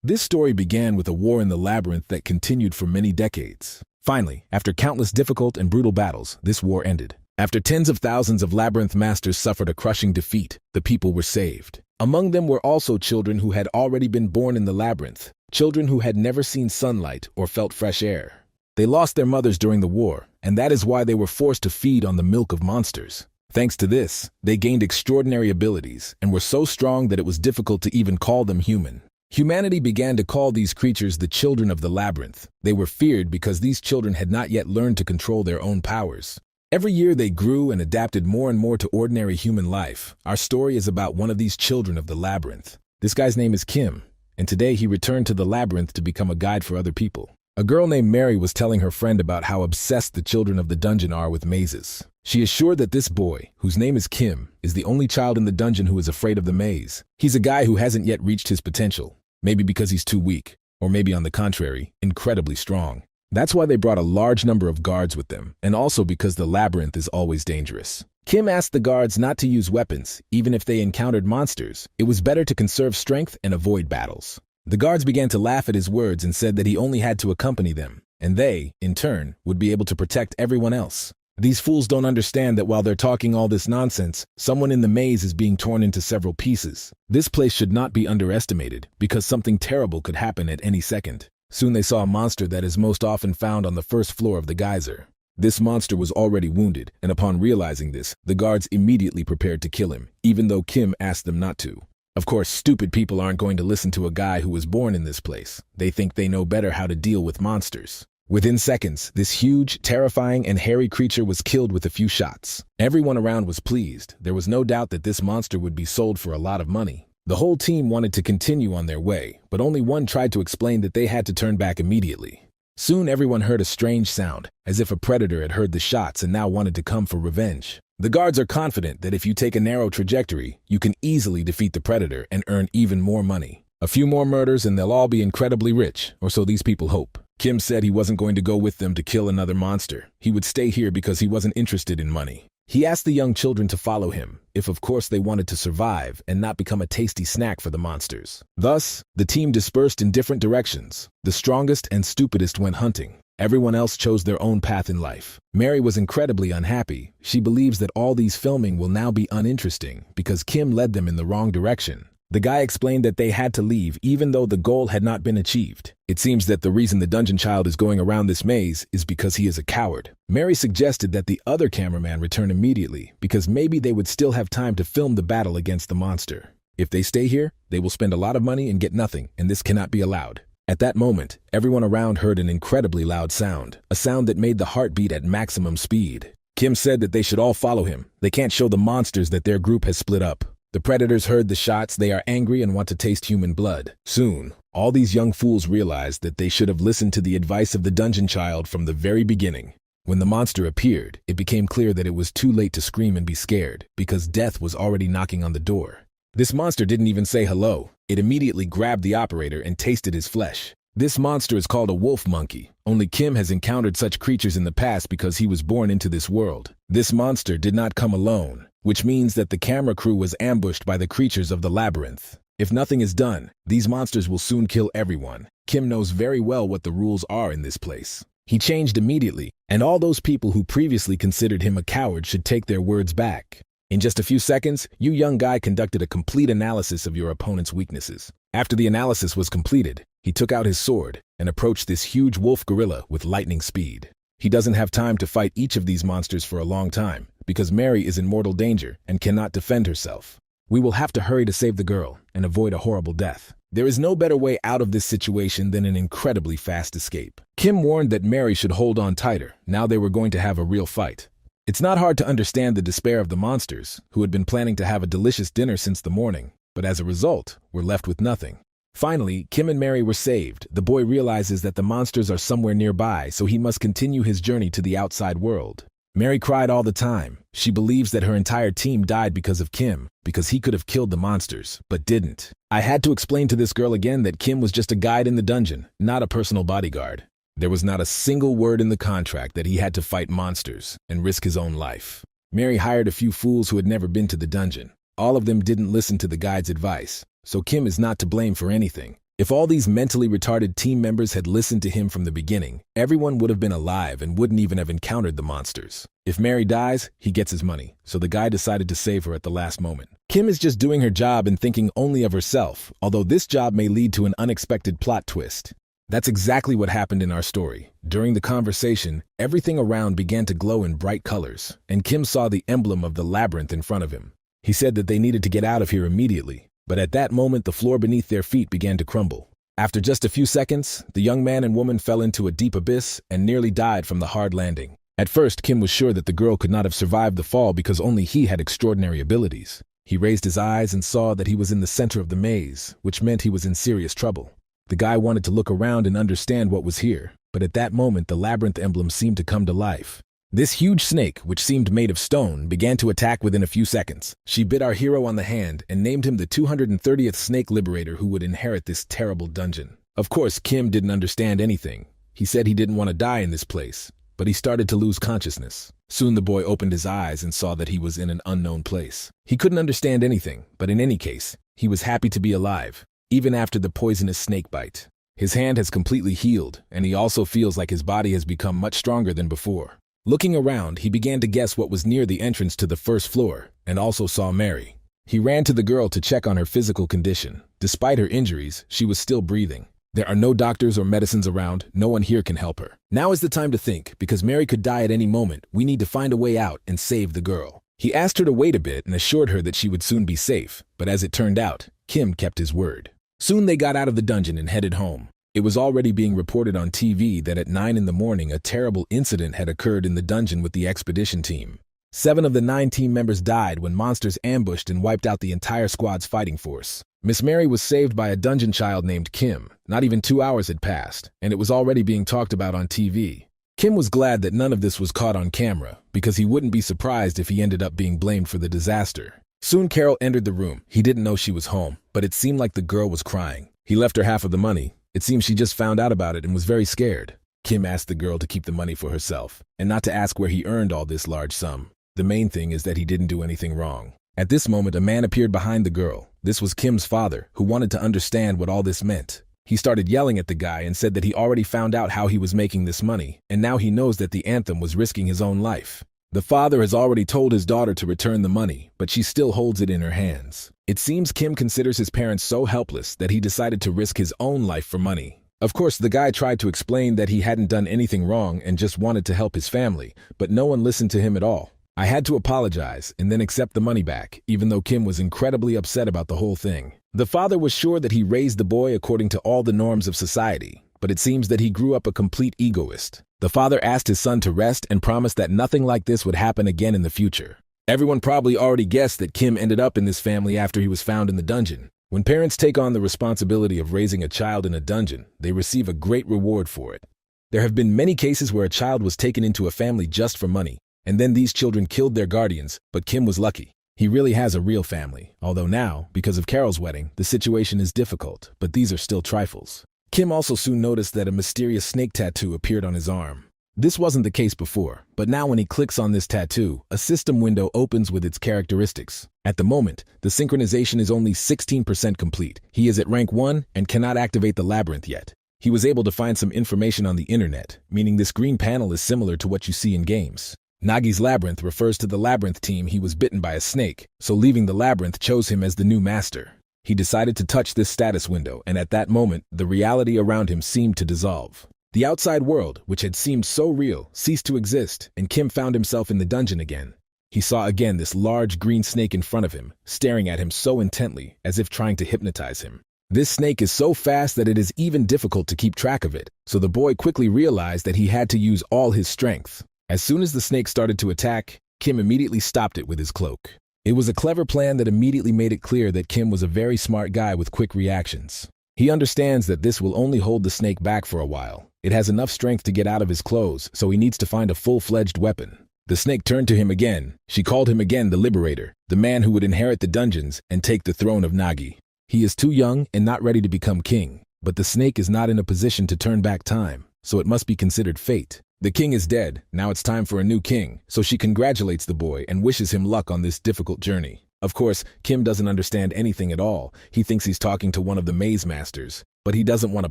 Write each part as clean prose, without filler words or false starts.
This story began with a war in the labyrinth that continued for many decades. Finally, after countless difficult and brutal battles, this war ended. After tens of thousands of labyrinth masters suffered a crushing defeat, the people were saved. Among them were also children who had already been born in the labyrinth, children who had never seen sunlight or felt fresh air. They lost their mothers during the war, and that is why they were forced to feed on the milk of monsters. Thanks to this, they gained extraordinary abilities and were so strong that it was difficult to even call them human. Humanity began to call these creatures the children of the labyrinth. They were feared because these children had not yet learned to control their own powers. Every year they grew and adapted more and more to ordinary human life. Our story is about one of these children of the labyrinth. This guy's name is Kim, and today he returned to the labyrinth to become a guide for other people. A girl named Mary was telling her friend about how obsessed the children of the dungeon are with mazes. She is sure that this boy, whose name is Kim, is the only child in the dungeon who is afraid of the maze. He's a guy who hasn't yet reached his potential, maybe because he's too weak, or maybe on the contrary, incredibly strong. That's why they brought a large number of guards with them, and also because the labyrinth is always dangerous. Kim asked the guards not to use weapons, even if they encountered monsters. It was better to conserve strength and avoid battles. The guards began to laugh at his words and said that he only had to accompany them, and they, in turn, would be able to protect everyone else. These fools don't understand that while they're talking all this nonsense, someone in the maze is being torn into several pieces. This place should not be underestimated, because something terrible could happen at any second. Soon they saw a monster that is most often found on the first floor of the geyser. This monster was already wounded, and upon realizing this, the guards immediately prepared to kill him, even though Kim asked them not to. Of course, stupid people aren't going to listen to a guy who was born in this place. They think they know better how to deal with monsters. Within seconds, this huge, terrifying, and hairy creature was killed with a few shots. Everyone around was pleased. There was no doubt that this monster would be sold for a lot of money. The whole team wanted to continue on their way, but only one tried to explain that they had to turn back immediately. Soon everyone heard a strange sound, as if a predator had heard the shots and now wanted to come for revenge. The guards are confident that if you take a narrow trajectory, you can easily defeat the predator and earn even more money. A few more murders and they'll all be incredibly rich, or so these people hope. Kim said he wasn't going to go with them to kill another monster. He would stay here because he wasn't interested in money. He asked the young children to follow him, if of course they wanted to survive and not become a tasty snack for the monsters. Thus, the team dispersed in different directions. The strongest and stupidest went hunting. Everyone else chose their own path in life. Mary was incredibly unhappy. She believes that all these filming will now be uninteresting because Kim led them in the wrong direction. The guy explained that they had to leave even though the goal had not been achieved. It seems that the reason the dungeon child is going around this maze is because he is a coward. Mary suggested that the other cameraman return immediately because maybe they would still have time to film the battle against the monster. If they stay here, they will spend a lot of money and get nothing, and this cannot be allowed. At that moment, everyone around heard an incredibly loud sound, a sound that made the heart beat at maximum speed. Kim said that they should all follow him. They can't show the monsters that their group has split up. The predators heard the shots, they are angry and want to taste human blood. Soon, all these young fools realized that they should have listened to the advice of the dungeon child from the very beginning. When the monster appeared, it became clear that it was too late to scream and be scared, because death was already knocking on the door. This monster didn't even say hello. It immediately grabbed the operator and tasted his flesh. This monster is called a wolf monkey. Only Kim has encountered such creatures in the past because he was born into this world. This monster did not come alone, which means that the camera crew was ambushed by the creatures of the labyrinth. If nothing is done, these monsters will soon kill everyone. Kim knows very well what the rules are in this place. He changed immediately, and all those people who previously considered him a coward should take their words back. In just a few seconds, you young guy conducted a complete analysis of your opponent's weaknesses. After the analysis was completed, he took out his sword and approached this huge wolf gorilla with lightning speed. He doesn't have time to fight each of these monsters for a long time, because Mary is in mortal danger and cannot defend herself. We will have to hurry to save the girl and avoid a horrible death. There is no better way out of this situation than an incredibly fast escape. Kim warned that Mary should hold on tighter. Now they were going to have a real fight. It's not hard to understand the despair of the monsters, who had been planning to have a delicious dinner since the morning, but as a result, were left with nothing. Finally, Kim and Mary were saved. The boy realizes that the monsters are somewhere nearby, so he must continue his journey to the outside world. Mary cried all the time. She believes that her entire team died because of Kim, because he could have killed the monsters, but didn't. I had to explain to this girl again that Kim was just a guide in the dungeon, not a personal bodyguard. There was not a single word in the contract that he had to fight monsters and risk his own life. Mary hired a few fools who had never been to the dungeon. All of them didn't listen to the guide's advice, so Kim is not to blame for anything. If all these mentally retarded team members had listened to him from the beginning, everyone would have been alive and wouldn't even have encountered the monsters. If Mary dies, he gets his money, so the guy decided to save her at the last moment. Kim is just doing her job and thinking only of herself, although this job may lead to an unexpected plot twist. That's exactly what happened in our story. During the conversation, everything around began to glow in bright colors, and Kim saw the emblem of the labyrinth in front of him. He said that they needed to get out of here immediately, but at that moment the floor beneath their feet began to crumble. After just a few seconds, the young man and woman fell into a deep abyss and nearly died from the hard landing. At first, Kim was sure that the girl could not have survived the fall because only he had extraordinary abilities. He raised his eyes and saw that he was in the center of the maze, which meant he was in serious trouble. The guy wanted to look around and understand what was here, but at that moment the labyrinth emblem seemed to come to life. This huge snake, which seemed made of stone, began to attack within a few seconds. She bit our hero on the hand and named him the 230th Snake Liberator who would inherit this terrible dungeon. Of course, Kim didn't understand anything. He said he didn't want to die in this place, but he started to lose consciousness. Soon the boy opened his eyes and saw that he was in an unknown place. He couldn't understand anything, but in any case, he was happy to be alive, even after the poisonous snake bite. His hand has completely healed, and he also feels like his body has become much stronger than before. Looking around, he began to guess what was near the entrance to the first floor, and also saw Mary. He ran to the girl to check on her physical condition. Despite her injuries, she was still breathing. There are no doctors or medicines around. No one here can help her. Now is the time to think, because Mary could die at any moment. We need to find a way out and save the girl. He asked her to wait a bit and assured her that she would soon be safe, but as it turned out, Kim kept his word. Soon they got out of the dungeon and headed home. It was already being reported on TV that at 9 in the morning a terrible incident had occurred in the dungeon with the expedition team. 7 of the 9 team members died when monsters ambushed and wiped out the entire squad's fighting force. Miss Mary was saved by a dungeon child named Kim. Not even 2 hours had passed, and it was already being talked about on TV. Kim was glad that none of this was caught on camera, because he wouldn't be surprised if he ended up being blamed for the disaster. Soon Carol entered the room. He didn't know she was home, but it seemed like the girl was crying. He left her half of the money. It seems she just found out about it and was very scared. Kim asked the girl to keep the money for herself, and not to ask where he earned all this large sum. The main thing is that he didn't do anything wrong. At this moment, a man appeared behind the girl. This was Kim's father, who wanted to understand what all this meant. He started yelling at the guy and said that he already found out how he was making this money, and now he knows that the Anthem was risking his own life. The father has already told his daughter to return the money, but she still holds it in her hands. It seems Kim considers his parents so helpless that he decided to risk his own life for money. Of course, the guy tried to explain that he hadn't done anything wrong and just wanted to help his family, but no one listened to him at all. I had to apologize and then accept the money back, even though Kim was incredibly upset about the whole thing. The father was sure that he raised the boy according to all the norms of society, but it seems that he grew up a complete egoist. The father asked his son to rest and promised that nothing like this would happen again in the future. Everyone probably already guessed that Kim ended up in this family after he was found in the dungeon. When parents take on the responsibility of raising a child in a dungeon, they receive a great reward for it. There have been many cases where a child was taken into a family just for money, and then these children killed their guardians, but Kim was lucky. He really has a real family, although now, because of Carol's wedding, the situation is difficult, but these are still trifles. Kim also soon noticed that a mysterious snake tattoo appeared on his arm. This wasn't the case before, but now when he clicks on this tattoo, a system window opens with its characteristics. At the moment, the synchronization is only 16% complete. He is at rank 1 and cannot activate the labyrinth yet. He was able to find some information on the internet, meaning this green panel is similar to what you see in games. Nagi's labyrinth refers to the labyrinth team. He was bitten by a snake, so leaving the labyrinth chose him as the new master. He decided to touch this status window, and at that moment, the reality around him seemed to dissolve. The outside world, which had seemed so real, ceased to exist, and Kim found himself in the dungeon again. He saw again this large green snake in front of him, staring at him so intently, as if trying to hypnotize him. This snake is so fast that it is even difficult to keep track of it, so the boy quickly realized that he had to use all his strength. As soon as the snake started to attack, Kim immediately stopped it with his cloak. It was a clever plan that immediately made it clear that Kim was a very smart guy with quick reactions. He understands that this will only hold the snake back for a while. It has enough strength to get out of his clothes, so he needs to find a full-fledged weapon. The snake turned to him again. She called him again the Liberator, the man who would inherit the dungeons and take the throne of Nagi. He is too young and not ready to become king, but the snake is not in a position to turn back time, so it must be considered fate. The king is dead. Now it's time for a new king, so she congratulates the boy and wishes him luck on this difficult journey. Of course, Kim doesn't understand anything at all. He thinks he's talking to one of the maze masters. but he doesn't want to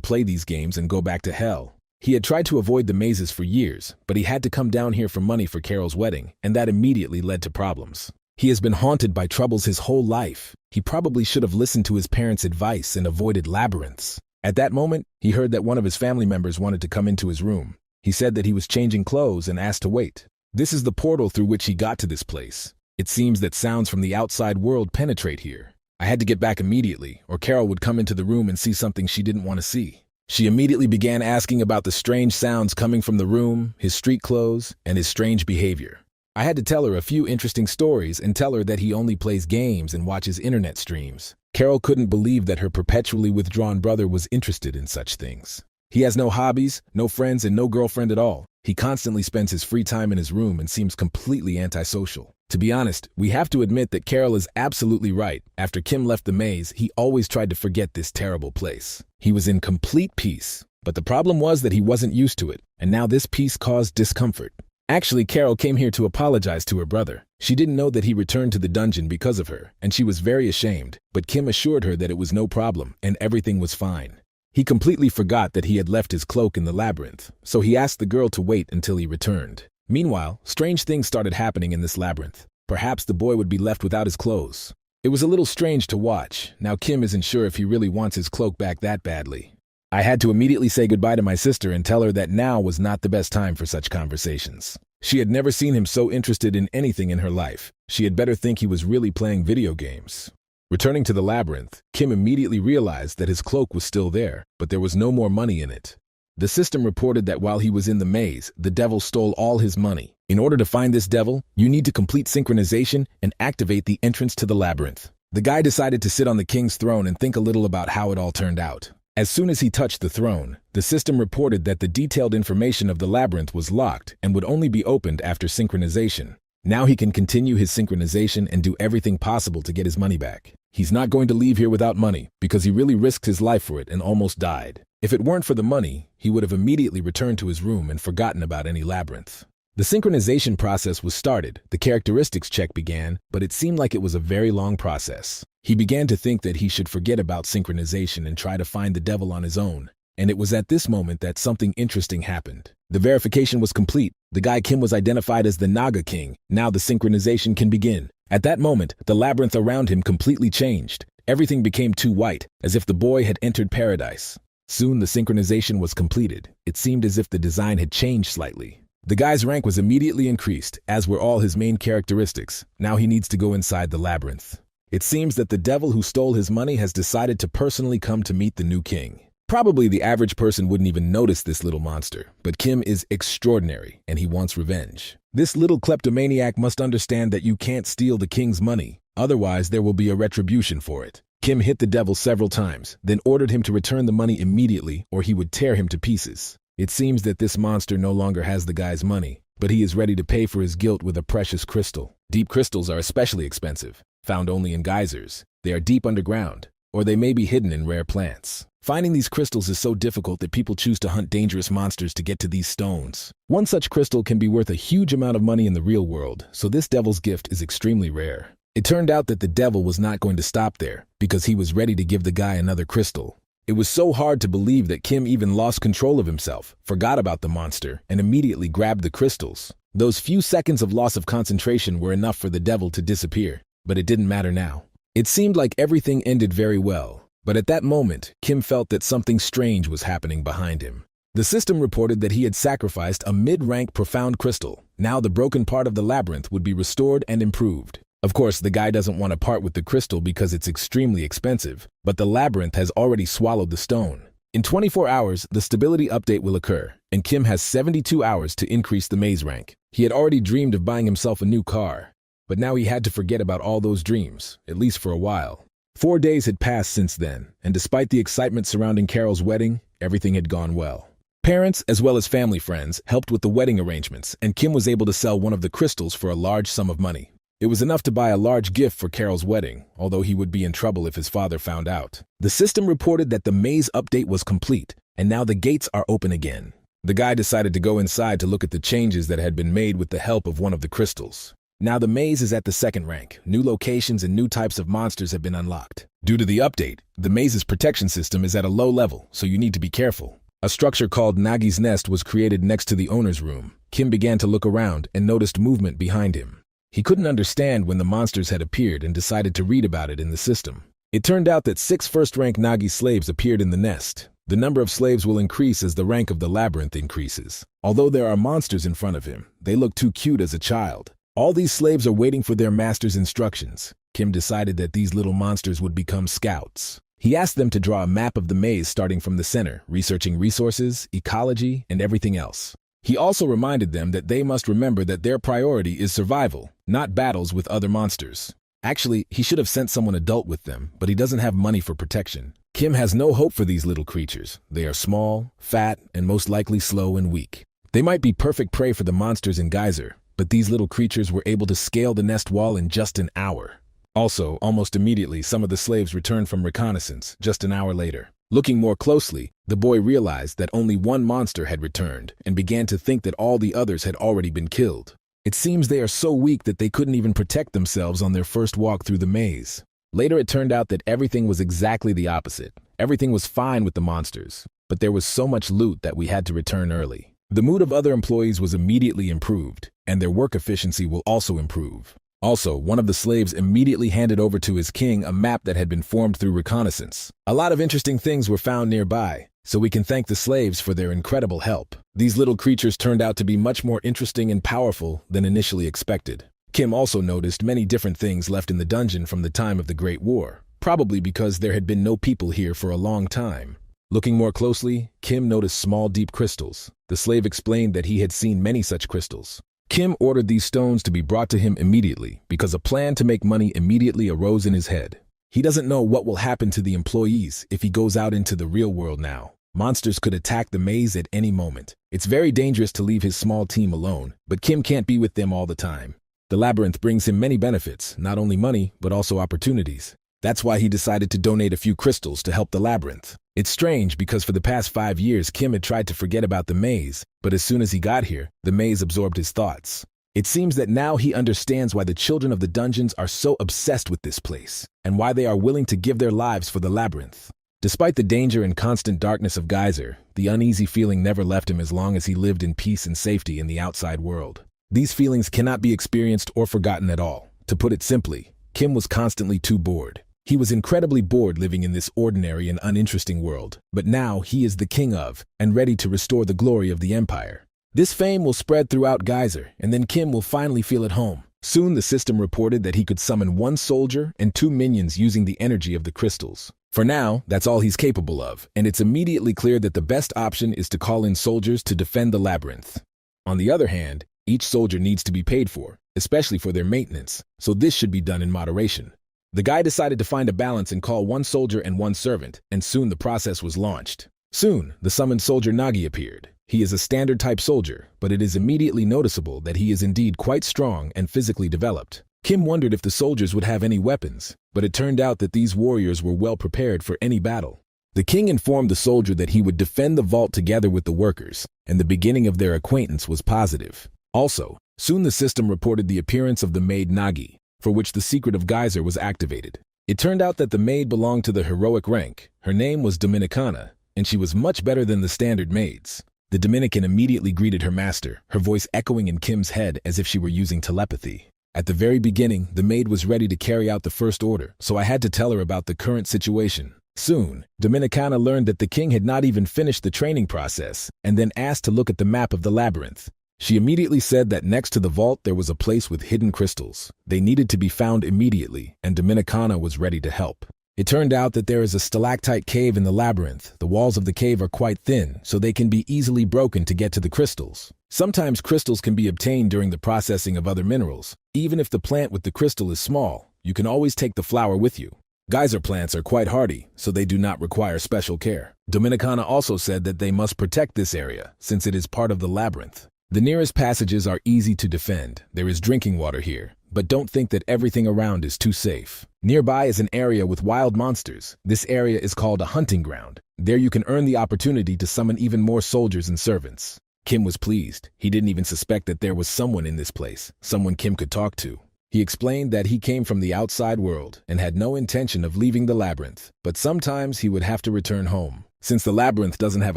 play these games and go back to hell. He had tried to avoid the mazes for years, but he had to come down here for money for Carol's wedding, and that immediately led to problems. He has been haunted by troubles his whole life. He probably should have listened to his parents' advice and avoided labyrinths. At that moment, he heard that one of his family members wanted to come into his room. He said that he was changing clothes and asked to wait. This is the portal through which he got to this place. It seems that sounds from the outside world penetrate here. I had to get back immediately, or Carol would come into the room and see something she didn't want to see. She immediately began asking about the strange sounds coming from the room, his street clothes, and his strange behavior. I had to tell her a few interesting stories and tell her that he only plays games and watches internet streams. Carol couldn't believe that her perpetually withdrawn brother was interested in such things. He has no hobbies, no friends, and no girlfriend at all. He constantly spends his free time in his room and seems completely antisocial. To be honest, we have to admit that Carol is absolutely right. After Kim left the maze, he always tried to forget this terrible place. He was in complete peace, but the problem was that he wasn't used to it, and now this peace caused discomfort. Actually, Carol came here to apologize to her brother. She didn't know that he returned to the dungeon because of her, and she was very ashamed, but Kim assured her that it was no problem and everything was fine. He completely forgot that he had left his cloak in the labyrinth, so he asked the girl to wait until he returned. Meanwhile, strange things started happening in this labyrinth. Perhaps the boy would be left without his clothes. It was a little strange to watch. Now Kim isn't sure if he really wants his cloak back that badly. I had to immediately say goodbye to my sister and tell her that now was not the best time for such conversations. She had never seen him so interested in anything in her life. She had better think he was really playing video games. Returning to the labyrinth, Kim immediately realized that his cloak was still there, but there was no more money in it. The system reported that while he was in the maze, the devil stole all his money. In order to find this devil, you need to complete synchronization and activate the entrance to the labyrinth. The guy decided to sit on the king's throne and think a little about how it all turned out. As soon as he touched the throne, the system reported that the detailed information of the labyrinth was locked and would only be opened after synchronization. Now he can continue his synchronization and do everything possible to get his money back. He's not going to leave here without money because he really risked his life for it and almost died. If it weren't for the money, he would have immediately returned to his room and forgotten about any labyrinth. The synchronization process was started, the characteristics check began, but it seemed like it was a very long process. He began to think that he should forget about synchronization and try to find the devil on his own. And it was at this moment that something interesting happened. The verification was complete. The guy Kim was identified as the Naga King. Now the synchronization can begin. At that moment, the labyrinth around him completely changed. Everything became too white, as if the boy had entered paradise. Soon the synchronization was completed. It seemed as if the design had changed slightly. The guy's rank was immediately increased, as were all his main characteristics. Now he needs to go inside the labyrinth. It seems that the devil who stole his money has decided to personally come to meet the new king. Probably the average person wouldn't even notice this little monster, but Kim is extraordinary, and he wants revenge. This little kleptomaniac must understand that you can't steal the king's money, otherwise there will be a retribution for it. Kim hit the devil several times, then ordered him to return the money immediately or he would tear him to pieces. It seems that this monster no longer has the guy's money, but he is ready to pay for his guilt with a precious crystal. Deep crystals are especially expensive, found only in geysers. They are deep underground, or they may be hidden in rare plants. Finding these crystals is so difficult that people choose to hunt dangerous monsters to get to these stones. One such crystal can be worth a huge amount of money in the real world, so this devil's gift is extremely rare. It turned out that the devil was not going to stop there, because he was ready to give the guy another crystal. It was so hard to believe that Kim even lost control of himself, forgot about the monster, and immediately grabbed the crystals. Those few seconds of loss of concentration were enough for the devil to disappear, but it didn't matter now. It seemed like everything ended very well. But at that moment, Kim felt that something strange was happening behind him. The system reported that he had sacrificed a mid-rank profound crystal. Now the broken part of the labyrinth would be restored and improved. Of course, the guy doesn't want to part with the crystal because it's extremely expensive, but the labyrinth has already swallowed the stone. In 24 hours, the stability update will occur, and Kim has 72 hours to increase the maze rank. He had already dreamed of buying himself a new car, but now he had to forget about all those dreams, at least for a while. 4 days had passed since then, and despite the excitement surrounding Carol's wedding, everything had gone well. Parents, as well as family friends, helped with the wedding arrangements, and Kim was able to sell one of the crystals for a large sum of money. It was enough to buy a large gift for Carol's wedding, although he would be in trouble if his father found out. The system reported that the maze update was complete, and now the gates are open again. The guy decided to go inside to look at the changes that had been made with the help of one of the crystals. Now the maze is at the second rank. New locations and new types of monsters have been unlocked. Due to the update, the maze's protection system is at a low level, so you need to be careful. A structure called Nagi's Nest was created next to the owner's room. Kim began to look around and noticed movement behind him. He couldn't understand when the monsters had appeared and decided to read about it in the system. It turned out that 6 first-rank Nagi slaves appeared in the nest. The number of slaves will increase as the rank of the labyrinth increases. Although there are monsters in front of him, they look too cute as a child. All these slaves are waiting for their master's instructions. Kim decided that these little monsters would become scouts. He asked them to draw a map of the maze starting from the center, researching resources, ecology, and everything else. He also reminded them that they must remember that their priority is survival, not battles with other monsters. Actually, he should have sent someone adult with them, but he doesn't have money for protection. Kim has no hope for these little creatures. They are small, fat, and most likely slow and weak. They might be perfect prey for the monsters in Geyser, but these little creatures were able to scale the nest wall in just an hour. Also, almost immediately, some of the slaves returned from reconnaissance, just an hour later. Looking more closely, the boy realized that only one monster had returned and began to think that all the others had already been killed. It seems they are so weak that they couldn't even protect themselves on their first walk through the maze. Later it turned out that everything was exactly the opposite. Everything was fine with the monsters, but there was so much loot that we had to return early. The mood of other employees was immediately improved, and their work efficiency will also improve. Also, one of the slaves immediately handed over to his king a map that had been formed through reconnaissance. A lot of interesting things were found nearby, so we can thank the slaves for their incredible help. These little creatures turned out to be much more interesting and powerful than initially expected. Kim also noticed many different things left in the dungeon from the time of the Great War, probably because there had been no people here for a long time. Looking more closely, Kim noticed small, deep crystals. The slave explained that he had seen many such crystals. Kim ordered these stones to be brought to him immediately because a plan to make money immediately arose in his head. He doesn't know what will happen to the employees if he goes out into the real world now. Monsters could attack the maze at any moment. It's very dangerous to leave his small team alone, but Kim can't be with them all the time. The labyrinth brings him many benefits, not only money, but also opportunities. That's why he decided to donate a few crystals to help the labyrinth. It's strange because for the past 5 years, Kim had tried to forget about the maze, but as soon as he got here, the maze absorbed his thoughts. It seems that now he understands why the children of the dungeons are so obsessed with this place, and why they are willing to give their lives for the labyrinth. Despite the danger and constant darkness of Geyser, the uneasy feeling never left him as long as he lived in peace and safety in the outside world. These feelings cannot be experienced or forgotten at all. To put it simply, Kim was constantly too bored. He was incredibly bored living in this ordinary and uninteresting world, but now he is the king of, and ready to restore the glory of the Empire. This fame will spread throughout Geyser, and then Kim will finally feel at home. Soon the system reported that he could summon 1 soldier and 2 minions using the energy of the crystals. For now, that's all he's capable of, and it's immediately clear that the best option is to call in soldiers to defend the labyrinth. On the other hand, each soldier needs to be paid for, especially for their maintenance, so this should be done in moderation. The guy decided to find a balance and call 1 soldier and 1 servant, and soon the process was launched. Soon, the summoned soldier Nagi appeared. He is a standard-type soldier, but it is immediately noticeable that he is indeed quite strong and physically developed. Kim wondered if the soldiers would have any weapons, but it turned out that these warriors were well prepared for any battle. The king informed the soldier that he would defend the vault together with the workers, and the beginning of their acquaintance was positive. Also, soon the system reported the appearance of the maid Nagi, for which the secret of Geyser was activated. It turned out that the maid belonged to the heroic rank. Her name was Dominicana, and she was much better than the standard maids. The Dominican immediately greeted her master, her voice echoing in Kim's head as if she were using telepathy. At the very beginning, the maid was ready to carry out the first order, so I had to tell her about the current situation. Soon, Dominicana learned that the king had not even finished the training process, and then asked to look at the map of the labyrinth. She immediately said that next to the vault there was a place with hidden crystals. They needed to be found immediately, and Dominicana was ready to help. It turned out that there is a stalactite cave in the labyrinth. The walls of the cave are quite thin, so they can be easily broken to get to the crystals. Sometimes crystals can be obtained during the processing of other minerals. Even if the plant with the crystal is small, you can always take the flower with you. Geyser plants are quite hardy, so they do not require special care. Dominicana also said that they must protect this area, since it is part of the labyrinth. The nearest passages are easy to defend. There is drinking water here, but don't think that everything around is too safe. Nearby is an area with wild monsters. This area is called a hunting ground. There you can earn the opportunity to summon even more soldiers and servants. Kim was pleased. He didn't even suspect that there was someone in this place, someone Kim could talk to. He explained that he came from the outside world and had no intention of leaving the labyrinth, but sometimes he would have to return home. Since the labyrinth doesn't have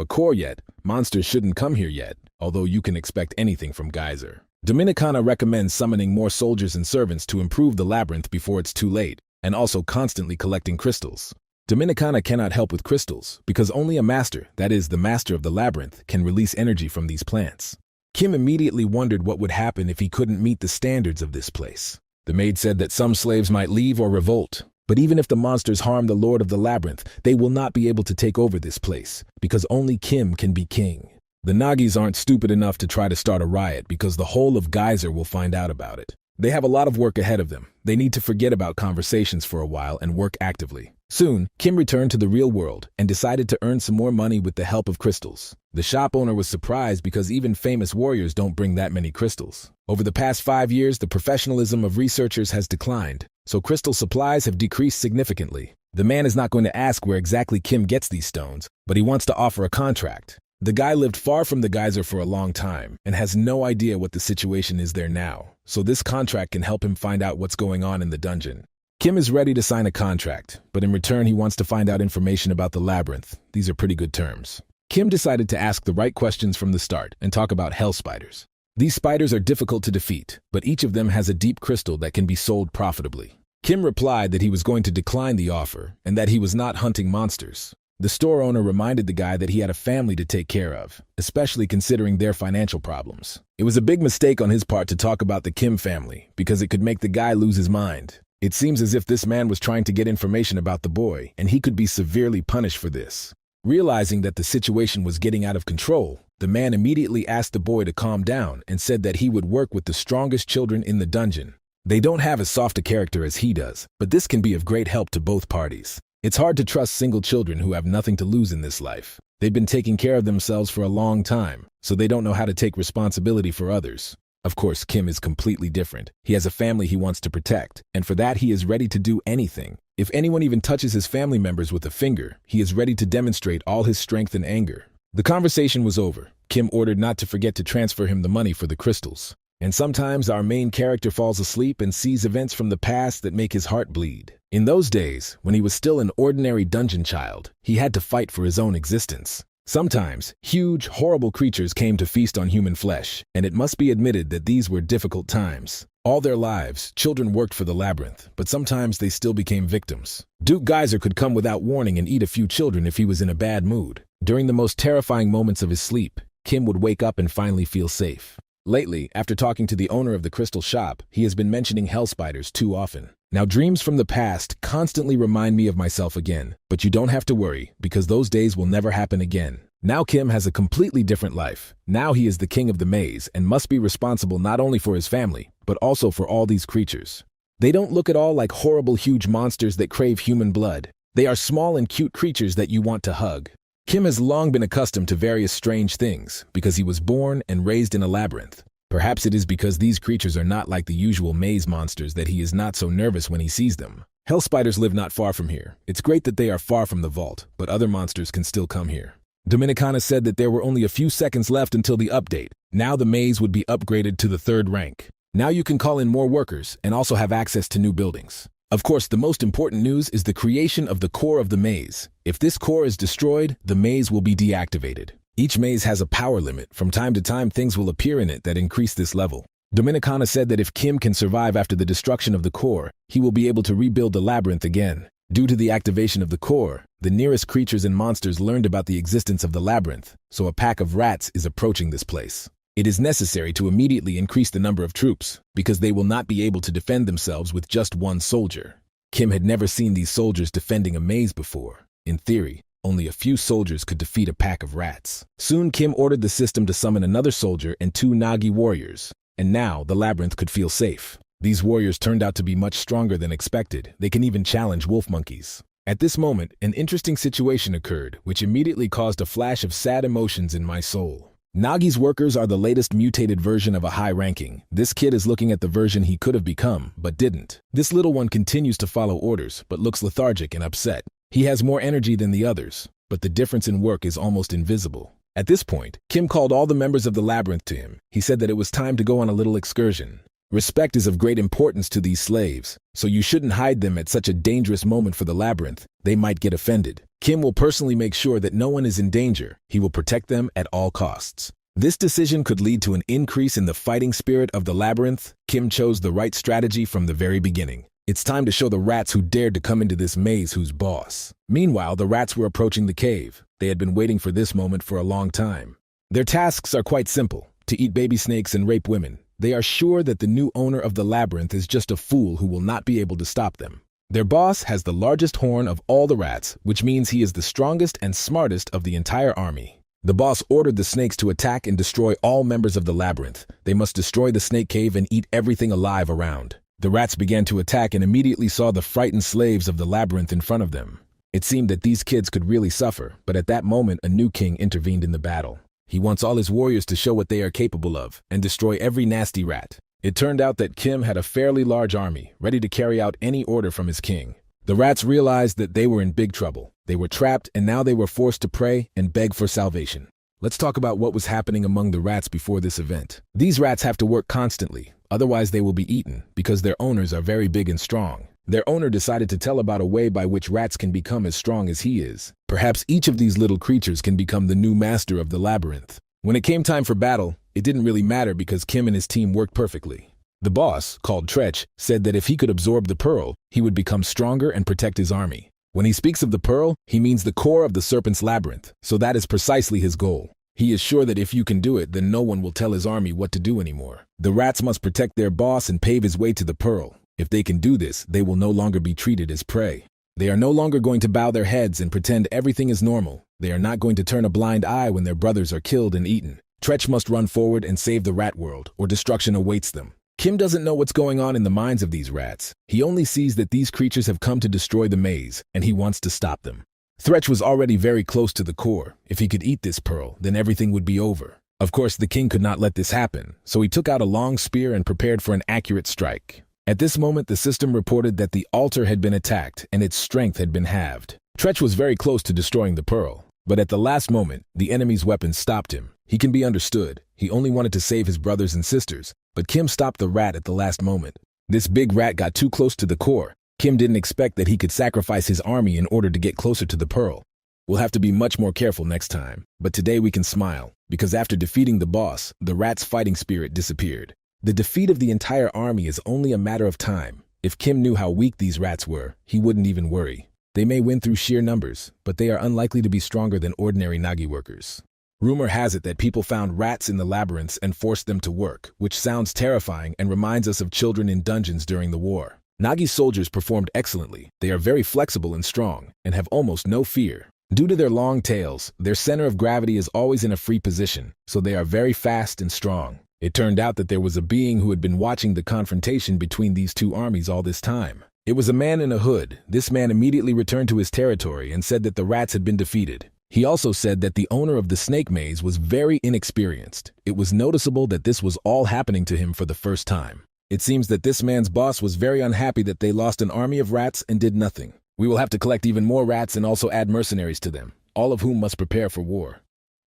a core yet, monsters shouldn't come here yet, although you can expect anything from Geyser. Dominicana recommends summoning more soldiers and servants to improve the labyrinth before it's too late, and also constantly collecting crystals. Dominicana cannot help with crystals because only a master, that is, the master of the labyrinth, can release energy from these plants. Kim immediately wondered what would happen if he couldn't meet the standards of this place. The maid said that some slaves might leave or revolt, but even if the monsters harm the Lord of the Labyrinth, they will not be able to take over this place, because only Kim can be king. The Nagis aren't stupid enough to try to start a riot because the whole of Geyser will find out about it. They have a lot of work ahead of them. They need to forget about conversations for a while and work actively. Soon, Kim returned to the real world and decided to earn some more money with the help of crystals. The shop owner was surprised because even famous warriors don't bring that many crystals. Over the past 5 years, the professionalism of researchers has declined, so crystal supplies have decreased significantly. The man is not going to ask where exactly Kim gets these stones, but he wants to offer a contract. The guy lived far from the geyser for a long time and has no idea what the situation is there now, so this contract can help him find out what's going on in the dungeon. Kim is ready to sign a contract, but in return he wants to find out information about the labyrinth. These are pretty good terms. Kim decided to ask the right questions from the start and talk about hell spiders. These spiders are difficult to defeat, but each of them has a deep crystal that can be sold profitably. Kim replied that he was going to decline the offer and that he was not hunting monsters. The store owner reminded the guy that he had a family to take care of, especially considering their financial problems. It was a big mistake on his part to talk about the Kim family because it could make the guy lose his mind. It seems as if this man was trying to get information about the boy, and he could be severely punished for this. Realizing that the situation was getting out of control, the man immediately asked the boy to calm down and said that he would work with the strongest children in the dungeon. They don't have as soft a character as he does, but this can be of great help to both parties. It's hard to trust single children who have nothing to lose in this life. They've been taking care of themselves for a long time, so they don't know how to take responsibility for others. Of course, Kim is completely different. He has a family he wants to protect, and for that he is ready to do anything. If anyone even touches his family members with a finger, he is ready to demonstrate all his strength and anger. The conversation was over. Kim ordered not to forget to transfer him the money for the crystals. And sometimes our main character falls asleep and sees events from the past that make his heart bleed. In those days, when he was still an ordinary dungeon child, he had to fight for his own existence. Sometimes, huge, horrible creatures came to feast on human flesh, and it must be admitted that these were difficult times. All their lives, children worked for the labyrinth, but sometimes they still became victims. Duke Geyser could come without warning and eat a few children if he was in a bad mood. During the most terrifying moments of his sleep, Kim would wake up and finally feel safe. Lately, after talking to the owner of the crystal shop, he has been mentioning hell spiders too often. Now, dreams from the past constantly remind me of myself again, but you don't have to worry, because those days will never happen again. Now Kim has a completely different life. Now he is the king of the maze and must be responsible not only for his family, but also for all these creatures. They don't look at all like horrible huge monsters that crave human blood. They are small and cute creatures that you want to hug. Kim has long been accustomed to various strange things because he was born and raised in a labyrinth. Perhaps it is because these creatures are not like the usual maze monsters that he is not so nervous when he sees them. Hell spiders live not far from here. It's great that they are far from the vault, but other monsters can still come here. Dominicana said that there were only a few seconds left until the update. Now the maze would be upgraded to the 3rd rank. Now you can call in more workers and also have access to new buildings. Of course, the most important news is the creation of the core of the maze. If this core is destroyed, the maze will be deactivated. Each maze has a power limit. From time to time, things will appear in it that increase this level. Dominicana said that if Kim can survive after the destruction of the core, he will be able to rebuild the labyrinth again. Due to the activation of the core, the nearest creatures and monsters learned about the existence of the labyrinth, so a pack of rats is approaching this place. It is necessary to immediately increase the number of troops, because they will not be able to defend themselves with just one soldier. Kim had never seen these soldiers defending a maze before. In theory, only a few soldiers could defeat a pack of rats. Soon Kim ordered the system to summon another soldier and 2 Nagi warriors, and now the labyrinth could feel safe. These warriors turned out to be much stronger than expected. They can even challenge wolf monkeys. At this moment, an interesting situation occurred, which immediately caused a flash of sad emotions in my soul. Nagi's workers are the latest mutated version of a high ranking. This kid is looking at the version he could have become, but didn't. This little one continues to follow orders, but looks lethargic and upset. He has more energy than the others, but the difference in work is almost invisible. At this point, Kim called all the members of the labyrinth to him. He said that it was time to go on a little excursion. Respect is of great importance to these slaves, so you shouldn't hide them at such a dangerous moment for the labyrinth. They might get offended. Kim will personally make sure that no one is in danger. He will protect them at all costs. This decision could lead to an increase in the fighting spirit of the labyrinth. Kim chose the right strategy from the very beginning. It's time to show the rats who dared to come into this maze who's boss. Meanwhile, the rats were approaching the cave. They had been waiting for this moment for a long time. Their tasks are quite simple: to eat baby snakes and rape women. They are sure that the new owner of the labyrinth is just a fool who will not be able to stop them. Their boss has the largest horn of all the rats, which means he is the strongest and smartest of the entire army. The boss ordered the snakes to attack and destroy all members of the labyrinth. They must destroy the snake cave and eat everything alive around. The rats began to attack and immediately saw the frightened slaves of the labyrinth in front of them. It seemed that these kids could really suffer, but at that moment a new king intervened in the battle. He wants all his warriors to show what they are capable of and destroy every nasty rat. It turned out that Kim had a fairly large army, ready to carry out any order from his king. The rats realized that they were in big trouble. They were trapped, and now they were forced to pray and beg for salvation. Let's talk about what was happening among the rats before this event. These rats have to work constantly, otherwise they will be eaten, because their owners are very big and strong. Their owner decided to tell about a way by which rats can become as strong as he is. Perhaps each of these little creatures can become the new master of the labyrinth. When it came time for battle, it didn't really matter because Kim and his team worked perfectly. The boss, called Tretch, said that if he could absorb the pearl, he would become stronger and protect his army. When he speaks of the pearl, he means the core of the serpent's labyrinth, so that is precisely his goal. He is sure that if you can do it, then no one will tell his army what to do anymore. The rats must protect their boss and pave his way to the pearl. If they can do this, they will no longer be treated as prey. They are no longer going to bow their heads and pretend everything is normal. They are not going to turn a blind eye when their brothers are killed and eaten. Tretch must run forward and save the rat world, or destruction awaits them. Kim doesn't know what's going on in the minds of these rats. He only sees that these creatures have come to destroy the maze, and he wants to stop them. Tretch was already very close to the core. If he could eat this pearl, then everything would be over. Of course, the king could not let this happen, so he took out a long spear and prepared for an accurate strike. At this moment, the system reported that the altar had been attacked and its strength had been halved. Tretch was very close to destroying the pearl, but at the last moment, the enemy's weapons stopped him. He can be understood. He only wanted to save his brothers and sisters, but Kim stopped the rat at the last moment. This big rat got too close to the core. Kim didn't expect that he could sacrifice his army in order to get closer to the pearl. We'll have to be much more careful next time, but today we can smile, because after defeating the boss, the rat's fighting spirit disappeared. The defeat of the entire army is only a matter of time. If Kim knew how weak these rats were, he wouldn't even worry. They may win through sheer numbers, but they are unlikely to be stronger than ordinary Nagi workers. Rumor has it that people found rats in the labyrinths and forced them to work, which sounds terrifying and reminds us of children in dungeons during the war. Nagi's soldiers performed excellently. They are very flexible and strong, and have almost no fear. Due to their long tails, their center of gravity is always in a free position, so they are very fast and strong. It turned out that there was a being who had been watching the confrontation between these two armies all this time. It was a man in a hood. This man immediately returned to his territory and said that the rats had been defeated. He also said that the owner of the snake maze was very inexperienced. It was noticeable that this was all happening to him for the first time. It seems that this man's boss was very unhappy that they lost an army of rats and did nothing. We will have to collect even more rats and also add mercenaries to them, all of whom must prepare for war.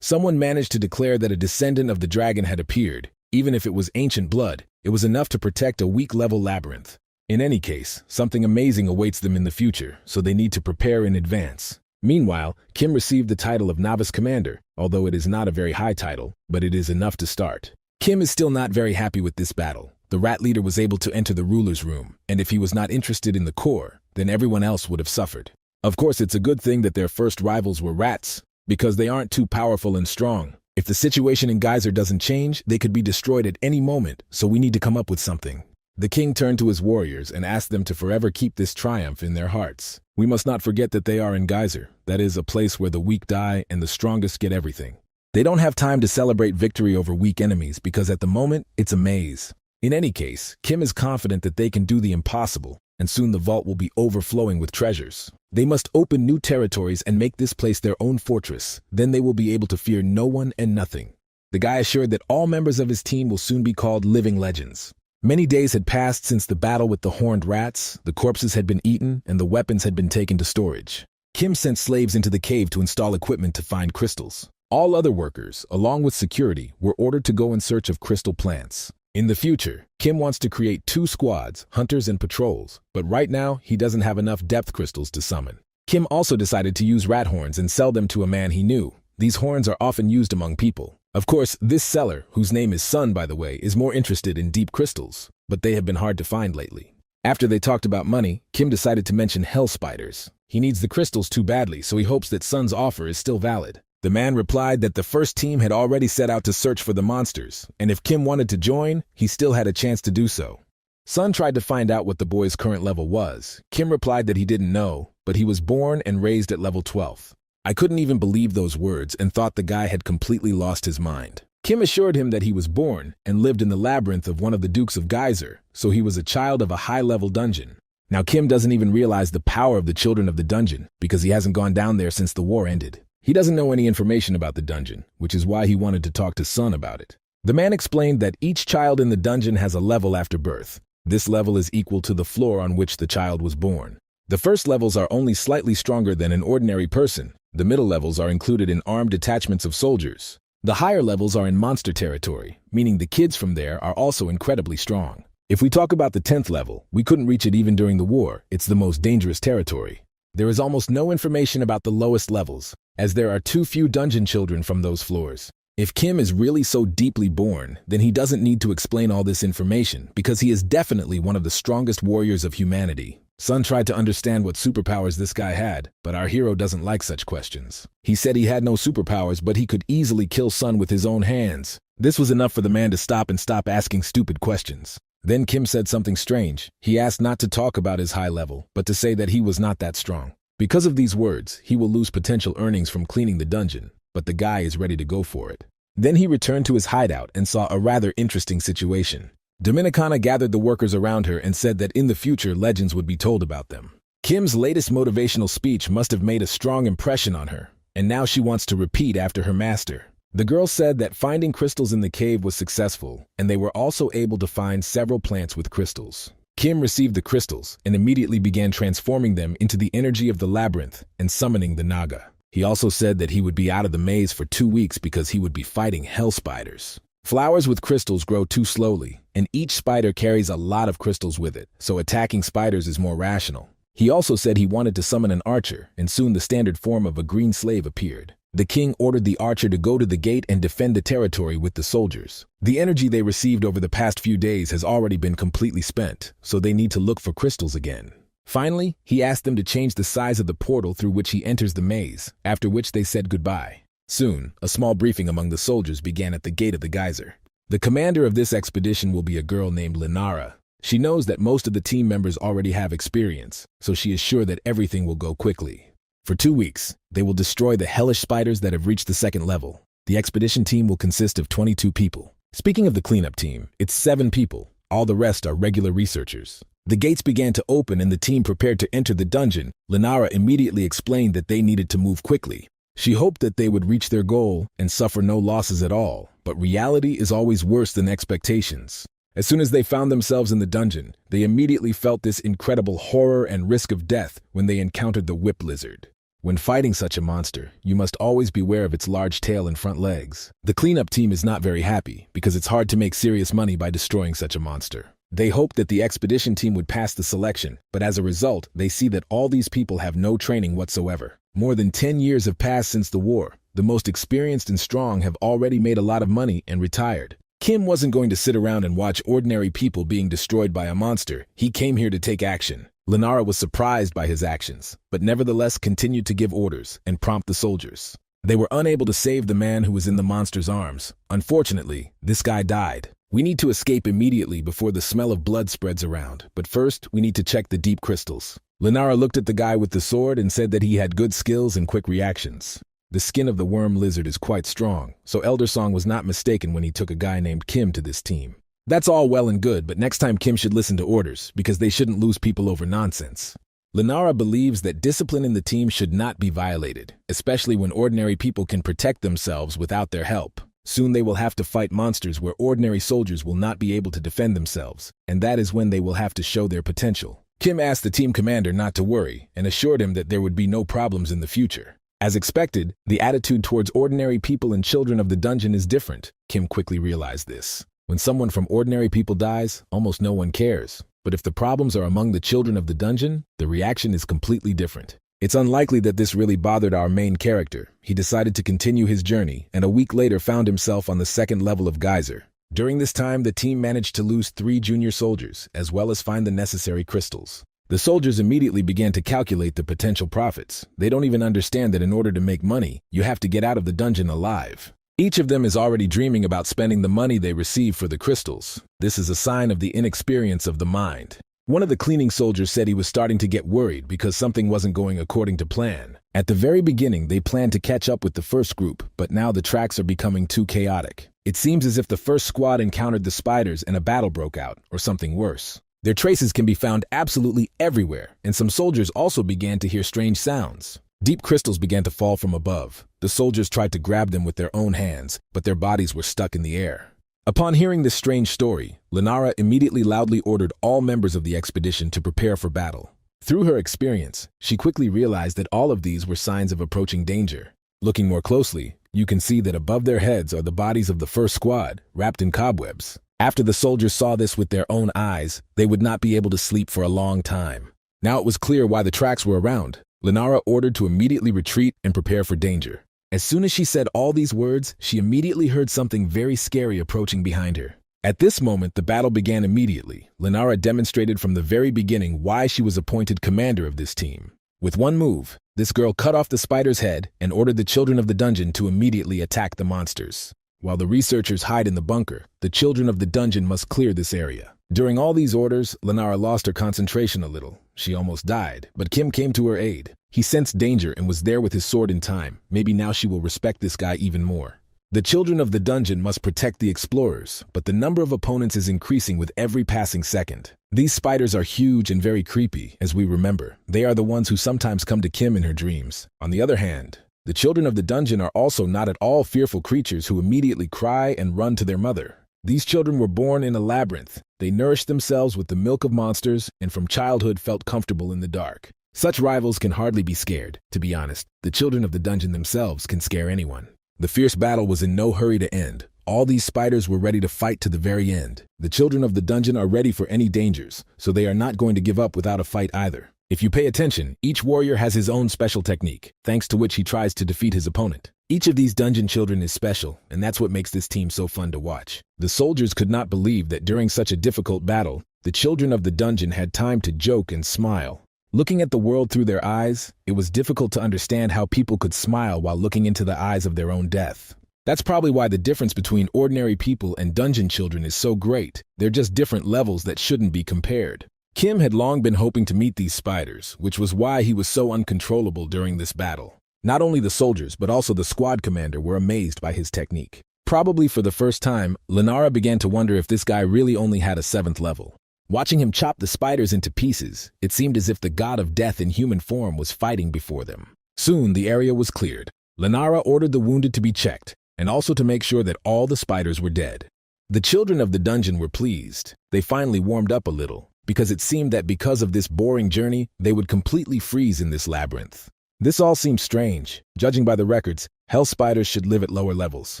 Someone managed to declare that a descendant of the dragon had appeared. Even if it was ancient blood, it was enough to protect a weak-level labyrinth. In any case, something amazing awaits them in the future, so they need to prepare in advance. Meanwhile, Kim received the title of Novice Commander, although it is not a very high title, but it is enough to start. Kim is still not very happy with this battle. The rat leader was able to enter the ruler's room, and if he was not interested in the core, then everyone else would have suffered. Of course, it's a good thing that their first rivals were rats, because they aren't too powerful and strong. If the situation in Geyser doesn't change, they could be destroyed at any moment, so we need to come up with something. The king turned to his warriors and asked them to forever keep this triumph in their hearts. We must not forget that they are in Geyser, that is, a place where the weak die and the strongest get everything. They don't have time to celebrate victory over weak enemies because at the moment, it's a maze. In any case, Kim is confident that they can do the impossible, and soon the vault will be overflowing with treasures. They must open new territories and make this place their own fortress. Then they will be able to fear no one and nothing. The guy assured that all members of his team will soon be called living legends. Many days had passed since the battle with the horned rats, the corpses had been eaten, and the weapons had been taken to storage. Kim sent slaves into the cave to install equipment to find crystals. All other workers, along with security, were ordered to go in search of crystal plants. In the future, Kim wants to create 2 squads, hunters and patrols, but right now he doesn't have enough depth crystals to summon. Kim also decided to use rat horns and sell them to a man he knew. These horns are often used among people. Of course, this seller, whose name is Sun by the way, is more interested in deep crystals, but they have been hard to find lately. After they talked about money, Kim decided to mention hell spiders. He needs the crystals too badly, so he hopes that Sun's offer is still valid. The man replied that the first team had already set out to search for the monsters, and if Kim wanted to join, he still had a chance to do so. Sun tried to find out what the boy's current level was. Kim replied that he didn't know, but he was born and raised at level 12. I couldn't even believe those words and thought the guy had completely lost his mind. Kim assured him that he was born and lived in the labyrinth of one of the Dukes of Geyser, so he was a child of a high-level dungeon. Now Kim doesn't even realize the power of the children of the dungeon because he hasn't gone down there since the war ended. He doesn't know any information about the dungeon, which is why he wanted to talk to Sun about it. The man explained that each child in the dungeon has a level after birth. This level is equal to the floor on which the child was born. The first levels are only slightly stronger than an ordinary person. The middle levels are included in armed detachments of soldiers. The higher levels are in monster territory, meaning the kids from there are also incredibly strong. If we talk about the 10th level, we couldn't reach it even during the war. It's the most dangerous territory. There is almost no information about the lowest levels, as there are too few dungeon children from those floors. If Kim is really so deeply born, then he doesn't need to explain all this information because he is definitely one of the strongest warriors of humanity. Sun tried to understand what superpowers this guy had, but our hero doesn't like such questions. He said he had no superpowers, but he could easily kill Sun with his own hands. This was enough for the man to stop asking stupid questions. Then Kim said something strange. He asked not to talk about his high level, but to say that he was not that strong. Because of these words, he will lose potential earnings from cleaning the dungeon, but the guy is ready to go for it. Then he returned to his hideout and saw a rather interesting situation. Dominicana gathered the workers around her and said that in the future legends would be told about them. Kim's latest motivational speech must have made a strong impression on her, and now she wants to repeat after her master. The girl said that finding crystals in the cave was successful, and they were also able to find several plants with crystals. Kim received the crystals and immediately began transforming them into the energy of the labyrinth and summoning the Naga. He also said that he would be out of the maze for 2 weeks because he would be fighting hell spiders. Flowers with crystals grow too slowly, and each spider carries a lot of crystals with it, so attacking spiders is more rational. He also said he wanted to summon an archer, and soon the standard form of a green slave appeared. The king ordered the archer to go to the gate and defend the territory with the soldiers. The energy they received over the past few days has already been completely spent, so they need to look for crystals again. Finally, he asked them to change the size of the portal through which he enters the maze, after which they said goodbye. Soon, a small briefing among the soldiers began at the gate of the geyser. The commander of this expedition will be a girl named Linara. She knows that most of the team members already have experience, so she is sure that everything will go quickly. For 2 weeks, they will destroy the hellish spiders that have reached the 2nd level. The expedition team will consist of 22 people. Speaking of the cleanup team, it's 7 people. All the rest are regular researchers. The gates began to open and the team prepared to enter the dungeon. Linara immediately explained that they needed to move quickly. She hoped that they would reach their goal and suffer no losses at all, but reality is always worse than expectations. As soon as they found themselves in the dungeon, they immediately felt this incredible horror and risk of death when they encountered the whip lizard. When fighting such a monster, you must always beware of its large tail and front legs. The cleanup team is not very happy because it's hard to make serious money by destroying such a monster. They hoped that the expedition team would pass the selection, but as a result, they see that all these people have no training whatsoever. More than 10 years have passed since the war. The most experienced and strong have already made a lot of money and retired. Kim wasn't going to sit around and watch ordinary people being destroyed by a monster. He came here to take action. Linara was surprised by his actions, but nevertheless continued to give orders and prompt the soldiers. They were unable to save the man who was in the monster's arms. Unfortunately, this guy died. We need to escape immediately before the smell of blood spreads around, but first we need to check the deep crystals. Linara looked at the guy with the sword and said that he had good skills and quick reactions. The skin of the worm lizard is quite strong, so Elder Song was not mistaken when he took a guy named Kim to this team. That's all well and good, but next time Kim should listen to orders, because they shouldn't lose people over nonsense. Linara believes that discipline in the team should not be violated, especially when ordinary people can protect themselves without their help. Soon they will have to fight monsters where ordinary soldiers will not be able to defend themselves, and that is when they will have to show their potential. Kim asked the team commander not to worry and assured him that there would be no problems in the future. As expected, the attitude towards ordinary people and children of the dungeon is different. Kim quickly realized this. When someone from ordinary people dies, almost no one cares. But if the problems are among the children of the dungeon, the reaction is completely different. It's unlikely that this really bothered our main character. He decided to continue his journey, and a week later found himself on the second level of Geyser. During this time, the team managed to lose 3 junior soldiers, as well as find the necessary crystals. The soldiers immediately began to calculate the potential profits. They don't even understand that in order to make money, you have to get out of the dungeon alive. Each of them is already dreaming about spending the money they receive for the crystals. This is a sign of the inexperience of the mind. One of the cleaning soldiers said he was starting to get worried because something wasn't going according to plan. At the very beginning, they planned to catch up with the first group, but now the tracks are becoming too chaotic. It seems as if the first squad encountered the spiders and a battle broke out, or something worse. Their traces can be found absolutely everywhere, and some soldiers also began to hear strange sounds. Deep crystals began to fall from above. The soldiers tried to grab them with their own hands, but their bodies were stuck in the air. Upon hearing this strange story, Lenara immediately loudly ordered all members of the expedition to prepare for battle. Through her experience, she quickly realized that all of these were signs of approaching danger. Looking more closely, you can see that above their heads are the bodies of the first squad, wrapped in cobwebs. After the soldiers saw this with their own eyes, they would not be able to sleep for a long time. Now it was clear why the tracks were around. Lenara ordered to immediately retreat and prepare for danger. As soon as she said all these words, she immediately heard something very scary approaching behind her. At this moment, the battle began immediately. Lenara demonstrated from the very beginning why she was appointed commander of this team. With one move, this girl cut off the spider's head and ordered the children of the dungeon to immediately attack the monsters. While the researchers hide in the bunker, the children of the dungeon must clear this area. During all these orders, Lenara lost her concentration a little. She almost died, but Kim came to her aid. He sensed danger and was there with his sword in time. Maybe now she will respect this guy even more. The children of the dungeon must protect the explorers, but the number of opponents is increasing with every passing second. These spiders are huge and very creepy, as we remember. They are the ones who sometimes come to Kim in her dreams. On the other hand, the children of the dungeon are also not at all fearful creatures who immediately cry and run to their mother. These children were born in a labyrinth. They nourished themselves with the milk of monsters and from childhood felt comfortable in the dark. Such rivals can hardly be scared. To be honest, the children of the dungeon themselves can scare anyone. The fierce battle was in no hurry to end. All these spiders were ready to fight to the very end. The children of the dungeon are ready for any dangers, so they are not going to give up without a fight either. If you pay attention, each warrior has his own special technique, thanks to which he tries to defeat his opponent. Each of these dungeon children is special, and that's what makes this team so fun to watch. The soldiers could not believe that during such a difficult battle, the children of the dungeon had time to joke and smile. Looking at the world through their eyes, it was difficult to understand how people could smile while looking into the eyes of their own death. That's probably why the difference between ordinary people and dungeon children is so great. They're just different levels that shouldn't be compared. Kim had long been hoping to meet these spiders, which was why he was so uncontrollable during this battle. Not only the soldiers, but also the squad commander were amazed by his technique. Probably for the first time, Lenara began to wonder if this guy really only had a 7th level. Watching him chop the spiders into pieces, it seemed as if the god of death in human form was fighting before them. Soon, the area was cleared. Lenara ordered the wounded to be checked, and also to make sure that all the spiders were dead. The children of the dungeon were pleased. They finally warmed up a little, because it seemed that because of this boring journey, they would completely freeze in this labyrinth. This all seemed strange. Judging by the records, hell spiders should live at lower levels.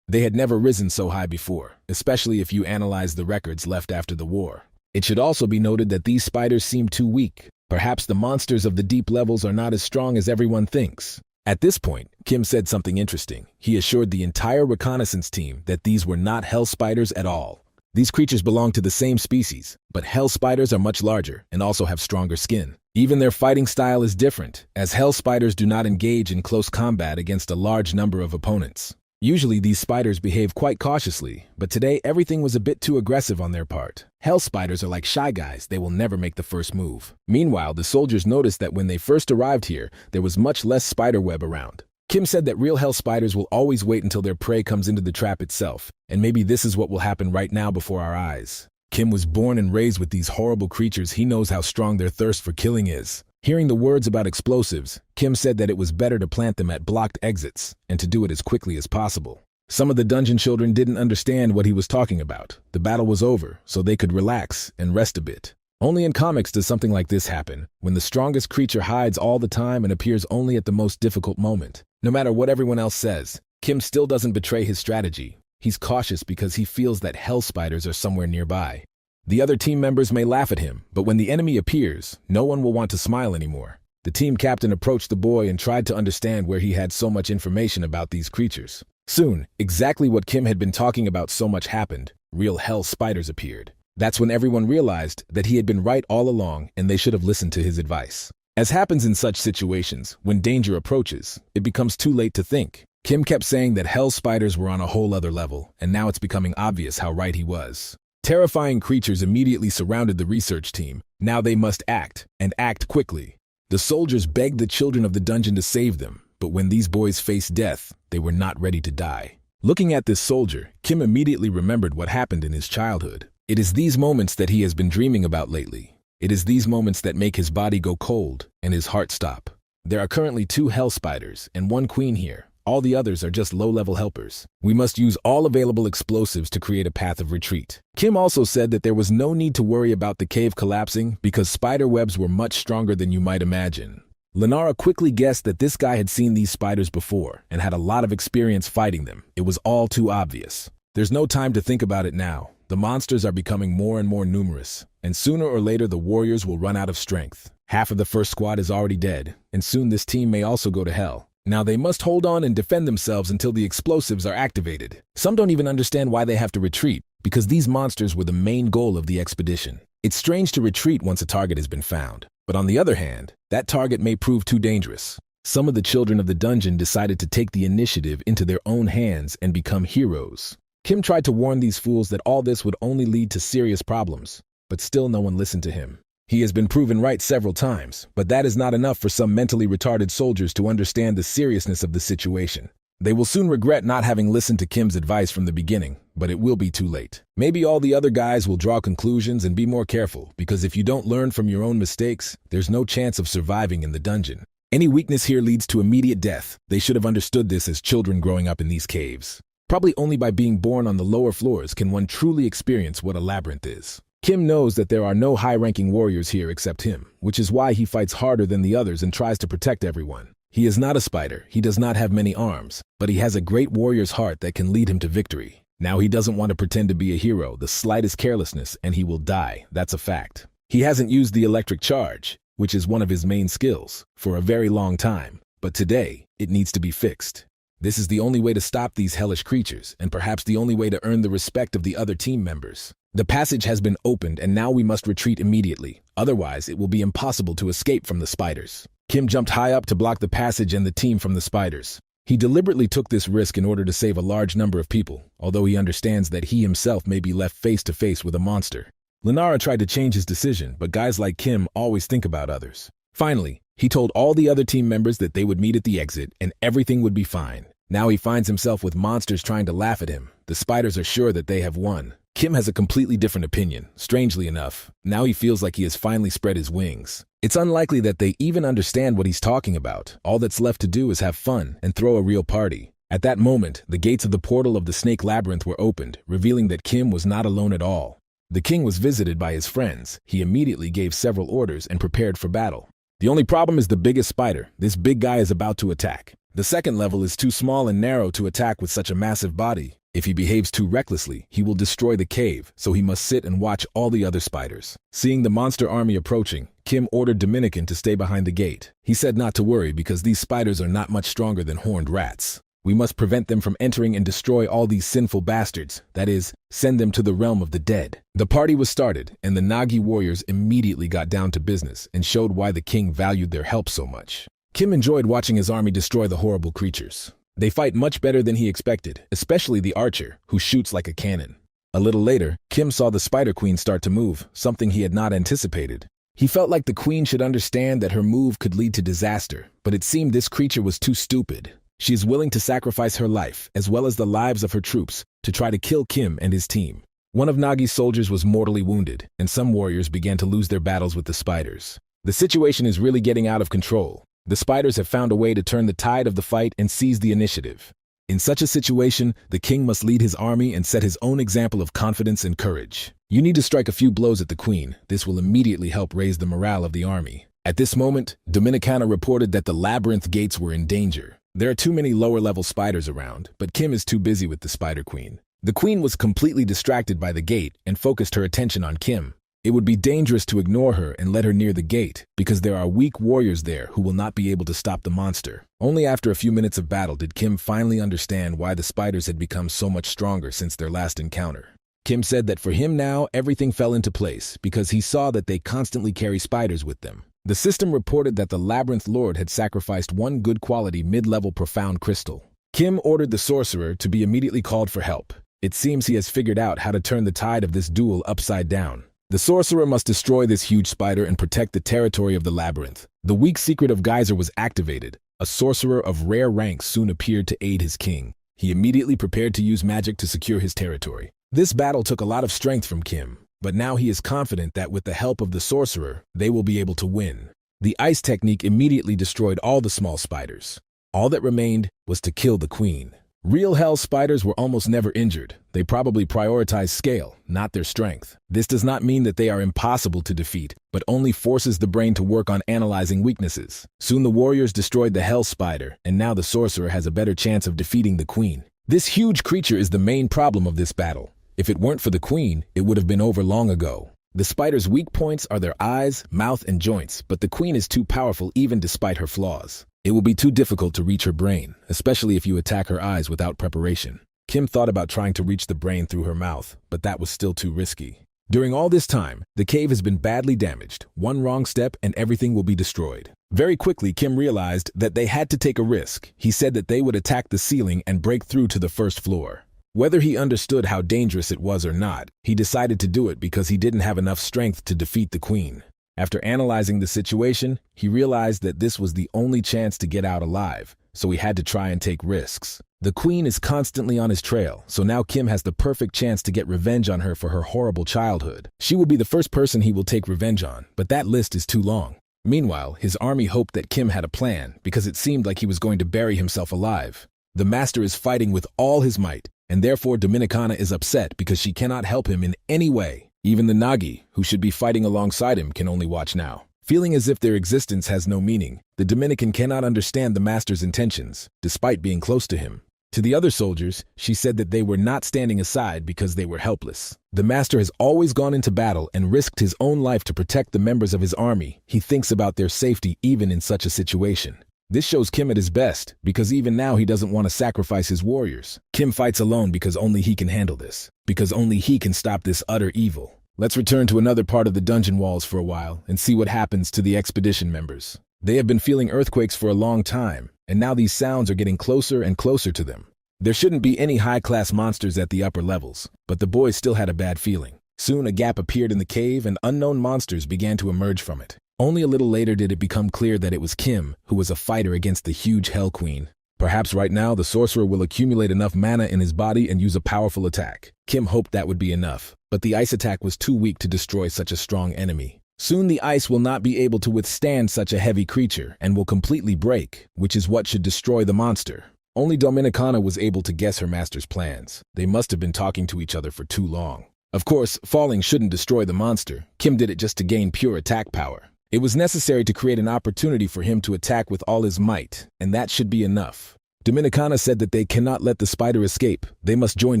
They had never risen so high before, especially if you analyze the records left after the war. It should also be noted that these spiders seem too weak. Perhaps the monsters of the deep levels are not as strong as everyone thinks. At this point, Kim said something interesting. He assured the entire reconnaissance team that these were not hell spiders at all. These creatures belong to the same species, but hell spiders are much larger and also have stronger skin. Even their fighting style is different, as hell spiders do not engage in close combat against a large number of opponents. Usually these spiders behave quite cautiously, but today everything was a bit too aggressive on their part. Hell spiders are like shy guys, they will never make the first move. Meanwhile, the soldiers noticed that when they first arrived here, there was much less spider web around. Kim said that real hell spiders will always wait until their prey comes into the trap itself, and maybe this is what will happen right now before our eyes. Kim was born and raised with these horrible creatures. He knows how strong their thirst for killing is. Hearing the words about explosives, Kim said that it was better to plant them at blocked exits, and to do it as quickly as possible. Some of the dungeon children didn't understand what he was talking about. The battle was over, so they could relax and rest a bit. Only in comics does something like this happen, when the strongest creature hides all the time and appears only at the most difficult moment. No matter what everyone else says, Kim still doesn't betray his strategy. He's cautious because he feels that hell spiders are somewhere nearby. The other team members may laugh at him, but when the enemy appears, no one will want to smile anymore. The team captain approached the boy and tried to understand where he had so much information about these creatures. Soon, exactly what Kim had been talking about so much happened. Real hell spiders appeared. That's when everyone realized that he had been right all along and they should have listened to his advice. As happens in such situations, when danger approaches, it becomes too late to think. Kim kept saying that hell spiders were on a whole other level, and now it's becoming obvious how right he was. Terrifying creatures immediately surrounded the research team. Now they must act, and act quickly. The soldiers begged the children of the dungeon to save them, but when these boys faced death, they were not ready to die. Looking at this soldier, Kim immediately remembered what happened in his childhood. It is these moments that he has been dreaming about lately. It is these moments that make his body go cold and his heart stop. There are currently 2 hell spiders and 1 queen here. All the others are just low-level helpers. We must use all available explosives to create a path of retreat. Kim also said that there was no need to worry about the cave collapsing because spider webs were much stronger than you might imagine. Lenara quickly guessed that this guy had seen these spiders before and had a lot of experience fighting them. It was all too obvious. There's no time to think about it now. The monsters are becoming more and more numerous, and sooner or later the warriors will run out of strength. Half of the first squad is already dead, and soon this team may also go to hell. Now they must hold on and defend themselves until the explosives are activated. Some don't even understand why they have to retreat, because these monsters were the main goal of the expedition. It's strange to retreat once a target has been found, but on the other hand, that target may prove too dangerous. Some of the children of the dungeon decided to take the initiative into their own hands and become heroes. Kim tried to warn these fools that all this would only lead to serious problems, but still no one listened to him. He has been proven right several times, but that is not enough for some mentally retarded soldiers to understand the seriousness of the situation. They will soon regret not having listened to Kim's advice from the beginning, but it will be too late. Maybe all the other guys will draw conclusions and be more careful, because if you don't learn from your own mistakes, there's no chance of surviving in the dungeon. Any weakness here leads to immediate death. They should have understood this as children growing up in these caves. Probably only by being born on the lower floors can one truly experience what a labyrinth is. Kim knows that there are no high-ranking warriors here except him, which is why he fights harder than the others and tries to protect everyone. He is not a spider, he does not have many arms, but he has a great warrior's heart that can lead him to victory. Now he doesn't want to pretend to be a hero, the slightest carelessness and he will die, that's a fact. He hasn't used the electric charge, which is one of his main skills, for a very long time, but today, it needs to be fixed. This is the only way to stop these hellish creatures, and perhaps the only way to earn the respect of the other team members. The passage has been opened and now we must retreat immediately, otherwise it will be impossible to escape from the spiders. Kim jumped high up to block the passage and the team from the spiders. He deliberately took this risk in order to save a large number of people, although he understands that he himself may be left face to face with a monster. Lenara tried to change his decision, but guys like Kim always think about others. Finally, he told all the other team members that they would meet at the exit and everything would be fine. Now he finds himself with monsters trying to laugh at him. The spiders are sure that they have won. Kim has a completely different opinion, strangely enough. Now he feels like he has finally spread his wings. It's unlikely that they even understand what he's talking about. All that's left to do is have fun and throw a real party. At that moment, the gates of the portal of the Snake Labyrinth were opened, revealing that Kim was not alone at all. The king was visited by his friends. He immediately gave several orders and prepared for battle. The only problem is the biggest spider. This big guy is about to attack. The second level is too small and narrow to attack with such a massive body. If he behaves too recklessly, he will destroy the cave, so he must sit and watch all the other spiders. Seeing the monster army approaching, Kim ordered Dominican to stay behind the gate. He said not to worry because these spiders are not much stronger than horned rats. We must prevent them from entering and destroy all these sinful bastards, that is, send them to the realm of the dead. The party was started, and the Nagi warriors immediately got down to business and showed why the king valued their help so much. Kim enjoyed watching his army destroy the horrible creatures. They fight much better than he expected, especially the archer, who shoots like a cannon. A little later, Kim saw the Spider Queen start to move, something he had not anticipated. He felt like the queen should understand that her move could lead to disaster, but it seemed this creature was too stupid. She is willing to sacrifice her life, as well as the lives of her troops, to try to kill Kim and his team. One of Nagi's soldiers was mortally wounded, and some warriors began to lose their battles with the spiders. The situation is really getting out of control. The spiders have found a way to turn the tide of the fight and seize the initiative. In such a situation, the king must lead his army and set his own example of confidence and courage. You need to strike a few blows at the queen. This will immediately help raise the morale of the army. At this moment, Dominicana reported that the labyrinth gates were in danger. There are too many lower-level spiders around, but Kim is too busy with the Spider Queen. The Queen was completely distracted by the gate and focused her attention on Kim. It would be dangerous to ignore her and let her near the gate, because there are weak warriors there who will not be able to stop the monster. Only after a few minutes of battle did Kim finally understand why the spiders had become so much stronger since their last encounter. Kim said that for him now, everything fell into place because he saw that they constantly carry spiders with them. The system reported that the Labyrinth Lord had sacrificed one good quality mid-level profound crystal. Kim ordered the sorcerer to be immediately called for help. It seems he has figured out how to turn the tide of this duel upside down. The sorcerer must destroy this huge spider and protect the territory of the labyrinth. The weak secret of Geyser was activated. A sorcerer of rare rank soon appeared to aid his king. He immediately prepared to use magic to secure his territory. This battle took a lot of strength from Kim, but now he is confident that with the help of the sorcerer, they will be able to win. The ice technique immediately destroyed all the small spiders. All that remained was to kill the queen. Real hell spiders were almost never injured. They probably prioritize scale, not their strength. This does not mean that they are impossible to defeat, but only forces the brain to work on analyzing weaknesses. Soon the warriors destroyed the hell spider, and now the sorcerer has a better chance of defeating the queen. This huge creature is the main problem of this battle. If it weren't for the queen, it would have been over long ago. The spider's weak points are their eyes, mouth, and joints, but the queen is too powerful even despite her flaws. It will be too difficult to reach her brain, especially if you attack her eyes without preparation. Kim thought about trying to reach the brain through her mouth, but that was still too risky. During all this time, the cave has been badly damaged. One wrong step and everything will be destroyed. Very quickly, Kim realized that they had to take a risk. He said that they would attack the ceiling and break through to the first floor. Whether he understood how dangerous it was or not, he decided to do it because he didn't have enough strength to defeat the queen. After analyzing the situation, he realized that this was the only chance to get out alive, so he had to try and take risks. The queen is constantly on his trail, so now Kim has the perfect chance to get revenge on her for her horrible childhood. She will be the first person he will take revenge on, but that list is too long. Meanwhile, his army hoped that Kim had a plan because it seemed like he was going to bury himself alive. The master is fighting with all his might, and therefore Dominicana is upset because she cannot help him in any way. Even the Nagi, who should be fighting alongside him, can only watch now. Feeling as if their existence has no meaning, the Dominican cannot understand the master's intentions, despite being close to him. To the other soldiers, she said that they were not standing aside because they were helpless. The master has always gone into battle and risked his own life to protect the members of his army. He thinks about their safety even in such a situation. This shows Kim at his best, because even now he doesn't want to sacrifice his warriors. Kim fights alone because only he can handle this, because only he can stop this utter evil. Let's return to another part of the dungeon walls for a while and see what happens to the expedition members. They have been feeling earthquakes for a long time, and now these sounds are getting closer and closer to them. There shouldn't be any high-class monsters at the upper levels, but the boys still had a bad feeling. Soon a gap appeared in the cave and unknown monsters began to emerge from it. Only a little later did it become clear that it was Kim, who was a fighter against the huge Hell Queen. Perhaps right now the sorcerer will accumulate enough mana in his body and use a powerful attack. Kim hoped that would be enough, but the ice attack was too weak to destroy such a strong enemy. Soon the ice will not be able to withstand such a heavy creature and will completely break, which is what should destroy the monster. Only Dominicana was able to guess her master's plans. They must have been talking to each other for too long. Of course, falling shouldn't destroy the monster. Kim did it just to gain pure attack power. It was necessary to create an opportunity for him to attack with all his might, and that should be enough. Dominicana said that they cannot let the spider escape. They must join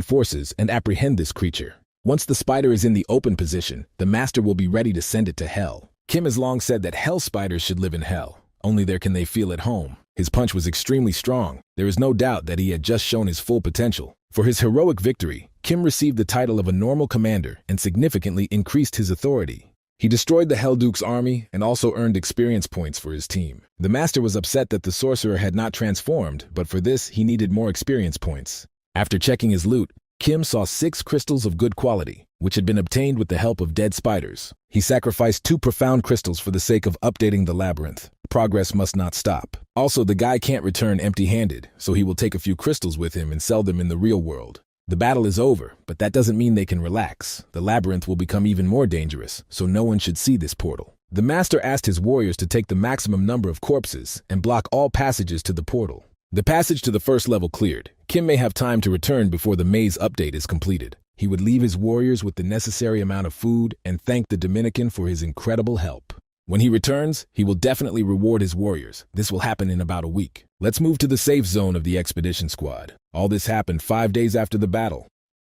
forces and apprehend this creature. Once the spider is in the open position, the master will be ready to send it to hell. Kim has long said that hell spiders should live in hell. Only there can they feel at home. His punch was extremely strong. There is no doubt that he had just shown his full potential. For his heroic victory, Kim received the title of a normal commander and significantly increased his authority. He destroyed the Hellduke's army and also earned experience points for his team. The master was upset that the sorcerer had not transformed, but for this he needed more experience points. After checking his loot, Kim saw 6 crystals of good quality, which had been obtained with the help of dead spiders. He sacrificed 2 profound crystals for the sake of updating the labyrinth. Progress must not stop. Also, the guy can't return empty-handed, so he will take a few crystals with him and sell them in the real world. The battle is over, but that doesn't mean they can relax. The labyrinth will become even more dangerous, so no one should see this portal. The master asked his warriors to take the maximum number of corpses and block all passages to the portal. The passage to the first level cleared. Kim may have time to return before the maze update is completed. He would leave his warriors with the necessary amount of food and thank the Dominican for his incredible help. When he returns, he will definitely reward his warriors. This will happen in about a week. Let's move to the safe zone of the expedition squad. All this happened 5 days after the battle.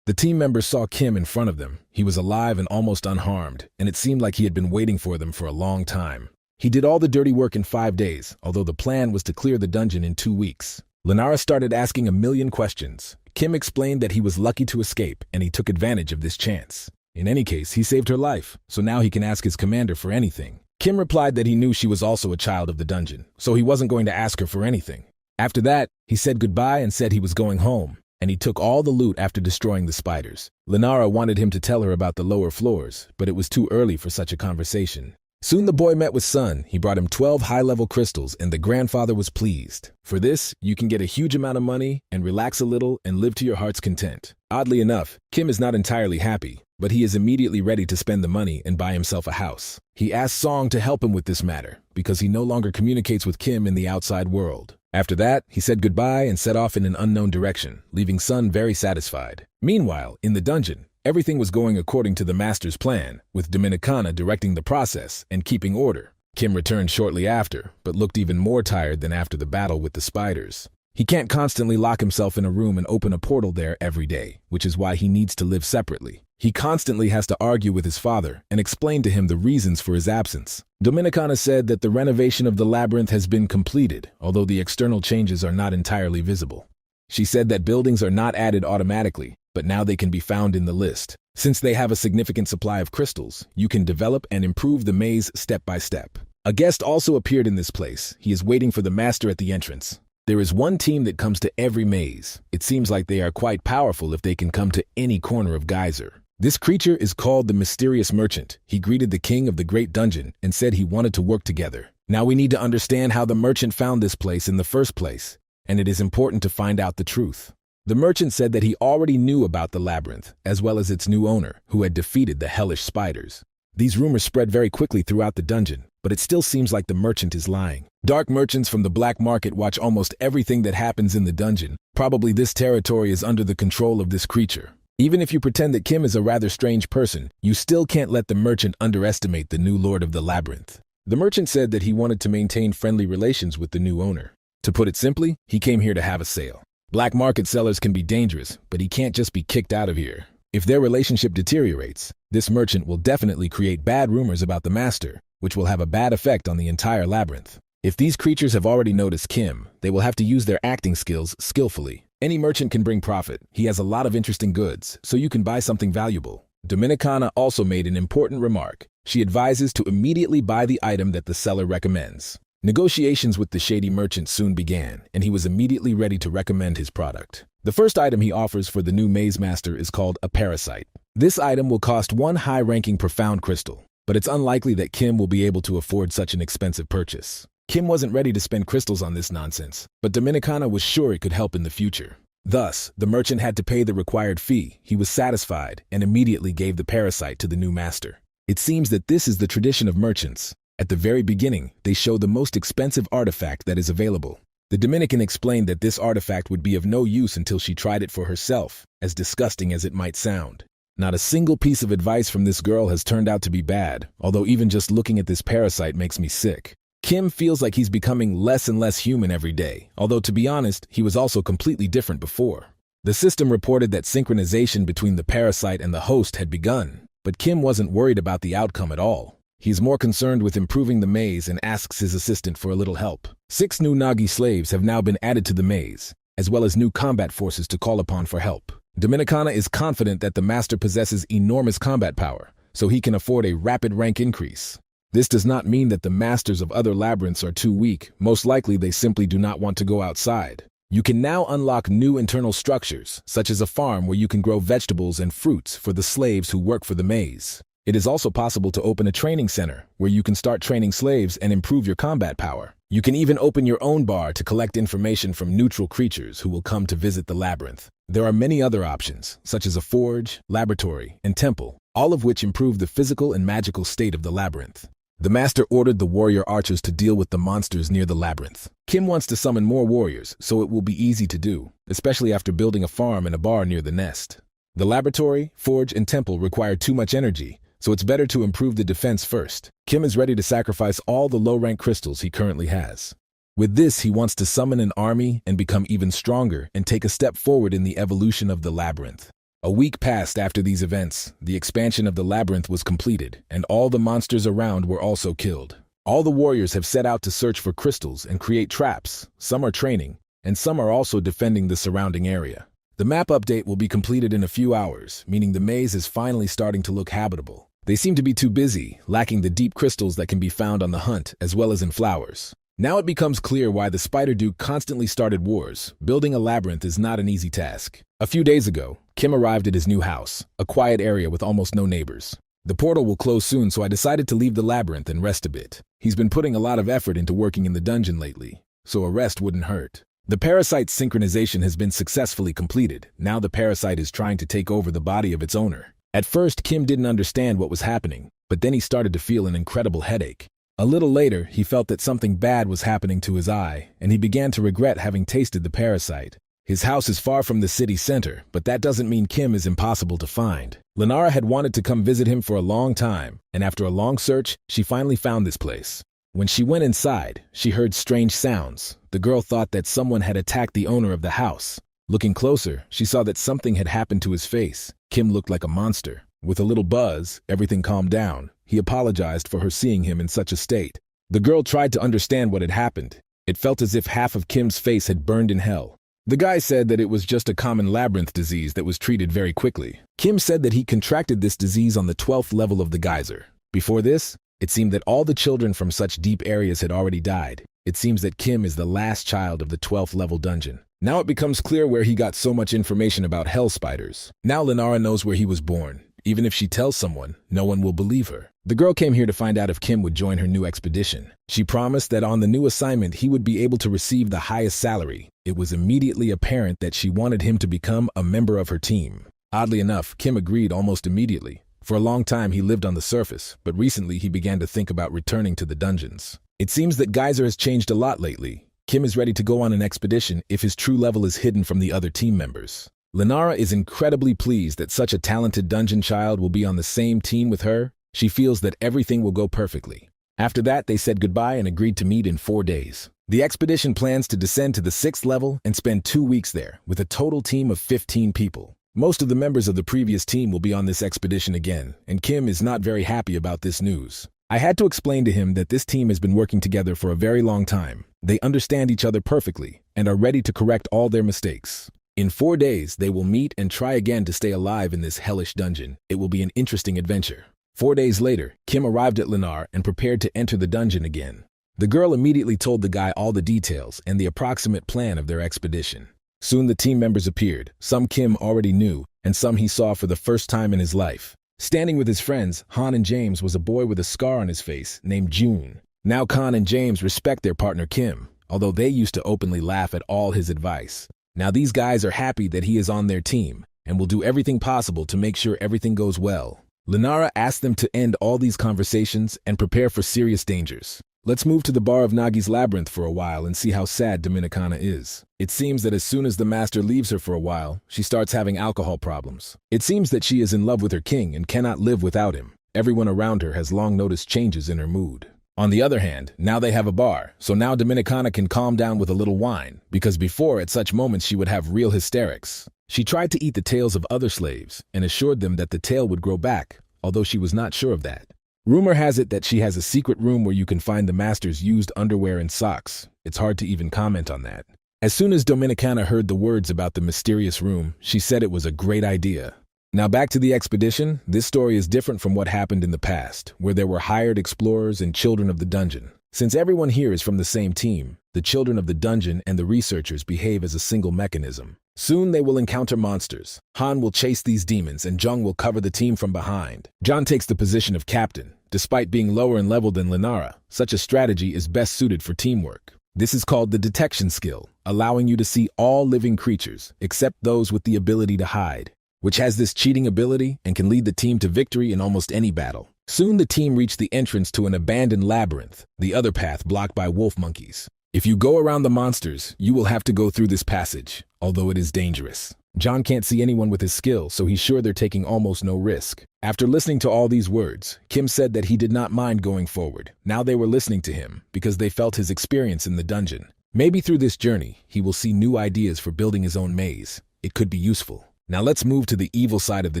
The team members saw Kim in front of them. He was alive and almost unharmed, and it seemed like he had been waiting for them for a long time. He did all the dirty work in 5 days, although the plan was to clear the dungeon in 2 weeks. Lenara started asking a million questions. Kim explained that he was lucky to escape, and he took advantage of this chance. In any case, he saved her life, so now he can ask his commander for anything. Kim replied that he knew she was also a child of the dungeon, so he wasn't going to ask her for anything. After that, he said goodbye and said he was going home, and he took all the loot after destroying the spiders. Lenara wanted him to tell her about the lower floors, but it was too early for such a conversation. Soon the boy met with Sun. He brought him 12 high-level crystals, and the grandfather was pleased. For this, you can get a huge amount of money and relax a little and live to your heart's content. Oddly enough, Kim is not entirely happy, but he is immediately ready to spend the money and buy himself a house. He asked Song to help him with this matter, because he no longer communicates with Kim in the outside world. After that, he said goodbye and set off in an unknown direction, leaving Sun very satisfied. Meanwhile, in the dungeon, everything was going according to the master's plan, with Dominicana directing the process and keeping order. Kim returned shortly after, but looked even more tired than after the battle with the spiders. He can't constantly lock himself in a room and open a portal there every day, which is why he needs to live separately. He constantly has to argue with his father and explain to him the reasons for his absence. Dominicana said that the renovation of the labyrinth has been completed, although the external changes are not entirely visible. She said that buildings are not added automatically, but now they can be found in the list. Since they have a significant supply of crystals, you can develop and improve the maze step by step. A guest also appeared in this place. He is waiting for the master at the entrance. There is one team that comes to every maze. It seems like they are quite powerful if they can come to any corner of Geyser. This creature is called the Mysterious Merchant. He greeted the king of the Great Dungeon and said he wanted to work together. Now we need to understand how the merchant found this place in the first place, and it is important to find out the truth. The merchant said that he already knew about the labyrinth, as well as its new owner, who had defeated the hellish spiders. These rumors spread very quickly throughout the dungeon, but it still seems like the merchant is lying. Dark merchants from the black market watch almost everything that happens in the dungeon. Probably this territory is under the control of this creature. Even if you pretend that Kim is a rather strange person, you still can't let the merchant underestimate the new lord of the labyrinth. The merchant said that he wanted to maintain friendly relations with the new owner. To put it simply, he came here to have a sale. Black market sellers can be dangerous, but he can't just be kicked out of here. If their relationship deteriorates, this merchant will definitely create bad rumors about the master, which will have a bad effect on the entire labyrinth. If these creatures have already noticed Kim, they will have to use their acting skills skillfully. Any merchant can bring profit. He has a lot of interesting goods, so you can buy something valuable. Dominicana also made an important remark. She advises to immediately buy the item that the seller recommends. Negotiations with the shady merchant soon began, and he was immediately ready to recommend his product. The first item he offers for the new maze master is called a parasite. This item will cost 1 high-ranking profound crystal, but it's unlikely that Kim will be able to afford such an expensive purchase. Kim wasn't ready to spend crystals on this nonsense, but Dominicana was sure it could help in the future. Thus, the merchant had to pay the required fee. He was satisfied and immediately gave the parasite to the new master. It seems that this is the tradition of merchants. At the very beginning, they show the most expensive artifact that is available. The Dominican explained that this artifact would be of no use until she tried it for herself, as disgusting as it might sound. Not a single piece of advice from this girl has turned out to be bad, although even just looking at this parasite makes me sick. Kim feels like he's becoming less and less human every day, although to be honest, he was also completely different before. The system reported that synchronization between the parasite and the host had begun, but Kim wasn't worried about the outcome at all. He's more concerned with improving the maze and asks his assistant for a little help. 6 new Nagi slaves have now been added to the maze, as well as new combat forces to call upon for help. Dominicana is confident that the master possesses enormous combat power, so he can afford a rapid rank increase. This does not mean that the masters of other labyrinths are too weak. Most likely they simply do not want to go outside. You can now unlock new internal structures, such as a farm where you can grow vegetables and fruits for the slaves who work for the maze. It is also possible to open a training center where you can start training slaves and improve your combat power. You can even open your own bar to collect information from neutral creatures who will come to visit the labyrinth. There are many other options, such as a forge, laboratory, and temple, all of which improve the physical and magical state of the labyrinth. The master ordered the warrior archers to deal with the monsters near the labyrinth. Kim wants to summon more warriors, so it will be easy to do, especially after building a farm and a bar near the nest. The laboratory, forge, and temple require too much energy, so it's better to improve the defense first. Kim is ready to sacrifice all the low-rank crystals he currently has. With this, he wants to summon an army and become even stronger and take a step forward in the evolution of the labyrinth. A week passed after these events. The expansion of the labyrinth was completed, and all the monsters around were also killed. All the warriors have set out to search for crystals and create traps. Some are training, and some are also defending the surrounding area. The map update will be completed in a few hours, meaning the maze is finally starting to look habitable. They seem to be too busy, lacking the deep crystals that can be found on the hunt as well as in flowers. Now it becomes clear why the Spider Duke constantly started wars. Building a labyrinth is not an easy task. A few days ago, Kim arrived at his new house, a quiet area with almost no neighbors. The portal will close soon, so I decided to leave the labyrinth and rest a bit. He's been putting a lot of effort into working in the dungeon lately, so a rest wouldn't hurt. The parasite synchronization has been successfully completed. Now the parasite is trying to take over the body of its owner. At first, Kim didn't understand what was happening, but then he started to feel an incredible headache. A little later, he felt that something bad was happening to his eye, and he began to regret having tasted the parasite. His house is far from the city center, but that doesn't mean Kim is impossible to find. Lenara had wanted to come visit him for a long time, and after a long search, she finally found this place. When she went inside, she heard strange sounds. The girl thought that someone had attacked the owner of the house. Looking closer, she saw that something had happened to his face. Kim looked like a monster. With a little buzz, everything calmed down. He apologized for her seeing him in such a state. The girl tried to understand what had happened. It felt as if half of Kim's face had burned in hell. The guy said that it was just a common labyrinth disease that was treated very quickly. Kim said that he contracted this disease on the 12th level of the geyser. Before this, it seemed that all the children from such deep areas had already died. It seems that Kim is the last child of the 12th level dungeon. Now it becomes clear where he got so much information about hell spiders. Now Lenara knows where he was born. Even if she tells someone, no one will believe her. The girl came here to find out if Kim would join her new expedition. She promised that on the new assignment he would be able to receive the highest salary. It was immediately apparent that she wanted him to become a member of her team. Oddly enough, Kim agreed almost immediately. For a long time he lived on the surface, but recently he began to think about returning to the dungeons. It seems that Geyser has changed a lot lately. Kim is ready to go on an expedition if his true level is hidden from the other team members. Lenara is incredibly pleased that such a talented dungeon child will be on the same team with her. She feels that everything will go perfectly. After that, they said goodbye and agreed to meet in 4 days. The expedition plans to descend to the 6th level and spend 2 weeks there, with a total team of 15 people. Most of the members of the previous team will be on this expedition again, and Kim is not very happy about this news. I had to explain to him that this team has been working together for a very long time. They understand each other perfectly and are ready to correct all their mistakes. In 4 days, they will meet and try again to stay alive in this hellish dungeon. It will be an interesting adventure. 4 days later, Kim arrived at Lenara and prepared to enter the dungeon again. The girl immediately told the guy all the details and the approximate plan of their expedition. Soon the team members appeared. Some Kim already knew, and some he saw for the first time in his life. Standing with his friends, Han and James, was a boy with a scar on his face named June. Now Khan and James respect their partner Kim, although they used to openly laugh at all his advice. Now these guys are happy that he is on their team and will do everything possible to make sure everything goes well. Lenara asked them to end all these conversations and prepare for serious dangers. Let's move to the bar of Nagi's labyrinth for a while and see how sad Dominicana is. It seems that as soon as the master leaves her for a while, she starts having alcohol problems. It seems that she is in love with her king and cannot live without him. Everyone around her has long noticed changes in her mood. On the other hand, now they have a bar, so now Dominicana can calm down with a little wine, because before at such moments she would have real hysterics. She tried to eat the tails of other slaves and assured them that the tail would grow back, although she was not sure of that. Rumor has it that she has a secret room where you can find the master's used underwear and socks. It's hard to even comment on that. As soon as Dominicana heard the words about the mysterious room, she said it was a great idea. Now back to the expedition. This story is different from what happened in the past, where there were hired explorers and children of the dungeon. Since everyone here is from the same team, the children of the dungeon and the researchers behave as a single mechanism. Soon they will encounter monsters. Han will chase these demons and Jung will cover the team from behind. John takes the position of captain. Despite being lower in level than Lenara, such a strategy is best suited for teamwork. This is called the detection skill, allowing you to see all living creatures, except those with the ability to hide, which has this cheating ability and can lead the team to victory in almost any battle. Soon the team reached the entrance to an abandoned labyrinth, the other path blocked by wolf monkeys. If you go around the monsters, you will have to go through this passage, although it is dangerous. John can't see anyone with his skill, so he's sure they're taking almost no risk. After listening to all these words, Kim said that he did not mind going forward. Now they were listening to him because they felt his experience in the dungeon. Maybe through this journey, he will see new ideas for building his own maze. It could be useful. Now let's move to the evil side of the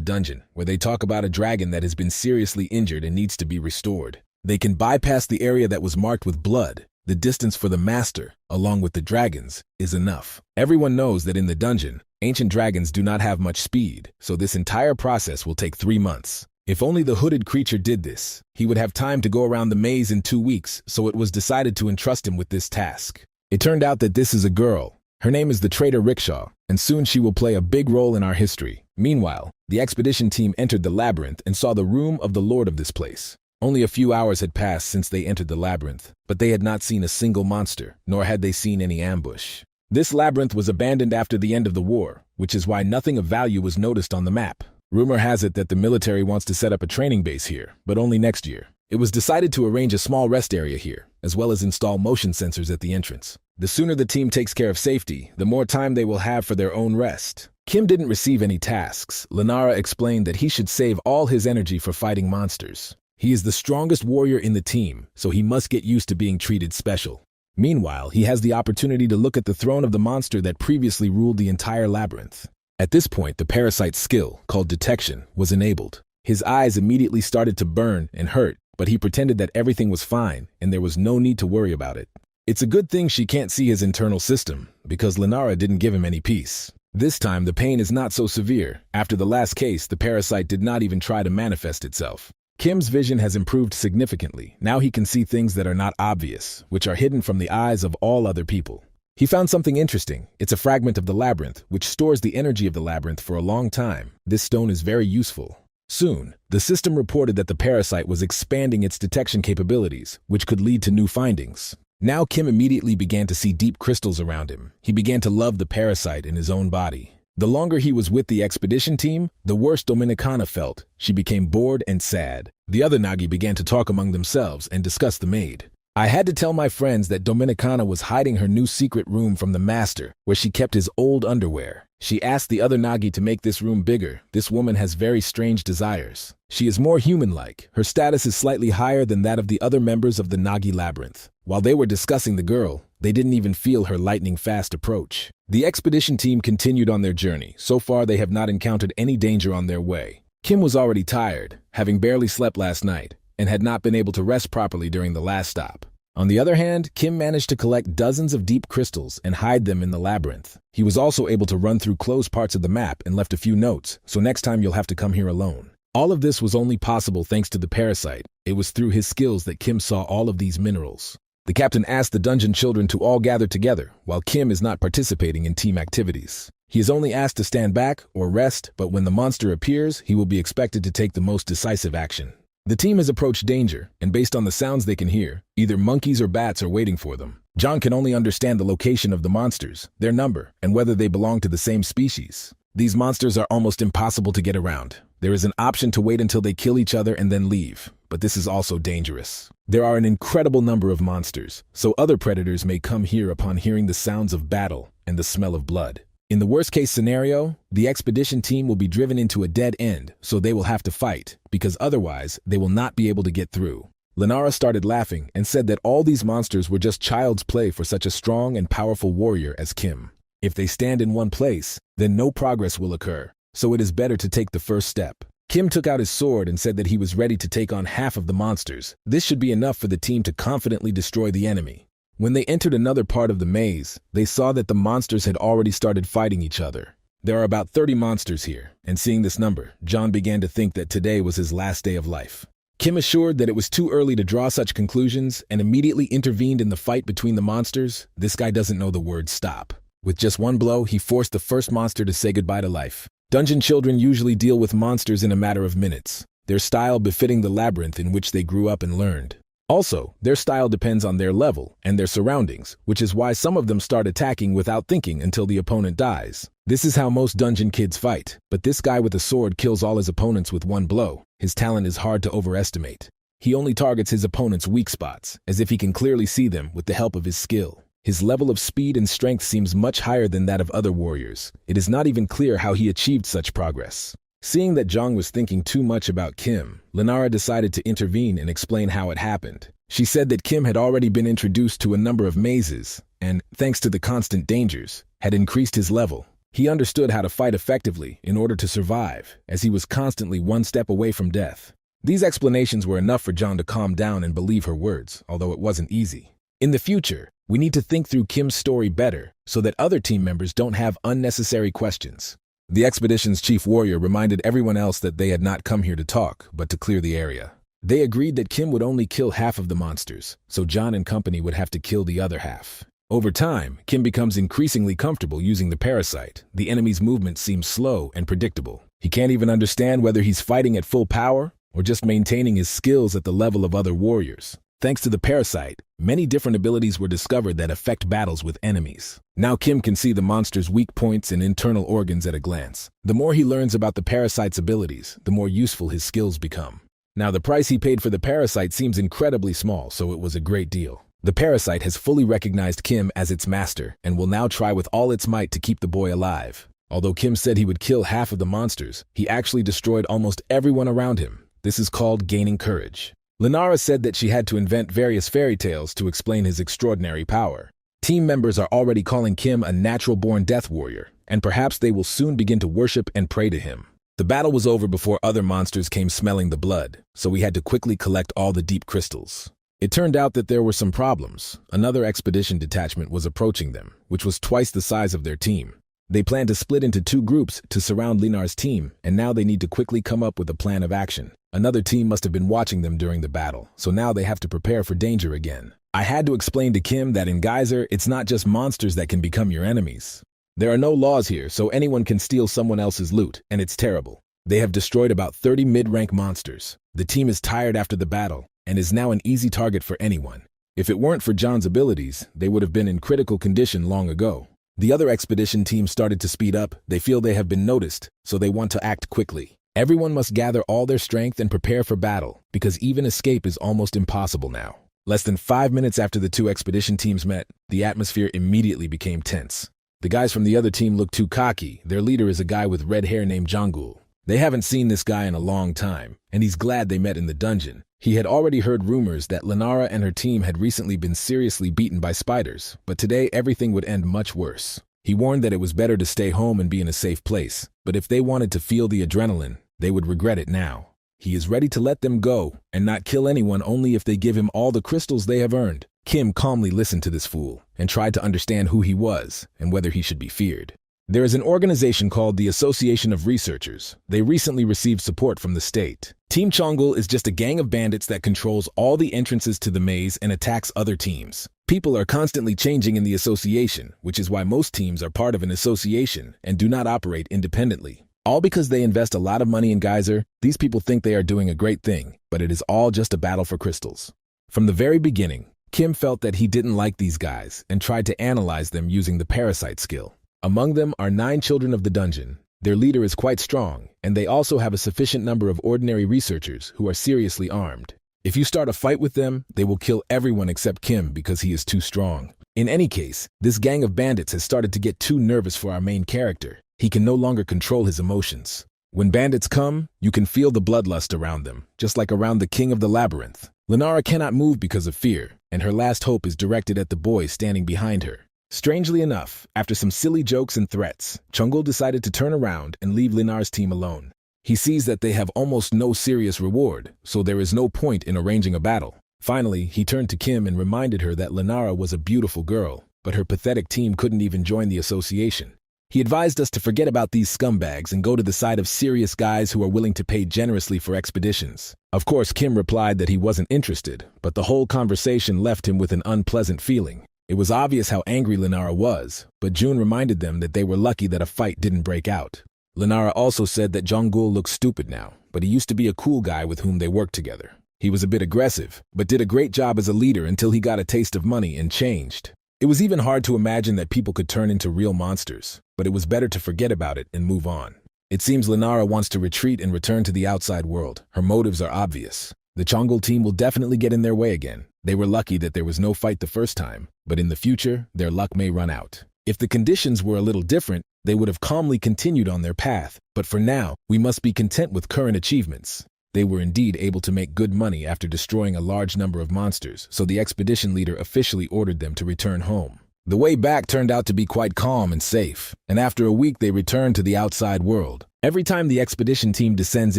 dungeon, where they talk about a dragon that has been seriously injured and needs to be restored. They can bypass the area that was marked with blood. The distance for the master, along with the dragons, is enough. Everyone knows that in the dungeon, ancient dragons do not have much speed, so this entire process will take 3 months. If only the hooded creature did this, he would have time to go around the maze in 2 weeks, so it was decided to entrust him with this task. It turned out that this is a girl. Her name is the traitor Rickshaw, and soon she will play a big role in our history. Meanwhile, the expedition team entered the labyrinth and saw the room of the lord of this place. Only a few hours had passed since they entered the labyrinth, but they had not seen a single monster, nor had they seen any ambush. This labyrinth was abandoned after the end of the war, which is why nothing of value was noticed on the map. Rumor has it that the military wants to set up a training base here, but only next year. It was decided to arrange a small rest area here, as well as install motion sensors at the entrance. The sooner the team takes care of safety, the more time they will have for their own rest. Kim didn't receive any tasks. Lenara explained that he should save all his energy for fighting monsters. He is the strongest warrior in the team, so he must get used to being treated special. Meanwhile, he has the opportunity to look at the throne of the monster that previously ruled the entire labyrinth. At this point, the parasite's skill, called detection, was enabled. His eyes immediately started to burn and hurt, but he pretended that everything was fine and there was no need to worry about it. It's a good thing she can't see his internal system, because Lenara didn't give him any peace. This time, the pain is not so severe. After the last case, the parasite did not even try to manifest itself. Kim's vision has improved significantly. Now he can see things that are not obvious, which are hidden from the eyes of all other people. He found something interesting. It's a fragment of the labyrinth, which stores the energy of the labyrinth for a long time. This stone is very useful. Soon, the system reported that the parasite was expanding its detection capabilities, which could lead to new findings. Now Kim immediately began to see deep crystals around him. He began to love the parasite in his own body. The longer he was with the expedition team, the worse Dominicana felt. She became bored and sad. The other Nagi began to talk among themselves and discuss the maid. I had to tell my friends that Dominicana was hiding her new secret room from the master, where she kept his old underwear. She asked the other Nagi to make this room bigger. This woman has very strange desires. She is more human-like. Her status is slightly higher than that of the other members of the Nagi labyrinth. While they were discussing the girl, they didn't even feel her lightning-fast approach. The expedition team continued on their journey. So far, they have not encountered any danger on their way. Kim was already tired, having barely slept last night, and had not been able to rest properly during the last stop. On the other hand, Kim managed to collect dozens of deep crystals and hide them in the labyrinth. He was also able to run through closed parts of the map and left a few notes, so next time you'll have to come here alone. All of this was only possible thanks to the parasite. It was through his skills that Kim saw all of these minerals. The captain asked the dungeon children to all gather together, while Kim is not participating in team activities. He is only asked to stand back or rest, but when the monster appears, he will be expected to take the most decisive action. The team has approached danger, and based on the sounds they can hear, either monkeys or bats are waiting for them. John can only understand the location of the monsters, their number, and whether they belong to the same species. These monsters are almost impossible to get around. There is an option to wait until they kill each other and then leave, but this is also dangerous. There are an incredible number of monsters, so other predators may come here upon hearing the sounds of battle and the smell of blood. In the worst-case scenario, the expedition team will be driven into a dead end, so they will have to fight, because otherwise, they will not be able to get through. Lenara started laughing and said that all these monsters were just child's play for such a strong and powerful warrior as Kim. If they stand in one place, then no progress will occur, so it is better to take the first step. Kim took out his sword and said that he was ready to take on half of the monsters. This should be enough for the team to confidently destroy the enemy. When they entered another part of the maze, they saw that the monsters had already started fighting each other. There are about 30 monsters here, and seeing this number, John began to think that today was his last day of life. Kim assured that it was too early to draw such conclusions and immediately intervened in the fight between the monsters. This guy doesn't know the word stop. With just one blow, he forced the first monster to say goodbye to life. Dungeon children usually deal with monsters in a matter of minutes, their style befitting the labyrinth in which they grew up and learned. Also, their style depends on their level and their surroundings, which is why some of them start attacking without thinking until the opponent dies. This is how most dungeon kids fight, but this guy with a sword kills all his opponents with one blow. His talent is hard to overestimate. He only targets his opponent's weak spots, as if he can clearly see them with the help of his skill. His level of speed and strength seems much higher than that of other warriors. It is not even clear how he achieved such progress. Seeing that Zhang was thinking too much about Kim, Lenara decided to intervene and explain how it happened. She said that Kim had already been introduced to a number of mazes, and, thanks to the constant dangers, had increased his level. He understood how to fight effectively in order to survive, as he was constantly one step away from death. These explanations were enough for Zhang to calm down and believe her words, although it wasn't easy. In the future, we need to think through Kim's story better so that other team members don't have unnecessary questions. The expedition's chief warrior reminded everyone else that they had not come here to talk, but to clear the area. They agreed that Kim would only kill half of the monsters, so John and company would have to kill the other half. Over time, Kim becomes increasingly comfortable using the parasite. The enemy's movement seems slow and predictable. He can't even understand whether he's fighting at full power or just maintaining his skills at the level of other warriors. Thanks to the parasite, many different abilities were discovered that affect battles with enemies. Now Kim can see the monster's weak points and internal organs at a glance. The more he learns about the parasite's abilities, the more useful his skills become. Now the price he paid for the parasite seems incredibly small, so it was a great deal. The parasite has fully recognized Kim as its master and will now try with all its might to keep the boy alive. Although Kim said he would kill half of the monsters, he actually destroyed almost everyone around him. This is called gaining courage. Lenara said that she had to invent various fairy tales to explain his extraordinary power. Team members are already calling Kim a natural-born death warrior, and perhaps they will soon begin to worship and pray to him. The battle was over before other monsters came smelling the blood, so we had to quickly collect all the deep crystals. It turned out that there were some problems. Another expedition detachment was approaching them, which was twice the size of their team. They planned to split into 2 groups to surround Lenar's team, and now they need to quickly come up with a plan of action. Another team must have been watching them during the battle, so now they have to prepare for danger again. I had to explain to Kim that in Geyser, it's not just monsters that can become your enemies. There are no laws here, so anyone can steal someone else's loot, and it's terrible. They have destroyed about 30 mid-rank monsters. The team is tired after the battle, and is now an easy target for anyone. If it weren't for John's abilities, they would have been in critical condition long ago. The other expedition team started to speed up. They feel they have been noticed, so they want to act quickly. Everyone must gather all their strength and prepare for battle, because even escape is almost impossible now. Less than 5 minutes after the 2 expedition teams met, the atmosphere immediately became tense. The guys from the other team look too cocky. Their leader is a guy with red hair named Jangul. They haven't seen this guy in a long time, and he's glad they met in the dungeon. He had already heard rumors that Lenara and her team had recently been seriously beaten by spiders, but today everything would end much worse. He warned that it was better to stay home and be in a safe place, but if they wanted to feel the adrenaline, they would regret it now. He is ready to let them go and not kill anyone only if they give him all the crystals they have earned. Kim calmly listened to this fool and tried to understand who he was and whether he should be feared. There is an organization called the Association of Researchers. They recently received support from the state. Team Chonggul is just a gang of bandits that controls all the entrances to the maze and attacks other teams. People are constantly changing in the association, which is why most teams are part of an association and do not operate independently. All because they invest a lot of money in Geyser. These people think they are doing a great thing, but it is all just a battle for crystals. From the very beginning, Kim felt that he didn't like these guys and tried to analyze them using the parasite skill. Among them are 9 children of the dungeon. Their leader is quite strong, and they also have a sufficient number of ordinary researchers who are seriously armed. If you start a fight with them, they will kill everyone except Kim because he is too strong. In any case, this gang of bandits has started to get too nervous for our main character. He can no longer control his emotions. When bandits come, you can feel the bloodlust around them, just like around the king of the labyrinth. Lenara cannot move because of fear, and her last hope is directed at the boy standing behind her. Strangely enough, after some silly jokes and threats, Chonggul decided to turn around and leave Lenar's team alone. He sees that they have almost no serious reward, so there is no point in arranging a battle. Finally, he turned to Kim and reminded her that Lenara was a beautiful girl, but her pathetic team couldn't even join the association. He advised us to forget about these scumbags and go to the side of serious guys who are willing to pay generously for expeditions. Of course, Kim replied that he wasn't interested, but the whole conversation left him with an unpleasant feeling. It was obvious how angry Lenara was, but June reminded them that they were lucky that a fight didn't break out. Lenara also said that Jongul looks stupid now, but he used to be a cool guy with whom they worked together. He was a bit aggressive, but did a great job as a leader until he got a taste of money and changed. It was even hard to imagine that people could turn into real monsters, but it was better to forget about it and move on. It seems Lenara wants to retreat and return to the outside world. Her motives are obvious. The Chonggul team will definitely get in their way again. They were lucky that there was no fight the first time, but in the future, their luck may run out. If the conditions were a little different, they would have calmly continued on their path, but for now, we must be content with current achievements. They were indeed able to make good money after destroying a large number of monsters, so the expedition leader officially ordered them to return home. The way back turned out to be quite calm and safe, and after a week they returned to the outside world. Every time the expedition team descends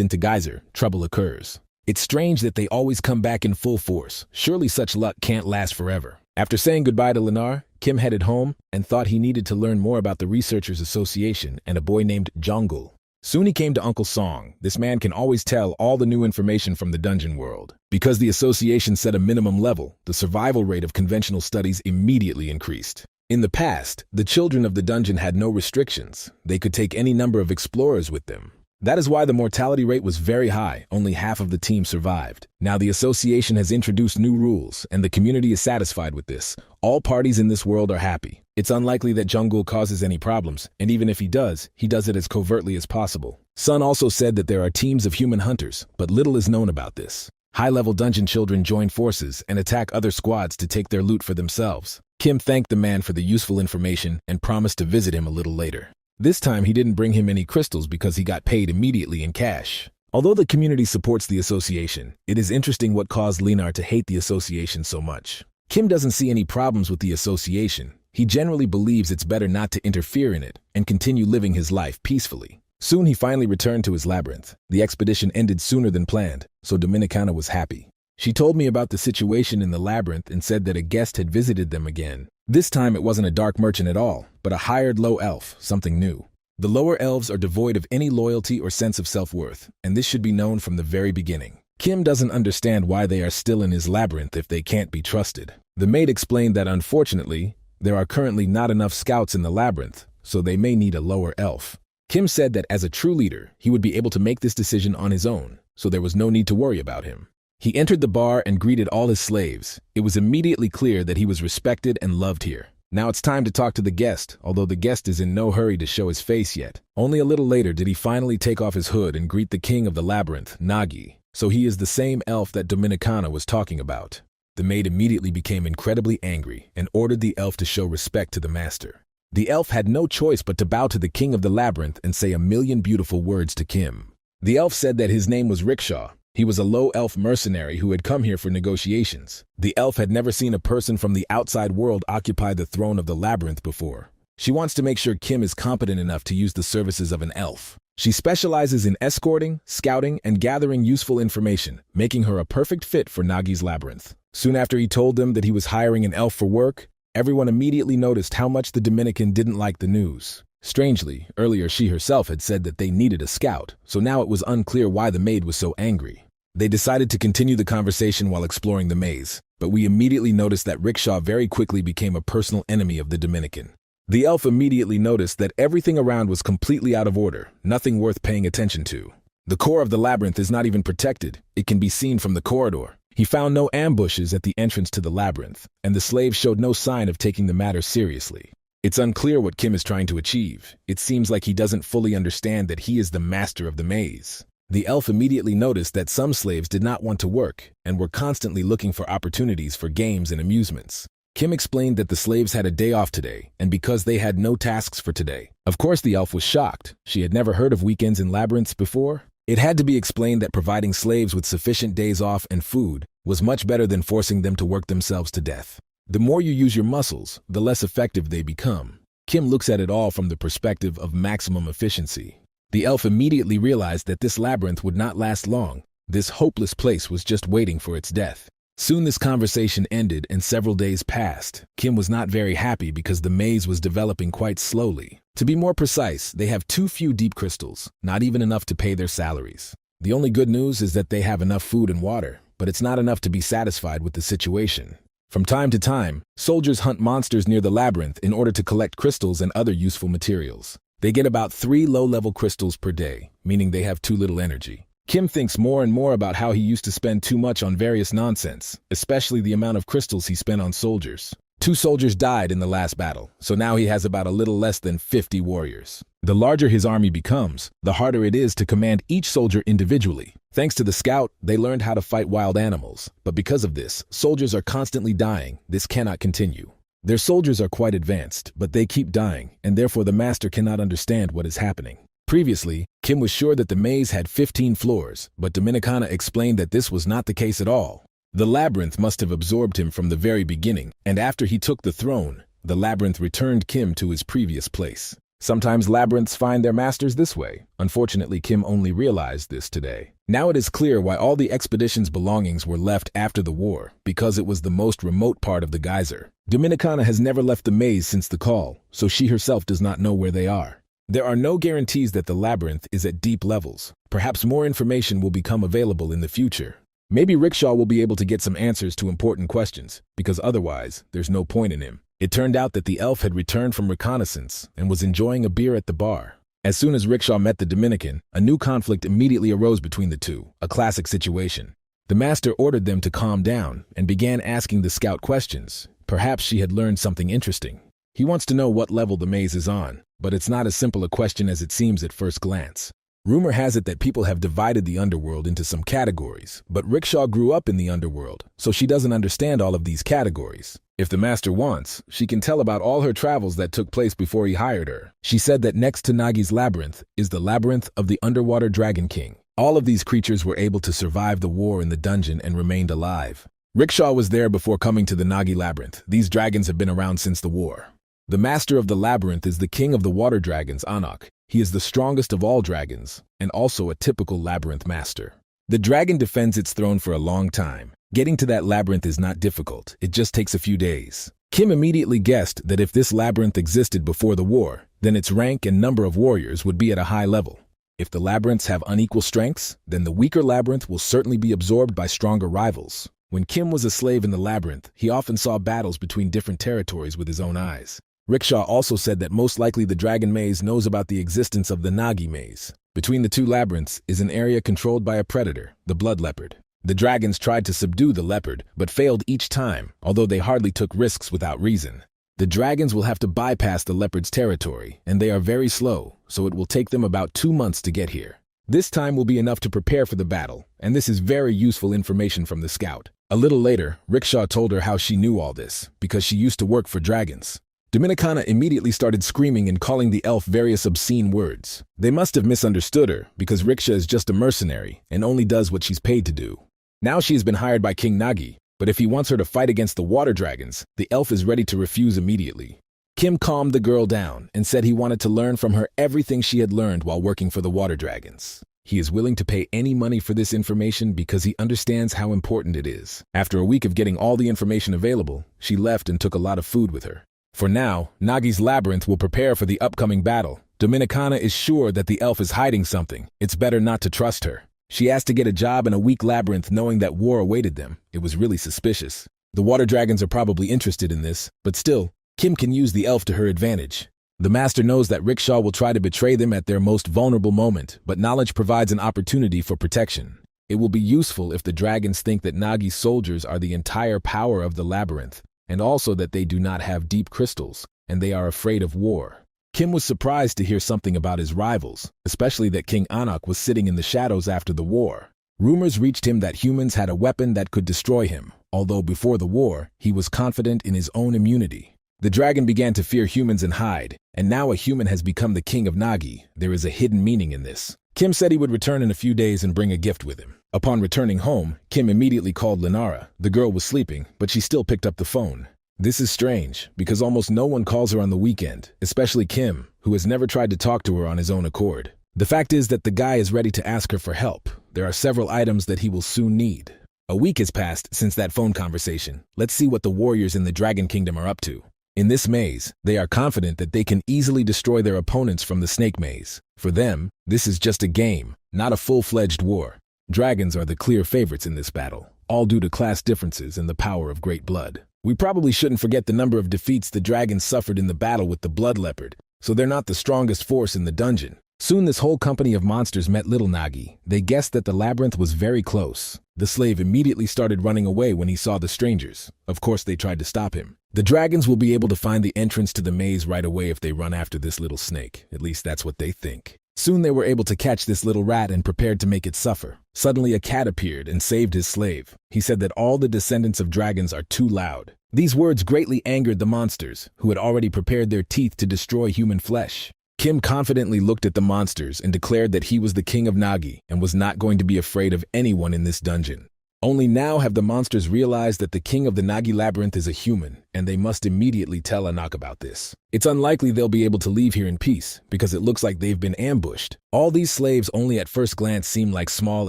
into Geyser, trouble occurs. It's strange that they always come back in full force. Surely such luck can't last forever. After saying goodbye to Lennar, Kim headed home and thought he needed to learn more about the Researchers Association and a boy named Chonggul. Soon he came to Uncle Song. This man can always tell all the new information from the dungeon world. Because the association set a minimum level, the survival rate of conventional studies immediately increased. In the past, the children of the dungeon had no restrictions. They could take any number of explorers with them. That is why the mortality rate was very high. Only half of the team survived. Now the association has introduced new rules, and the community is satisfied with this. All parties in this world are happy. It's unlikely that Chonggul causes any problems, and even if he does it as covertly as possible. Sun also said that there are teams of human hunters, but little is known about this. High-level dungeon children join forces and attack other squads to take their loot for themselves. Kim thanked the man for the useful information and promised to visit him a little later. This time he didn't bring him any crystals because he got paid immediately in cash. Although the community supports the association, it is interesting what caused Lennar to hate the association so much. Kim doesn't see any problems with the association. He generally believes it's better not to interfere in it and continue living his life peacefully. Soon he finally returned to his labyrinth. The expedition ended sooner than planned, so Dominicana was happy. She told me about the situation in the labyrinth and said that a guest had visited them again. This time it wasn't a dark merchant at all, but a hired low elf, something new. The lower elves are devoid of any loyalty or sense of self-worth, and this should be known from the very beginning. Kim doesn't understand why they are still in his labyrinth if they can't be trusted. The maid explained that unfortunately, there are currently not enough scouts in the labyrinth, so they may need a lower elf. Kim said that as a true leader, he would be able to make this decision on his own, so there was no need to worry about him. He entered the bar and greeted all his slaves. It was immediately clear that he was respected and loved here. Now it's time to talk to the guest, although the guest is in no hurry to show his face yet. Only a little later did he finally take off his hood and greet the king of the labyrinth, Nagi. So he is the same elf that Dominicana was talking about. The maid immediately became incredibly angry and ordered the elf to show respect to the master. The elf had no choice but to bow to the king of the labyrinth and say a million beautiful words to Kim. The elf said that his name was Rickshaw. He was a low elf mercenary who had come here for negotiations. The elf had never seen a person from the outside world occupy the throne of the labyrinth before. She wants to make sure Kim is competent enough to use the services of an elf. She specializes in escorting, scouting, and gathering useful information, making her a perfect fit for Nagi's labyrinth. Soon after he told them that he was hiring an elf for work, everyone immediately noticed how much the Dominican didn't like the news. Strangely, earlier she herself had said that they needed a scout, so now it was unclear why the maid was so angry. They decided to continue the conversation while exploring the maze, but we immediately noticed that Rickshaw very quickly became a personal enemy of the Dominican. The elf immediately noticed that everything around was completely out of order, nothing worth paying attention to. The core of the labyrinth is not even protected. It can be seen from the corridor. He found no ambushes at the entrance to the labyrinth, and the slaves showed no sign of taking the matter seriously. It's unclear what Kim is trying to achieve. It seems like he doesn't fully understand that he is the master of the maze. The elf immediately noticed that some slaves did not want to work and were constantly looking for opportunities for games and amusements. Kim explained that the slaves had a day off today, and because they had no tasks for today. Of course, the elf was shocked. She had never heard of weekends in labyrinths before. It had to be explained that providing slaves with sufficient days off and food was much better than forcing them to work themselves to death. The more you use your muscles, the less effective they become. Kim looks at it all from the perspective of maximum efficiency. The elf immediately realized that this labyrinth would not last long. This hopeless place was just waiting for its death. Soon this conversation ended and several days passed. Kim was not very happy because the maze was developing quite slowly. To be more precise, they have too few deep crystals, not even enough to pay their salaries. The only good news is that they have enough food and water, but it's not enough to be satisfied with the situation. From time to time, soldiers hunt monsters near the labyrinth in order to collect crystals and other useful materials. They get about 3 low-level crystals per day, meaning they have too little energy. Kim thinks more and more about how he used to spend too much on various nonsense, especially the amount of crystals he spent on soldiers. 2 soldiers died in the last battle, so now he has about a little less than 50 warriors. The larger his army becomes, the harder it is to command each soldier individually. Thanks to the scout, they learned how to fight wild animals, but because of this, soldiers are constantly dying. This cannot continue. Their soldiers are quite advanced, but they keep dying, and therefore the master cannot understand what is happening. Previously, Kim was sure that the maze had 15 floors, but Dominicana explained that this was not the case at all. The labyrinth must have absorbed him from the very beginning, and after he took the throne, the labyrinth returned Kim to his previous place. Sometimes labyrinths find their masters this way. Unfortunately, Kim only realized this today. Now it is clear why all the expedition's belongings were left after the war, because it was the most remote part of the geyser. Dominicana has never left the maze since the call, so she herself does not know where they are. There are no guarantees that the labyrinth is at deep levels. Perhaps more information will become available in the future. Maybe Rickshaw will be able to get some answers to important questions, because otherwise, there's no point in him. It turned out that the elf had returned from reconnaissance and was enjoying a beer at the bar. As soon as Rickshaw met the Dominican, a new conflict immediately arose between the two, a classic situation. The master ordered them to calm down and began asking the scout questions. Perhaps she had learned something interesting. He wants to know what level the maze is on, but it's not as simple a question as it seems at first glance. Rumor has it that people have divided the underworld into some categories, but Rickshaw grew up in the underworld, so she doesn't understand all of these categories. If the master wants, she can tell about all her travels that took place before he hired her. She said that next to Nagi's labyrinth is the labyrinth of the underwater Dragon King. All of these creatures were able to survive the war in the dungeon and remained alive. Rickshaw was there before coming to the Nagi labyrinth. These dragons have been around since the war. The master of the labyrinth is the king of the water dragons, Anak. He is the strongest of all dragons, and also a typical labyrinth master. The dragon defends its throne for a long time. Getting to that labyrinth is not difficult, it just takes a few days. Kim immediately guessed that if this labyrinth existed before the war, then its rank and number of warriors would be at a high level. If the labyrinths have unequal strengths, then the weaker labyrinth will certainly be absorbed by stronger rivals. When Kim was a slave in the labyrinth, he often saw battles between different territories with his own eyes. Rickshaw also said that most likely the Dragon Maze knows about the existence of the Nagi Maze. Between the two labyrinths is an area controlled by a predator, the Blood Leopard. The dragons tried to subdue the leopard, but failed each time, although they hardly took risks without reason. The dragons will have to bypass the leopard's territory, and they are very slow, so it will take them about 2 months to get here. This time will be enough to prepare for the battle, and this is very useful information from the scout. A little later, Rickshaw told her how she knew all this, because she used to work for dragons. Dominicana immediately started screaming and calling the elf various obscene words. They must have misunderstood her, because Rickshaw is just a mercenary and only does what she's paid to do. Now she has been hired by King Nagi, but if he wants her to fight against the water dragons, the elf is ready to refuse immediately. Kim calmed the girl down and said he wanted to learn from her everything she had learned while working for the water dragons. He is willing to pay any money for this information because he understands how important it is. After a week of getting all the information available, she left and took a lot of food with her. For now, Nagi's labyrinth will prepare for the upcoming battle. Dominicana is sure that the elf is hiding something. It's better not to trust her. She asked to get a job in a weak labyrinth knowing that war awaited them. It was really suspicious. The water dragons are probably interested in this, but still, Kim can use the elf to her advantage. The master knows that Rickshaw will try to betray them at their most vulnerable moment, but knowledge provides an opportunity for protection. It will be useful if the dragons think that Nagi's soldiers are the entire power of the labyrinth, and also that they do not have deep crystals, and they are afraid of war. Kim was surprised to hear something about his rivals, especially that King Anak was sitting in the shadows after the war. Rumors reached him that humans had a weapon that could destroy him, although before the war, he was confident in his own immunity. The dragon began to fear humans and hide, and now a human has become the king of Nagi. There is a hidden meaning in this. Kim said he would return in a few days and bring a gift with him. Upon returning home, Kim immediately called Lenara. The girl was sleeping, but she still picked up the phone. This is strange, because almost no one calls her on the weekend, especially Kim, who has never tried to talk to her on his own accord. The fact is that the guy is ready to ask her for help. There are several items that he will soon need. A week has passed since that phone conversation. Let's see what the warriors in the Dragon Kingdom are up to. In this maze, they are confident that they can easily destroy their opponents from the Snake Maze. For them, this is just a game, not a full-fledged war. Dragons are the clear favorites in this battle, all due to class differences and the power of great blood. We probably shouldn't forget the number of defeats the dragons suffered in the battle with the Blood Leopard, so they're not the strongest force in the dungeon. Soon this whole company of monsters met Little Nagi. They guessed that the labyrinth was very close. The slave immediately started running away when he saw the strangers. Of course, they tried to stop him. The dragons will be able to find the entrance to the maze right away if they run after this little snake. At least that's what they think. Soon they were able to catch this little rat and prepared to make it suffer. Suddenly a cat appeared and saved his slave. He said that all the descendants of dragons are too loud. These words greatly angered the monsters, who had already prepared their teeth to destroy human flesh. Kim confidently looked at the monsters and declared that he was the king of Nagi and was not going to be afraid of anyone in this dungeon. Only now have the monsters realized that the king of the Nagi labyrinth is a human, and they must immediately tell Anak about this. It's unlikely they'll be able to leave here in peace, because it looks like they've been ambushed. All these slaves only at first glance seem like small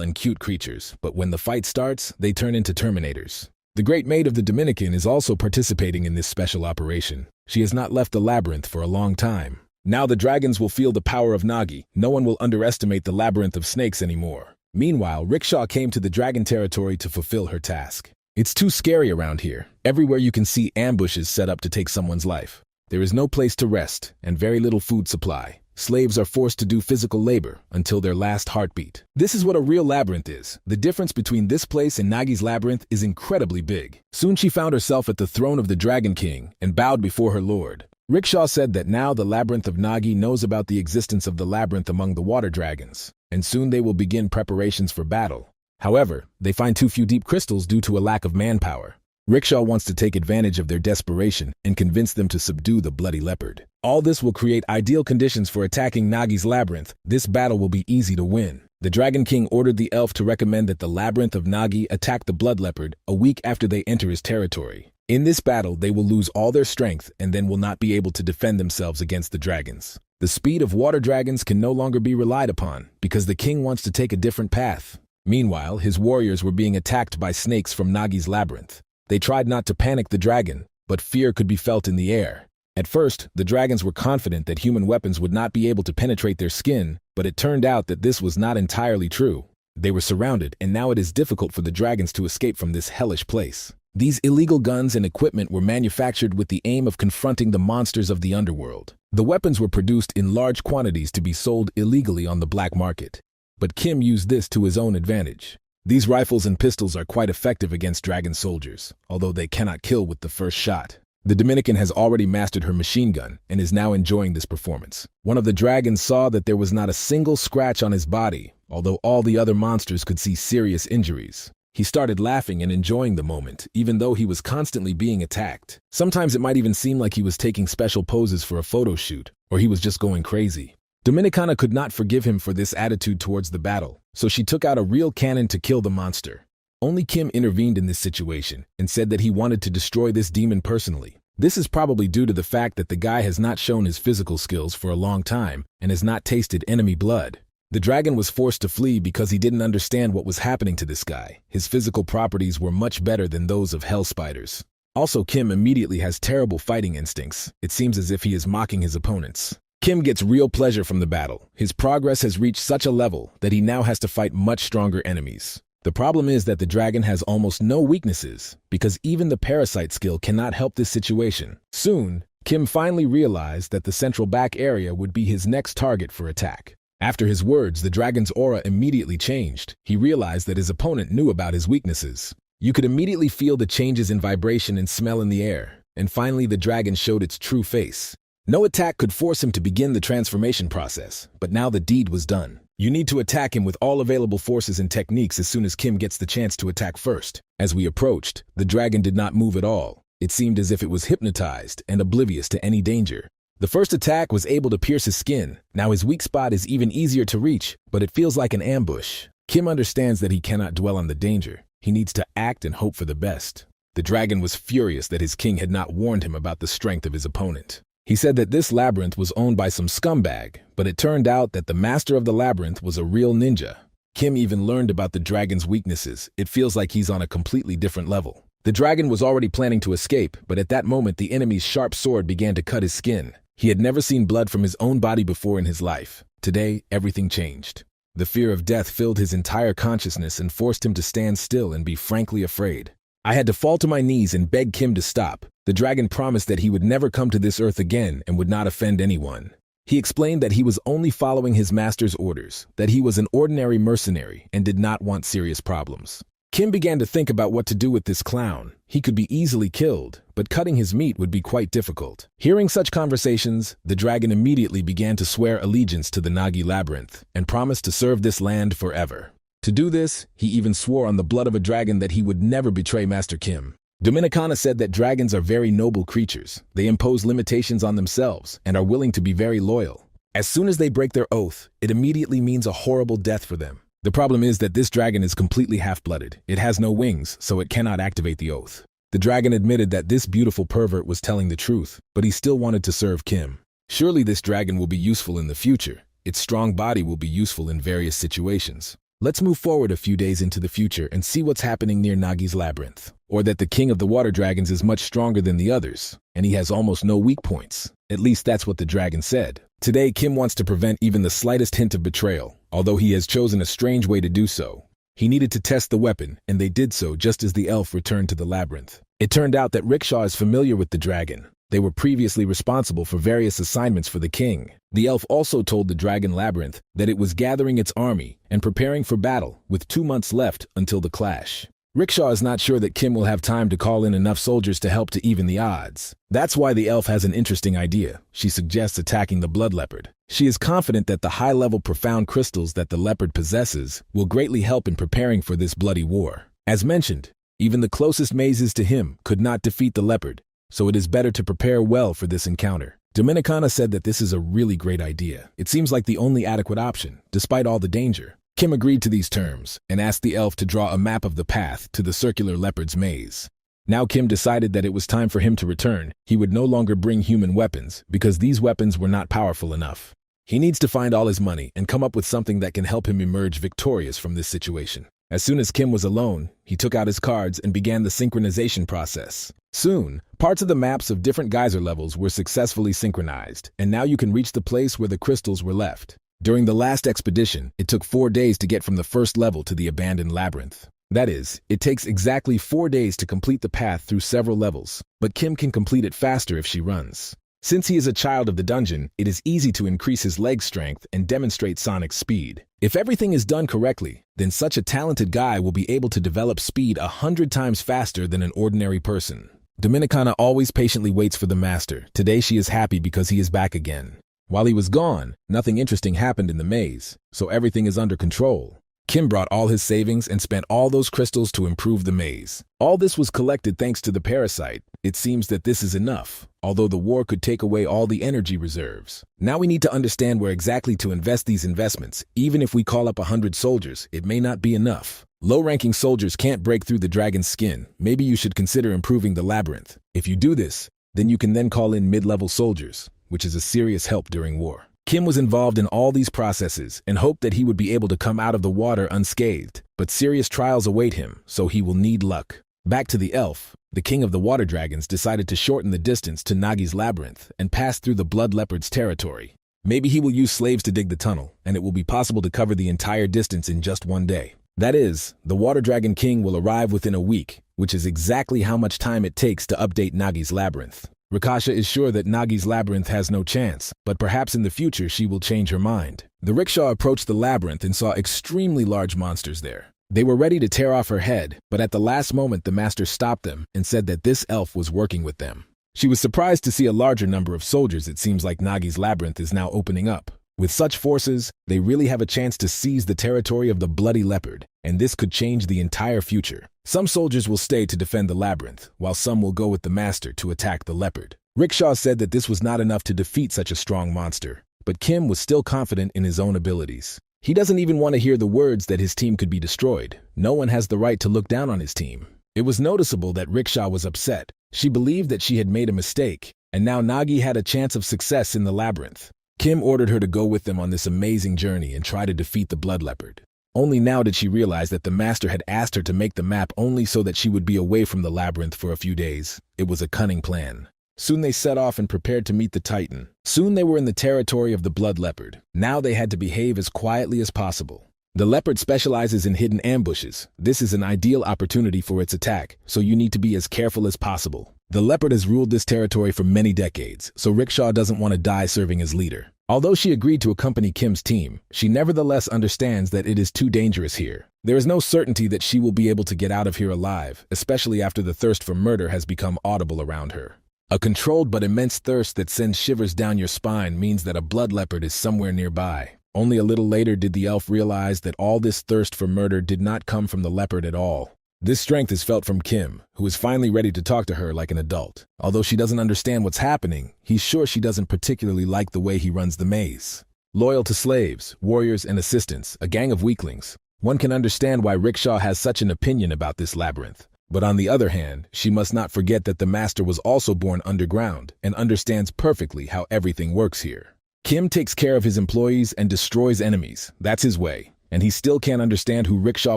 and cute creatures, but when the fight starts, they turn into Terminators. The Great Maid of the Dominican is also participating in this special operation. She has not left the labyrinth for a long time. Now the dragons will feel the power of Nagi. No one will underestimate the labyrinth of snakes anymore. Meanwhile, Rickshaw came to the dragon territory to fulfill her task. It's too scary around here. Everywhere you can see ambushes set up to take someone's life. There is no place to rest and very little food supply. Slaves are forced to do physical labor until their last heartbeat. This is what a real labyrinth is. The difference between this place and Nagi's labyrinth is incredibly big. Soon she found herself at the throne of the Dragon King and bowed before her lord. Rickshaw said that now the labyrinth of Nagi knows about the existence of the labyrinth among the water dragons, and soon they will begin preparations for battle. However, they find too few deep crystals due to a lack of manpower. Rickshaw wants to take advantage of their desperation and convince them to subdue the bloody leopard. All this will create ideal conditions for attacking Nagi's labyrinth. This battle will be easy to win. The Dragon King ordered the elf to recommend that the labyrinth of Nagi attack the blood leopard a week after they enter his territory. In this battle, they will lose all their strength and then will not be able to defend themselves against the dragons. The speed of water dragons can no longer be relied upon because the king wants to take a different path. Meanwhile, his warriors were being attacked by snakes from Nagi's labyrinth. They tried not to panic the dragon, but fear could be felt in the air. At first, the dragons were confident that human weapons would not be able to penetrate their skin, but it turned out that this was not entirely true. They were surrounded, and now it is difficult for the dragons to escape from this hellish place. These illegal guns and equipment were manufactured with the aim of confronting the monsters of the underworld. The weapons were produced in large quantities to be sold illegally on the black market. But Kim used this to his own advantage. These rifles and pistols are quite effective against dragon soldiers, although they cannot kill with the first shot. The Dominican has already mastered her machine gun and is now enjoying this performance. One of the dragons saw that there was not a single scratch on his body, although all the other monsters could see serious injuries. He started laughing and enjoying the moment, even though he was constantly being attacked. Sometimes it might even seem like he was taking special poses for a photo shoot, or he was just going crazy. Dominicana could not forgive him for this attitude towards the battle, so she took out a real cannon to kill the monster. Only Kim intervened in this situation and said that he wanted to destroy this demon personally. This is probably due to the fact that the guy has not shown his physical skills for a long time and has not tasted enemy blood. The dragon was forced to flee because he didn't understand what was happening to this guy. His physical properties were much better than those of hell spiders. Also, Kim immediately has terrible fighting instincts. It seems as if he is mocking his opponents. Kim gets real pleasure from the battle. His progress has reached such a level that he now has to fight much stronger enemies. The problem is that the dragon has almost no weaknesses, because even the parasite skill cannot help this situation. Soon, Kim finally realized that the central back area would be his next target for attack. After his words, the dragon's aura immediately changed. He realized that his opponent knew about his weaknesses. You could immediately feel the changes in vibration and smell in the air, and finally the dragon showed its true face. No attack could force him to begin the transformation process, but now the deed was done. You need to attack him with all available forces and techniques as soon as Kim gets the chance to attack first. As we approached, the dragon did not move at all. It seemed as if it was hypnotized and oblivious to any danger. The first attack was able to pierce his skin. Now his weak spot is even easier to reach, but it feels like an ambush. Kim understands that he cannot dwell on the danger. He needs to act and hope for the best. The dragon was furious that his king had not warned him about the strength of his opponent. He said that this labyrinth was owned by some scumbag, but it turned out that the master of the labyrinth was a real ninja. Kim even learned about the dragon's weaknesses. It feels like he's on a completely different level. The dragon was already planning to escape, but at that moment the enemy's sharp sword began to cut his skin. He had never seen blood from his own body before in his life. Today, everything changed. The fear of death filled his entire consciousness and forced him to stand still and be frankly afraid. I had to fall to my knees and beg Kim to stop. The dragon promised that he would never come to this earth again and would not offend anyone. He explained that he was only following his master's orders, that he was an ordinary mercenary and did not want serious problems. Kim Kim began to think about what to do with this clown. He could be easily killed, but cutting his meat would be quite difficult. Hearing such conversations, the dragon immediately began to swear allegiance to the Nagi labyrinth and promised to serve this land forever. To do this, he even swore on the blood of a dragon that he would never betray Master Kim. Dominicana said that dragons are very noble creatures. They impose limitations on themselves and are willing to be very loyal. As soon as they break their oath, it immediately means a horrible death for them. The problem is that this dragon is completely half-blooded. It has no wings, so it cannot activate the oath. The dragon admitted that this beautiful pervert was telling the truth, but he still wanted to serve Kim. Surely this dragon will be useful in the future. Its strong body will be useful in various situations. Let's move forward a few days into the future and see what's happening near Nagi's labyrinth. Or that the king of the water dragons is much stronger than the others, and he has almost no weak points. At least that's what the dragon said. Today, Kim wants to prevent even the slightest hint of betrayal, although he has chosen a strange way to do so. He needed to test the weapon, and they did so just as the elf returned to the labyrinth. It turned out that Rickshaw is familiar with the dragon. They were previously responsible for various assignments for the king. The elf also told the dragon labyrinth that it was gathering its army and preparing for battle, with 2 months left until the clash. Rickshaw is not sure that Kim will have time to call in enough soldiers to help to even the odds. That's why the elf has an interesting idea. She suggests attacking the blood leopard. She is confident that the high-level profound crystals that the leopard possesses will greatly help in preparing for this bloody war. As mentioned, even the closest mazes to him could not defeat the leopard, so it is better to prepare well for this encounter. Dominicana said that this is a really great idea. It seems like the only adequate option, despite all the danger. Kim agreed to these terms and asked the elf to draw a map of the path to the circular leopard's maze. Now Kim decided that it was time for him to return. He would no longer bring human weapons because these weapons were not powerful enough. He needs to find all his money and come up with something that can help him emerge victorious from this situation. As soon as Kim was alone, he took out his cards and began the synchronization process. Soon, parts of the maps of different geyser levels were successfully synchronized, and now you can reach the place where the crystals were left. During the last expedition, it took 4 days to get from the first level to the abandoned labyrinth. That is, it takes exactly 4 days to complete the path through several levels, but Kim can complete it faster if she runs. Since he is a child of the dungeon, it is easy to increase his leg strength and demonstrate Sonic's speed. If everything is done correctly, then such a talented guy will be able to develop speed 100 times faster than an ordinary person. Dominicana always patiently waits for the master. Today she is happy because he is back again. While he was gone, nothing interesting happened in the maze, so everything is under control. Kim brought all his savings and spent all those crystals to improve the maze. All this was collected thanks to the parasite. It seems that this is enough, although the war could take away all the energy reserves. Now we need to understand where exactly to invest these investments. Even if we call up 100 soldiers, it may not be enough. Low-ranking soldiers can't break through the dragon's skin. Maybe you should consider improving the labyrinth. If you do this, then you can then call in mid-level soldiers, which is a serious help during war. Kim was involved in all these processes and hoped that he would be able to come out of the water unscathed, but serious trials await him, so he will need luck. Back to the elf, the king of the water dragons decided to shorten the distance to Nagi's labyrinth and pass through the blood leopard's territory. Maybe he will use slaves to dig the tunnel, and it will be possible to cover the entire distance in just 1 day. That is, the water dragon king will arrive within a week, which is exactly how much time it takes to update Nagi's labyrinth. Rakasha is sure that Nagi's labyrinth has no chance, but perhaps in the future she will change her mind. The rickshaw approached the labyrinth and saw extremely large monsters there. They were ready to tear off her head, but at the last moment the master stopped them and said that this elf was working with them. She was surprised to see a larger number of soldiers. It seems like Nagi's labyrinth is now opening up. With such forces, they really have a chance to seize the territory of the bloody leopard, and this could change the entire future. Some soldiers will stay to defend the labyrinth, while some will go with the master to attack the leopard. Rickshaw said that this was not enough to defeat such a strong monster, but Kim was still confident in his own abilities. He doesn't even want to hear the words that his team could be destroyed. No one has the right to look down on his team. It was noticeable that Rickshaw was upset. She believed that she had made a mistake, and now Nagi had a chance of success in the labyrinth. Kim ordered her to go with them on this amazing journey and try to defeat the blood leopard. Only now did she realize that the master had asked her to make the map only so that she would be away from the labyrinth for a few days. It was a cunning plan. Soon they set off and prepared to meet the Titan. Soon they were in the territory of the blood leopard. Now they had to behave as quietly as possible. The leopard specializes in hidden ambushes. This is an ideal opportunity for its attack, so you need to be as careful as possible. The leopard has ruled this territory for many decades, so Rickshaw doesn't want to die serving as leader. Although she agreed to accompany Kim's team, she nevertheless understands that it is too dangerous here. There is no certainty that she will be able to get out of here alive, especially after the thirst for murder has become audible around her. A controlled but immense thirst that sends shivers down your spine means that a blood leopard is somewhere nearby. Only a little later did the elf realize that all this thirst for murder did not come from the leopard at all. This strength is felt from Kim, who is finally ready to talk to her like an adult. Although she doesn't understand what's happening, he's sure she doesn't particularly like the way he runs the maze. Loyal to slaves, warriors, and assistants, a gang of weaklings, one can understand why Rickshaw has such an opinion about this labyrinth. But on the other hand, she must not forget that the master was also born underground and understands perfectly how everything works here. Kim takes care of his employees and destroys enemies. That's his way. And he still can't understand who Rickshaw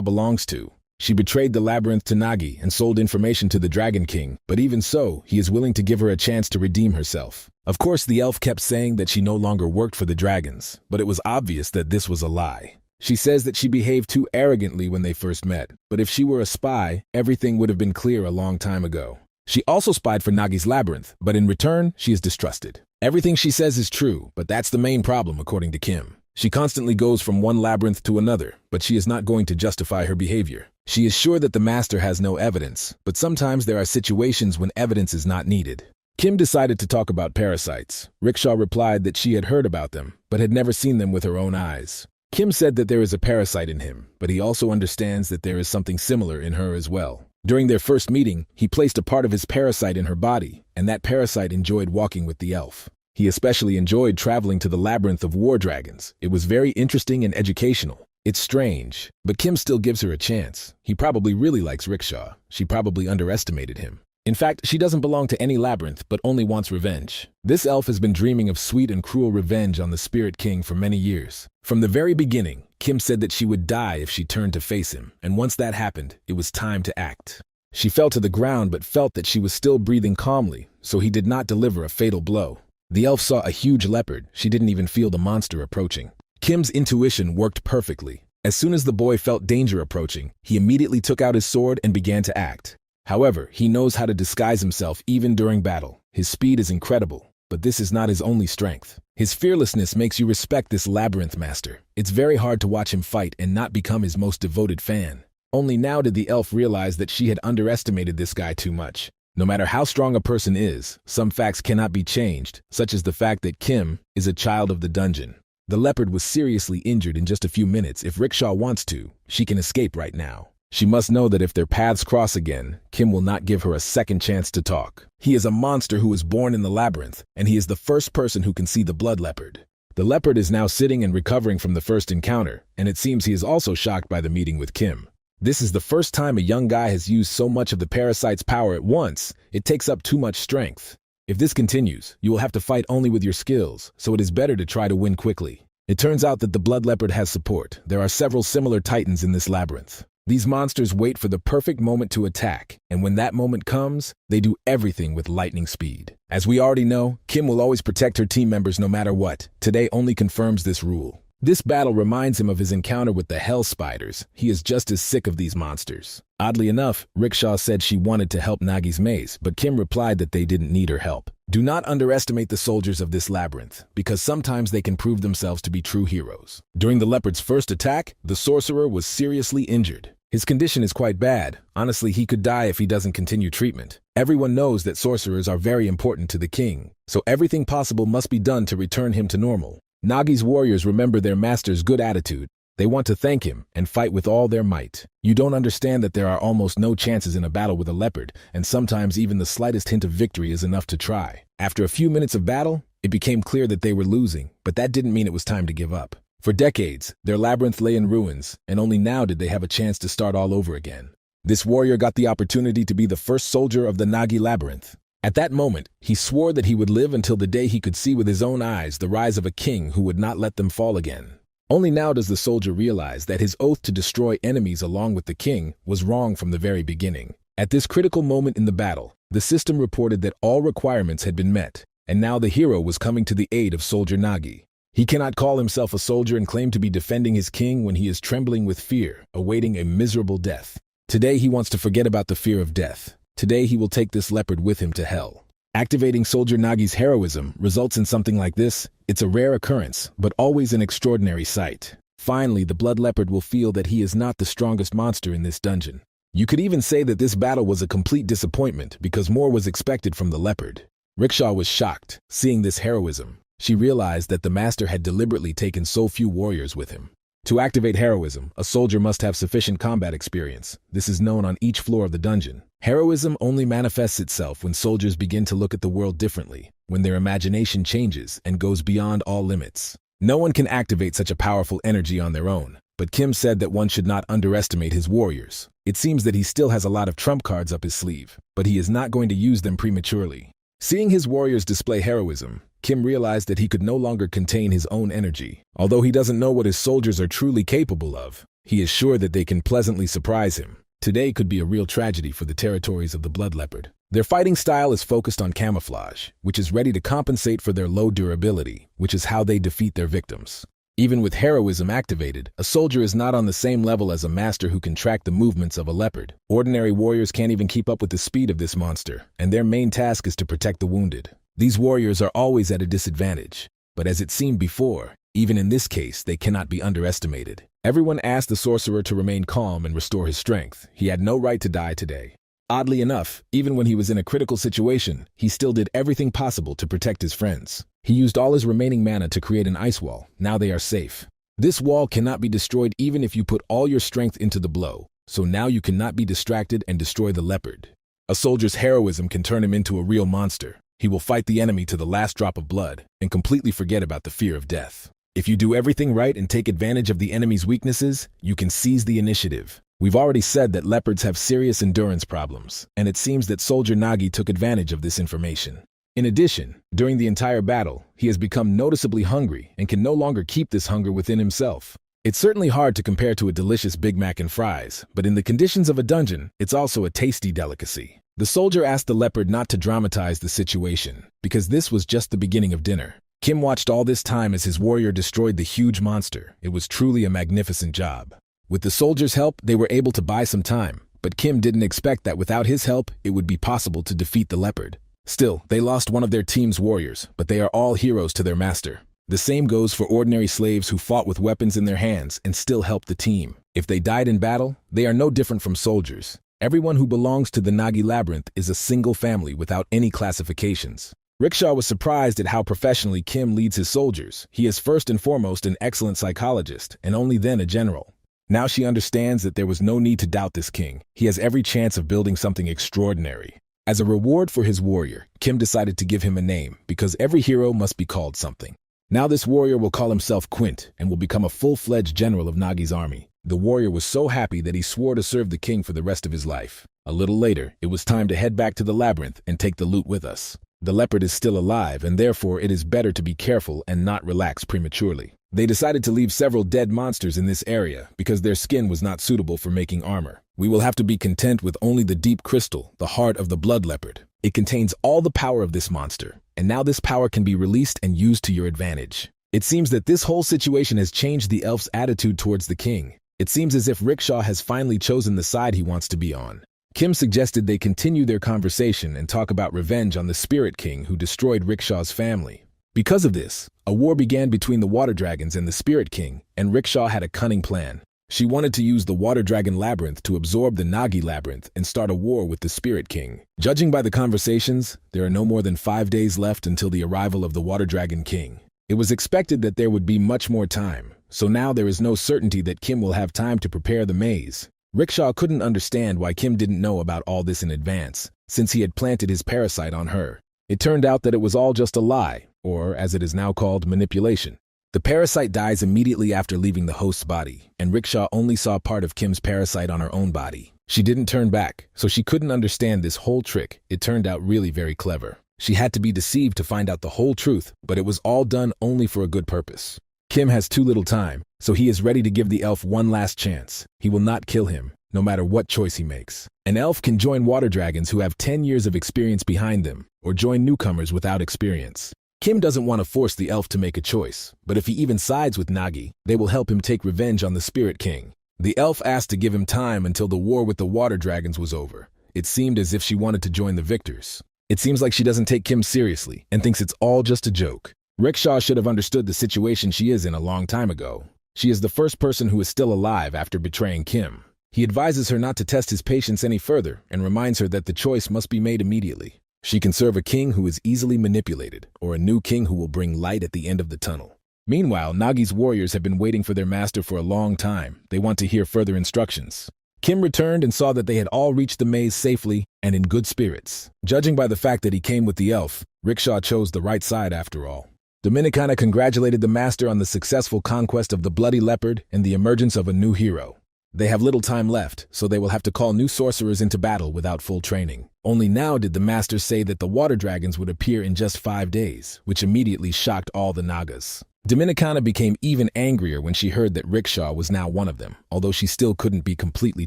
belongs to. She betrayed the labyrinth to Nagi and sold information to the Dragon King, but even so, he is willing to give her a chance to redeem herself. Of course, the elf kept saying that she no longer worked for the dragons, but it was obvious that this was a lie. She says that she behaved too arrogantly when they first met, but if she were a spy, everything would have been clear a long time ago. She also spied for Nagi's labyrinth, but in return, she is distrusted. Everything she says is true, but that's the main problem, according to Kim. She constantly goes from one labyrinth to another, but she is not going to justify her behavior. She is sure that the master has no evidence, but sometimes there are situations when evidence is not needed. Kim decided to talk about parasites. Rickshaw replied that she had heard about them, but had never seen them with her own eyes. Kim said that there is a parasite in him, but he also understands that there is something similar in her as well. During their first meeting, he placed a part of his parasite in her body, and that parasite enjoyed walking with the elf. He especially enjoyed traveling to the labyrinth of war dragons. It was very interesting and educational. It's strange, but Kim still gives her a chance. He probably really likes Rickshaw. She probably underestimated him. In fact, she doesn't belong to any labyrinth, but only wants revenge. This elf has been dreaming of sweet and cruel revenge on the Spirit King for many years. From the very beginning, Kim said that she would die if she turned to face him, and once that happened, it was time to act. She fell to the ground but felt that she was still breathing calmly, so he did not deliver a fatal blow. The elf saw a huge leopard. She didn't even feel the monster approaching. Kim's intuition worked perfectly. As soon as the boy felt danger approaching, he immediately took out his sword and began to act. However, he knows how to disguise himself even during battle. His speed is incredible, but this is not his only strength. His fearlessness makes you respect this labyrinth master. It's very hard to watch him fight and not become his most devoted fan. Only now did the elf realize that she had underestimated this guy too much. No matter how strong a person is, some facts cannot be changed, such as the fact that Kim is a child of the dungeon. The leopard was seriously injured in just a few minutes. If Rickshaw wants to, she can escape right now. She must know that if their paths cross again, Kim will not give her a second chance to talk. He is a monster who was born in the labyrinth, and he is the first person who can see the blood leopard. The leopard is now sitting and recovering from the first encounter, and it seems he is also shocked by the meeting with Kim. This is the first time a young guy has used so much of the parasite's power at once. It takes up too much strength. If this continues, you will have to fight only with your skills, so it is better to try to win quickly. It turns out that the blood leopard has support. There are several similar titans in this labyrinth. These monsters wait for the perfect moment to attack, and when that moment comes, they do everything with lightning speed. As we already know, Kim will always protect her team members no matter what. Today only confirms this rule. This battle reminds him of his encounter with the Hell Spiders. He is just as sick of these monsters. Oddly enough, Rickshaw said she wanted to help Nagi's maze, but Kim replied that they didn't need her help. Do not underestimate the soldiers of this labyrinth, because sometimes they can prove themselves to be true heroes. During the leopard's first attack, the sorcerer was seriously injured. His condition is quite bad. Honestly, he could die if he doesn't continue treatment. Everyone knows that sorcerers are very important to the king, so everything possible must be done to return him to normal. Nagi's warriors remember their master's good attitude. They want to thank him and fight with all their might. You don't understand that there are almost no chances in a battle with a leopard, and sometimes even the slightest hint of victory is enough to try. After a few minutes of battle, it became clear that they were losing, but that didn't mean it was time to give up. For decades, their labyrinth lay in ruins, and only now did they have a chance to start all over again. This warrior got the opportunity to be the first soldier of the Nagi labyrinth. At that moment, he swore that he would live until the day he could see with his own eyes the rise of a king who would not let them fall again. Only now does the soldier realize that his oath to destroy enemies along with the king was wrong from the very beginning. At this critical moment in the battle, the system reported that all requirements had been met, and now the hero was coming to the aid of Soldier Nagi. He cannot call himself a soldier and claim to be defending his king when he is trembling with fear, awaiting a miserable death. Today he wants to forget about the fear of death. Today he will take this leopard with him to hell. Activating Soldier Nagi's heroism results in something like this. It's a rare occurrence, but always an extraordinary sight. Finally, the Blood Leopard will feel that he is not the strongest monster in this dungeon. You could even say that this battle was a complete disappointment because more was expected from the leopard. Rickshaw was shocked, seeing this heroism. She realized that the master had deliberately taken so few warriors with him. To activate heroism, a soldier must have sufficient combat experience. This is known on each floor of the dungeon. Heroism only manifests itself when soldiers begin to look at the world differently, when their imagination changes and goes beyond all limits. No one can activate such a powerful energy on their own, but Kim said that one should not underestimate his warriors. It seems that he still has a lot of trump cards up his sleeve, but he is not going to use them prematurely. Seeing his warriors display heroism, Kim realized that he could no longer contain his own energy. Although he doesn't know what his soldiers are truly capable of, he is sure that they can pleasantly surprise him. Today could be a real tragedy for the territories of the Blood Leopard. Their fighting style is focused on camouflage, which is ready to compensate for their low durability, which is how they defeat their victims. Even with heroism activated, a soldier is not on the same level as a master who can track the movements of a leopard. Ordinary warriors can't even keep up with the speed of this monster, and their main task is to protect the wounded. These warriors are always at a disadvantage, but as it seemed before, even in this case, they cannot be underestimated. Everyone asked the sorcerer to remain calm and restore his strength. He had no right to die today. Oddly enough, even when he was in a critical situation, he still did everything possible to protect his friends. He used all his remaining mana to create an ice wall. Now they are safe. This wall cannot be destroyed even if you put all your strength into the blow, so now you cannot be distracted and destroy the leopard. A soldier's heroism can turn him into a real monster. He will fight the enemy to the last drop of blood and completely forget about the fear of death. If you do everything right and take advantage of the enemy's weaknesses, you can seize the initiative. We've already said that leopards have serious endurance problems, and it seems that Soldier Nagi took advantage of this information. In addition, during the entire battle, he has become noticeably hungry and can no longer keep this hunger within himself. It's certainly hard to compare to a delicious Big Mac and fries, but in the conditions of a dungeon, it's also a tasty delicacy. The soldier asked the leopard not to dramatize the situation, because this was just the beginning of dinner. Kim watched all this time as his warrior destroyed the huge monster. It was truly a magnificent job. With the soldier's help, they were able to buy some time, but Kim didn't expect that without his help, it would be possible to defeat the leopard. Still, they lost one of their team's warriors, but they are all heroes to their master. The same goes for ordinary slaves who fought with weapons in their hands and still helped the team. If they died in battle, they are no different from soldiers. Everyone who belongs to the Nagi Labyrinth is a single family without any classifications. Rickshaw was surprised at how professionally Kim leads his soldiers. He is first and foremost an excellent psychologist, and only then a general. Now she understands that there was no need to doubt this king. He has every chance of building something extraordinary. As a reward for his warrior, Kim decided to give him a name, because every hero must be called something. Now this warrior will call himself Quint and will become a full-fledged general of Nagi's army. The warrior was so happy that he swore to serve the king for the rest of his life. A little later, it was time to head back to the labyrinth and take the loot with us. The leopard is still alive, and therefore it is better to be careful and not relax prematurely. They decided to leave several dead monsters in this area because their skin was not suitable for making armor. We will have to be content with only the deep crystal, the heart of the blood leopard. It contains all the power of this monster, and now this power can be released and used to your advantage. It seems that this whole situation has changed the elf's attitude towards the king. It seems as if Rickshaw has finally chosen the side he wants to be on. Kim suggested they continue their conversation and talk about revenge on the Spirit King who destroyed Rickshaw's family. Because of this, a war began between the Water Dragons and the Spirit King, and Rickshaw had a cunning plan. She wanted to use the Water Dragon Labyrinth to absorb the Nagi Labyrinth and start a war with the Spirit King. Judging by the conversations, there are no more than 5 days left until the arrival of the Water Dragon King. It was expected that there would be much more time, so now there is no certainty that Kim will have time to prepare the maze. Rickshaw couldn't understand why Kim didn't know about all this in advance, since he had planted his parasite on her. It turned out that it was all just a lie, or as it is now called, manipulation. The parasite dies immediately after leaving the host's body, and Rickshaw only saw part of Kim's parasite on her own body. She didn't turn back, so she couldn't understand this whole trick. It turned out really very clever. She had to be deceived to find out the whole truth, but it was all done only for a good purpose. Kim has too little time, so he is ready to give the elf one last chance. He will not kill him, no matter what choice he makes. An elf can join water dragons who have 10 years of experience behind them, or join newcomers without experience. Kim doesn't want to force the elf to make a choice, but if he even sides with Nagi, they will help him take revenge on the Spirit King. The elf asked to give him time until the war with the water dragons was over. It seemed as if she wanted to join the victors. It seems like she doesn't take Kim seriously and thinks it's all just a joke. Rickshaw should have understood the situation she is in a long time ago. She is the first person who is still alive after betraying Kim. He advises her not to test his patience any further and reminds her that the choice must be made immediately. She can serve a king who is easily manipulated, or a new king who will bring light at the end of the tunnel. Meanwhile, Nagi's warriors have been waiting for their master for a long time. They want to hear further instructions. Kim returned and saw that they had all reached the maze safely and in good spirits. Judging by the fact that he came with the elf, Rickshaw chose the right side after all. Dominicana congratulated the master on the successful conquest of the Bloody Leopard and the emergence of a new hero. They have little time left, so they will have to call new sorcerers into battle without full training. Only now did the master say that the water dragons would appear in just 5 days, which immediately shocked all the Nagas. Dominicana became even angrier when she heard that Rickshaw was now one of them, although she still couldn't be completely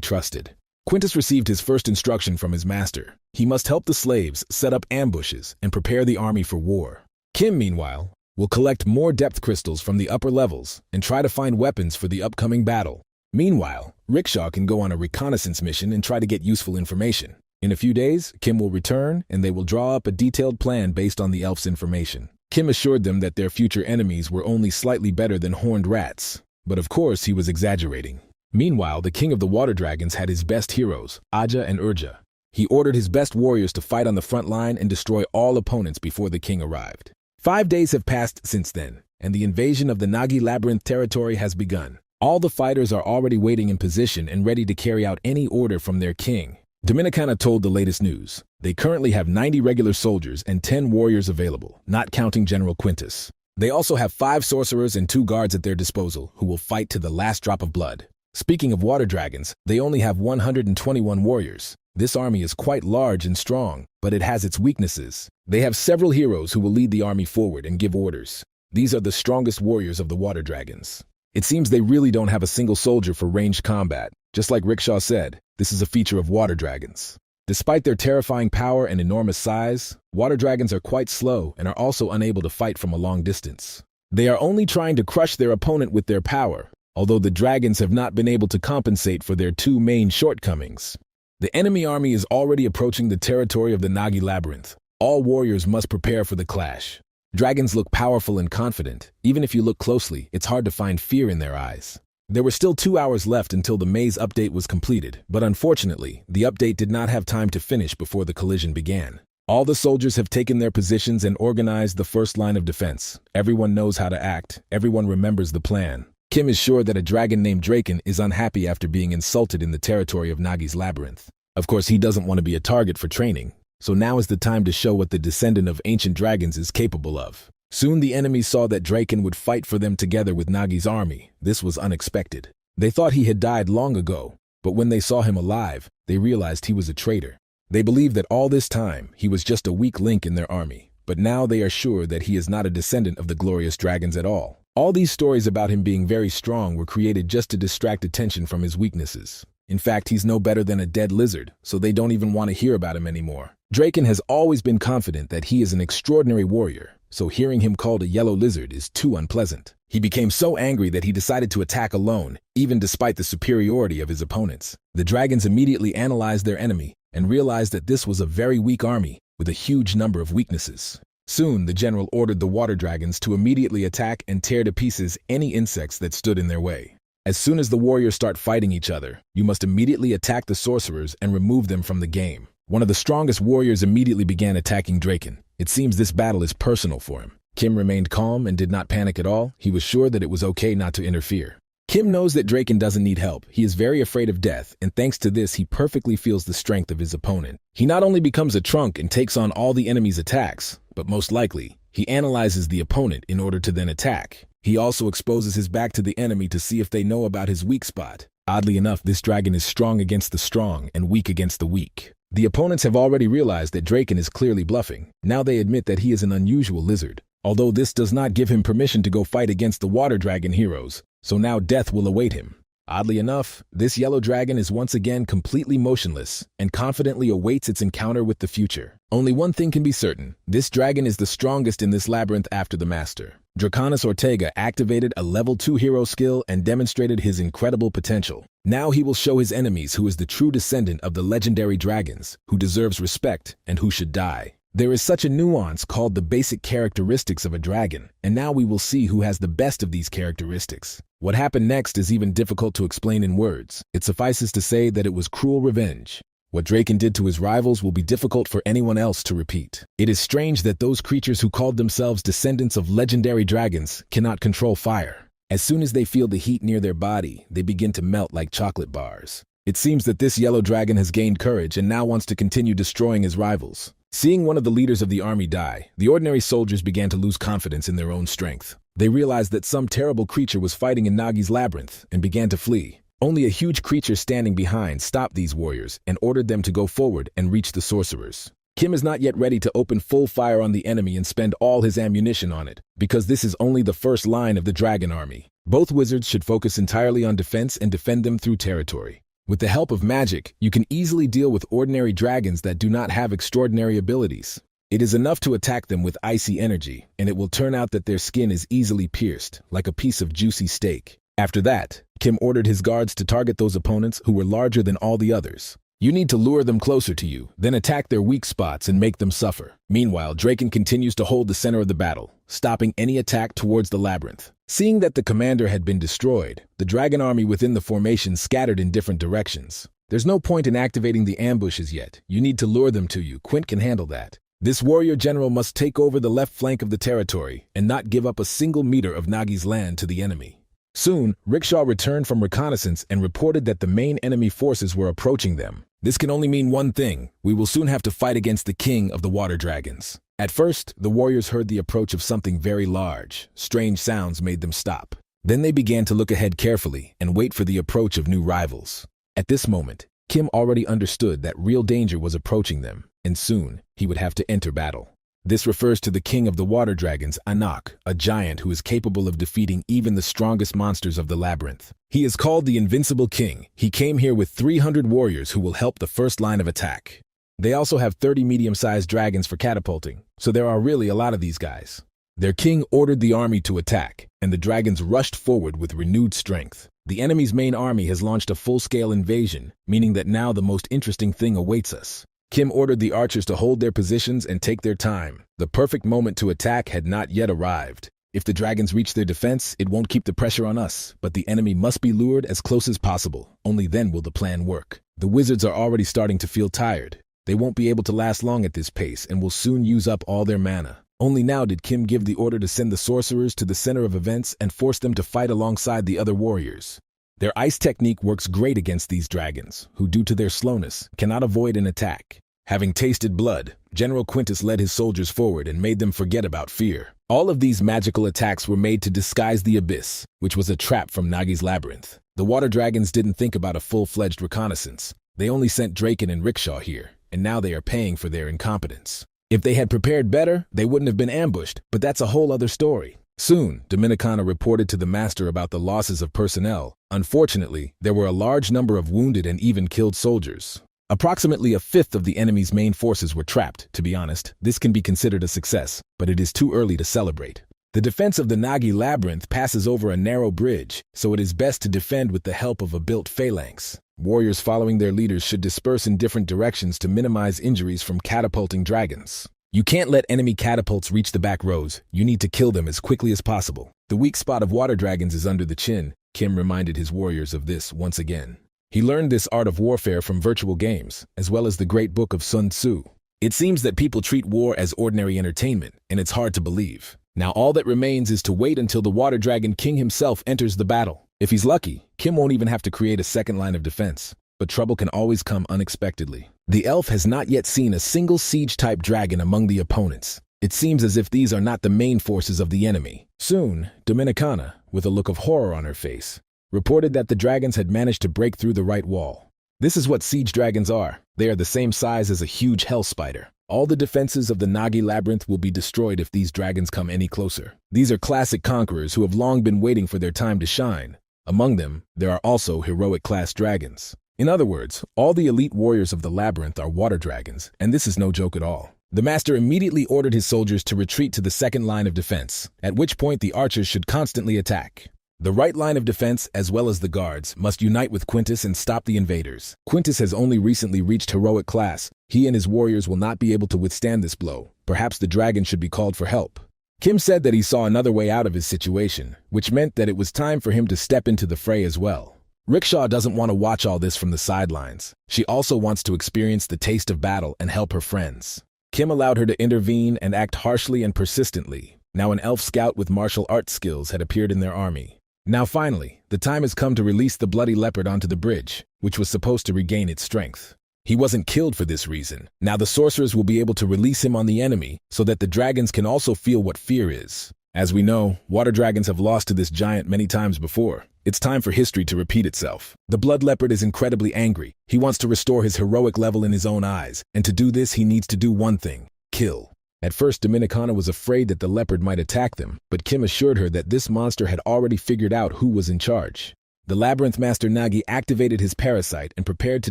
trusted. Quintus received his first instruction from his master. He must help the slaves set up ambushes and prepare the army for war. Kim, meanwhile, will collect more depth crystals from the upper levels and try to find weapons for the upcoming battle. Meanwhile, Rickshaw can go on a reconnaissance mission and try to get useful information. In a few days, Kim will return and they will draw up a detailed plan based on the elf's information. Kim assured them that their future enemies were only slightly better than horned rats, but of course he was exaggerating. Meanwhile, the king of the water dragons had his best heroes, Aja and Urja. He ordered his best warriors to fight on the front line and destroy all opponents before the king arrived. 5 days have passed since then, and the invasion of the Nagi Labyrinth territory has begun. All the fighters are already waiting in position and ready to carry out any order from their king. Dominicana told the latest news. They currently have 90 regular soldiers and 10 warriors available, not counting General Quintus. They also have 5 sorcerers and 2 guards at their disposal who will fight to the last drop of blood. Speaking of water dragons, they only have 121 warriors. This army is quite large and strong, but it has its weaknesses. They have several heroes who will lead the army forward and give orders. These are the strongest warriors of the water dragons. It seems they really don't have a single soldier for ranged combat. Just like Rickshaw said, this is a feature of water dragons. Despite their terrifying power and enormous size, water dragons are quite slow and are also unable to fight from a long distance. They are only trying to crush their opponent with their power, although the dragons have not been able to compensate for their 2 main shortcomings. The enemy army is already approaching the territory of the Nagi Labyrinth. All warriors must prepare for the clash. Dragons look powerful and confident. Even if you look closely, it's hard to find fear in their eyes. There were still 2 hours left until the maze update was completed, but unfortunately, the update did not have time to finish before the collision began. All the soldiers have taken their positions and organized the first line of defense. Everyone knows how to act. Everyone remembers the plan. Kim is sure that a dragon named Draken is unhappy after being insulted in the territory of Nagi's Labyrinth. Of course, he doesn't want to be a target for training. So now is the time to show what the descendant of ancient dragons is capable of. Soon the enemies saw that Draken would fight for them together with Nagi's army. This was unexpected. They thought he had died long ago, but when they saw him alive, they realized he was a traitor. They believed that all this time he was just a weak link in their army, but now they are sure that he is not a descendant of the glorious dragons at all. All these stories about him being very strong were created just to distract attention from his weaknesses. In fact, he's no better than a dead lizard, so they don't even want to hear about him anymore. Draken has always been confident that he is an extraordinary warrior, so hearing him called a yellow lizard is too unpleasant. He became so angry that he decided to attack alone, even despite the superiority of his opponents. The dragons immediately analyzed their enemy and realized that this was a very weak army with a huge number of weaknesses. Soon, the general ordered the water dragons to immediately attack and tear to pieces any insects that stood in their way. As soon as the warriors start fighting each other, you must immediately attack the sorcerers and remove them from the game. One of the strongest warriors immediately began attacking Draken. It seems this battle is personal for him. Kim remained calm and did not panic at all. He was sure that it was okay not to interfere. Kim knows that Draken doesn't need help. He is very afraid of death, and thanks to this, he perfectly feels the strength of his opponent. He not only becomes a trunk and takes on all the enemy's attacks, but most likely, he analyzes the opponent in order to then attack. He also exposes his back to the enemy to see if they know about his weak spot. Oddly enough, this dragon is strong against the strong and weak against the weak. The opponents have already realized that Draken is clearly bluffing. Now they admit that he is an unusual lizard. Although this does not give him permission to go fight against the water dragon heroes, so now death will await him. Oddly enough, this yellow dragon is once again completely motionless and confidently awaits its encounter with the future. Only one thing can be certain. This dragon is the strongest in this labyrinth after the master. Draconis Ortega activated a level 2 hero skill and demonstrated his incredible potential. Now he will show his enemies who is the true descendant of the legendary dragons, who deserves respect and who should die. There is such a nuance called the basic characteristics of a dragon, and now we will see who has the best of these characteristics. What happened next is even difficult to explain in words. It suffices to say that it was cruel revenge. What Draken did to his rivals will be difficult for anyone else to repeat. It is strange that those creatures who called themselves descendants of legendary dragons cannot control fire. As soon as they feel the heat near their body, they begin to melt like chocolate bars. It seems that this yellow dragon has gained courage and now wants to continue destroying his rivals. Seeing one of the leaders of the army die, the ordinary soldiers began to lose confidence in their own strength. They realized that some terrible creature was fighting in Nagi's labyrinth and began to flee. Only a huge creature standing behind stopped these warriors and ordered them to go forward and reach the sorcerers. Kim is not yet ready to open full fire on the enemy and spend all his ammunition on it, because this is only the first line of the dragon army. Both wizards should focus entirely on defense and defend them through territory. With the help of magic, you can easily deal with ordinary dragons that do not have extraordinary abilities. It is enough to attack them with icy energy, and it will turn out that their skin is easily pierced, like a piece of juicy steak. After that, Kim ordered his guards to target those opponents who were larger than all the others. You need to lure them closer to you, then attack their weak spots and make them suffer. Meanwhile, Draken continues to hold the center of the battle, stopping any attack towards the labyrinth. Seeing that the commander had been destroyed, the dragon army within the formation scattered in different directions. There's no point in activating the ambushes yet. You need to lure them to you. Quint can handle that. This warrior general must take over the left flank of the territory and not give up a single meter of Nagi's land to the enemy. Soon, Rickshaw returned from reconnaissance and reported that the main enemy forces were approaching them. This can only mean one thing: we will soon have to fight against the king of the water dragons. At first, the warriors heard the approach of something very large. Strange sounds made them stop. Then they began to look ahead carefully and wait for the approach of new rivals. At this moment, Kim already understood that real danger was approaching them, and soon he would have to enter battle. This refers to the king of the water dragons, Anak, a giant who is capable of defeating even the strongest monsters of the labyrinth. He is called the Invincible King. He came here with 300 warriors who will help the first line of attack. They also have 30 medium-sized dragons for catapulting, so there are really a lot of these guys. Their king ordered the army to attack, and the dragons rushed forward with renewed strength. The enemy's main army has launched a full-scale invasion, meaning that now the most interesting thing awaits us. Kim ordered the archers to hold their positions and take their time. The perfect moment to attack had not yet arrived. If the dragons reach their defense, it won't keep the pressure on us, but the enemy must be lured as close as possible. Only then will the plan work. The wizards are already starting to feel tired. They won't be able to last long at this pace and will soon use up all their mana. Only now did Kim give the order to send the sorcerers to the center of events and force them to fight alongside the other warriors. Their ice technique works great against these dragons, who due to their slowness, cannot avoid an attack. Having tasted blood, General Quintus led his soldiers forward and made them forget about fear. All of these magical attacks were made to disguise the abyss, which was a trap from Nagi's labyrinth. The water dragons didn't think about a full-fledged reconnaissance. They only sent Draken and Rickshaw here, and now they are paying for their incompetence. If they had prepared better, they wouldn't have been ambushed, but that's a whole other story. Soon, Dominicana reported to the master about the losses of personnel. Unfortunately, there were a large number of wounded and even killed soldiers. Approximately a fifth of the enemy's main forces were trapped. To be honest, this can be considered a success, but it is too early to celebrate. The defense of the Nagi labyrinth passes over a narrow bridge, so it is best to defend with the help of a built phalanx. Warriors following their leaders should disperse in different directions to minimize injuries from catapulting dragons. You can't let enemy catapults reach the back rows. You need to kill them as quickly as possible. The weak spot of water dragons is under the chin. Kim reminded his warriors of this once again. He learned this art of warfare from virtual games, as well as the great book of Sun Tzu. It seems that people treat war as ordinary entertainment, and it's hard to believe. Now all that remains is to wait until the Water Dragon King himself enters the battle. If he's lucky, Kim won't even have to create a second line of defense. But trouble can always come unexpectedly. The elf has not yet seen a single siege-type dragon among the opponents. It seems as if these are not the main forces of the enemy. Soon, Dominicana, with a look of horror on her face, reported that the dragons had managed to break through the right wall. This is what siege dragons are. They are the same size as a huge hell spider. All the defenses of the Nagi labyrinth will be destroyed if these dragons come any closer. These are classic conquerors who have long been waiting for their time to shine. Among them, there are also heroic-class dragons. In other words, all the elite warriors of the labyrinth are water dragons, and this is no joke at all. The master immediately ordered his soldiers to retreat to the second line of defense, at which point the archers should constantly attack. The right line of defense, as well as the guards, must unite with Quintus and stop the invaders. Quintus has only recently reached heroic class. He and his warriors will not be able to withstand this blow. Perhaps the dragon should be called for help. Kim said that he saw another way out of his situation, which meant that it was time for him to step into the fray as well. Rickshaw doesn't want to watch all this from the sidelines. She also wants to experience the taste of battle and help her friends. Kim allowed her to intervene and act harshly and persistently. Now an elf scout with martial arts skills had appeared in their army. Now finally, the time has come to release the bloody leopard onto the bridge, which was supposed to regain its strength. He wasn't killed for this reason. Now the sorcerers will be able to release him on the enemy so that the dragons can also feel what fear is. As we know, water dragons have lost to this giant many times before. It's time for history to repeat itself. The blood leopard is incredibly angry. He wants to restore his heroic level in his own eyes, and to do this he needs to do one thing: kill. At first, Dominicana was afraid that the leopard might attack them, but Kim assured her that this monster had already figured out who was in charge. The Labyrinth Master Nagi activated his parasite and prepared to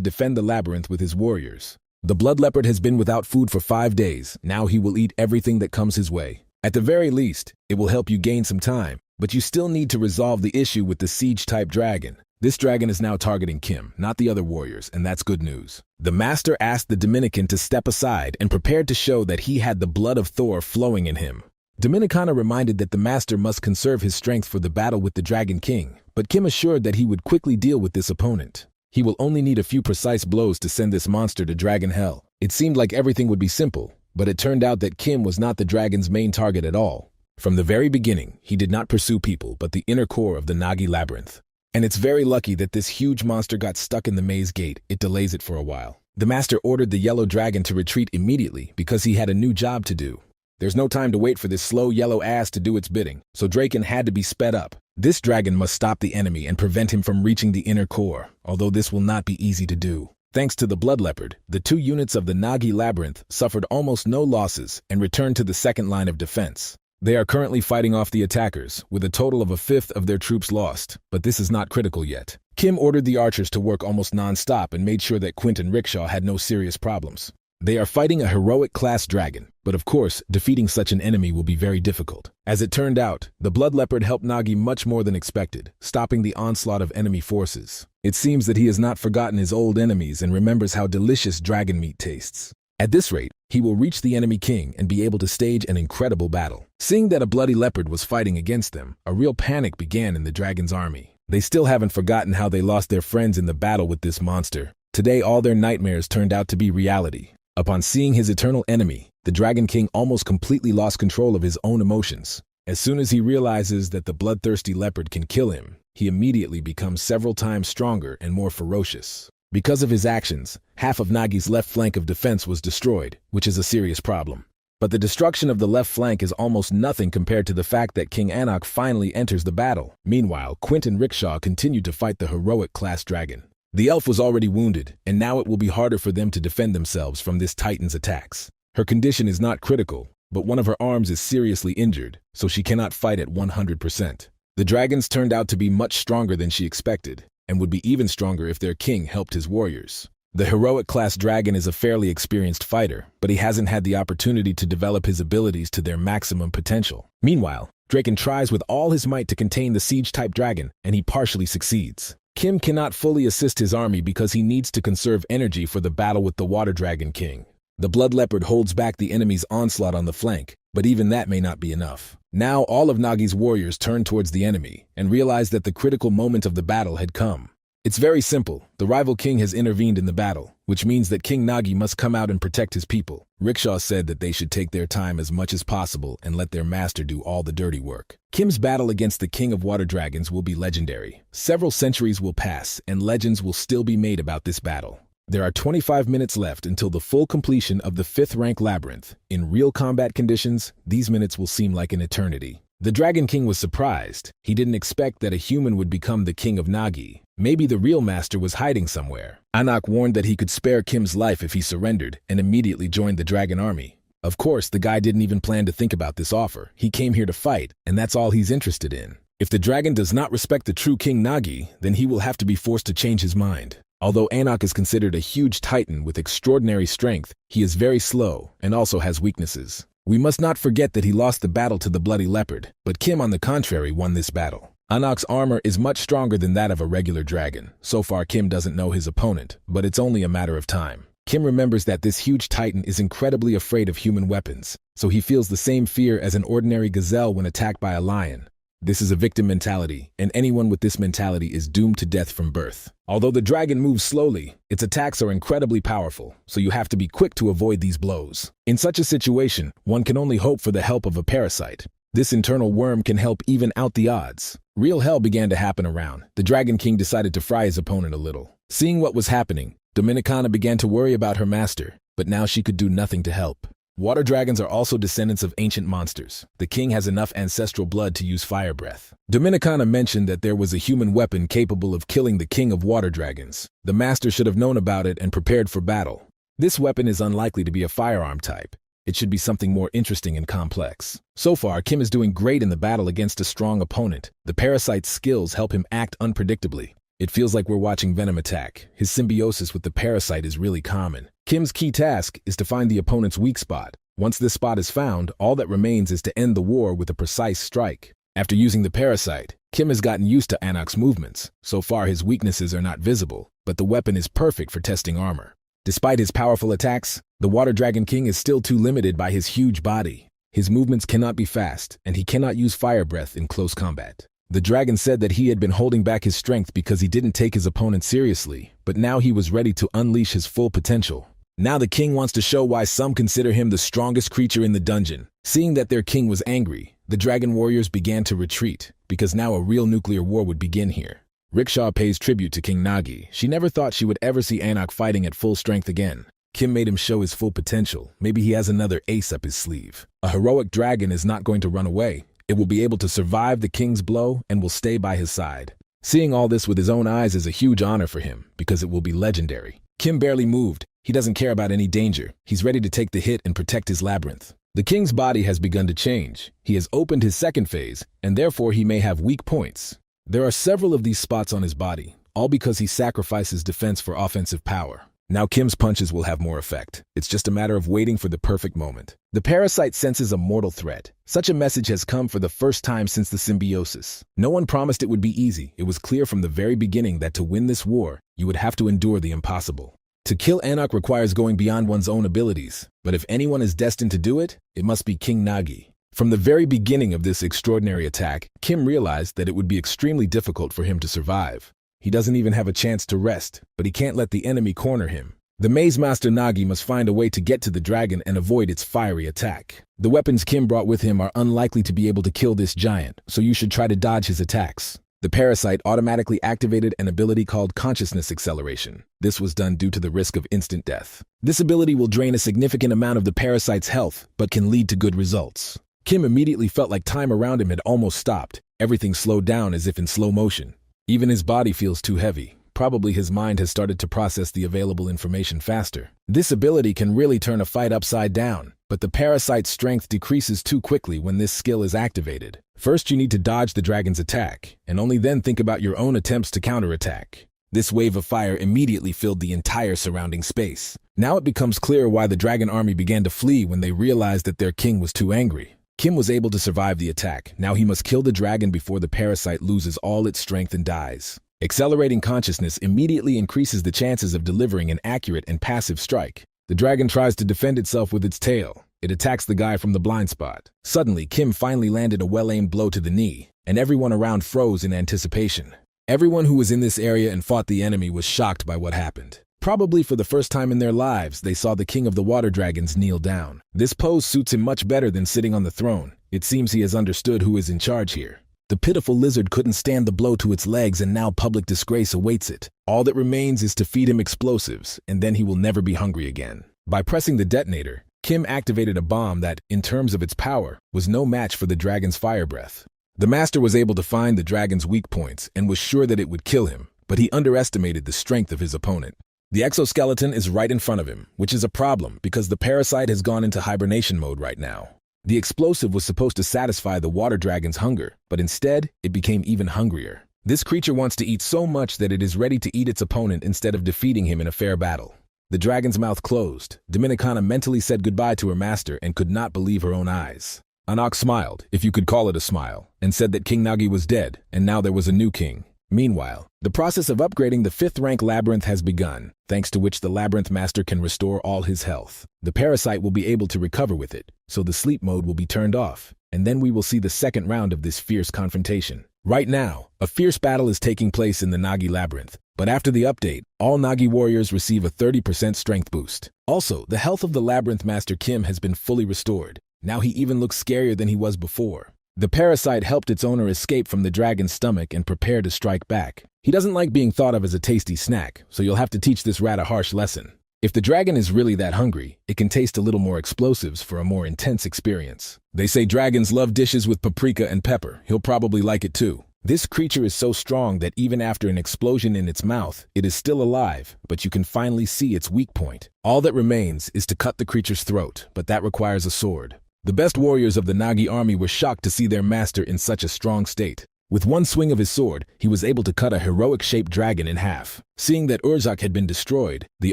defend the labyrinth with his warriors. The blood leopard has been without food for 5 days. Now he will eat everything that comes his way. At the very least, it will help you gain some time, but you still need to resolve the issue with the siege-type dragon. This dragon is now targeting Kim, not the other warriors, and that's good news. The master asked the Dominican to step aside and prepared to show that he had the blood of Thor flowing in him. Dominicana reminded that the master must conserve his strength for the battle with the Dragon King, but Kim assured that he would quickly deal with this opponent. He will only need a few precise blows to send this monster to Dragon Hell. It seemed like everything would be simple, but it turned out that Kim was not the dragon's main target at all. From the very beginning, he did not pursue people but the inner core of the Nagi labyrinth. And it's very lucky that this huge monster got stuck in the maze gate. It delays it for a while. The master ordered the yellow dragon to retreat immediately because he had a new job to do. There's no time to wait for this slow yellow ass to do its bidding, so Draken had to be sped up. This dragon must stop the enemy and prevent him from reaching the inner core, although this will not be easy to do. Thanks to the blood leopard, the 2 units of the Nagi labyrinth suffered almost no losses and returned to the second line of defense. They are currently fighting off the attackers, with a total of 1/5 of their troops lost, but this is not critical yet. Kim ordered the archers to work almost non-stop and made sure that Quint and Rickshaw had no serious problems. They are fighting a heroic class dragon, but of course, defeating such an enemy will be very difficult. As it turned out, the blood leopard helped Nagi much more than expected, stopping the onslaught of enemy forces. It seems that he has not forgotten his old enemies and remembers how delicious dragon meat tastes. At this rate, he will reach the enemy king and be able to stage an incredible battle. Seeing that a bloody leopard was fighting against them, a real panic began in the dragon's army. They still haven't forgotten how they lost their friends in the battle with this monster. Today, all their nightmares turned out to be reality. Upon seeing his eternal enemy, the Dragon King almost completely lost control of his own emotions. As soon as he realizes that the bloodthirsty leopard can kill him, he immediately becomes several times stronger and more ferocious. Because of his actions, half of Nagi's left flank of defense was destroyed, which is a serious problem. But the destruction of the left flank is almost nothing compared to the fact that King Anok finally enters the battle. Meanwhile, Quint and Rickshaw continue to fight the heroic class dragon. The elf was already wounded, and now it will be harder for them to defend themselves from this titan's attacks. Her condition is not critical, but one of her arms is seriously injured, so she cannot fight at 100%. The dragons turned out to be much stronger than she expected, and would be even stronger if their king helped his warriors. The heroic class dragon is a fairly experienced fighter, but he hasn't had the opportunity to develop his abilities to their maximum potential. Meanwhile, Draken tries with all his might to contain the siege-type dragon, and he partially succeeds. Kim cannot fully assist his army because he needs to conserve energy for the battle with the Water Dragon King. The Blood Leopard holds back the enemy's onslaught on the flank, but even that may not be enough. Now all of Nagi's warriors turn towards the enemy and realize that the critical moment of the battle had come. It's very simple. The rival king has intervened in the battle, which means that King Nagi must come out and protect his people. Rickshaw said that they should take their time as much as possible and let their master do all the dirty work. Kim's battle against the King of Water Dragons will be legendary. Several centuries will pass, and legends will still be made about this battle. There are 25 minutes left until the full completion of the 5th rank labyrinth. In real combat conditions, these minutes will seem like an eternity. The Dragon King was surprised. He didn't expect that a human would become the King of Nagi. Maybe the real master was hiding somewhere. Anok warned that he could spare Kim's life if he surrendered and immediately joined the dragon army. Of course, the guy didn't even plan to think about this offer. He came here to fight, and that's all he's interested in. If the dragon does not respect the true King Nagi, then he will have to be forced to change his mind. Although Anok is considered a huge titan with extraordinary strength, he is very slow and also has weaknesses. We must not forget that he lost the battle to the Bloody Leopard, but Kim, on the contrary, won this battle. Anok's armor is much stronger than that of a regular dragon. So far, Kim doesn't know his opponent, but it's only a matter of time. Kim remembers that this huge titan is incredibly afraid of human weapons, so he feels the same fear as an ordinary gazelle when attacked by a lion. This is a victim mentality, and anyone with this mentality is doomed to death from birth. Although the dragon moves slowly, its attacks are incredibly powerful, so you have to be quick to avoid these blows. In such a situation, one can only hope for the help of a parasite. This internal worm can help even out the odds. Real hell began to happen around. The Dragon King decided to fry his opponent a little. Seeing what was happening, Dominicana began to worry about her master, but now she could do nothing to help. Water dragons are also descendants of ancient monsters. The king has enough ancestral blood to use fire breath. Dominicana mentioned that there was a human weapon capable of killing the king of water dragons. The master should have known about it and prepared for battle. This weapon is unlikely to be a firearm type. It should be something more interesting and complex. So far, Kim is doing great in the battle against a strong opponent. The parasite's skills help him act unpredictably. It feels like we're watching Venom attack. His symbiosis with the parasite is really common. Kim's key task is to find the opponent's weak spot. Once this spot is found, all that remains is to end the war with a precise strike. After using the parasite, Kim has gotten used to Anok's movements. So far, his weaknesses are not visible, but the weapon is perfect for testing armor. Despite his powerful attacks, the Water Dragon King is still too limited by his huge body. His movements cannot be fast, and he cannot use fire breath in close combat. The dragon said that he had been holding back his strength because he didn't take his opponent seriously, but now he was ready to unleash his full potential. Now the king wants to show why some consider him the strongest creature in the dungeon. Seeing that their king was angry, the dragon warriors began to retreat, because now a real nuclear war would begin here. Rickshaw pays tribute to King Nagi. She never thought she would ever see Anok fighting at full strength again. Kim made him show his full potential. Maybe he has another ace up his sleeve. A heroic dragon is not going to run away. It will be able to survive the king's blow and will stay by his side. Seeing all this with his own eyes is a huge honor for him, because it will be legendary. Kim barely moved. He doesn't care about any danger. He's ready to take the hit and protect his labyrinth. The king's body has begun to change. He has opened his second phase, and therefore he may have weak points. There are several of these spots on his body, all because he sacrifices defense for offensive power. Now Kim's punches will have more effect. It's just a matter of waiting for the perfect moment. The parasite senses a mortal threat. Such a message has come for the first time since the symbiosis. No one promised it would be easy. It was clear from the very beginning that to win this war, you would have to endure the impossible. To kill Anok requires going beyond one's own abilities, but if anyone is destined to do it, it must be King Nagi. From the very beginning of this extraordinary attack, Kim realized that it would be extremely difficult for him to survive. He doesn't even have a chance to rest, but he can't let the enemy corner him. The Maze Master Nagi must find a way to get to the dragon and avoid its fiery attack. The weapons Kim brought with him are unlikely to be able to kill this giant, so you should try to dodge his attacks. The parasite automatically activated an ability called Consciousness Acceleration. This was done due to the risk of instant death. This ability will drain a significant amount of the parasite's health, but can lead to good results. Kim immediately felt like time around him had almost stopped. Everything slowed down as if in slow motion. Even his body feels too heavy. Probably his mind has started to process the available information faster. This ability can really turn a fight upside down, but the parasite's strength decreases too quickly when this skill is activated. First, you need to dodge the dragon's attack, and only then think about your own attempts to counterattack. This wave of fire immediately filled the entire surrounding space. Now it becomes clear why the dragon army began to flee when they realized that their king was too angry. Kim was able to survive the attack. Now he must kill the dragon before the parasite loses all its strength and dies. Accelerating consciousness immediately increases the chances of delivering an accurate and passive strike. The dragon tries to defend itself with its tail. It attacks the guy from the blind spot. Suddenly, Kim finally landed a well-aimed blow to the knee, and everyone around froze in anticipation. Everyone who was in this area and fought the enemy was shocked by what happened. Probably for the first time in their lives, they saw the king of the water dragons kneel down. This pose suits him much better than sitting on the throne. It seems he has understood who is in charge here. The pitiful lizard couldn't stand the blow to its legs, and now public disgrace awaits it. All that remains is to feed him explosives, and then he will never be hungry again. By pressing the detonator, Kim activated a bomb that, in terms of its power, was no match for the dragon's fire breath. The master was able to find the dragon's weak points and was sure that it would kill him, but he underestimated the strength of his opponent. The exoskeleton is right in front of him, which is a problem because the parasite has gone into hibernation mode right now. The explosive was supposed to satisfy the water dragon's hunger, but instead, it became even hungrier. This creature wants to eat so much that it is ready to eat its opponent instead of defeating him in a fair battle. The dragon's mouth closed. Dominicana mentally said goodbye to her master and could not believe her own eyes. Anok smiled, if you could call it a smile, and said that King Nagi was dead, and now there was a new king. Meanwhile, The process of upgrading the 5th rank labyrinth has begun, thanks to which the labyrinth master can restore all his health. The parasite will be able to recover with it, so the sleep mode will be turned off, and then we will see the second round of this fierce confrontation. Right now, a fierce battle is taking place in the Nagi labyrinth, but after the update, all Nagi warriors receive a 30% strength boost. Also, the health of the labyrinth master Kim has been fully restored. Now he even looks scarier than he was before. The parasite helped its owner escape from the dragon's stomach and prepare to strike back. He doesn't like being thought of as a tasty snack, so you'll have to teach this rat a harsh lesson. If the dragon is really that hungry, it can taste a little more explosives for a more intense experience. They say dragons love dishes with paprika and pepper. He'll probably like it too. This creature is so strong that even after an explosion in its mouth, it is still alive, but you can finally see its weak point. All that remains is to cut the creature's throat, but that requires a sword. The best warriors of the Nagi army were shocked to see their master in such a strong state. With one swing of his sword, he was able to cut a heroic-shaped dragon in half. Seeing that Urzak had been destroyed, the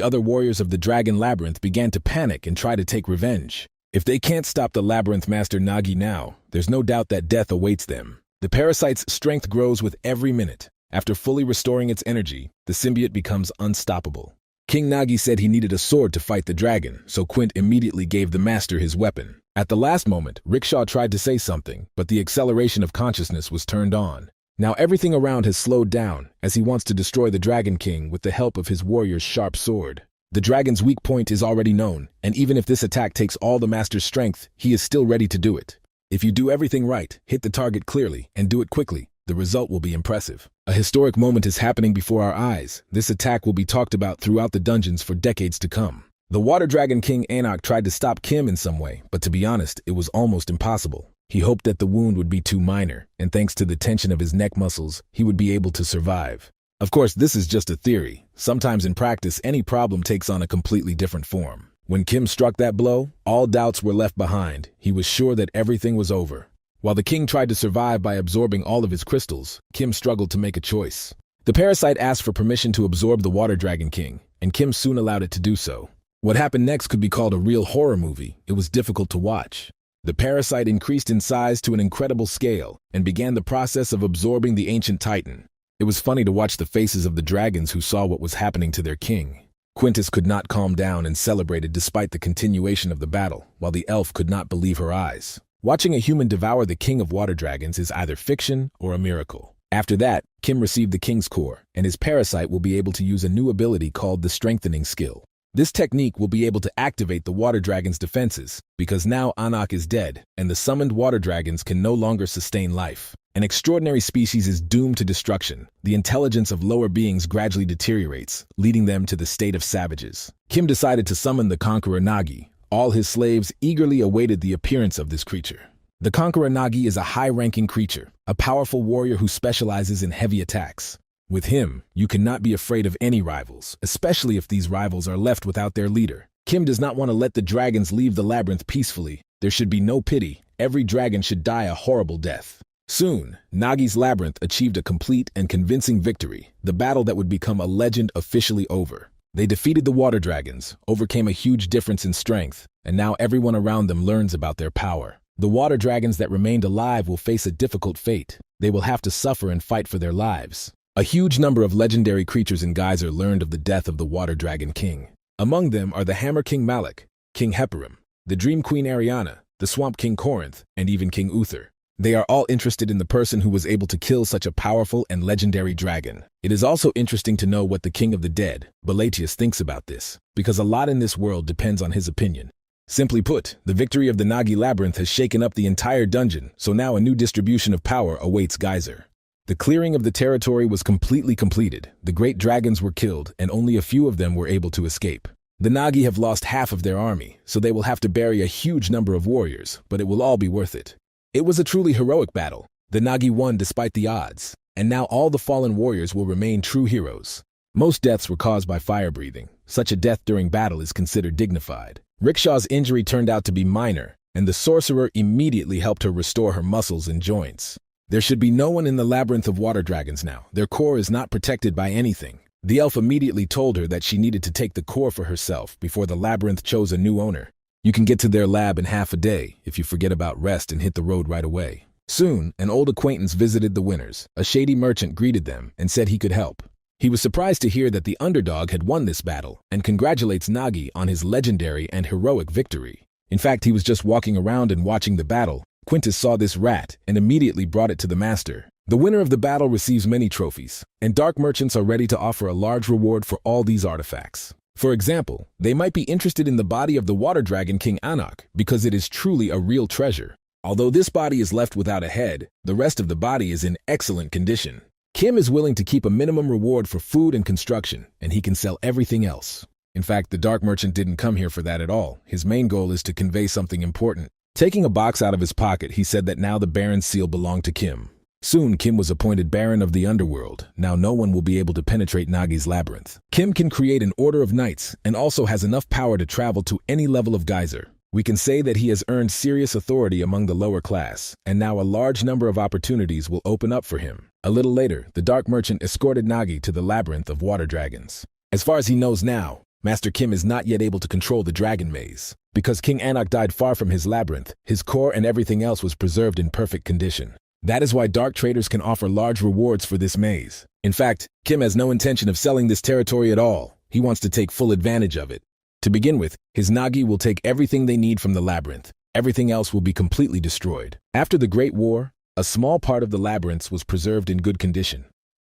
other warriors of the dragon labyrinth began to panic and try to take revenge. If they can't stop the labyrinth master Nagi now, there's no doubt that death awaits them. The parasite's strength grows with every minute. After fully restoring its energy, the symbiote becomes unstoppable. King Nagi said he needed a sword to fight the dragon, so Quint immediately gave the master his weapon. At the last moment, Rickshaw tried to say something, but the acceleration of consciousness was turned on. Now everything around has slowed down, as he wants to destroy the Dragon King with the help of his warrior's sharp sword. The dragon's weak point is already known, and even if this attack takes all the master's strength, he is still ready to do it. If you do everything right, hit the target clearly, and do it quickly, the result will be impressive. A historic moment is happening before our eyes. This attack will be talked about throughout the dungeons for decades to come. The Water Dragon King Anok tried to stop Kim in some way, but to be honest, it was almost impossible. He hoped that the wound would be too minor, and thanks to the tension of his neck muscles, he would be able to survive. Of course, this is just a theory. Sometimes in practice, any problem takes on a completely different form. When Kim struck that blow, all doubts were left behind. He was sure that everything was over. While the king tried to survive by absorbing all of his crystals, Kim struggled to make a choice. The parasite asked for permission to absorb the Water Dragon King, and Kim soon allowed it to do so. What happened next could be called a real horror movie. It was difficult to watch. The parasite increased in size to an incredible scale and began the process of absorbing the ancient titan. It was funny to watch the faces of the dragons who saw what was happening to their king. Quintus could not calm down and celebrated despite the continuation of the battle, while the elf could not believe her eyes. Watching a human devour the king of water dragons is either fiction or a miracle. After that, Kim received the king's core, and his parasite will be able to use a new ability called the strengthening skill. This technique will be able to activate the water dragon's defenses, because now Anok is dead, and the summoned water dragons can no longer sustain life. An extraordinary species is doomed to destruction. The intelligence of lower beings gradually deteriorates, leading them to the state of savages. Kim decided to summon the Conqueror Nagi. All his slaves eagerly awaited the appearance of this creature. The Conqueror Nagi is a high-ranking creature, a powerful warrior who specializes in heavy attacks. With him, you cannot be afraid of any rivals, especially if these rivals are left without their leader. Kim does not want to let the dragons leave the labyrinth peacefully. There should be no pity. Every dragon should die a horrible death. Soon, Nagi's labyrinth achieved a complete and convincing victory, the battle that would become a legend officially over. They defeated the water dragons, overcame a huge difference in strength, and now everyone around them learns about their power. The water dragons that remained alive will face a difficult fate. They will have to suffer and fight for their lives. A huge number of legendary creatures in Geyser learned of the death of the Water Dragon King. Among them are the Hammer King Malik, King Heparim, the Dream Queen Ariana, the Swamp King Corinth, and even King Uther. They are all interested in the person who was able to kill such a powerful and legendary dragon. It is also interesting to know what the King of the Dead, Balatius, thinks about this, because a lot in this world depends on his opinion. Simply put, the victory of the Nagi Labyrinth has shaken up the entire dungeon, so now a new distribution of power awaits Geyser. The clearing of the territory was completely completed. The great dragons were killed, and only a few of them were able to escape. The Nagi have lost half of their army, so they will have to bury a huge number of warriors, but it will all be worth it. It was a truly heroic battle. The Nagi won despite the odds, and now all the fallen warriors will remain true heroes. Most deaths were caused by fire breathing. Such a death during battle is considered dignified. Rickshaw's injury turned out to be minor, and the sorcerer immediately helped her restore her muscles and joints. There should be no one in the labyrinth of water dragons now. Their core is not protected by anything. The elf immediately told her that she needed to take the core for herself before the labyrinth chose a new owner. You can get to their lab in half a day if you forget about rest and hit the road right away. Soon, an old acquaintance visited the winners. A shady merchant greeted them and said he could help. He was surprised to hear that the underdog had won this battle and congratulates Nagi on his legendary and heroic victory. In fact, he was just walking around and watching the battle. Quintus saw this rat and immediately brought it to the master. The winner of the battle receives many trophies, and dark merchants are ready to offer a large reward for all these artifacts. For example, they might be interested in the body of the water dragon King Anak because it is truly a real treasure. Although this body is left without a head, the rest of the body is in excellent condition. Kim is willing to keep a minimum reward for food and construction, and he can sell everything else. In fact, the dark merchant didn't come here for that at all. His main goal is to convey something important. Taking a box out of his pocket, he said that now the Baron's seal belonged to Kim. Soon, Kim was appointed Baron of the Underworld. Now no one will be able to penetrate Nagi's labyrinth. Kim can create an order of knights and also has enough power to travel to any level of geyser. We can say that he has earned serious authority among the lower class, and now a large number of opportunities will open up for him. A little later, the dark merchant escorted Nagi to the labyrinth of water dragons. As far as he knows now, Master Kim is not yet able to control the dragon maze. Because King Anak died far from his labyrinth, his core and everything else was preserved in perfect condition. That is why dark traders can offer large rewards for this maze. In fact, Kim has no intention of selling this territory at all. He wants to take full advantage of it. To begin with, his Nagi will take everything they need from the labyrinth. Everything else will be completely destroyed. After the Great War, a small part of the labyrinth was preserved in good condition.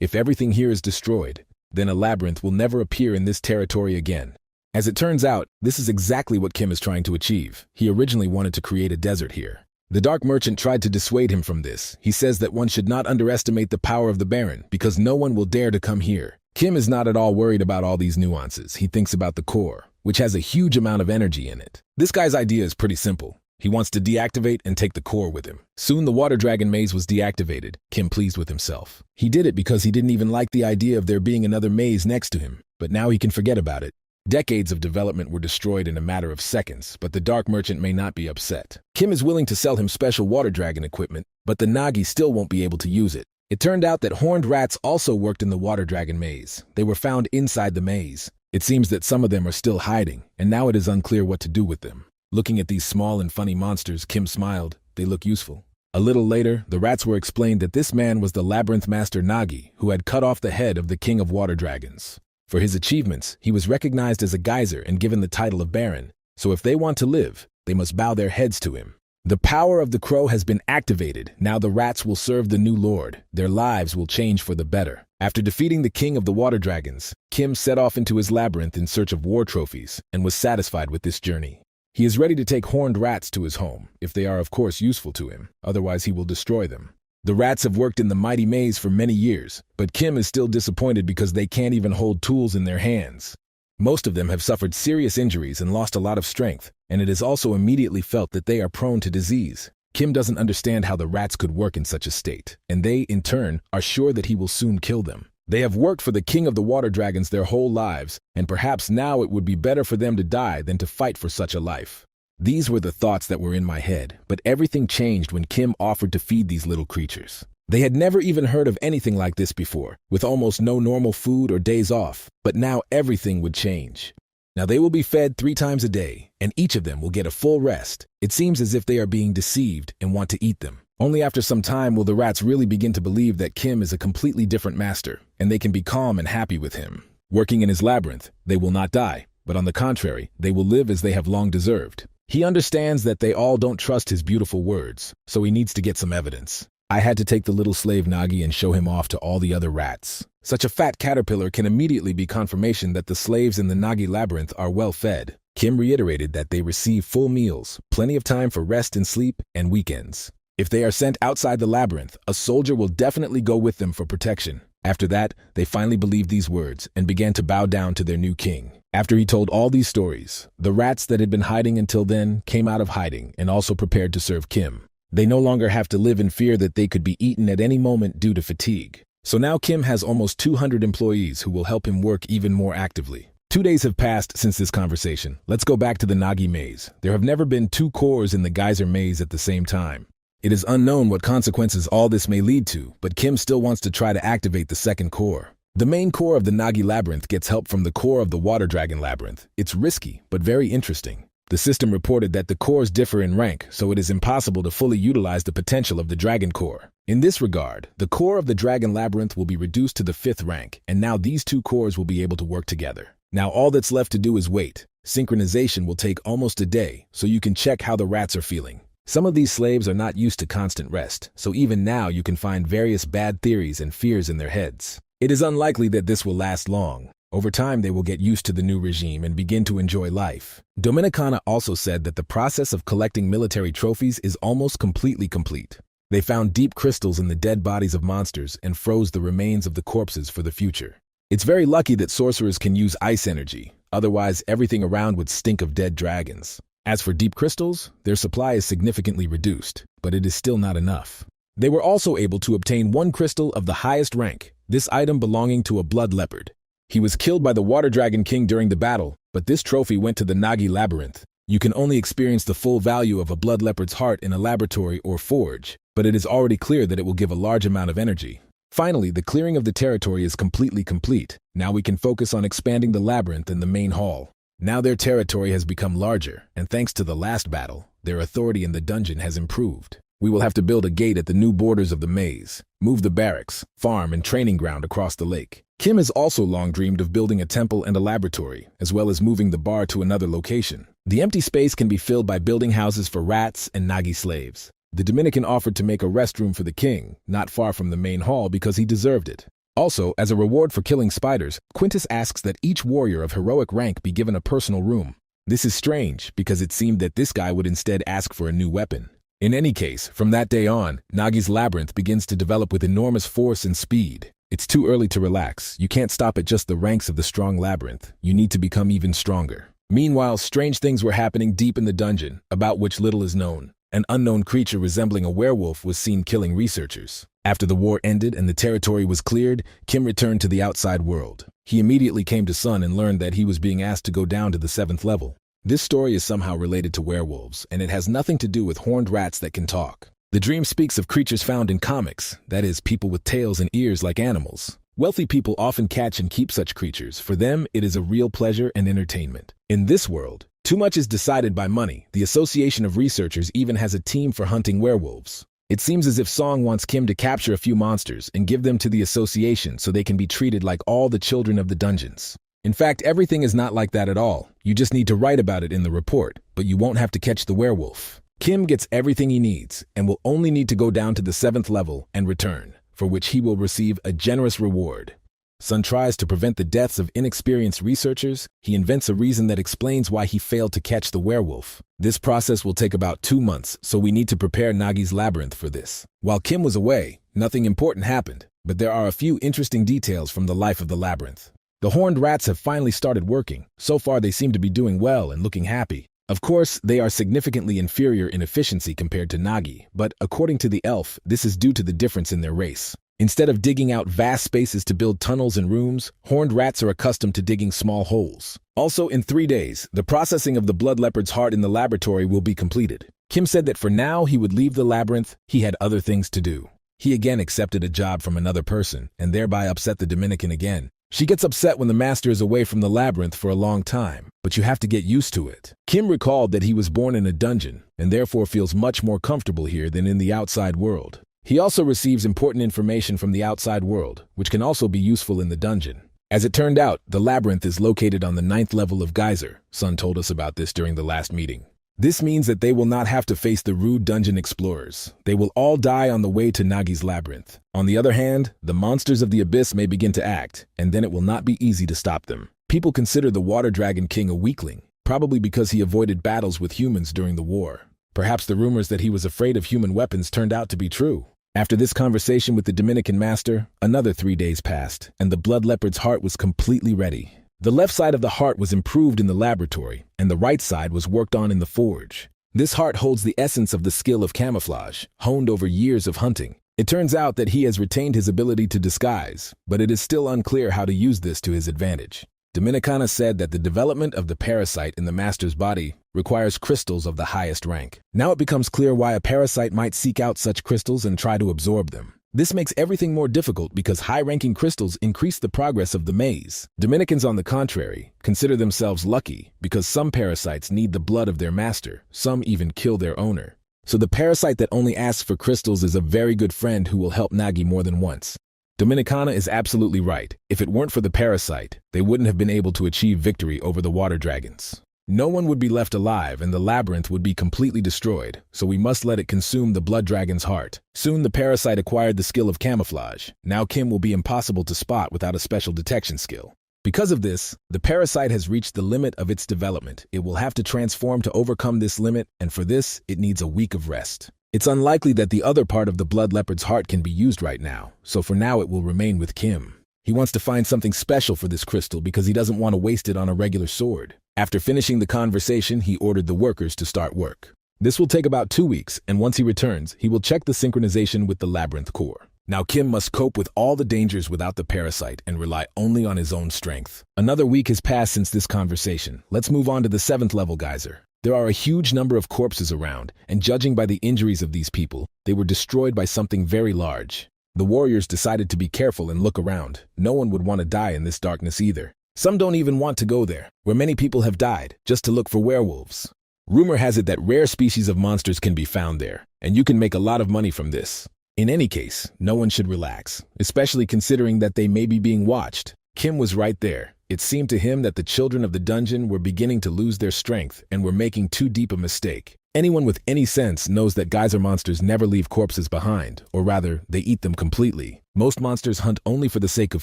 If everything here is destroyed, then a labyrinth will never appear in this territory again. As it turns out, this is exactly what Kim is trying to achieve. He originally wanted to create a desert here. The dark merchant tried to dissuade him from this. He says that one should not underestimate the power of the Baron, because no one will dare to come here. Kim is not at all worried about all these nuances. He thinks about the core, which has a huge amount of energy in it. This guy's idea is pretty simple. He wants to deactivate and take the core with him. Soon the water dragon maze was deactivated, Kim pleased with himself. He did it because he didn't even like the idea of there being another maze next to him, but now he can forget about it. Decades of development were destroyed in a matter of seconds, but the dark merchant may not be upset. Kim is willing to sell him special water dragon equipment, but the Nagi still won't be able to use it. It turned out that horned rats also worked in the water dragon maze. They were found inside the maze. It seems that some of them are still hiding, and now it is unclear what to do with them. Looking at these small and funny monsters, Kim smiled. They look useful. A little later, the rats were explained that this man was the labyrinth master Nagi, who had cut off the head of the king of water dragons. For his achievements, he was recognized as a geyser and given the title of Baron, so if they want to live, they must bow their heads to him. The power of the crow has been activated. Now the rats will serve the new lord. Their lives will change for the better. After defeating the king of the water dragons, Kim set off into his labyrinth in search of war trophies and was satisfied with this journey. He is ready to take horned rats to his home, if they are of course useful to him, otherwise he will destroy them. The rats have worked in the mighty maze for many years, but Kim is still disappointed because they can't even hold tools in their hands. Most of them have suffered serious injuries and lost a lot of strength, and it is also immediately felt that they are prone to disease. Kim doesn't understand how the rats could work in such a state, and they, in turn, are sure that he will soon kill them. They have worked for the king of the water dragons their whole lives, and perhaps now it would be better for them to die than to fight for such a life. These were the thoughts that were in my head, but everything changed when Kim offered to feed these little creatures. They had never even heard of anything like this before, with almost no normal food or days off, but now everything would change. Now they will be fed 3 times a day, and each of them will get a full rest. It seems as if they are being deceived and want to eat them. Only after some time will the rats really begin to believe that Kim is a completely different master, and they can be calm and happy with him. Working in his labyrinth, they will not die, but on the contrary, they will live as they have long deserved. He understands that they all don't trust his beautiful words, so he needs to get some evidence. I had to take the little slave Nagi and show him off to all the other rats. Such a fat caterpillar can immediately be confirmation that the slaves in the Nagi labyrinth are well fed. Kim reiterated that they receive full meals, plenty of time for rest and sleep, and weekends. If they are sent outside the labyrinth, a soldier will definitely go with them for protection. After that, they finally believed these words and began to bow down to their new king. After he told all these stories, the rats that had been hiding until then came out of hiding and also prepared to serve Kim. They no longer have to live in fear that they could be eaten at any moment due to fatigue. So now Kim has almost 200 employees who will help him work even more actively. 2 days have passed since this conversation. Let's go back to the Nagi maze. There have never been 2 cores in the geyser maze at the same time. It is unknown what consequences all this may lead to, but Kim still wants to try to activate the second core. The main core of the Nagi labyrinth gets help from the core of the water dragon labyrinth. It's risky, but very interesting. The system reported that the cores differ in rank, so it is impossible to fully utilize the potential of the Dragon Core. In this regard, the core of the Dragon Labyrinth will be reduced to the 5th rank, and now these two cores will be able to work together. Now all that's left to do is wait. Synchronization will take almost a day, so you can check how the rats are feeling. Some of these slaves are not used to constant rest, so even now you can find various bad theories and fears in their heads. It is unlikely that this will last long. Over time, they will get used to the new regime and begin to enjoy life. Dominicana also said that the process of collecting military trophies is almost completely complete. They found deep crystals in the dead bodies of monsters and froze the remains of the corpses for the future. It's very lucky that sorcerers can use ice energy, otherwise everything around would stink of dead dragons. As for deep crystals, their supply is significantly reduced, but it is still not enough. They were also able to obtain one crystal of the highest rank, this item belonging to a blood leopard. He was killed by the Water Dragon King during the battle, but this trophy went to the Nagi Labyrinth. You can only experience the full value of a blood leopard's heart in a laboratory or forge, but it is already clear that it will give a large amount of energy. Finally, the clearing of the territory is completely complete. Now we can focus on expanding the labyrinth and the main hall. Now their territory has become larger, and thanks to the last battle, their authority in the dungeon has improved. We will have to build a gate at the new borders of the maze, move the barracks, farm, and training ground across the lake. Kim has also long dreamed of building a temple and a laboratory, as well as moving the bar to another location. The empty space can be filled by building houses for rats and Nagi slaves. The Dominican offered to make a restroom for the king, not far from the main hall, because he deserved it. Also, as a reward for killing spiders, Quintus asks that each warrior of heroic rank be given a personal room. This is strange, because it seemed that this guy would instead ask for a new weapon. In any case, from that day on, Nagi's labyrinth begins to develop with enormous force and speed. It's too early to relax. You can't stop at just the ranks of the strong labyrinth. You need to become even stronger. Meanwhile, strange things were happening deep in the dungeon, about which little is known. An unknown creature resembling a werewolf was seen killing researchers. After the war ended and the territory was cleared, Kim returned to the outside world. He immediately came to Sun and learned that he was being asked to go down to the 7th level. This story is somehow related to werewolves, and it has nothing to do with horned rats that can talk. The dream speaks of creatures found in comics, that is, people with tails and ears like animals. Wealthy people often catch and keep such creatures. For them, it is a real pleasure and entertainment. In this world, too much is decided by money. The Association of Researchers even has a team for hunting werewolves. It seems as if Song wants Kim to capture a few monsters and give them to the association so they can be treated like all the children of the dungeons. In fact, everything is not like that at all. You just need to write about it in the report, but you won't have to catch the werewolf. Kim gets everything he needs and will only need to go down to the 7th level and return, for which he will receive a generous reward. Sun tries to prevent the deaths of inexperienced researchers. He invents a reason that explains why he failed to catch the werewolf. This process will take about 2 months, so we need to prepare Nagi's labyrinth for this. While Kim was away, nothing important happened, but there are a few interesting details from the life of the labyrinth. The horned rats have finally started working. So far they seem to be doing well and looking happy. Of course, they are significantly inferior in efficiency compared to Nagi, but according to the elf, this is due to the difference in their race. Instead of digging out vast spaces to build tunnels and rooms, horned rats are accustomed to digging small holes. Also, in 3 days, the processing of the blood leopard's heart in the laboratory will be completed. Kim said that for now he would leave the labyrinth. He had other things to do. He again accepted a job from another person, and thereby upset the Dominican again. She gets upset when the master is away from the labyrinth for a long time, but you have to get used to it. Kim recalled that he was born in a dungeon, and therefore feels much more comfortable here than in the outside world. He also receives important information from the outside world, which can also be useful in the dungeon. As it turned out, the labyrinth is located on the 9th level of Geyser. Sun told us about this during the last meeting. This means that they will not have to face the rude dungeon explorers. They will all die on the way to Nagi's labyrinth. On the other hand, the monsters of the abyss may begin to act, and then it will not be easy to stop them. People consider the Water Dragon King a weakling, probably because he avoided battles with humans during the war. Perhaps the rumors that he was afraid of human weapons turned out to be true. After this conversation with the Dominican master, another 3 days passed, and the blood leopard's heart was completely ready. The left side of the heart was improved in the laboratory, and the right side was worked on in the forge. This heart holds the essence of the skill of camouflage, honed over years of hunting. It turns out that he has retained his ability to disguise, but it is still unclear how to use this to his advantage. Dominicana said that the development of the parasite in the master's body requires crystals of the highest rank. Now it becomes clear why a parasite might seek out such crystals and try to absorb them. This makes everything more difficult because high-ranking crystals increase the progress of the maze. Dominicans, on the contrary, consider themselves lucky because some parasites need the blood of their master, some even kill their owner. So the parasite that only asks for crystals is a very good friend who will help Nagi more than once. Dominicana is absolutely right. If it weren't for the parasite, they wouldn't have been able to achieve victory over the water dragons. No one would be left alive and the labyrinth would be completely destroyed, so we must let it consume the blood dragon's heart. Soon the parasite acquired the skill of camouflage. Now Kim will be impossible to spot without a special detection skill. Because of this, the parasite has reached the limit of its development. It will have to transform to overcome this limit, and for this, it needs a week of rest. It's unlikely that the other part of the blood leopard's heart can be used right now, so for now it will remain with Kim. He wants to find something special for this crystal because he doesn't want to waste it on a regular sword. After finishing the conversation, he ordered the workers to start work. This will take about 2 weeks, and once he returns, he will check the synchronization with the labyrinth core. Now Kim must cope with all the dangers without the parasite and rely only on his own strength. Another week has passed since this conversation. Let's move on to the 7th level geyser. There are a huge number of corpses around, and judging by the injuries of these people, they were destroyed by something very large. The warriors decided to be careful and look around. No one would want to die in this darkness either. Some don't even want to go there, where many people have died, just to look for werewolves. Rumor has it that rare species of monsters can be found there, and you can make a lot of money from this. In any case, no one should relax, especially considering that they may be being watched. Kim was right there. It seemed to him that the children of the dungeon were beginning to lose their strength and were making too deep a mistake. Anyone with any sense knows that geyser monsters never leave corpses behind, or rather, they eat them completely. Most monsters hunt only for the sake of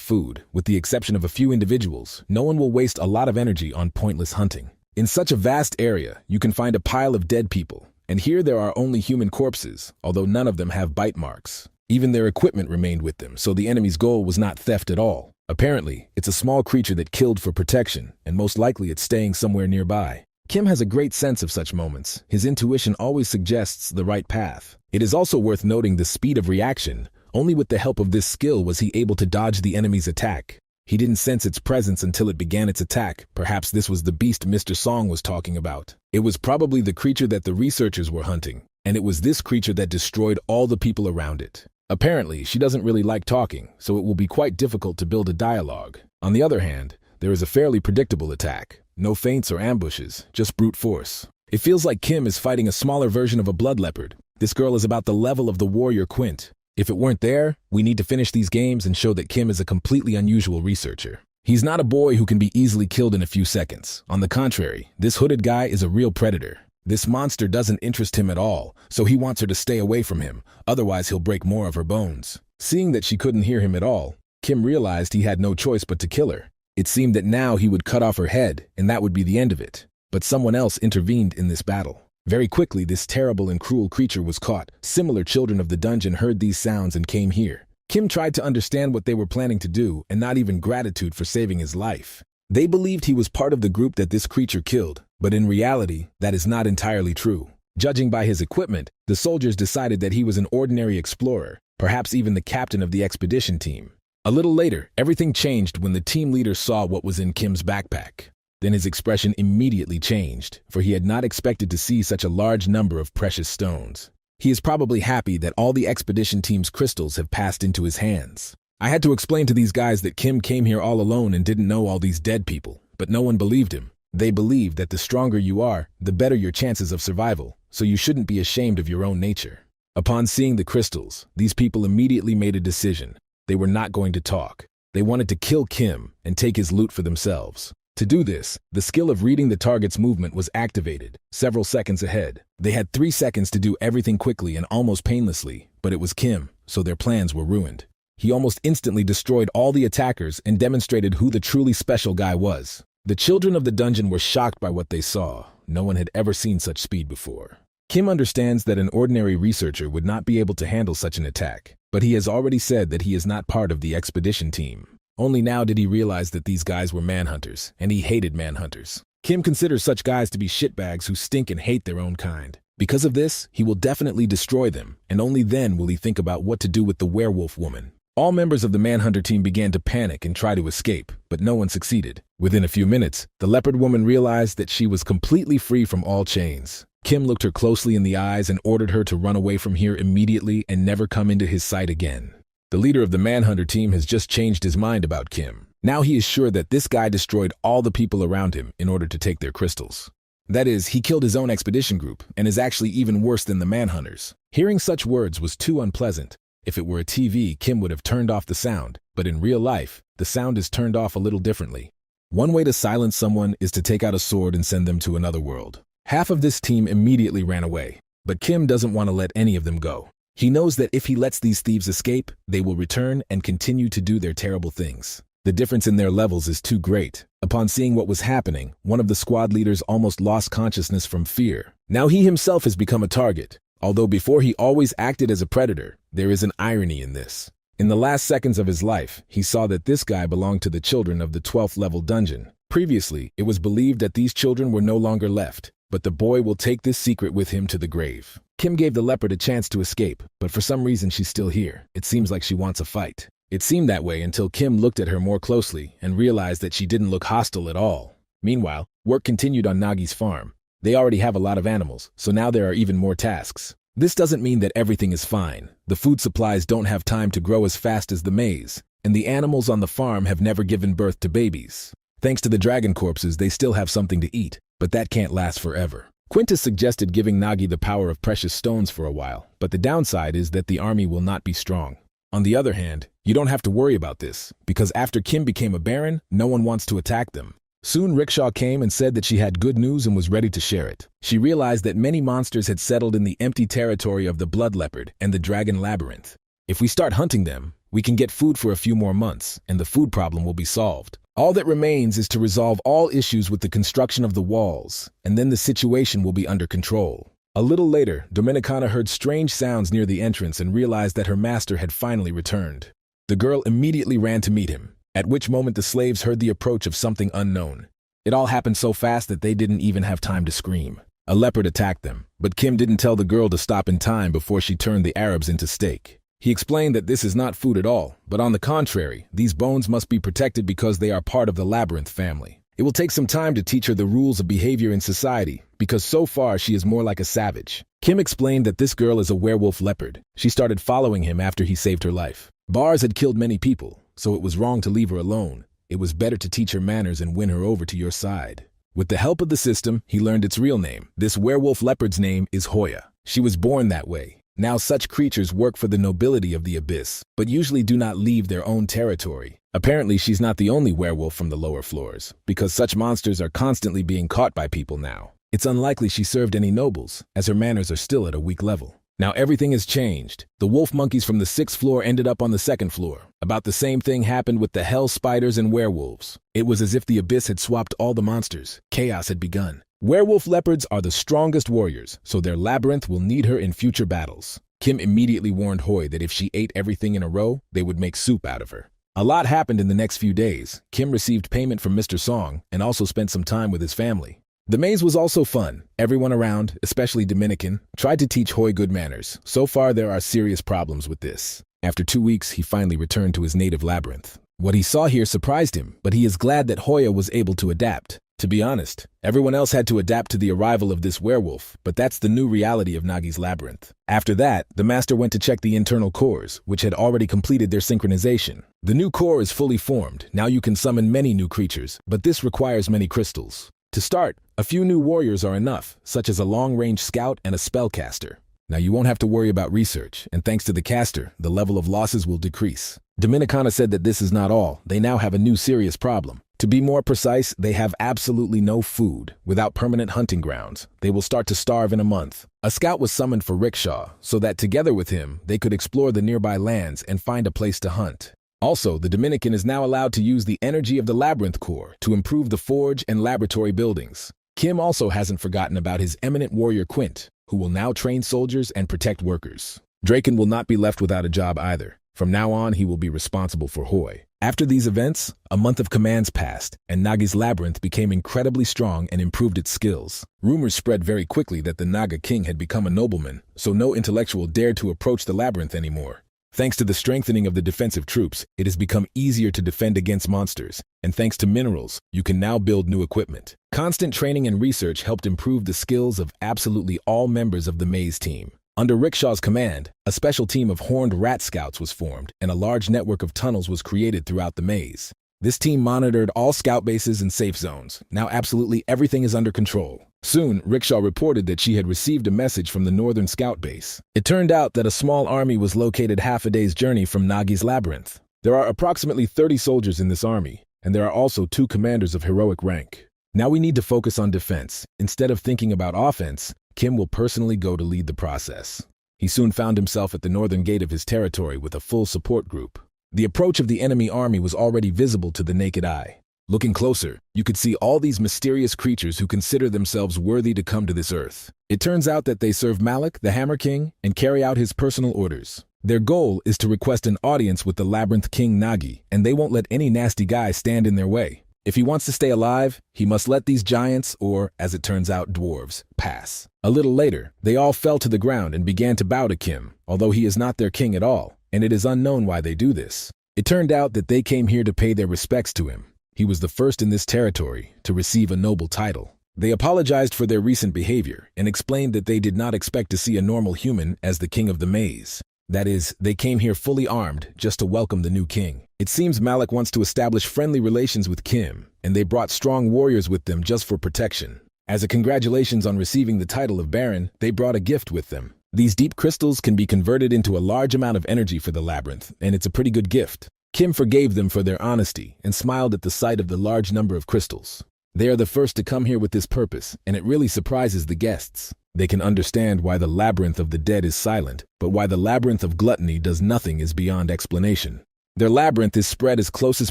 food, with the exception of a few individuals. No one will waste a lot of energy on pointless hunting. In such a vast area, you can find a pile of dead people, and here there are only human corpses, although none of them have bite marks. Even their equipment remained with them, so the enemy's goal was not theft at all. Apparently, it's a small creature that killed for protection, and most likely it's staying somewhere nearby. Kim has a great sense of such moments. His intuition always suggests the right path. It is also worth noting the speed of reaction. Only with the help of this skill was he able to dodge the enemy's attack. He didn't sense its presence until it began its attack. Perhaps this was the beast Mr. Song was talking about. It was probably the creature that the researchers were hunting, and it was this creature that destroyed all the people around it. Apparently, she doesn't really like talking, so it will be quite difficult to build a dialogue. On the other hand, there is a fairly predictable attack. No feints or ambushes, just brute force. It feels like Kim is fighting a smaller version of a blood leopard. This girl is about the level of the warrior Quint. If it weren't there, we need to finish these games and show that Kim is a completely unusual researcher. He's not a boy who can be easily killed in a few seconds. On the contrary, this hooded guy is a real predator. This monster doesn't interest him at all, so he wants her to stay away from him, otherwise he'll break more of her bones. Seeing that she couldn't hear him at all, Kim realized he had no choice but to kill her. It seemed that now he would cut off her head, and that would be the end of it. But someone else intervened in this battle. Very quickly, this terrible and cruel creature was caught. Similar children of the dungeon heard these sounds and came here. Kim tried to understand what they were planning to do, and not even gratitude for saving his life. They believed he was part of the group that this creature killed, but in reality, that is not entirely true. Judging by his equipment, the soldiers decided that he was an ordinary explorer, perhaps even the captain of the expedition team. A little later, everything changed when the team leader saw what was in Kim's backpack. Then his expression immediately changed, for he had not expected to see such a large number of precious stones. He is probably happy that all the expedition team's crystals have passed into his hands. I had to explain to these guys that Kim came here all alone and didn't know all these dead people, but no one believed him. They believed that the stronger you are, the better your chances of survival, so you shouldn't be ashamed of your own nature. Upon seeing the crystals, these people immediately made a decision. They were not going to talk. They wanted to kill Kim and take his loot for themselves. To do this, the skill of reading the target's movement was activated, several seconds ahead. They had 3 seconds to do everything quickly and almost painlessly, but it was Kim, so their plans were ruined. He almost instantly destroyed all the attackers and demonstrated who the truly special guy was. The children of the dungeon were shocked by what they saw. No one had ever seen such speed before. Kim understands that an ordinary researcher would not be able to handle such an attack, but he has already said that he is not part of the expedition team. Only now did he realize that these guys were manhunters, and he hated manhunters. Kim considers such guys to be shitbags who stink and hate their own kind. Because of this, he will definitely destroy them, and only then will he think about what to do with the werewolf woman. All members of the Manhunter team began to panic and try to escape, but no one succeeded. Within a few minutes, the leopard woman realized that she was completely free from all chains. Kim looked her closely in the eyes and ordered her to run away from here immediately and never come into his sight again. The leader of the Manhunter team has just changed his mind about Kim. Now he is sure that this guy destroyed all the people around him in order to take their crystals. That is, he killed his own expedition group and is actually even worse than the Manhunters. Hearing such words was too unpleasant. If it were a TV, Kim would have turned off the sound, but in real life, the sound is turned off a little differently. One way to silence someone is to take out a sword and send them to another world. Half of this team immediately ran away, but Kim doesn't want to let any of them go. He knows that if he lets these thieves escape, they will return and continue to do their terrible things. The difference in their levels is too great. Upon seeing what was happening, one of the squad leaders almost lost consciousness from fear. Now he himself has become a target. Although before he always acted as a predator, there is an irony in this. In the last seconds of his life, he saw that this guy belonged to the children of the 12th level dungeon. Previously, it was believed that these children were no longer left, but the boy will take this secret with him to the grave. Kim gave the leopard a chance to escape, but for some reason she's still here. It seems like she wants a fight. It seemed that way until Kim looked at her more closely and realized that she didn't look hostile at all. Meanwhile, work continued on Nagi's farm. They already have a lot of animals, so now there are even more tasks. This doesn't mean that everything is fine. The food supplies don't have time to grow as fast as the maize, and the animals on the farm have never given birth to babies. Thanks to the dragon corpses, they still have something to eat, but that can't last forever. Quintus suggested giving Nagi the power of precious stones for a while, but the downside is that the army will not be strong. On the other hand, you don't have to worry about this, because after Kim became a baron, no one wants to attack them. Soon Rickshaw came and said that she had good news and was ready to share it. She realized that many monsters had settled in the empty territory of the Blood Leopard and the Dragon Labyrinth. If we start hunting them, we can get food for a few more months, and the food problem will be solved. All that remains is to resolve all issues with the construction of the walls, and then the situation will be under control. A little later, Dominicana heard strange sounds near the entrance and realized that her master had finally returned. The girl immediately ran to meet him, at which moment the slaves heard the approach of something unknown. It all happened so fast that they didn't even have time to scream. A leopard attacked them, but Kim didn't tell the girl to stop in time before she turned the Arabs into steak. He explained that this is not food at all, but on the contrary, these bones must be protected because they are part of the Labyrinth family. It will take some time to teach her the rules of behavior in society, because so far she is more like a savage. Kim explained that this girl is a werewolf leopard. She started following him after he saved her life. Bars had killed many people, so it was wrong to leave her alone. It was better to teach her manners and win her over to your side. With the help of the system, he learned its real name. This werewolf leopard's name is Hoya. She was born that way. Now such creatures work for the nobility of the abyss, but usually do not leave their own territory. Apparently she's not the only werewolf from the lower floors, because such monsters are constantly being caught by people now. It's unlikely she served any nobles, as her manners are still at a weak level. Now everything has changed. The wolf monkeys from the 6th floor ended up on the 2nd floor. About the same thing happened with the hell spiders and werewolves. It was as if the abyss had swapped all the monsters. Chaos had begun. Werewolf leopards are the strongest warriors, so their labyrinth will need her in future battles. Kim immediately warned Hoy that if she ate everything in a row, they would make soup out of her. A lot happened in the next few days. Kim received payment from Mr. Song and also spent some time with his family. The maze was also fun. Everyone around, especially Dominican, tried to teach Hoy good manners. So far, there are serious problems with this. After 2 weeks, he finally returned to his native labyrinth. What he saw here surprised him, but he is glad that Hoya was able to adapt. To be honest, everyone else had to adapt to the arrival of this werewolf, but that's the new reality of Nagi's labyrinth. After that, the master went to check the internal cores, which had already completed their synchronization. The new core is fully formed. Now you can summon many new creatures, but this requires many crystals. To start, a few new warriors are enough, such as a long-range scout and a spellcaster. Now you won't have to worry about research, and thanks to the caster, the level of losses will decrease. Dominicana said that this is not all. They now have a new serious problem. To be more precise, they have absolutely no food. Without permanent hunting grounds, they will start to starve in a month. A scout was summoned for Rickshaw, so that together with him, they could explore the nearby lands and find a place to hunt. Also, the Dominican is now allowed to use the energy of the Labyrinth Core to improve the forge and laboratory buildings. Kim also hasn't forgotten about his eminent warrior Quint, who will now train soldiers and protect workers. Draken will not be left without a job either. From now on, he will be responsible for Hoy. After these events, a month of commands passed, and Nagi's labyrinth became incredibly strong and improved its skills. Rumors spread very quickly that the Naga king had become a nobleman, so no intellectual dared to approach the labyrinth anymore. Thanks to the strengthening of the defensive troops, it has become easier to defend against monsters, and thanks to minerals, you can now build new equipment. Constant training and research helped improve the skills of absolutely all members of the maze team. Under Rickshaw's command, a special team of horned rat scouts was formed, and a large network of tunnels was created throughout the maze. This team monitored all scout bases and safe zones. Now absolutely everything is under control. Soon, Rickshaw reported that she had received a message from the northern scout base. It turned out that a small army was located half a day's journey from Nagi's labyrinth. There are approximately 30 soldiers in this army, and there are also 2 commanders of heroic rank. Now we need to focus on defense. Instead of thinking about offense, Kim will personally go to lead the process. He soon found himself at the northern gate of his territory with a full support group. The approach of the enemy army was already visible to the naked eye. Looking closer, you could see all these mysterious creatures who consider themselves worthy to come to this earth. It turns out that they serve Malik, the Hammer King, and carry out his personal orders. Their goal is to request an audience with the Labyrinth King Nagi, and they won't let any nasty guy stand in their way. If he wants to stay alive, he must let these giants, or, as it turns out, dwarves, pass. A little later, they all fell to the ground and began to bow to Kim, although he is not their king at all, and it is unknown why they do this. It turned out that they came here to pay their respects to him. He was the first in this territory to receive a noble title. They apologized for their recent behavior and explained that they did not expect to see a normal human as the king of the maze. That is, they came here fully armed just to welcome the new king. It seems Malik wants to establish friendly relations with Kim, and they brought strong warriors with them just for protection. As a congratulations on receiving the title of Baron, they brought a gift with them. These deep crystals can be converted into a large amount of energy for the labyrinth, and it's a pretty good gift. Kim forgave them for their honesty and smiled at the sight of the large number of crystals. They are the first to come here with this purpose, and it really surprises the guests. They can understand why the Labyrinth of the Dead is silent, but why the Labyrinth of Gluttony does nothing is beyond explanation. Their labyrinth is spread as close as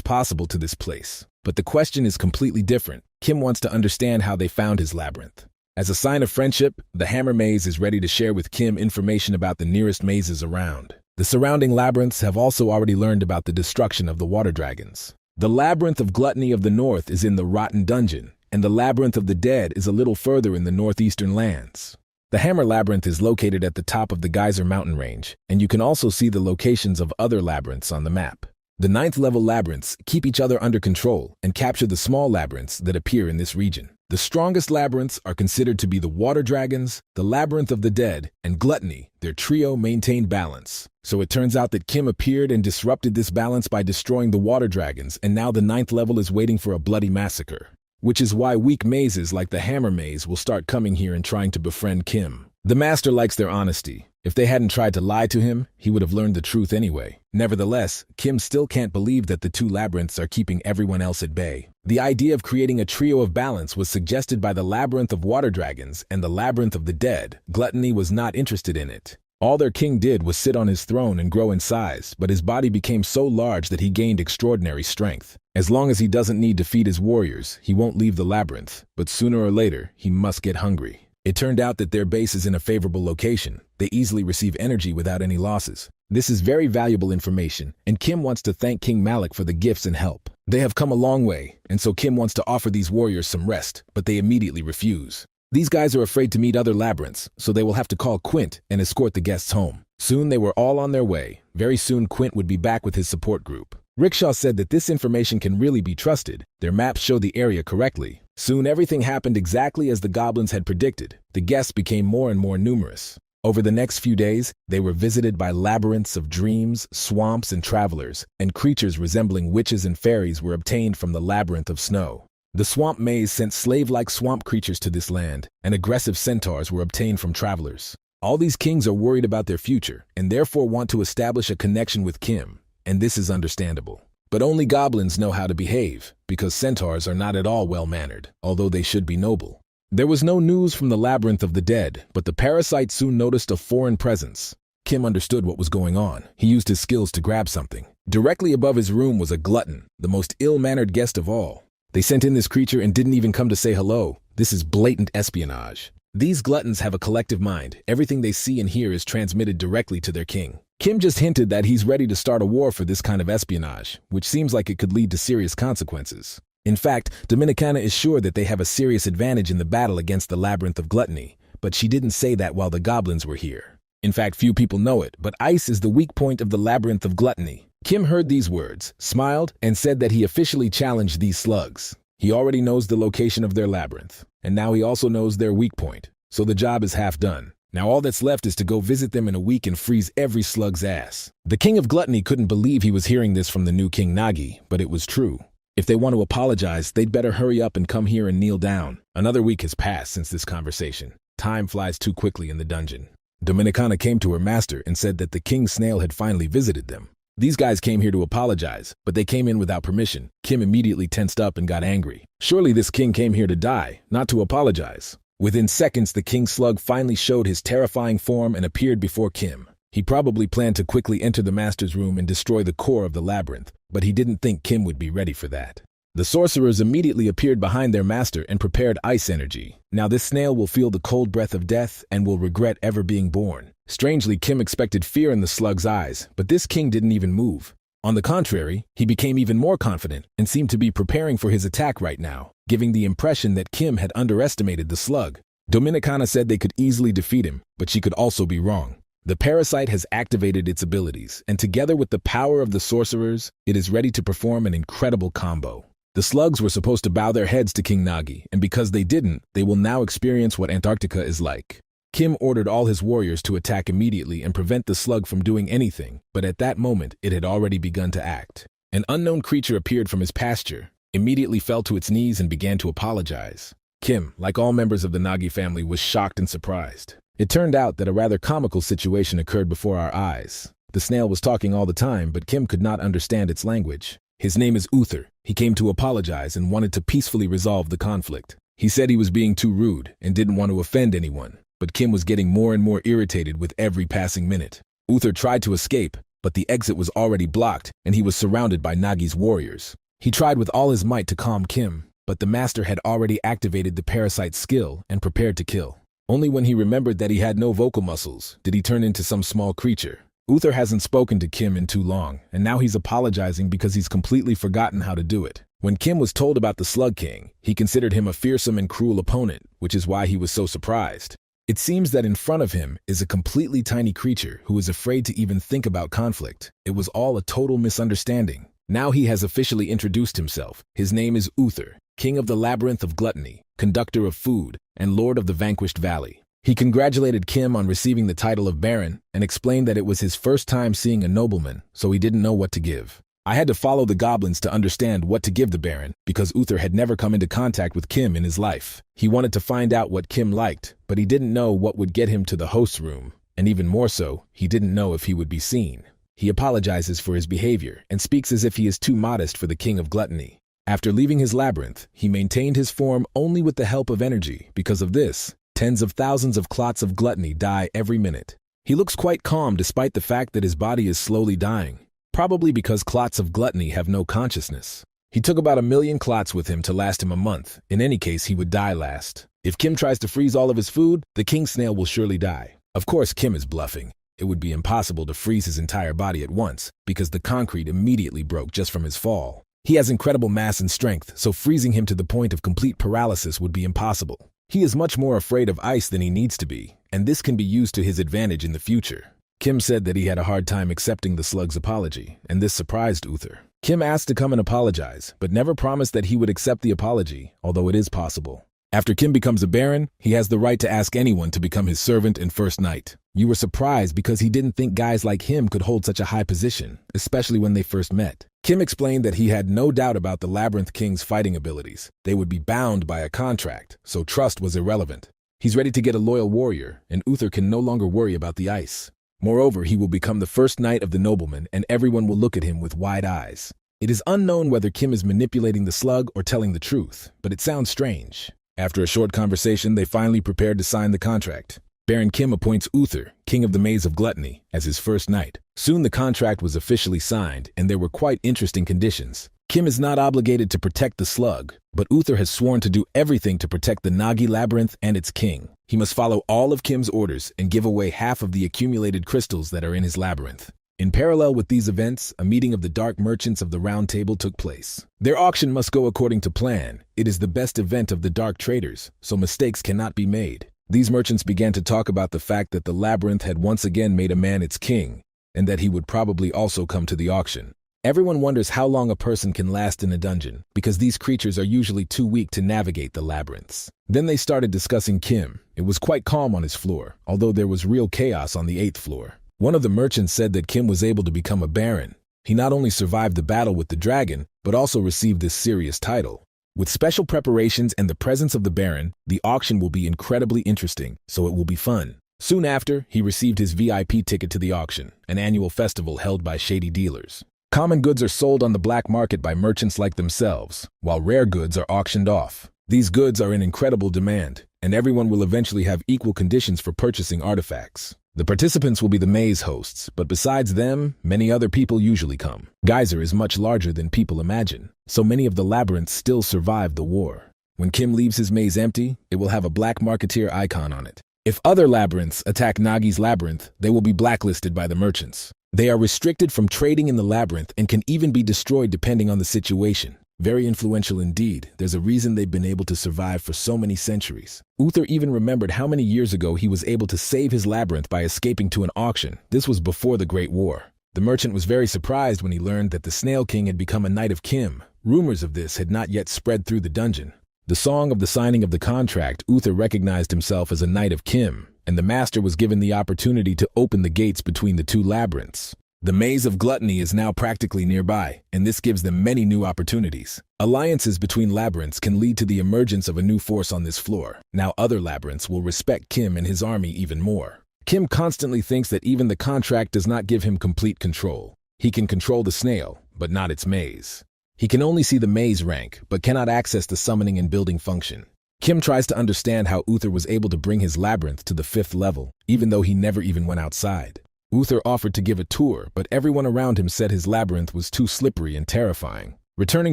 possible to this place, but the question is completely different. Kim wants to understand how they found his labyrinth. As a sign of friendship, the Hammer Maze is ready to share with Kim information about the nearest mazes around. The surrounding labyrinths have also already learned about the destruction of the water dragons. The Labyrinth of Gluttony of the North is in the Rotten Dungeon, and the Labyrinth of the Dead is a little further in the northeastern lands. The Hammer Labyrinth is located at the top of the Geyser Mountain Range, and you can also see the locations of other labyrinths on the map. The 9th level labyrinths keep each other under control and capture the small labyrinths that appear in this region. The strongest labyrinths are considered to be the Water Dragons, the Labyrinth of the Dead, and Gluttony. Their trio maintained balance. So it turns out that Kim appeared and disrupted this balance by destroying the Water Dragons, and now the 9th level is waiting for a bloody massacre. Which is why weak mazes like the Hammer Maze will start coming here and trying to befriend Kim. The Master likes their honesty. If they hadn't tried to lie to him, he would have learned the truth anyway. Nevertheless, Kim still can't believe that the 2 labyrinths are keeping everyone else at bay. The idea of creating a trio of balance was suggested by the Labyrinth of Water Dragons and the Labyrinth of the Dead. Gluttony was not interested in it. All their king did was sit on his throne and grow in size, but his body became so large that he gained extraordinary strength. As long as he doesn't need to feed his warriors, he won't leave the labyrinth, but sooner or later, he must get hungry. It turned out that their base is in a favorable location. They easily receive energy without any losses. This is very valuable information, and Kim wants to thank King Malik for the gifts and help. They have come a long way, and so Kim wants to offer these warriors some rest, but they immediately refuse. These guys are afraid to meet other labyrinths, so they will have to call Quint and escort the guests home. Soon they were all on their way. Very soon Quint would be back with his support group. Rickshaw said that this information can really be trusted. Their maps show the area correctly. Soon everything happened exactly as the goblins had predicted. The guests became more and more numerous. Over the next few days, they were visited by labyrinths of dreams, swamps, and travelers, and creatures resembling witches and fairies were obtained from the Labyrinth of Snow. The swamp maze sent slave-like swamp creatures to this land, and aggressive centaurs were obtained from travelers. All these kings are worried about their future, and therefore want to establish a connection with Kim, and this is understandable. But only goblins know how to behave, because centaurs are not at all well-mannered, although they should be noble. There was no news from the Labyrinth of the Dead, but the parasite soon noticed a foreign presence. Kim understood what was going on. He used his skills to grab something. Directly above his room was a glutton, the most ill-mannered guest of all. They sent in this creature and didn't even come to say hello. This is blatant espionage. These gluttons have a collective mind. Everything they see and hear is transmitted directly to their king. Kim just hinted that he's ready to start a war for this kind of espionage, which seems like it could lead to serious consequences. In fact, Dominicana is sure that they have a serious advantage in the battle against the Labyrinth of Gluttony, but she didn't say that while the goblins were here. In fact, few people know it, but ice is the weak point of the Labyrinth of Gluttony. Kim heard these words, smiled, and said that he officially challenged these slugs. He already knows the location of their labyrinth, and now he also knows their weak point, so the job is half done. Now all that's left is to go visit them in a week and freeze every slug's ass. The king of gluttony couldn't believe he was hearing this from the new King Nagi, but it was true. If they want to apologize, they'd better hurry up and come here and kneel down. Another week has passed since this conversation. Time flies too quickly in the dungeon. Dominicana came to her master and said that the king snail had finally visited them. These guys came here to apologize, but they came in without permission. Kim immediately tensed up and got angry. Surely this king came here to die, not to apologize. Within seconds, the king slug finally showed his terrifying form and appeared before Kim. He probably planned to quickly enter the master's room and destroy the core of the labyrinth, but he didn't think Kim would be ready for that. The sorcerers immediately appeared behind their master and prepared ice energy. Now this snail will feel the cold breath of death and will regret ever being born. Strangely, Kim expected fear in the slug's eyes, but this king didn't even move. On the contrary, he became even more confident and seemed to be preparing for his attack right now, giving the impression that Kim had underestimated the slug. Dominicana said they could easily defeat him, but she could also be wrong. The parasite has activated its abilities, and together with the power of the sorcerers, it is ready to perform an incredible combo. The slugs were supposed to bow their heads to King Nagi, and because they didn't, they will now experience what Antarctica is like. Kim ordered all his warriors to attack immediately and prevent the slug from doing anything, but at that moment, it had already begun to act. An unknown creature appeared from his pasture, immediately fell to its knees and began to apologize. Kim, like all members of the Nagi family, was shocked and surprised. It turned out that a rather comical situation occurred before our eyes. The snail was talking all the time, but Kim could not understand its language. His name is Uther. He came to apologize and wanted to peacefully resolve the conflict. He said he was being too rude and didn't want to offend anyone, but Kim was getting more and more irritated with every passing minute. Uther tried to escape, but the exit was already blocked and he was surrounded by Nagi's warriors. He tried with all his might to calm Kim, but the master had already activated the parasite's skill and prepared to kill. Only when he remembered that he had no vocal muscles did he turn into some small creature. Uther hasn't spoken to Kim in too long, and now he's apologizing because he's completely forgotten how to do it. When Kim was told about the Slug King, he considered him a fearsome and cruel opponent, which is why he was so surprised. It seems that in front of him is a completely tiny creature who is afraid to even think about conflict. It was all a total misunderstanding. Now he has officially introduced himself. His name is Uther, King of the Labyrinth of Gluttony, Conductor of Food, and Lord of the Vanquished Valley. He congratulated Kim on receiving the title of Baron and explained that it was his first time seeing a nobleman, so he didn't know what to give. I had to follow the goblins to understand what to give the Baron because Uther had never come into contact with Kim in his life. He wanted to find out what Kim liked, but he didn't know what would get him to the host's room, and even more so, he didn't know if he would be seen. He apologizes for his behavior and speaks as if he is too modest for the King of Gluttony. After leaving his labyrinth, he maintained his form only with the help of energy. Because of this, tens of thousands of clots of gluttony die every minute. He looks quite calm despite the fact that his body is slowly dying, probably because clots of gluttony have no consciousness. He took about 1 million clots with him to last him a month. In any case, he would die last. If Kim tries to freeze all of his food, the king snail will surely die. Of course, Kim is bluffing. It would be impossible to freeze his entire body at once because the concrete immediately broke just from his fall. He has incredible mass and strength, so freezing him to the point of complete paralysis would be impossible. He is much more afraid of ice than he needs to be, and this can be used to his advantage in the future. Kim said that he had a hard time accepting the slug's apology, and this surprised Uther. Kim asked to come and apologize, but never promised that he would accept the apology, although it is possible. After Kim becomes a baron, he has the right to ask anyone to become his servant and first knight. You were surprised because he didn't think guys like him could hold such a high position, especially when they first met. Kim explained that he had no doubt about the Labyrinth King's fighting abilities. They would be bound by a contract, so trust was irrelevant. He's ready to get a loyal warrior, and Uther can no longer worry about the ice. Moreover, he will become the first knight of the nobleman, and everyone will look at him with wide eyes. It is unknown whether Kim is manipulating the slug or telling the truth, but it sounds strange. After a short conversation, they finally prepared to sign the contract. Baron Kim appoints Uther, King of the Maze of Gluttony, as his first knight. Soon the contract was officially signed, and there were quite interesting conditions. Kim is not obligated to protect the slug, but Uther has sworn to do everything to protect the Nagi Labyrinth and its king. He must follow all of Kim's orders and give away half of the accumulated crystals that are in his labyrinth. In parallel with these events, a meeting of the Dark Merchants of the Round Table took place. Their auction must go according to plan. It is the best event of the Dark Traders, so mistakes cannot be made. These merchants began to talk about the fact that the labyrinth had once again made a man its king, and that he would probably also come to the auction. Everyone wonders how long a person can last in a dungeon, because these creatures are usually too weak to navigate the labyrinths. Then they started discussing Kim. It was quite calm on his floor, although there was real chaos on the 8th floor. One of the merchants said that Kim was able to become a baron. He not only survived the battle with the dragon, but also received this serious title. With special preparations and the presence of the baron, the auction will be incredibly interesting, so it will be fun. Soon after, he received his VIP ticket to the auction, an annual festival held by shady dealers. Common goods are sold on the black market by merchants like themselves, while rare goods are auctioned off. These goods are in incredible demand, and everyone will eventually have equal conditions for purchasing artifacts. The participants will be the maze hosts, but besides them, many other people usually come. Geyser is much larger than people imagine, so many of the labyrinths still survive the war. When Kim leaves his maze empty, it will have a black marketeer icon on it. If other labyrinths attack Nagi's labyrinth, they will be blacklisted by the merchants. They are restricted from trading in the labyrinth and can even be destroyed depending on the situation. Very influential indeed. There's a reason they've been able to survive for so many centuries. Uther even remembered how many years ago he was able to save his labyrinth by escaping to an auction. This was before the Great War. The merchant was very surprised when he learned that the Snail King had become a knight of Kim. Rumors of this had not yet spread through the dungeon. The song of the signing of the contract, Uther recognized himself as a knight of Kim, and the master was given the opportunity to open the gates between the two labyrinths. The Maze of Gluttony is now practically nearby, and this gives them many new opportunities. Alliances between labyrinths can lead to the emergence of a new force on this floor. Now other labyrinths will respect Kim and his army even more. Kim constantly thinks that even the contract does not give him complete control. He can control the snail, but not its maze. He can only see the maze rank, but cannot access the summoning and building function. Kim tries to understand how Uther was able to bring his labyrinth to the 5th level, even though he never even went outside. Uther offered to give a tour, but everyone around him said his labyrinth was too slippery and terrifying. Returning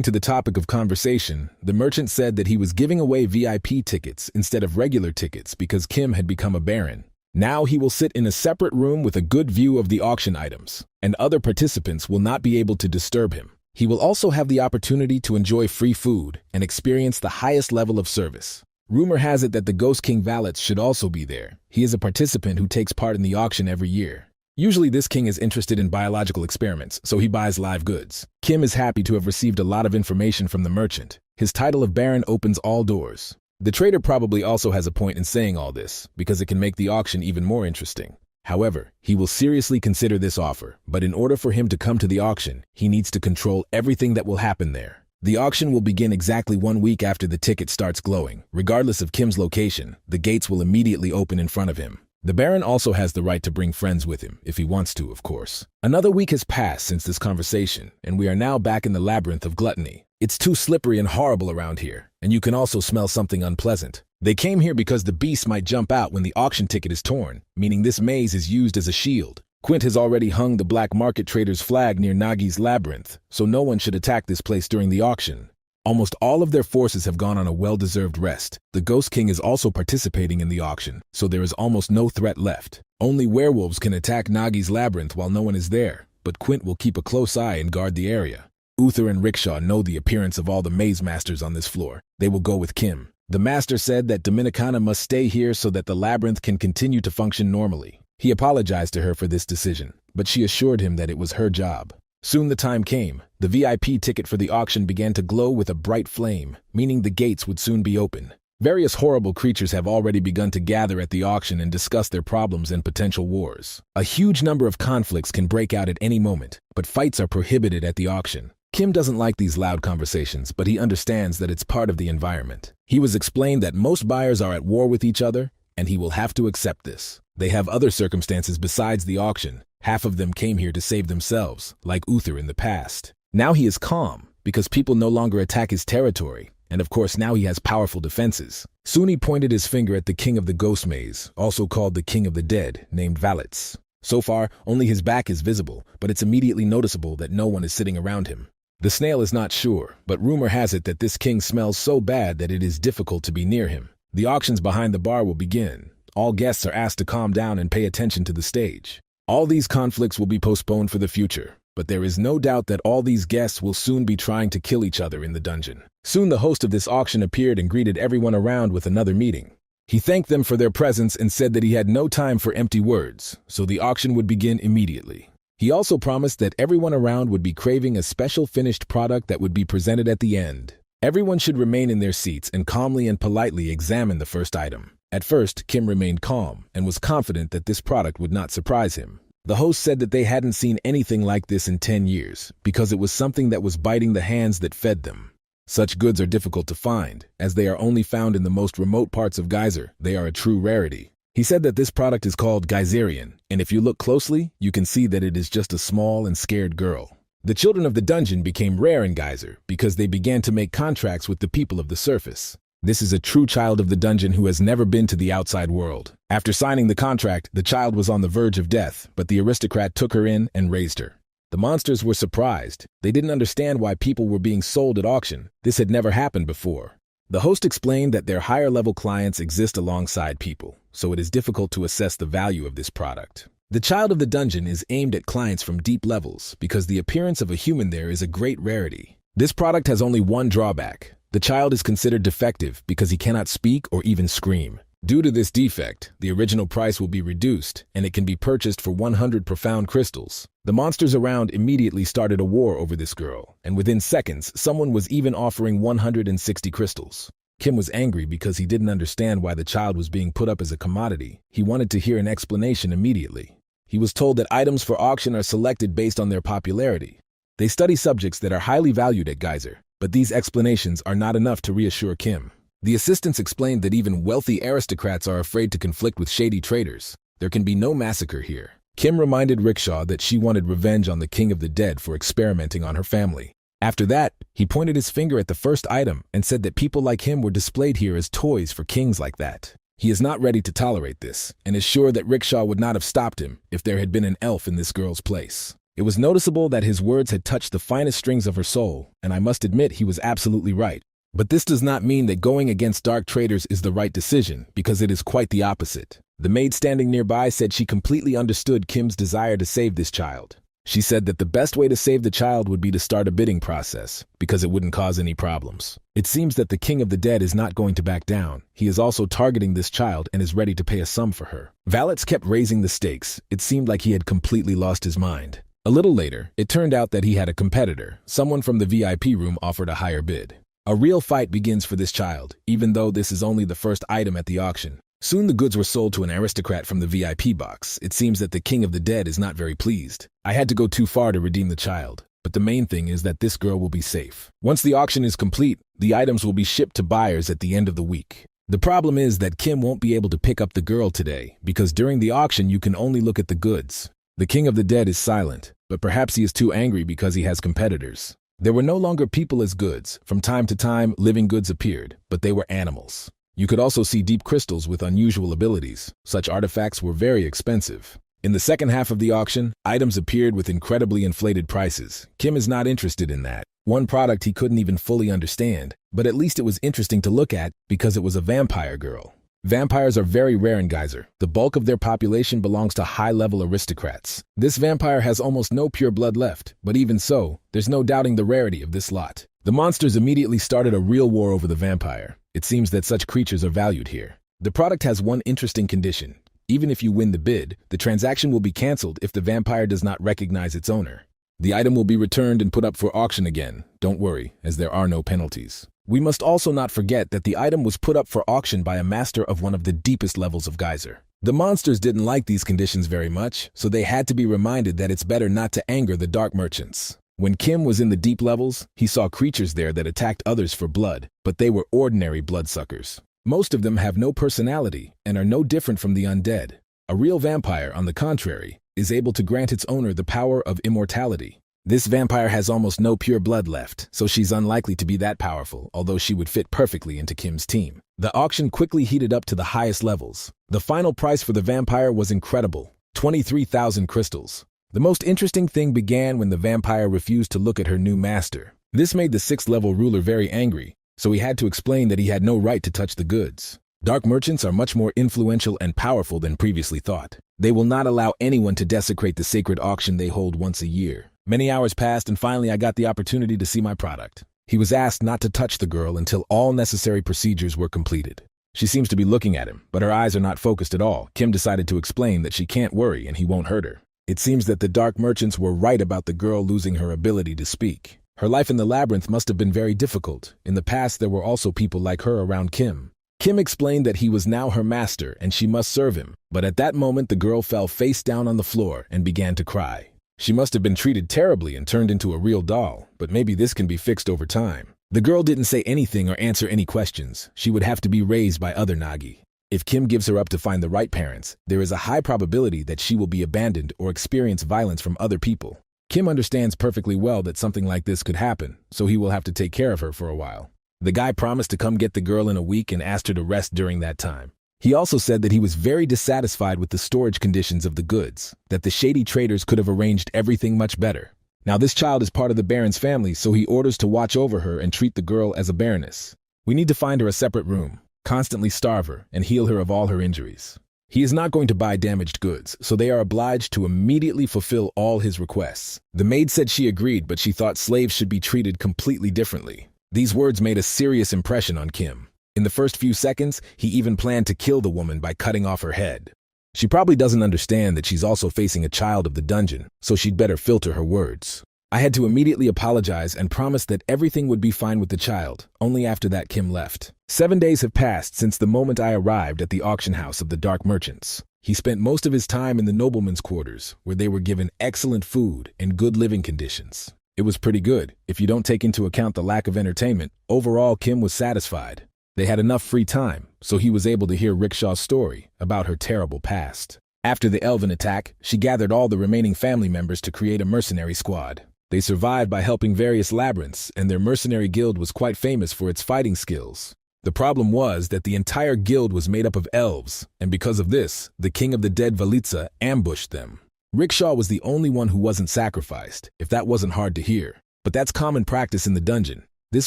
to the topic of conversation, the merchant said that he was giving away VIP tickets instead of regular tickets because Kim had become a baron. Now he will sit in a separate room with a good view of the auction items, and other participants will not be able to disturb him. He will also have the opportunity to enjoy free food and experience the highest level of service. Rumor has it that the Ghost King Valets should also be there. He is a participant who takes part in the auction every year. Usually this king is interested in biological experiments, so he buys live goods. Kim is happy to have received a lot of information from the merchant. His title of baron opens all doors. The trader probably also has a point in saying all this, because it can make the auction even more interesting. However, he will seriously consider this offer, but in order for him to come to the auction, he needs to control everything that will happen there. The auction will begin exactly 1 week after the ticket starts glowing. Regardless of Kim's location, the gates will immediately open in front of him. The Baron also has the right to bring friends with him, if he wants to, of course. Another week has passed since this conversation, and we are now back in the labyrinth of gluttony. It's too slippery and horrible around here, and you can also smell something unpleasant. They came here because the beast might jump out when the auction ticket is torn, meaning this maze is used as a shield. Quint has already hung the black market trader's flag near Nagi's labyrinth, so no one should attack this place during the auction. Almost all of their forces have gone on a well-deserved rest. The Ghost King is also participating in the auction, so there is almost no threat left. Only werewolves can attack Nagi's labyrinth while no one is there, but Quint will keep a close eye and guard the area. Uther and Rickshaw know the appearance of all the maze masters on this floor. They will go with Kim. The master said that Dominicana must stay here so that the labyrinth can continue to function normally. He apologized to her for this decision, but she assured him that it was her job. Soon the time came. The VIP ticket for the auction began to glow with a bright flame, meaning the gates would soon be open. Various horrible creatures have already begun to gather at the auction and discuss their problems and potential wars. A huge number of conflicts can break out at any moment, but fights are prohibited at the auction. Kim doesn't like these loud conversations, but he understands that it's part of the environment. He was explained that most buyers are at war with each other, and he will have to accept this. They have other circumstances besides the auction. Half of them came here to save themselves, like Uther in the past. Now he is calm, because people no longer attack his territory, and of course now he has powerful defenses. Soon he pointed his finger at the king of the ghost maze, also called the king of the dead, named Valets. So far, only his back is visible, but it's immediately noticeable that no one is sitting around him. The snail is not sure, but rumor has it that this king smells so bad that it is difficult to be near him. The auctions behind the bar will begin. All guests are asked to calm down and pay attention to the stage. All these conflicts will be postponed for the future, but there is no doubt that all these guests will soon be trying to kill each other in the dungeon. Soon the host of this auction appeared and greeted everyone around with another meeting. He thanked them for their presence and said that he had no time for empty words, so the auction would begin immediately. He also promised that everyone around would be craving a special finished product that would be presented at the end. Everyone should remain in their seats and calmly and politely examine the first item. At first, Kim remained calm and was confident that this product would not surprise him. The host said that they hadn't seen anything like this in 10 years because it was something that was biting the hands that fed them. Such goods are difficult to find, as they are only found in the most remote parts of Geyser. They are a true rarity. He said that this product is called Geyserian, and if you look closely, you can see that it is just a small and scared girl. The children of the dungeon became rare in Geyser because they began to make contracts with the people of the surface. This is a true child of the dungeon who has never been to the outside world. After signing the contract, the child was on the verge of death, but the aristocrat took her in and raised her. The monsters were surprised. They didn't understand why people were being sold at auction. This had never happened before. The host explained that their higher-level clients exist alongside people, so it is difficult to assess the value of this product. The child of the dungeon is aimed at clients from deep levels because the appearance of a human there is a great rarity. This product has only one drawback. The child is considered defective because he cannot speak or even scream. Due to this defect, the original price will be reduced, and it can be purchased for 100 profound crystals. The monsters around immediately started a war over this girl, and within seconds, someone was even offering 160 crystals. Kim was angry because he didn't understand why the child was being put up as a commodity. He wanted to hear an explanation immediately. He was told that items for auction are selected based on their popularity. They study subjects that are highly valued at Geyser, but these explanations are not enough to reassure Kim. The assistants explained that even wealthy aristocrats are afraid to conflict with shady traders. There can be no massacre here. Kim reminded Rickshaw that she wanted revenge on the King of the Dead for experimenting on her family. After that, he pointed his finger at the first item and said that people like him were displayed here as toys for kings like that. He is not ready to tolerate this and is sure that Rickshaw would not have stopped him if there had been an elf in this girl's place. It was noticeable that his words had touched the finest strings of her soul, and I must admit he was absolutely right. But this does not mean that going against dark traders is the right decision, because it is quite the opposite. The maid standing nearby said she completely understood Kim's desire to save this child. She said that the best way to save the child would be to start a bidding process, because it wouldn't cause any problems. It seems that the King of the Dead is not going to back down. He is also targeting this child and is ready to pay a sum for her. Valets kept raising the stakes. It seemed like he had completely lost his mind. A little later, it turned out that he had a competitor. Someone from the VIP room offered a higher bid. A real fight begins for this child, even though this is only the first item at the auction. Soon the goods were sold to an aristocrat from the VIP box. It seems that the King of the Dead is not very pleased. I had to go too far to redeem the child, but the main thing is that this girl will be safe. Once the auction is complete, the items will be shipped to buyers at the end of the week. The problem is that Kim won't be able to pick up the girl today, because during the auction you can only look at the goods. The King of the Dead is silent, but perhaps he is too angry because he has competitors. There were no longer people as goods. From time to time, living goods appeared, but they were animals. You could also see deep crystals with unusual abilities. Such artifacts were very expensive. In the second half of the auction, items appeared with incredibly inflated prices. Kim is not interested in that. One product he couldn't even fully understand, but at least it was interesting to look at because it was a vampire girl. Vampires are very rare in Geyser. The bulk of their population belongs to high-level aristocrats. This vampire has almost no pure blood left, but even so, there's no doubting the rarity of this lot. The monsters immediately started a real war over the vampire. It seems that such creatures are valued here. The product has one interesting condition. Even if you win the bid, the transaction will be cancelled if the vampire does not recognize its owner. The item will be returned and put up for auction again. Don't worry, as there are no penalties. We must also not forget that the item was put up for auction by a master of one of the deepest levels of Geyser. The monsters didn't like these conditions very much, so they had to be reminded that it's better not to anger the dark merchants. When Kim was in the deep levels, he saw creatures there that attacked others for blood, but they were ordinary bloodsuckers. Most of them have no personality and are no different from the undead. A real vampire, on the contrary, is able to grant its owner the power of immortality. This vampire has almost no pure blood left, so she's unlikely to be that powerful, although she would fit perfectly into Kim's team. The auction quickly heated up to the highest levels. The final price for the vampire was incredible, 23,000 crystals. The most interesting thing began when the vampire refused to look at her new master. This made the 6th level ruler very angry, so he had to explain that he had no right to touch the goods. Dark merchants are much more influential and powerful than previously thought. They will not allow anyone to desecrate the sacred auction they hold once a year. Many hours passed and finally I got the opportunity to see my product. He was asked not to touch the girl until all necessary procedures were completed. She seems to be looking at him, but her eyes are not focused at all. Kim decided to explain that she can't worry and he won't hurt her. It seems that the dark merchants were right about the girl losing her ability to speak. Her life in the labyrinth must have been very difficult. In the past, there were also people like her around Kim. Kim explained that he was now her master and she must serve him, but at that moment the girl fell face down on the floor and began to cry. She must have been treated terribly and turned into a real doll, but maybe this can be fixed over time. The girl didn't say anything or answer any questions. She would have to be raised by other Nagi. If Kim gives her up to find the right parents, there is a high probability that she will be abandoned or experience violence from other people. Kim understands perfectly well that something like this could happen, so he will have to take care of her for a while. The guy promised to come get the girl in a week and asked her to rest during that time. He also said that he was very dissatisfied with the storage conditions of the goods, that the shady traders could have arranged everything much better. Now this child is part of the Baron's family, so he orders to watch over her and treat the girl as a baroness. We need to find her a separate room, constantly starve her, and heal her of all her injuries. He is not going to buy damaged goods, so they are obliged to immediately fulfill all his requests. The maid said she agreed, but she thought slaves should be treated completely differently. These words made a serious impression on Kim. In the first few seconds, he even planned to kill the woman by cutting off her head. She probably doesn't understand that she's also facing a child of the dungeon, so she'd better filter her words. I had to immediately apologize and promise that everything would be fine with the child. Only after that Kim left. 7 days have passed since the moment I arrived at the auction house of the Dark Merchants. He spent most of his time in the noblemen's quarters, where they were given excellent food and good living conditions. It was pretty good, if you don't take into account the lack of entertainment. Overall, Kim was satisfied. They had enough free time, so he was able to hear Rickshaw's story about her terrible past. After the Elven attack, she gathered all the remaining family members to create a mercenary squad. They survived by helping various labyrinths, and their mercenary guild was quite famous for its fighting skills. The problem was that the entire guild was made up of elves, and because of this, the king of the dead Valitza ambushed them. Rickshaw was the only one who wasn't sacrificed, if that wasn't hard to hear. But that's common practice in the dungeon. This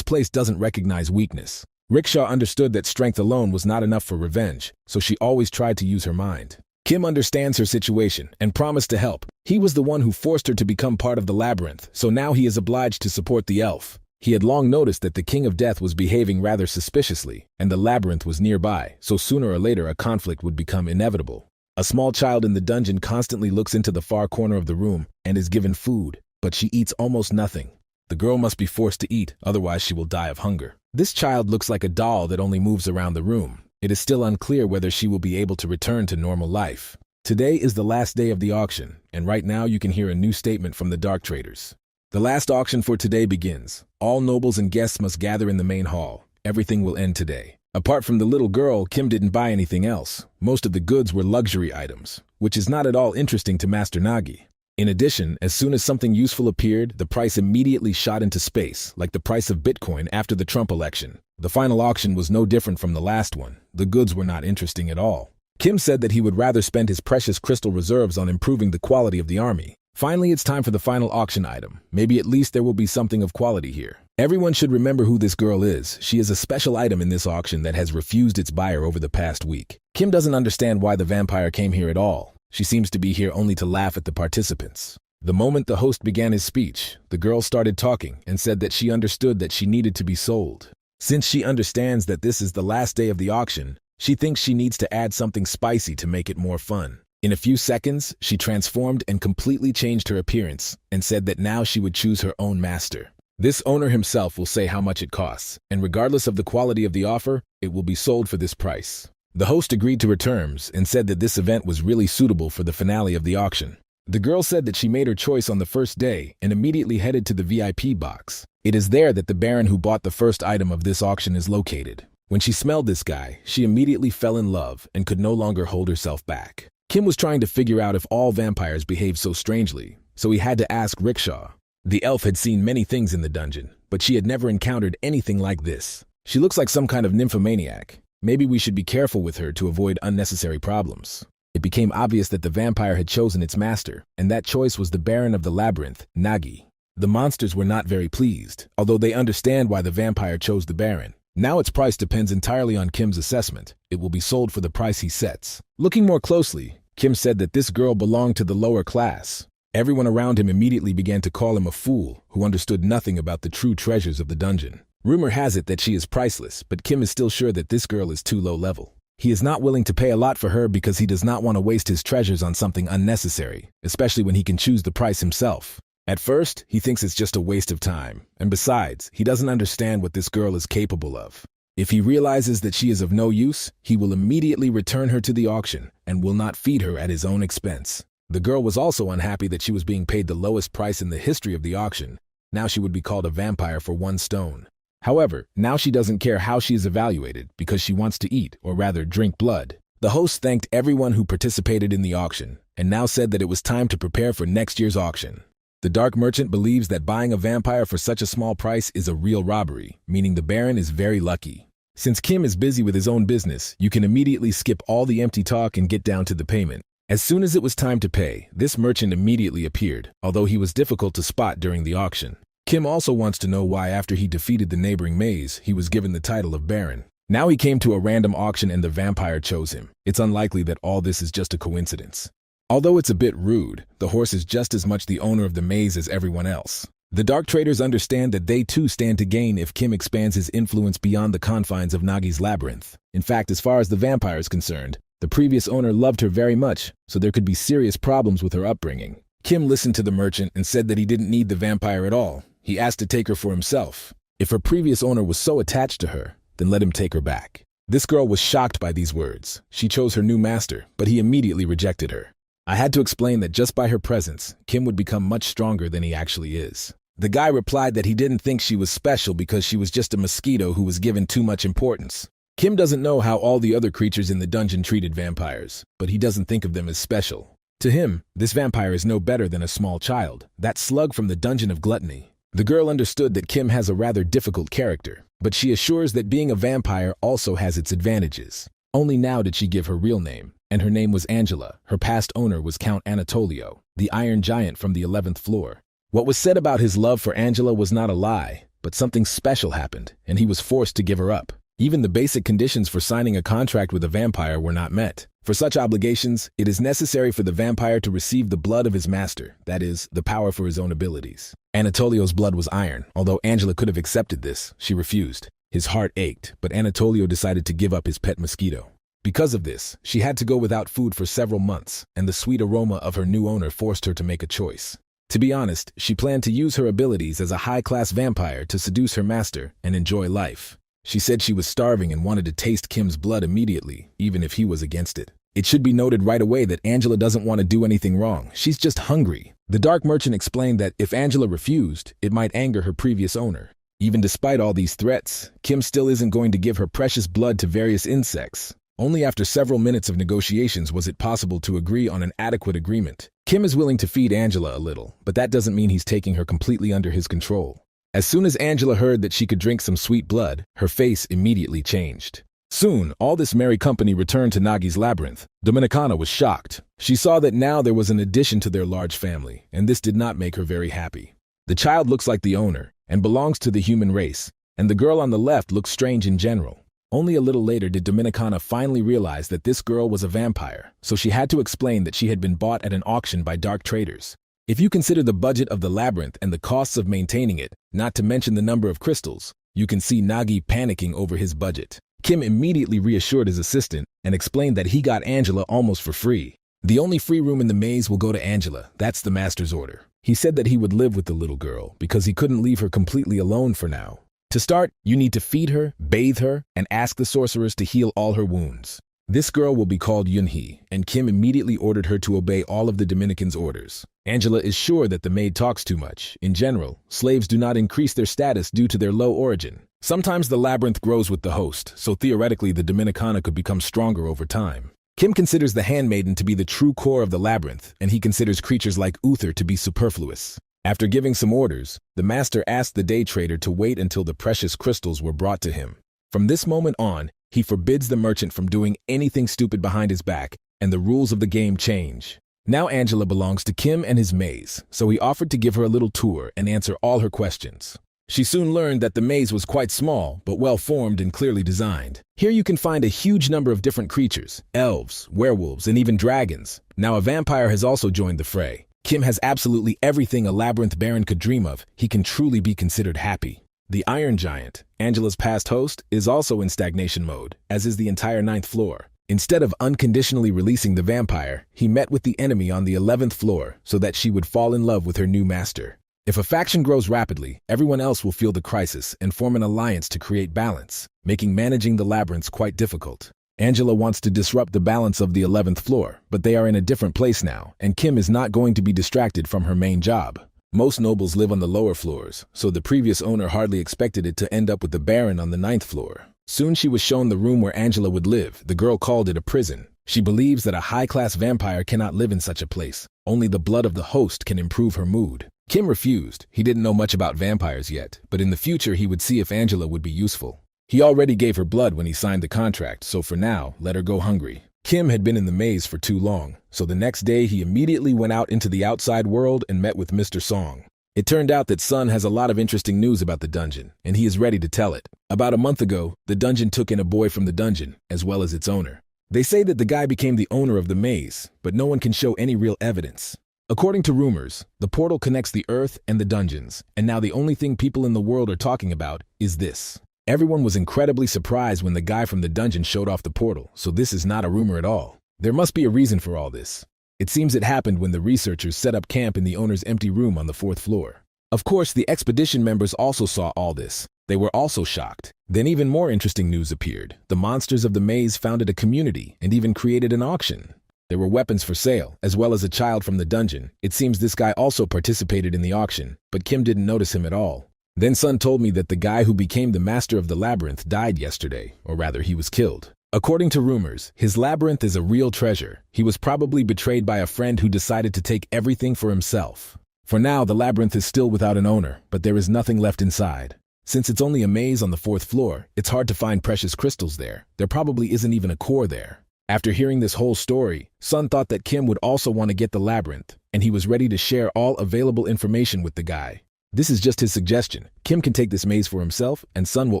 place doesn't recognize weakness. Rickshaw understood that strength alone was not enough for revenge, so she always tried to use her mind. Kim understands her situation and promised to help. He was the one who forced her to become part of the labyrinth, so now he is obliged to support the elf. He had long noticed that the King of Death was behaving rather suspiciously, and the labyrinth was nearby, so sooner or later a conflict would become inevitable. A small child in the dungeon constantly looks into the far corner of the room and is given food, but she eats almost nothing. The girl must be forced to eat, otherwise she will die of hunger. This child looks like a doll that only moves around the room. It is still unclear whether she will be able to return to normal life. Today is the last day of the auction, and right now you can hear a new statement from the dark traders. The last auction for today begins. All nobles and guests must gather in the main hall. Everything will end today. Apart from the little girl, Kim didn't buy anything else. Most of the goods were luxury items, which is not at all interesting to Master Nagi. In addition, as soon as something useful appeared, the price immediately shot into space, like the price of Bitcoin after the Trump election. The final auction was no different from the last one. The goods were not interesting at all. Kim said that he would rather spend his precious crystal reserves on improving the quality of the army. Finally, it's time for the final auction item. Maybe at least there will be something of quality here. Everyone should remember who this girl is. She is a special item in this auction that has refused its buyer over the past week. Kim doesn't understand why the vampire came here at all. She seems to be here only to laugh at the participants. The moment the host began his speech, the girl started talking and said that she understood that she needed to be sold. Since she understands that this is the last day of the auction, she thinks she needs to add something spicy to make it more fun. In a few seconds, she transformed and completely changed her appearance and said that now she would choose her own master. This owner himself will say how much it costs, and regardless of the quality of the offer, it will be sold for this price. The host agreed to her terms and said that this event was really suitable for the finale of the auction. The girl said that she made her choice on the first day and immediately headed to the VIP box. It is there that the baron who bought the first item of this auction is located. When she smelled this guy, she immediately fell in love and could no longer hold herself back. Kim was trying to figure out if all vampires behaved so strangely, so he had to ask Rickshaw. The elf had seen many things in the dungeon, but she had never encountered anything like this. She looks like some kind of nymphomaniac. Maybe we should be careful with her to avoid unnecessary problems. It became obvious that the vampire had chosen its master, and that choice was the Baron of the Labyrinth, Nagi. The monsters were not very pleased, although they understand why the vampire chose the Baron. Now its price depends entirely on Kim's assessment. It will be sold for the price he sets. Looking more closely, Kim said that this girl belonged to the lower class. Everyone around him immediately began to call him a fool who understood nothing about the true treasures of the dungeon. Rumor has it that she is priceless, but Kim is still sure that this girl is too low level. He is not willing to pay a lot for her because he does not want to waste his treasures on something unnecessary, especially when he can choose the price himself. At first, he thinks it's just a waste of time, and besides, he doesn't understand what this girl is capable of. If he realizes that she is of no use, he will immediately return her to the auction and will not feed her at his own expense. The girl was also unhappy that she was being paid the lowest price in the history of the auction. Now she would be called a vampire for 1 stone. However, now she doesn't care how she is evaluated because she wants to eat, or rather drink blood. The host thanked everyone who participated in the auction and now said that it was time to prepare for next year's auction. The dark merchant believes that buying a vampire for such a small price is a real robbery, meaning the Baron is very lucky. Since Kim is busy with his own business, you can immediately skip all the empty talk and get down to the payment. As soon as it was time to pay, this merchant immediately appeared, although he was difficult to spot during the auction. Kim also wants to know why after he defeated the neighboring maze, he was given the title of Baron. Now he came to a random auction and the vampire chose him. It's unlikely that all this is just a coincidence. Although it's a bit rude, the horse is just as much the owner of the maze as everyone else. The dark traders understand that they too stand to gain if Kim expands his influence beyond the confines of Nagi's labyrinth. In fact, as far as the vampire is concerned, the previous owner loved her very much, so there could be serious problems with her upbringing. Kim listened to the merchant and said that he didn't need the vampire at all. He asked to take her for himself. If her previous owner was so attached to her, then let him take her back. This girl was shocked by these words. She chose her new master, but he immediately rejected her. I had to explain that just by her presence, Kim would become much stronger than he actually is. The guy replied that he didn't think she was special because she was just a mosquito who was given too much importance. Kim doesn't know how all the other creatures in the dungeon treated vampires, but he doesn't think of them as special. To him, this vampire is no better than a small child, that slug from the Dungeon of Gluttony. The girl understood that Kim has a rather difficult character, but she assures that being a vampire also has its advantages. Only now did she give her real name, and her name was Angela. Her past owner was Count Anatolio, the Iron Giant from the 11th floor. What was said about his love for Angela was not a lie, but something special happened, and he was forced to give her up. Even the basic conditions for signing a contract with a vampire were not met. For such obligations, it is necessary for the vampire to receive the blood of his master, that is, the power for his own abilities. Anatolio's blood was iron. Although Angela could have accepted this, she refused. His heart ached, but Anatolio decided to give up his pet mosquito. Because of this, she had to go without food for several months, and the sweet aroma of her new owner forced her to make a choice. To be honest, she planned to use her abilities as a high-class vampire to seduce her master and enjoy life. She said she was starving and wanted to taste Kim's blood immediately, even if he was against it. It should be noted right away that Angela doesn't want to do anything wrong. She's just hungry. The dark merchant explained that if Angela refused, it might anger her previous owner. Even despite all these threats, Kim still isn't going to give her precious blood to various insects. Only after several minutes of negotiations was it possible to agree on an adequate agreement. Kim is willing to feed Angela a little, but that doesn't mean he's taking her completely under his control. As soon as Angela heard that she could drink some sweet blood, her face immediately changed. Soon, all this merry company returned to Nagi's labyrinth. Dominicana was shocked. She saw that now there was an addition to their large family, and this did not make her very happy. The child looks like the owner, and belongs to the human race, and the girl on the left looks strange in general. Only a little later did Dominicana finally realize that this girl was a vampire, so she had to explain that she had been bought at an auction by dark traders. If you consider the budget of the labyrinth and the costs of maintaining it, not to mention the number of crystals, you can see Nagi panicking over his budget. Kim immediately reassured his assistant and explained that he got Angela almost for free. The only free room in the maze will go to Angela. That's the master's order. He said that he would live with the little girl because he couldn't leave her completely alone for now. To start, you need to feed her, bathe her, and ask the sorcerers to heal all her wounds. This girl will be called Yunhee, and Kim immediately ordered her to obey all of the Dominican's orders. Angela is sure that the maid talks too much. In general, slaves do not increase their status due to their low origin. Sometimes the labyrinth grows with the host, so theoretically the Dominicana could become stronger over time. Kim considers the handmaiden to be the true core of the labyrinth, and he considers creatures like Uther to be superfluous. After giving some orders, the master asked the day trader to wait until the precious crystals were brought to him. From this moment on, he forbids the merchant from doing anything stupid behind his back, and the rules of the game change. Now Angela belongs to Kim and his maze, so he offered to give her a little tour and answer all her questions. She soon learned that the maze was quite small, but well-formed and clearly designed. Here you can find a huge number of different creatures, elves, werewolves, and even dragons. Now a vampire has also joined the fray. Kim has absolutely everything a labyrinth baron could dream of. He can truly be considered happy. The Iron Giant, Angela's past host, is also in stagnation mode, as is the entire ninth floor. Instead of unconditionally releasing the vampire, he met with the enemy on the 11th floor so that she would fall in love with her new master. If a faction grows rapidly, everyone else will feel the crisis and form an alliance to create balance, making managing the labyrinths quite difficult. Angela wants to disrupt the balance of the 11th floor, but they are in a different place now, and Kim is not going to be distracted from her main job. Most nobles live on the lower floors, so the previous owner hardly expected it to end up with the Baron on the 9th floor. Soon she was shown the room where Angela would live. The girl called it a prison. She believes that a high-class vampire cannot live in such a place. Only the blood of the host can improve her mood. Kim refused. He didn't know much about vampires yet, but in the future he would see if Angela would be useful. He already gave her blood when he signed the contract, so for now, let her go hungry. Kim had been in the maze for too long, so the next day he immediately went out into the outside world and met with Mr. Song. It turned out that Sun has a lot of interesting news about the dungeon, and he is ready to tell it. About a month ago, the dungeon took in a boy from the dungeon, as well as its owner. They say that the guy became the owner of the maze, but no one can show any real evidence. According to rumors, the portal connects the earth and the dungeons, and now the only thing people in the world are talking about is this. Everyone was incredibly surprised when the guy from the dungeon showed off the portal, so this is not a rumor at all. There must be a reason for all this. It seems it happened when the researchers set up camp in the owner's empty room on the 4th floor. Of course, the expedition members also saw all this. They were also shocked. Then even more interesting news appeared. The monsters of the maze founded a community and even created an auction. There were weapons for sale, as well as a child from the dungeon. It seems this guy also participated in the auction, but Kim didn't notice him at all. Then Sun told me that the guy who became the master of the labyrinth died yesterday, or rather he was killed. According to rumors, his labyrinth is a real treasure. He was probably betrayed by a friend who decided to take everything for himself. For now, the labyrinth is still without an owner, but there is nothing left inside. Since it's only a maze on the 4th floor, it's hard to find precious crystals there. There probably isn't even a core there. After hearing this whole story, Sun thought that Kim would also want to get the labyrinth, and he was ready to share all available information with the guy. This is just his suggestion. Kim can take this maze for himself, and Sun will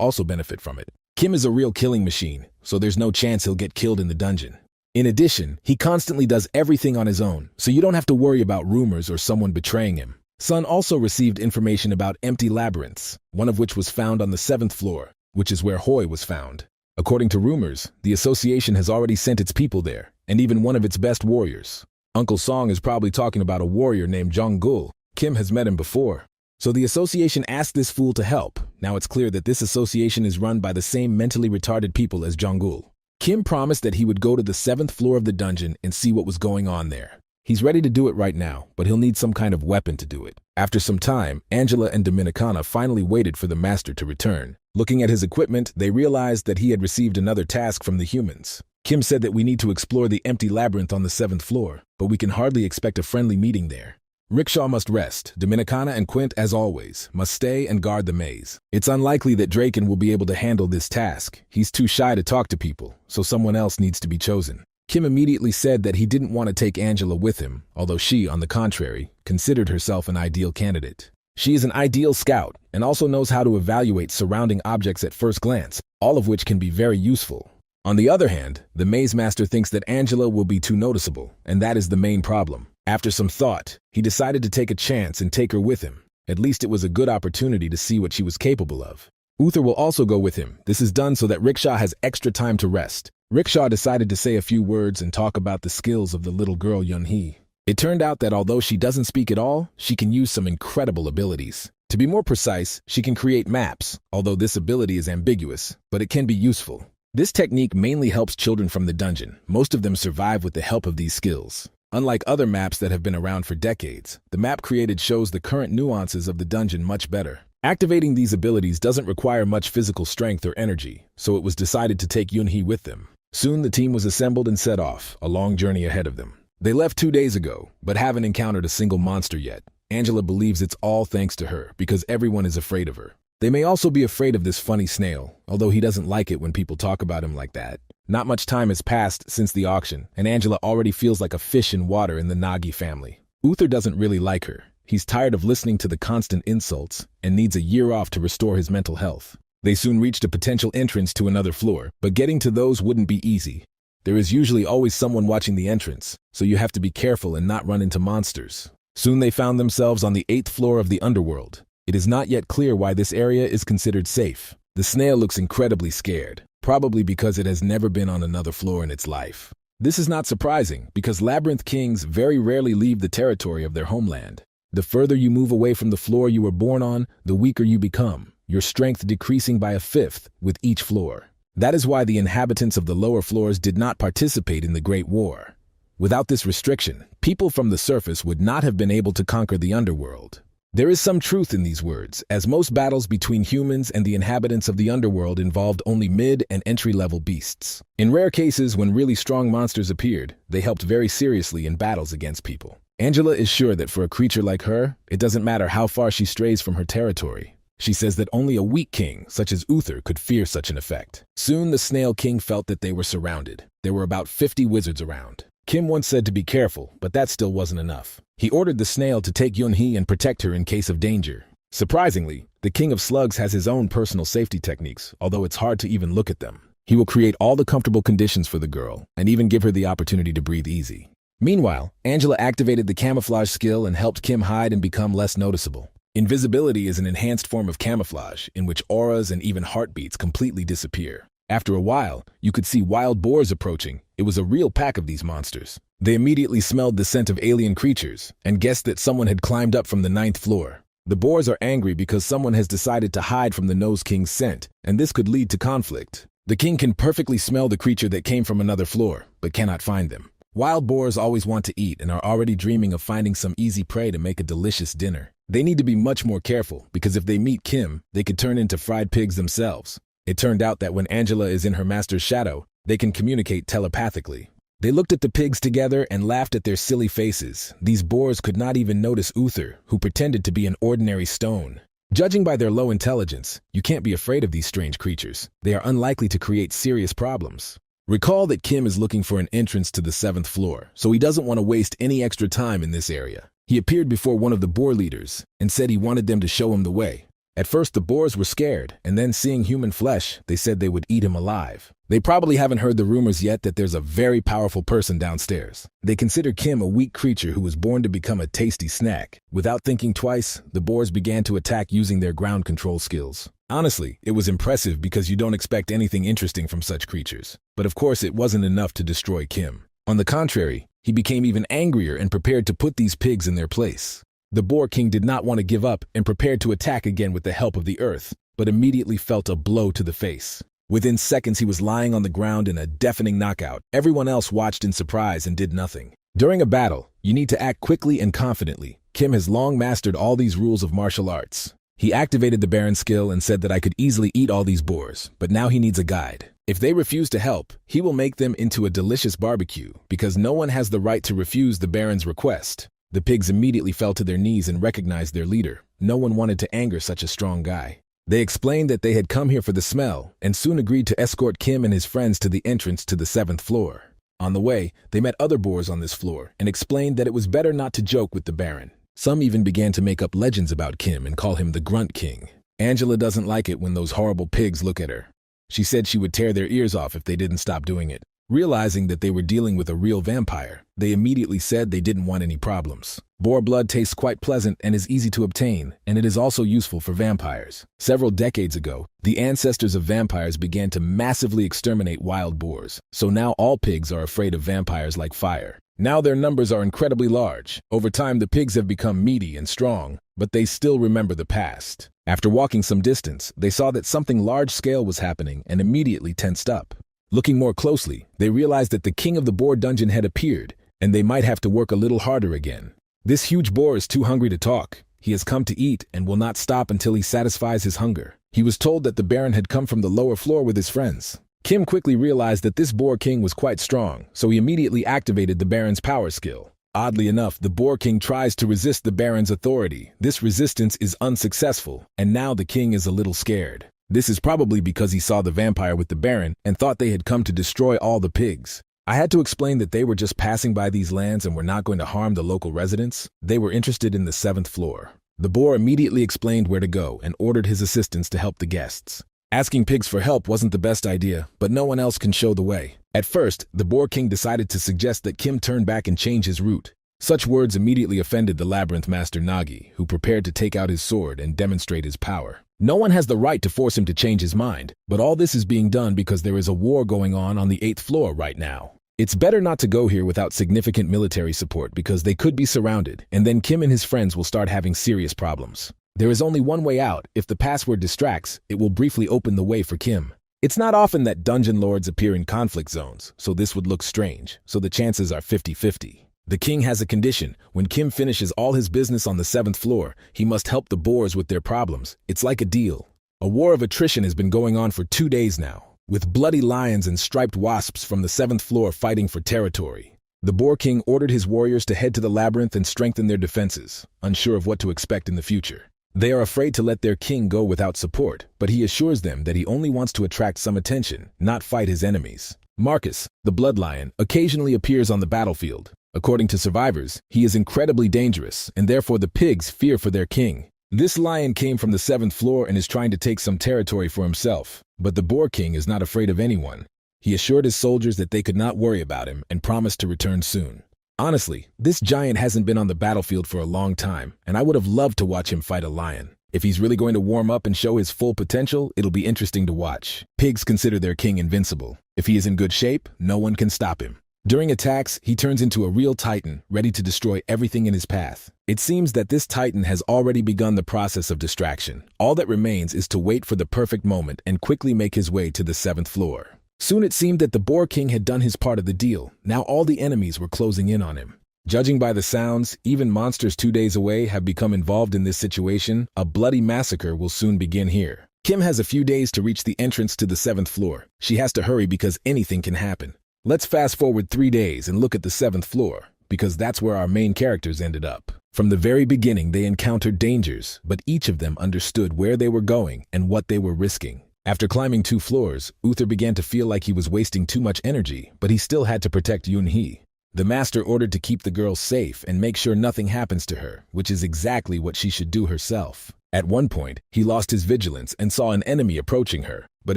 also benefit from it. Kim is a real killing machine, so there's no chance he'll get killed in the dungeon. In addition, he constantly does everything on his own, so you don't have to worry about rumors or someone betraying him. Sun also received information about empty labyrinths, one of which was found on the 7th floor, which is where Hoi was found. According to rumors, the association has already sent its people there, and even one of its best warriors. Uncle Song is probably talking about a warrior named Jong-gul. Kim has met him before. So the association asked this fool to help. Now it's clear that this association is run by the same mentally retarded people as Jong-gul. Kim promised that he would go to the 7th floor of the dungeon and see what was going on there. He's ready to do it right now, but he'll need some kind of weapon to do it. After some time, Angela and Dominicana finally waited for the master to return. Looking at his equipment, they realized that he had received another task from the humans. Kim said that we need to explore the empty labyrinth on the 7th floor, but we can hardly expect a friendly meeting there. Rickshaw must rest. Dominicana and Quint, as always, must stay and guard the maze. It's unlikely that Draken will be able to handle this task. He's too shy to talk to people, so someone else needs to be chosen. Kim immediately said that he didn't want to take Angela with him, although she, on the contrary, considered herself an ideal candidate. She is an ideal scout and also knows how to evaluate surrounding objects at first glance, all of which can be very useful. On the other hand, the maze master thinks that Angela will be too noticeable, and that is the main problem. After some thought, he decided to take a chance and take her with him. At least it was a good opportunity to see what she was capable of. Uther will also go with him. This is done so that Rickshaw has extra time to rest. Rickshaw decided to say a few words and talk about the skills of the little girl Yun-hee. It turned out that although she doesn't speak at all, she can use some incredible abilities. To be more precise, she can create maps, although this ability is ambiguous, but it can be useful. This technique mainly helps children from the dungeon. Most of them survive with the help of these skills. Unlike other maps that have been around for decades, the map created shows the current nuances of the dungeon much better. Activating these abilities doesn't require much physical strength or energy, so it was decided to take Yun-hee with them. Soon the team was assembled and set off, a long journey ahead of them. They left 2 days ago, but haven't encountered a single monster yet. Angela believes it's all thanks to her, because everyone is afraid of her. They may also be afraid of this funny snail, although he doesn't like it when people talk about him like that. Not much time has passed since the auction, and Angela already feels like a fish in water in the Nagi family. Uther doesn't really like her. He's tired of listening to the constant insults and needs a year off to restore his mental health. They soon reached a potential entrance to another floor, but getting to those wouldn't be easy. There is usually always someone watching the entrance, so you have to be careful and not run into monsters. Soon they found themselves on the 8th floor of the underworld. It is not yet clear why this area is considered safe. The snail looks incredibly scared, probably because it has never been on another floor in its life. This is not surprising, because labyrinth kings very rarely leave the territory of their homeland. The further you move away from the floor you were born on, the weaker you become, your strength decreasing by a fifth with each floor. That is why the inhabitants of the lower floors did not participate in the Great War. Without this restriction, people from the surface would not have been able to conquer the underworld. There is some truth in these words, as most battles between humans and the inhabitants of the underworld involved only mid- and entry-level beasts. In rare cases, when really strong monsters appeared, they helped very seriously in battles against people. Angela is sure that for a creature like her, it doesn't matter how far she strays from her territory. She says that only a weak king, such as Uther, could fear such an effect. Soon the Snail King felt that they were surrounded. There were about 50 wizards around. Kim once said to be careful, but that still wasn't enough. He ordered the snail to take Yunhee and protect her in case of danger. Surprisingly, the King of Slugs has his own personal safety techniques, although it's hard to even look at them. He will create all the comfortable conditions for the girl, and even give her the opportunity to breathe easy. Meanwhile, Angela activated the camouflage skill and helped Kim hide and become less noticeable. Invisibility is an enhanced form of camouflage, in which auras and even heartbeats completely disappear. After a while, you could see wild boars approaching. It was a real pack of these monsters. They immediately smelled the scent of alien creatures and guessed that someone had climbed up from the 9th floor. The boars are angry because someone has decided to hide from the Nose King's scent, and this could lead to conflict. The king can perfectly smell the creature that came from another floor, but cannot find them. Wild boars always want to eat and are already dreaming of finding some easy prey to make a delicious dinner. They need to be much more careful, because if they meet Kim, they could turn into fried pigs themselves. It turned out that when Angela is in her master's shadow, they can communicate telepathically. They looked at the pigs together and laughed at their silly faces. These boars could not even notice Uther, who pretended to be an ordinary stone. Judging by their low intelligence, you can't be afraid of these strange creatures. They are unlikely to create serious problems. Recall that Kim is looking for an entrance to the 7th floor, so he doesn't want to waste any extra time in this area. He appeared before one of the boar leaders and said he wanted them to show him the way. At first, the boars were scared, and then seeing human flesh, they said they would eat him alive. They probably haven't heard the rumors yet that there's a very powerful person downstairs. They consider Kim a weak creature who was born to become a tasty snack. Without thinking twice, the boars began to attack using their ground control skills. Honestly, it was impressive because you don't expect anything interesting from such creatures. But of course, it wasn't enough to destroy Kim. On the contrary, he became even angrier and prepared to put these pigs in their place. The Boar King did not want to give up and prepared to attack again with the help of the earth, but immediately felt a blow to the face. Within seconds, he was lying on the ground in a deafening knockout. Everyone else watched in surprise and did nothing. During a battle, you need to act quickly and confidently. Kim has long mastered all these rules of martial arts. He activated the Baron skill and said that I could easily eat all these boars, but now he needs a guide. If they refuse to help, he will make them into a delicious barbecue, because no one has the right to refuse the Baron's request. The pigs immediately fell to their knees and recognized their leader. No one wanted to anger such a strong guy. They explained that they had come here for the smell, and soon agreed to escort Kim and his friends to the entrance to the 7th floor. On the way, they met other boars on this floor, and explained that it was better not to joke with the Baron. Some even began to make up legends about Kim and call him the Grunt King. Angela doesn't like it when those horrible pigs look at her. She said she would tear their ears off if they didn't stop doing it. Realizing that they were dealing with a real vampire, they immediately said they didn't want any problems. Boar blood tastes quite pleasant and is easy to obtain, and it is also useful for vampires. Several decades ago, the ancestors of vampires began to massively exterminate wild boars, so now all pigs are afraid of vampires like fire. Now their numbers are incredibly large. Over time, the pigs have become meaty and strong, but they still remember the past. After walking some distance, they saw that something large-scale was happening and immediately tensed up. Looking more closely, they realized that the king of the boar dungeon had appeared, and they might have to work a little harder again. This huge boar is too hungry to talk. He has come to eat and will not stop until he satisfies his hunger. He was told that the Baron had come from the lower floor with his friends. Kim quickly realized that this Boar King was quite strong, so he immediately activated the Baron's power skill. Oddly enough, the Boar King tries to resist the Baron's authority. This resistance is unsuccessful, and now the king is a little scared. This is probably because he saw the vampire with the Baron and thought they had come to destroy all the pigs. I had to explain that they were just passing by these lands and were not going to harm the local residents. They were interested in the 7th floor. The boar immediately explained where to go and ordered his assistants to help the guests. Asking pigs for help wasn't the best idea, but no one else can show the way. At first, the Boar King decided to suggest that Kim turn back and change his route. Such words immediately offended the Labyrinth Master Nagi, who prepared to take out his sword and demonstrate his power. No one has the right to force him to change his mind, but all this is being done because there is a war going on the 8th floor right now. It's better not to go here without significant military support because they could be surrounded, and then Kim and his friends will start having serious problems. There is only one way out. If the password distracts, it will briefly open the way for Kim. It's not often that dungeon lords appear in conflict zones, so this would look strange, so the chances are 50-50. The king has a condition. When Kim finishes all his business on the 7th floor, he must help the boars with their problems. It's like a deal. A war of attrition has been going on for 2 days now, with bloody lions and striped wasps from the 7th floor fighting for territory. The Boar King ordered his warriors to head to the labyrinth and strengthen their defenses, unsure of what to expect in the future. They are afraid to let their king go without support, but he assures them that he only wants to attract some attention, not fight his enemies. Marcus, the Blood Lion, occasionally appears on the battlefield. According to survivors, he is incredibly dangerous, and therefore the pigs fear for their king. This lion came from the 7th floor and is trying to take some territory for himself, but the Boar King is not afraid of anyone. He assured his soldiers that they could not worry about him and promised to return soon. Honestly, this giant hasn't been on the battlefield for a long time, and I would have loved to watch him fight a lion. If he's really going to warm up and show his full potential, it'll be interesting to watch. Pigs consider their king invincible. If he is in good shape, no one can stop him. During attacks, he turns into a real titan, ready to destroy everything in his path. It seems that this titan has already begun the process of distraction. All that remains is to wait for the perfect moment and quickly make his way to the 7th floor. Soon it seemed that the Boar King had done his part of the deal. Now all the enemies were closing in on him. Judging by the sounds, even monsters 2 days away have become involved in this situation. A bloody massacre will soon begin here. Kim has a few days to reach the entrance to the 7th floor. She has to hurry because anything can happen. Let's fast forward 3 days and look at the 7th floor, because that's where our main characters ended up. From the very beginning, they encountered dangers, but each of them understood where they were going and what they were risking. After climbing 2 floors, Uther began to feel like he was wasting too much energy, but he still had to protect Yunhee. The master ordered to keep the girl safe and make sure nothing happens to her, which is exactly what she should do herself. At one point, he lost his vigilance and saw an enemy approaching her, but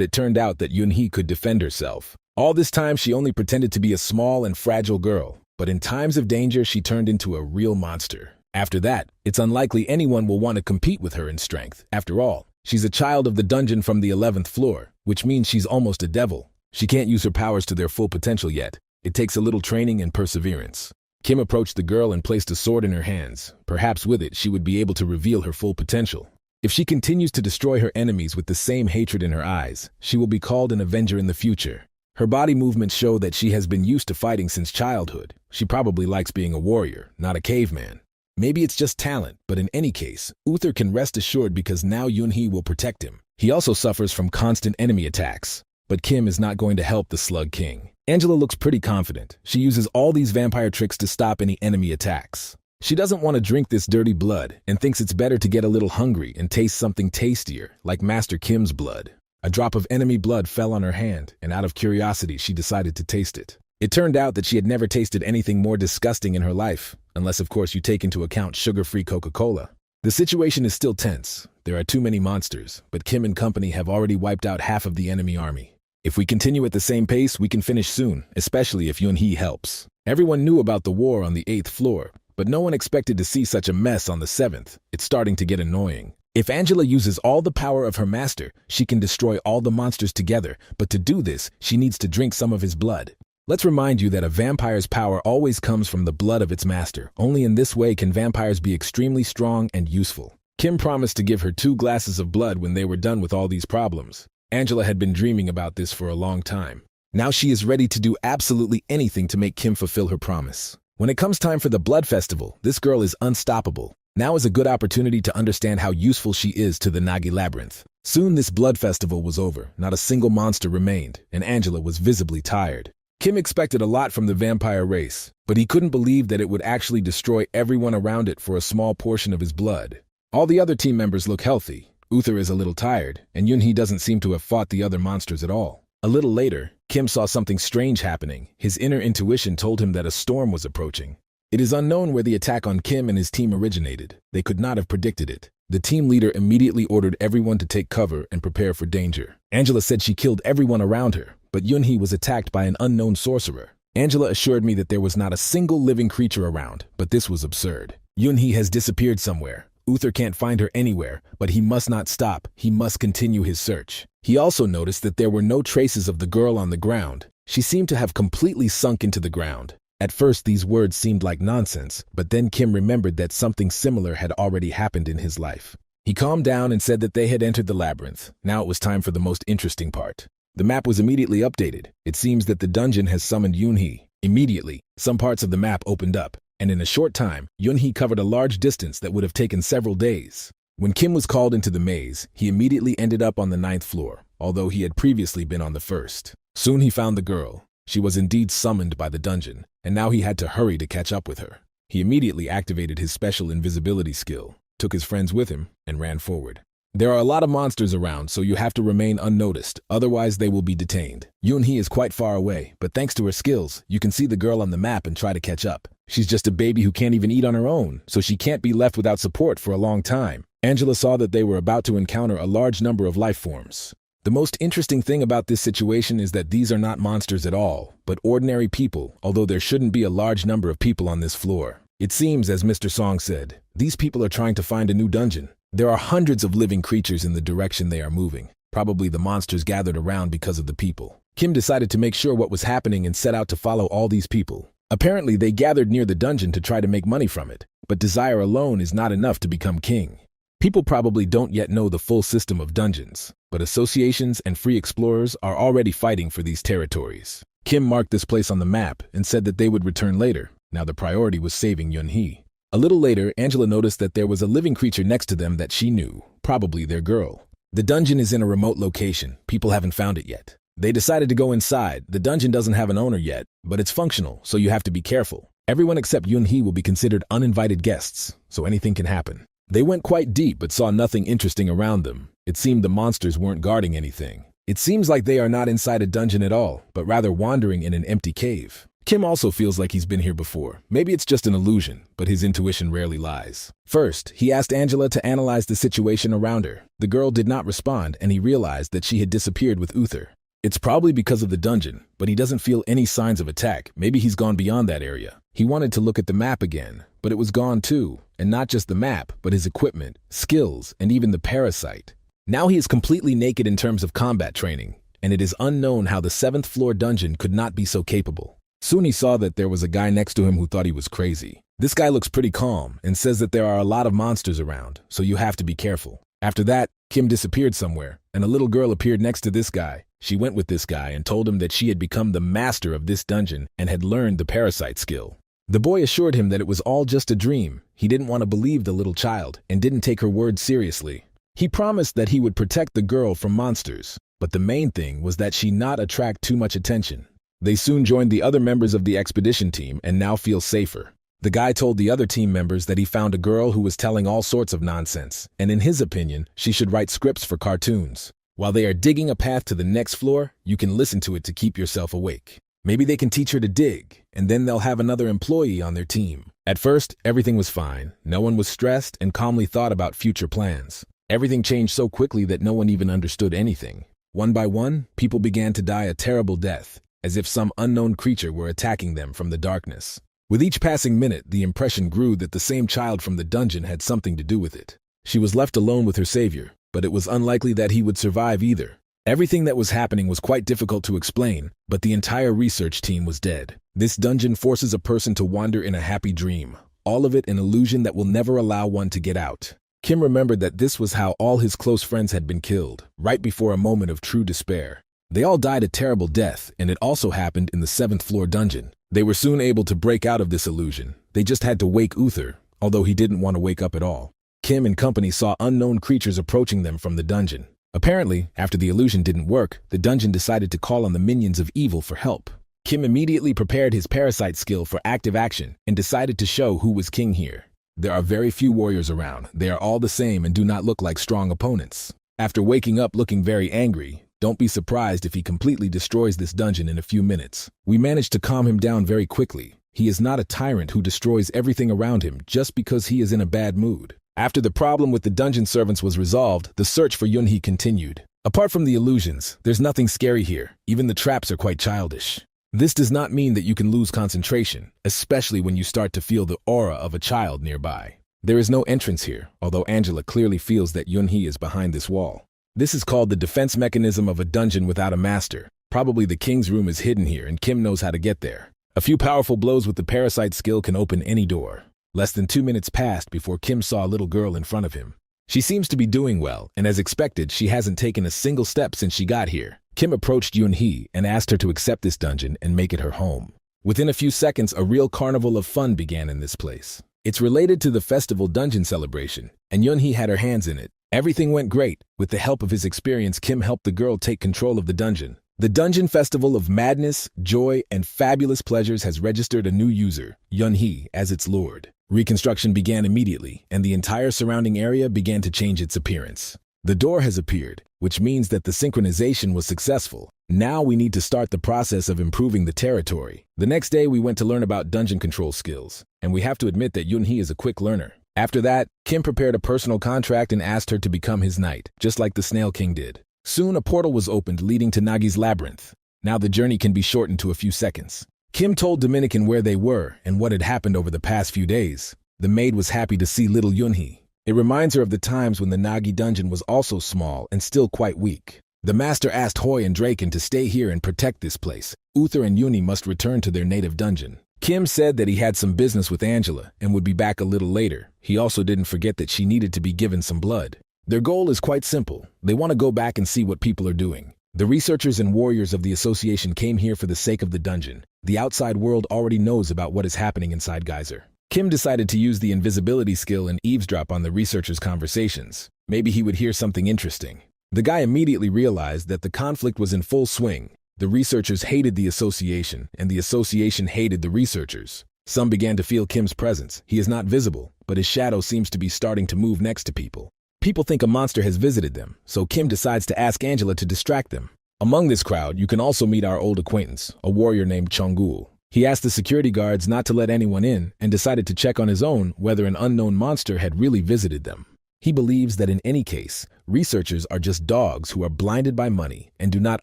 it turned out that Yunhee could defend herself. All this time, she only pretended to be a small and fragile girl, but in times of danger, she turned into a real monster. After that, it's unlikely anyone will want to compete with her in strength. After all, she's a child of the dungeon from the 11th floor, which means she's almost a devil. She can't use her powers to their full potential yet. It takes a little training and perseverance. Kim approached the girl and placed a sword in her hands. Perhaps with it, she would be able to reveal her full potential. If she continues to destroy her enemies with the same hatred in her eyes, she will be called an Avenger in the future. Her body movements show that she has been used to fighting since childhood. She probably likes being a warrior, not a caveman. Maybe it's just talent, but in any case, Uther can rest assured because now Yunhee will protect him. He also suffers from constant enemy attacks. But Kim is not going to help the Slug King. Angela looks pretty confident. She uses all these vampire tricks to stop any enemy attacks. She doesn't want to drink this dirty blood and thinks it's better to get a little hungry and taste something tastier, like Master Kim's blood. A drop of enemy blood fell on her hand, and out of curiosity, she decided to taste it. It turned out that she had never tasted anything more disgusting in her life, unless of course you take into account sugar-free Coca-Cola. The situation is still tense. There are too many monsters, but Kim and company have already wiped out half of the enemy army. If we continue at the same pace, we can finish soon, especially if Yunhee helps. Everyone knew about the war on the 8th floor, but no one expected to see such a mess on the 7th. It's starting to get annoying. If Angela uses all the power of her master, she can destroy all the monsters together, but to do this, she needs to drink some of his blood. Let's remind you that a vampire's power always comes from the blood of its master. Only in this way can vampires be extremely strong and useful. Kim promised to give her 2 glasses of blood when they were done with all these problems. Angela had been dreaming about this for a long time. Now she is ready to do absolutely anything to make Kim fulfill her promise. When it comes time for the Blood Festival, this girl is unstoppable. Now is a good opportunity to understand how useful she is to the Nagi Labyrinth. Soon this Blood Festival was over. Not a single monster remained, and Angela was visibly tired. Kim expected a lot from the vampire race, but he couldn't believe that it would actually destroy everyone around it for a small portion of his blood. All the other team members look healthy. Uther is a little tired, and Yunhee doesn't seem to have fought the other monsters at all. A little later, Kim saw something strange happening. His inner intuition told him that a storm was approaching. It is unknown where the attack on Kim and his team originated. They could not have predicted it. The team leader immediately ordered everyone to take cover and prepare for danger. Angela said she killed everyone around her, but Yunhee was attacked by an unknown sorcerer. Angela assured me that there was not a single living creature around, but this was absurd. Yunhee has disappeared somewhere. Uther can't find her anywhere, but he must not stop. He must continue his search. He also noticed that there were no traces of the girl on the ground. She seemed to have completely sunk into the ground. At first, these words seemed like nonsense, but then Kim remembered that something similar had already happened in his life. He calmed down and said that they had entered the labyrinth. Now it was time for the most interesting part. The map was immediately updated. It seems that the dungeon has summoned Yunhee. Immediately, some parts of the map opened up, and in a short time, Yunhee covered a large distance that would have taken several days. When Kim was called into the maze, he immediately ended up on the 9th floor, although he had previously been on the 1st. Soon he found the girl. She was indeed summoned by the dungeon, and now he had to hurry to catch up with her. He immediately activated his special invisibility skill, took his friends with him, and ran forward. There are a lot of monsters around, so you have to remain unnoticed, otherwise they will be detained. Yunhee is quite far away, but thanks to her skills, you can see the girl on the map and try to catch up. She's just a baby who can't even eat on her own, so she can't be left without support for a long time. Angela saw that they were about to encounter a large number of life forms. The most interesting thing about this situation is that these are not monsters at all, but ordinary people, although there shouldn't be a large number of people on this floor. It seems, as Mr. Song said, these people are trying to find a new dungeon. There are hundreds of living creatures in the direction they are moving. Probably the monsters gathered around because of the people. Kim decided to make sure what was happening and set out to follow all these people. Apparently, they gathered near the dungeon to try to make money from it, but desire alone is not enough to become king. People probably don't yet know the full system of dungeons, but associations and free explorers are already fighting for these territories. Kim marked this place on the map and said that they would return later. Now the priority was saving Yunhee. A little later, Angela noticed that there was a living creature next to them that she knew, probably their girl. The dungeon is in a remote location. People haven't found it yet. They decided to go inside. The dungeon doesn't have an owner yet, but it's functional, so you have to be careful. Everyone except Yunhee will be considered uninvited guests, so anything can happen. They went quite deep but saw nothing interesting around them. It seemed the monsters weren't guarding anything. It seems like they are not inside a dungeon at all, but rather wandering in an empty cave. Kim also feels like he's been here before. Maybe it's just an illusion, but his intuition rarely lies. First, he asked Angela to analyze the situation around her. The girl did not respond, and he realized that she had disappeared with Uther. It's probably because of the dungeon, but he doesn't feel any signs of attack. Maybe he's gone beyond that area. He wanted to look at the map again, but it was gone too. And not just the map, but his equipment, skills, and even the parasite. Now he is completely naked in terms of combat training, and it is unknown how the 7th floor dungeon could not be so capable. Soon he saw that there was a guy next to him who thought he was crazy. This guy looks pretty calm and says that there are a lot of monsters around, so you have to be careful. After that, Kim disappeared somewhere, and a little girl appeared next to this guy. She went with this guy and told him that she had become the master of this dungeon and had learned the parasite skill. The boy assured him that it was all just a dream. He didn't want to believe the little child and didn't take her word seriously. He promised that he would protect the girl from monsters, but the main thing was that she not attract too much attention. They soon joined the other members of the expedition team and now feel safer. The guy told the other team members that he found a girl who was telling all sorts of nonsense, and in his opinion, she should write scripts for cartoons. While they are digging a path to the next floor, you can listen to it to keep yourself awake. Maybe they can teach her to dig, and then they'll have another employee on their team. At first, everything was fine. No one was stressed and calmly thought about future plans. Everything changed so quickly that no one even understood anything. One by one, people began to die a terrible death, as if some unknown creature were attacking them from the darkness. With each passing minute, the impression grew that the same child from the dungeon had something to do with it. She was left alone with her savior, but it was unlikely that he would survive either. Everything that was happening was quite difficult to explain, but the entire research team was dead. This dungeon forces a person to wander in a happy dream, all of it an illusion that will never allow one to get out. Kim remembered that this was how all his close friends had been killed, right before a moment of true despair. They all died a terrible death, and it also happened in the 7th floor dungeon. They were soon able to break out of this illusion. They just had to wake Uther, although he didn't want to wake up at all. Kim and company saw unknown creatures approaching them from the dungeon. Apparently, after the illusion didn't work, the dungeon decided to call on the minions of evil for help. Kim immediately prepared his parasite skill for active action and decided to show who was king here. There are very few warriors around. They are all the same and do not look like strong opponents. After waking up looking very angry, don't be surprised if he completely destroys this dungeon in a few minutes. We managed to calm him down very quickly. He is not a tyrant who destroys everything around him just because he is in a bad mood. After the problem with the dungeon servants was resolved, the search for Yunhee continued. Apart from the illusions, there's nothing scary here. Even the traps are quite childish. This does not mean that you can lose concentration, especially when you start to feel the aura of a child nearby. There is no entrance here, although Angela clearly feels that Yunhee is behind this wall. This is called the defense mechanism of a dungeon without a master. Probably the king's room is hidden here and Kim knows how to get there. A few powerful blows with the parasite skill can open any door. Less than 2 minutes passed before Kim saw a little girl in front of him. She seems to be doing well, and as expected, she hasn't taken a single step since she got here. Kim approached Yunhee and asked her to accept this dungeon and make it her home. Within a few seconds, a real carnival of fun began in this place. It's related to the festival dungeon celebration, and Yunhee had her hands in it. Everything went great. With the help of his experience, Kim helped the girl take control of the dungeon. The Dungeon Festival of Madness, Joy, and Fabulous Pleasures has registered a new user, Yunhee, as its lord. Reconstruction began immediately, and the entire surrounding area began to change its appearance. The door has appeared, which means that the synchronization was successful. Now we need to start the process of improving the territory. The next day we went to learn about dungeon control skills, and we have to admit that Yunhee is a quick learner. After that, Kim prepared a personal contract and asked her to become his knight, just like the Snail King did. Soon a portal was opened leading to Nagi's labyrinth. Now the journey can be shortened to a few seconds. Kim told Dominican where they were and what had happened over the past few days. The maid was happy to see little Yunhee. It reminds her of the times when the Nagi dungeon was also small and still quite weak. The master asked Hoi and Draken to stay here and protect this place. Uther and Yuni must return to their native dungeon. Kim said that he had some business with Angela and would be back a little later. He also didn't forget that she needed to be given some blood. Their goal is quite simple. They want to go back and see what people are doing. The researchers and warriors of the association came here for the sake of the dungeon. The outside world already knows about what is happening inside Geyser. Kim decided to use the invisibility skill and eavesdrop on the researchers' conversations. Maybe he would hear something interesting. The guy immediately realized that the conflict was in full swing. The researchers hated the association, and the association hated the researchers. Some began to feel Kim's presence. He is not visible, but his shadow seems to be starting to move next to people. People think a monster has visited them, so Kim decides to ask Angela to distract them. Among this crowd, you can also meet our old acquaintance, a warrior named Chongul. He asked the security guards not to let anyone in and decided to check on his own whether an unknown monster had really visited them. He believes that in any case, researchers are just dogs who are blinded by money and do not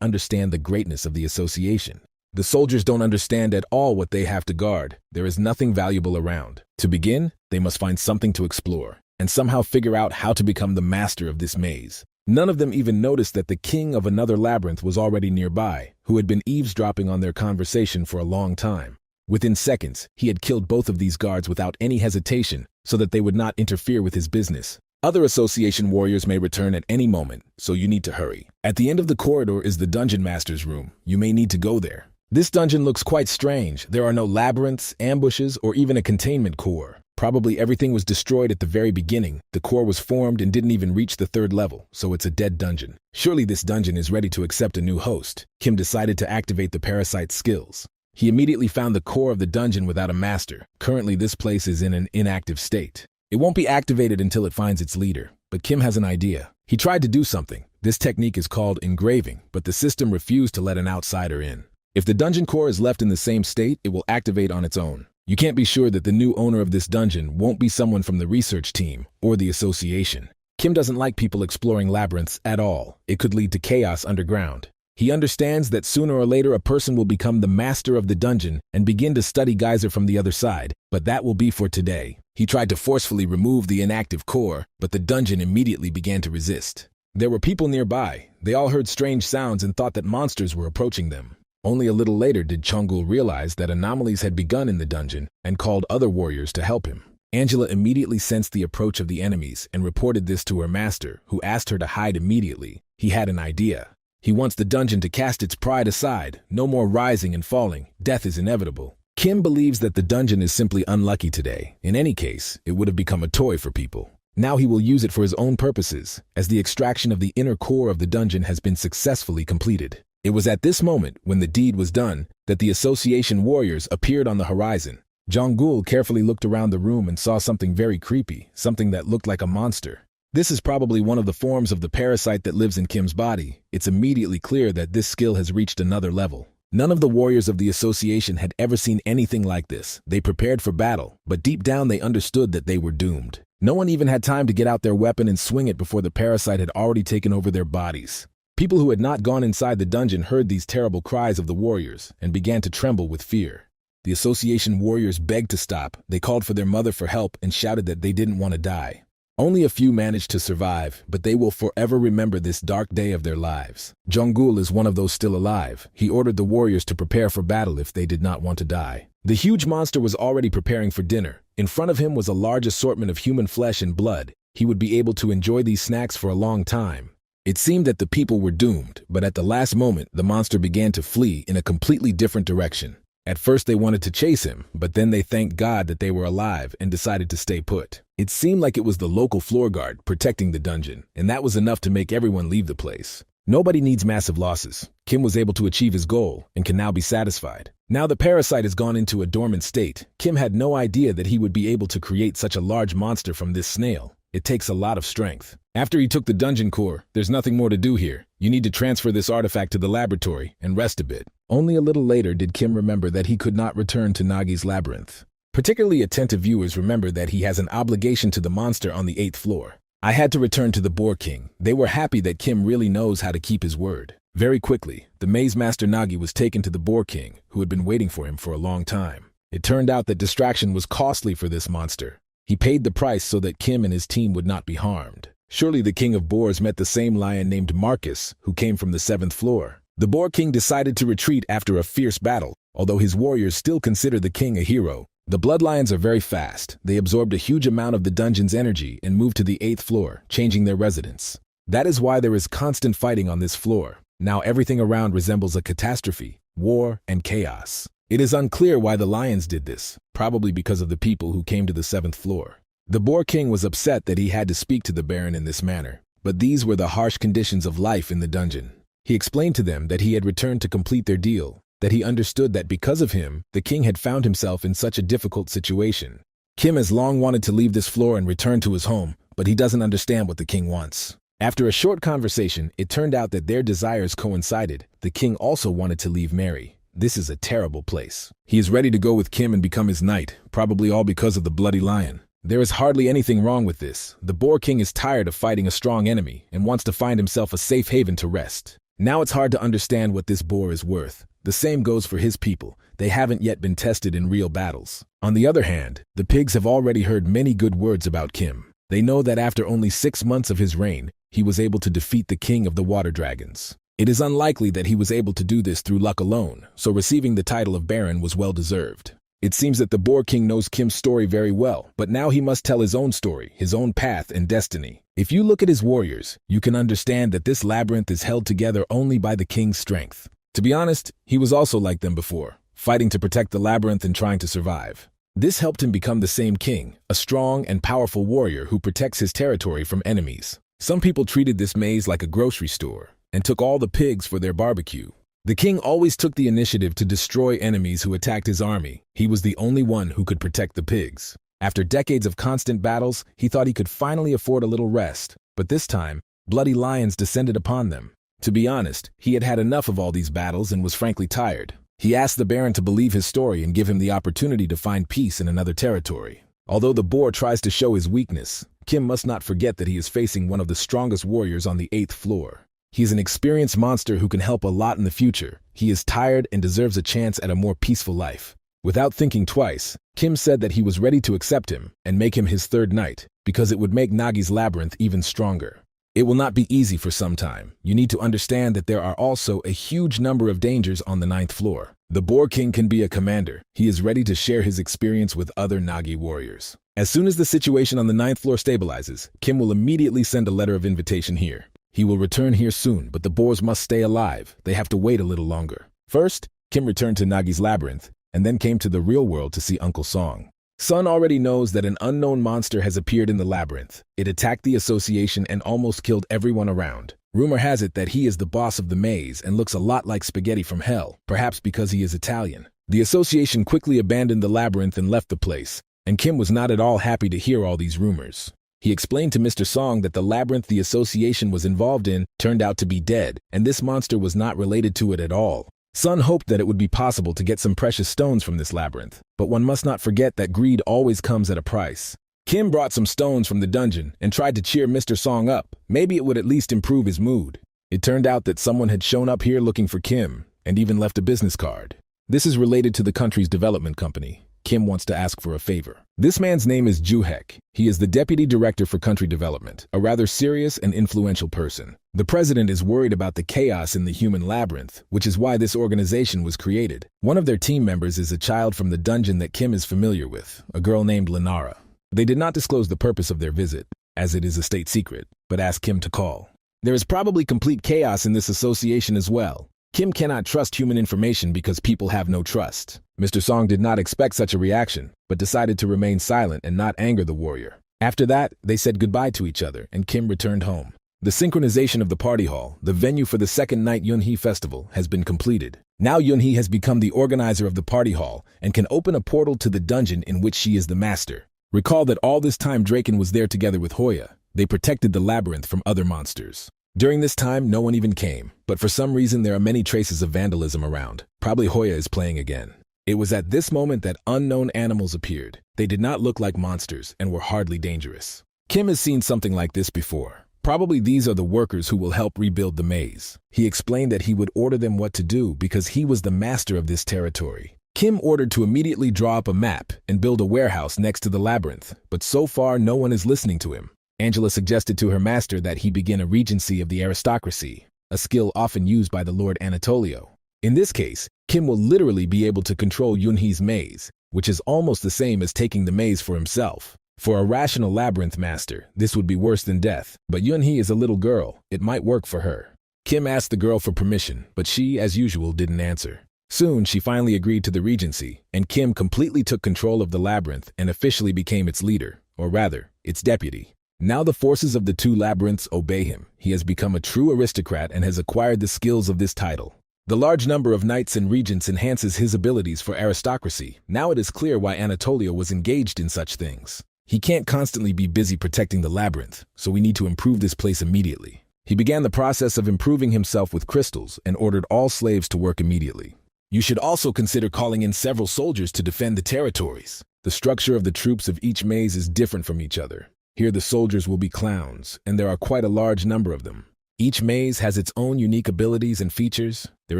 understand the greatness of the association. The soldiers don't understand at all what they have to guard. There is nothing valuable around. To begin, they must find something to explore and somehow figure out how to become the master of this maze. None of them even noticed that the king of another labyrinth was already nearby, who had been eavesdropping on their conversation for a long time. Within seconds, he had killed both of these guards without any hesitation so that they would not interfere with his business. Other association warriors may return at any moment, so you need to hurry. At the end of the corridor is the dungeon master's room. You may need to go there. This dungeon looks quite strange. There are no labyrinths, ambushes, or even a containment core. Probably everything was destroyed at the very beginning. The core was formed and didn't even reach the 3rd level, so it's a dead dungeon. Surely this dungeon is ready to accept a new host. Kim decided to activate the parasite's skills. He immediately found the core of the dungeon without a master. Currently, this place is in an inactive state. It won't be activated until it finds its leader, but Kim has an idea. He tried to do something. This technique is called engraving, but the system refused to let an outsider in. If the dungeon core is left in the same state, it will activate on its own. You can't be sure that the new owner of this dungeon won't be someone from the research team or the association. Kim doesn't like people exploring labyrinths at all. It could lead to chaos underground. He understands that sooner or later a person will become the master of the dungeon and begin to study Geyser from the other side, but that will be for today. He tried to forcefully remove the inactive core, but the dungeon immediately began to resist. There were people nearby. They all heard strange sounds and thought that monsters were approaching them. Only a little later did Chongul realize that anomalies had begun in the dungeon and called other warriors to help him. Angela immediately sensed the approach of the enemies and reported this to her master, who asked her to hide immediately. He had an idea. He wants the dungeon to cast its pride aside. No more rising and falling. Death is inevitable. Kim believes that the dungeon is simply unlucky today. In any case, it would have become a toy for people. Now he will use it for his own purposes, as the extraction of the inner core of the dungeon has been successfully completed. It was at this moment, when the deed was done, that the association warriors appeared on the horizon. Chongul carefully looked around the room and saw something very creepy, something that looked like a monster. This is probably one of the forms of the parasite that lives in Kim's body. It's immediately clear that this skill has reached another level. None of the warriors of the association had ever seen anything like this. They prepared for battle, but deep down they understood that they were doomed. No one even had time to get out their weapon and swing it before the parasite had already taken over their bodies. People who had not gone inside the dungeon heard these terrible cries of the warriors and began to tremble with fear. The association warriors begged to stop, they called for their mother for help and shouted that they didn't want to die. Only a few managed to survive, but they will forever remember this dark day of their lives. Jongul is one of those still alive. He ordered the warriors to prepare for battle if they did not want to die. The huge monster was already preparing for dinner. In front of him was a large assortment of human flesh and blood. He would be able to enjoy these snacks for a long time. It seemed that the people were doomed, but at the last moment, the monster began to flee in a completely different direction. At first they wanted to chase him, but then they thanked God that they were alive and decided to stay put. It seemed like it was the local floor guard protecting the dungeon, and that was enough to make everyone leave the place. Nobody needs massive losses. Kim was able to achieve his goal and can now be satisfied. Now the parasite has gone into a dormant state. Kim had no idea that he would be able to create such a large monster from this snail. It takes a lot of strength. After he took the dungeon core, there's nothing more to do here. You need to transfer this artifact to the laboratory and rest a bit. Only a little later did Kim remember that he could not return to Nagi's labyrinth. Particularly attentive viewers remember that he has an obligation to the monster on the 8th floor. I had to return to the Boar King. They were happy that Kim really knows how to keep his word. Very quickly, the Maze Master Nagi was taken to the Boar King, who had been waiting for him for a long time. It turned out that distraction was costly for this monster. He paid the price so that Kim and his team would not be harmed. Surely the King of Boars met the same lion named Marcus, who came from the 7th floor. The Boar King decided to retreat after a fierce battle, although his warriors still consider the king a hero. The Blood Lions are very fast. They absorbed a huge amount of the dungeon's energy and moved to the 8th floor, changing their residence. That is why there is constant fighting on this floor. Now everything around resembles a catastrophe, war, and chaos. It is unclear why the lions did this, probably because of the people who came to the 7th floor. The Boar King was upset that he had to speak to the Baron in this manner, but these were the harsh conditions of life in the dungeon. He explained to them that he had returned to complete their deal, that he understood that because of him, the king had found himself in such a difficult situation. Kim has long wanted to leave this floor and return to his home, but he doesn't understand what the king wants. After a short conversation, it turned out that their desires coincided. The king also wanted to leave Mary. This is a terrible place. He is ready to go with Kim and become his knight, probably all because of the bloody lion. There is hardly anything wrong with this. The Boar King is tired of fighting a strong enemy and wants to find himself a safe haven to rest. Now it's hard to understand what this boar is worth. The same goes for his people. They haven't yet been tested in real battles. On the other hand, the pigs have already heard many good words about Kim. They know that after only 6 months of his reign, he was able to defeat the king of the water dragons. It is unlikely that he was able to do this through luck alone, so receiving the title of Baron was well deserved. It seems that the Boar King knows Kim's story very well, but now he must tell his own story, his own path and destiny. If you look at his warriors, you can understand that this labyrinth is held together only by the king's strength. To be honest, he was also like them before, fighting to protect the labyrinth and trying to survive. This helped him become the same king, a strong and powerful warrior who protects his territory from enemies. Some people treated this maze like a grocery store and took all the pigs for their barbecue. The king always took the initiative to destroy enemies who attacked his army. He was the only one who could protect the pigs. After decades of constant battles, he thought he could finally afford a little rest. But this time, bloody lions descended upon them. To be honest, he had had enough of all these battles and was frankly tired. He asked the Baron to believe his story and give him the opportunity to find peace in another territory. Although the boar tries to show his weakness, Kim must not forget that he is facing one of the strongest warriors on the 8th floor. He is an experienced monster who can help a lot in the future. He is tired and deserves a chance at a more peaceful life. Without thinking twice, Kim said that he was ready to accept him and make him his third knight, because it would make Nagi's labyrinth even stronger. It will not be easy for some time. You need to understand that there are also a huge number of dangers on the 9th floor. The Boar King can be a commander. He is ready to share his experience with other Nagi warriors. As soon as the situation on the 9th floor stabilizes, Kim will immediately send a letter of invitation here. He will return here soon, but the boars must stay alive. They have to wait a little longer. First, Kim returned to Nagi's labyrinth, and then came to the real world to see Uncle Song. Sun already knows that an unknown monster has appeared in the labyrinth. It attacked the association and almost killed everyone around. Rumor has it that he is the boss of the maze and looks a lot like Spaghetti from Hell, perhaps because he is Italian. The association quickly abandoned the labyrinth and left the place, and Kim was not at all happy to hear all these rumors. He explained to Mr. Song that the labyrinth the association was involved in turned out to be dead, and this monster was not related to it at all. Sun hoped that it would be possible to get some precious stones from this labyrinth, but one must not forget that greed always comes at a price. Kim brought some stones from the dungeon and tried to cheer Mr. Song up. Maybe it would at least improve his mood. It turned out that someone had shown up here looking for Kim, and even left a business card. This is related to the country's development company. Kim wants to ask for a favor. This man's name is Juhek. He is the deputy director for country development, a rather serious and influential person. The president is worried about the chaos in the human labyrinth, which is why this organization was created. One of their team members is a child from the dungeon that Kim is familiar with, a girl named Lenara. They did not disclose the purpose of their visit, as it is a state secret, but asked Kim to call. There is probably complete chaos in this association as well. Kim cannot trust human information because people have no trust. Mr. Song did not expect such a reaction, but decided to remain silent and not anger the warrior. After that, they said goodbye to each other, and Kim returned home. The synchronization of the party hall, the venue for the second night Yunhee festival, has been completed. Now Yunhee has become the organizer of the party hall and can open a portal to the dungeon in which she is the master. Recall that all this time Draken was there together with Hoya. They protected the labyrinth from other monsters. During this time, no one even came, but for some reason there are many traces of vandalism around. Probably Hoya is playing again. It was at this moment that unknown animals appeared. They did not look like monsters and were hardly dangerous. Kim has seen something like this before. Probably these are the workers who will help rebuild the maze. He explained that he would order them what to do because he was the master of this territory. Kim ordered to immediately draw up a map and build a warehouse next to the labyrinth, but so far no one is listening to him. Angela suggested to her master that he begin a regency of the aristocracy, a skill often used by the Lord Anatolio. In this case, Kim will literally be able to control Yunhee's maze, which is almost the same as taking the maze for himself. For a rational labyrinth master, this would be worse than death, but Yunhee is a little girl. It might work for her. Kim asked the girl for permission, but she, as usual, didn't answer. Soon, she finally agreed to the regency, and Kim completely took control of the labyrinth and officially became its leader, or rather, its deputy. Now the forces of the two labyrinths obey him. He has become a true aristocrat and has acquired the skills of this title. The large number of knights and regents enhances his abilities for aristocracy. Now it is clear why Anatolio was engaged in such things. He can't constantly be busy protecting the labyrinth, so we need to improve this place immediately. He began the process of improving himself with crystals and ordered all slaves to work immediately. You should also consider calling in several soldiers to defend the territories. The structure of the troops of each maze is different from each other. Here the soldiers will be clowns, and there are quite a large number of them. Each maze has its own unique abilities and features. There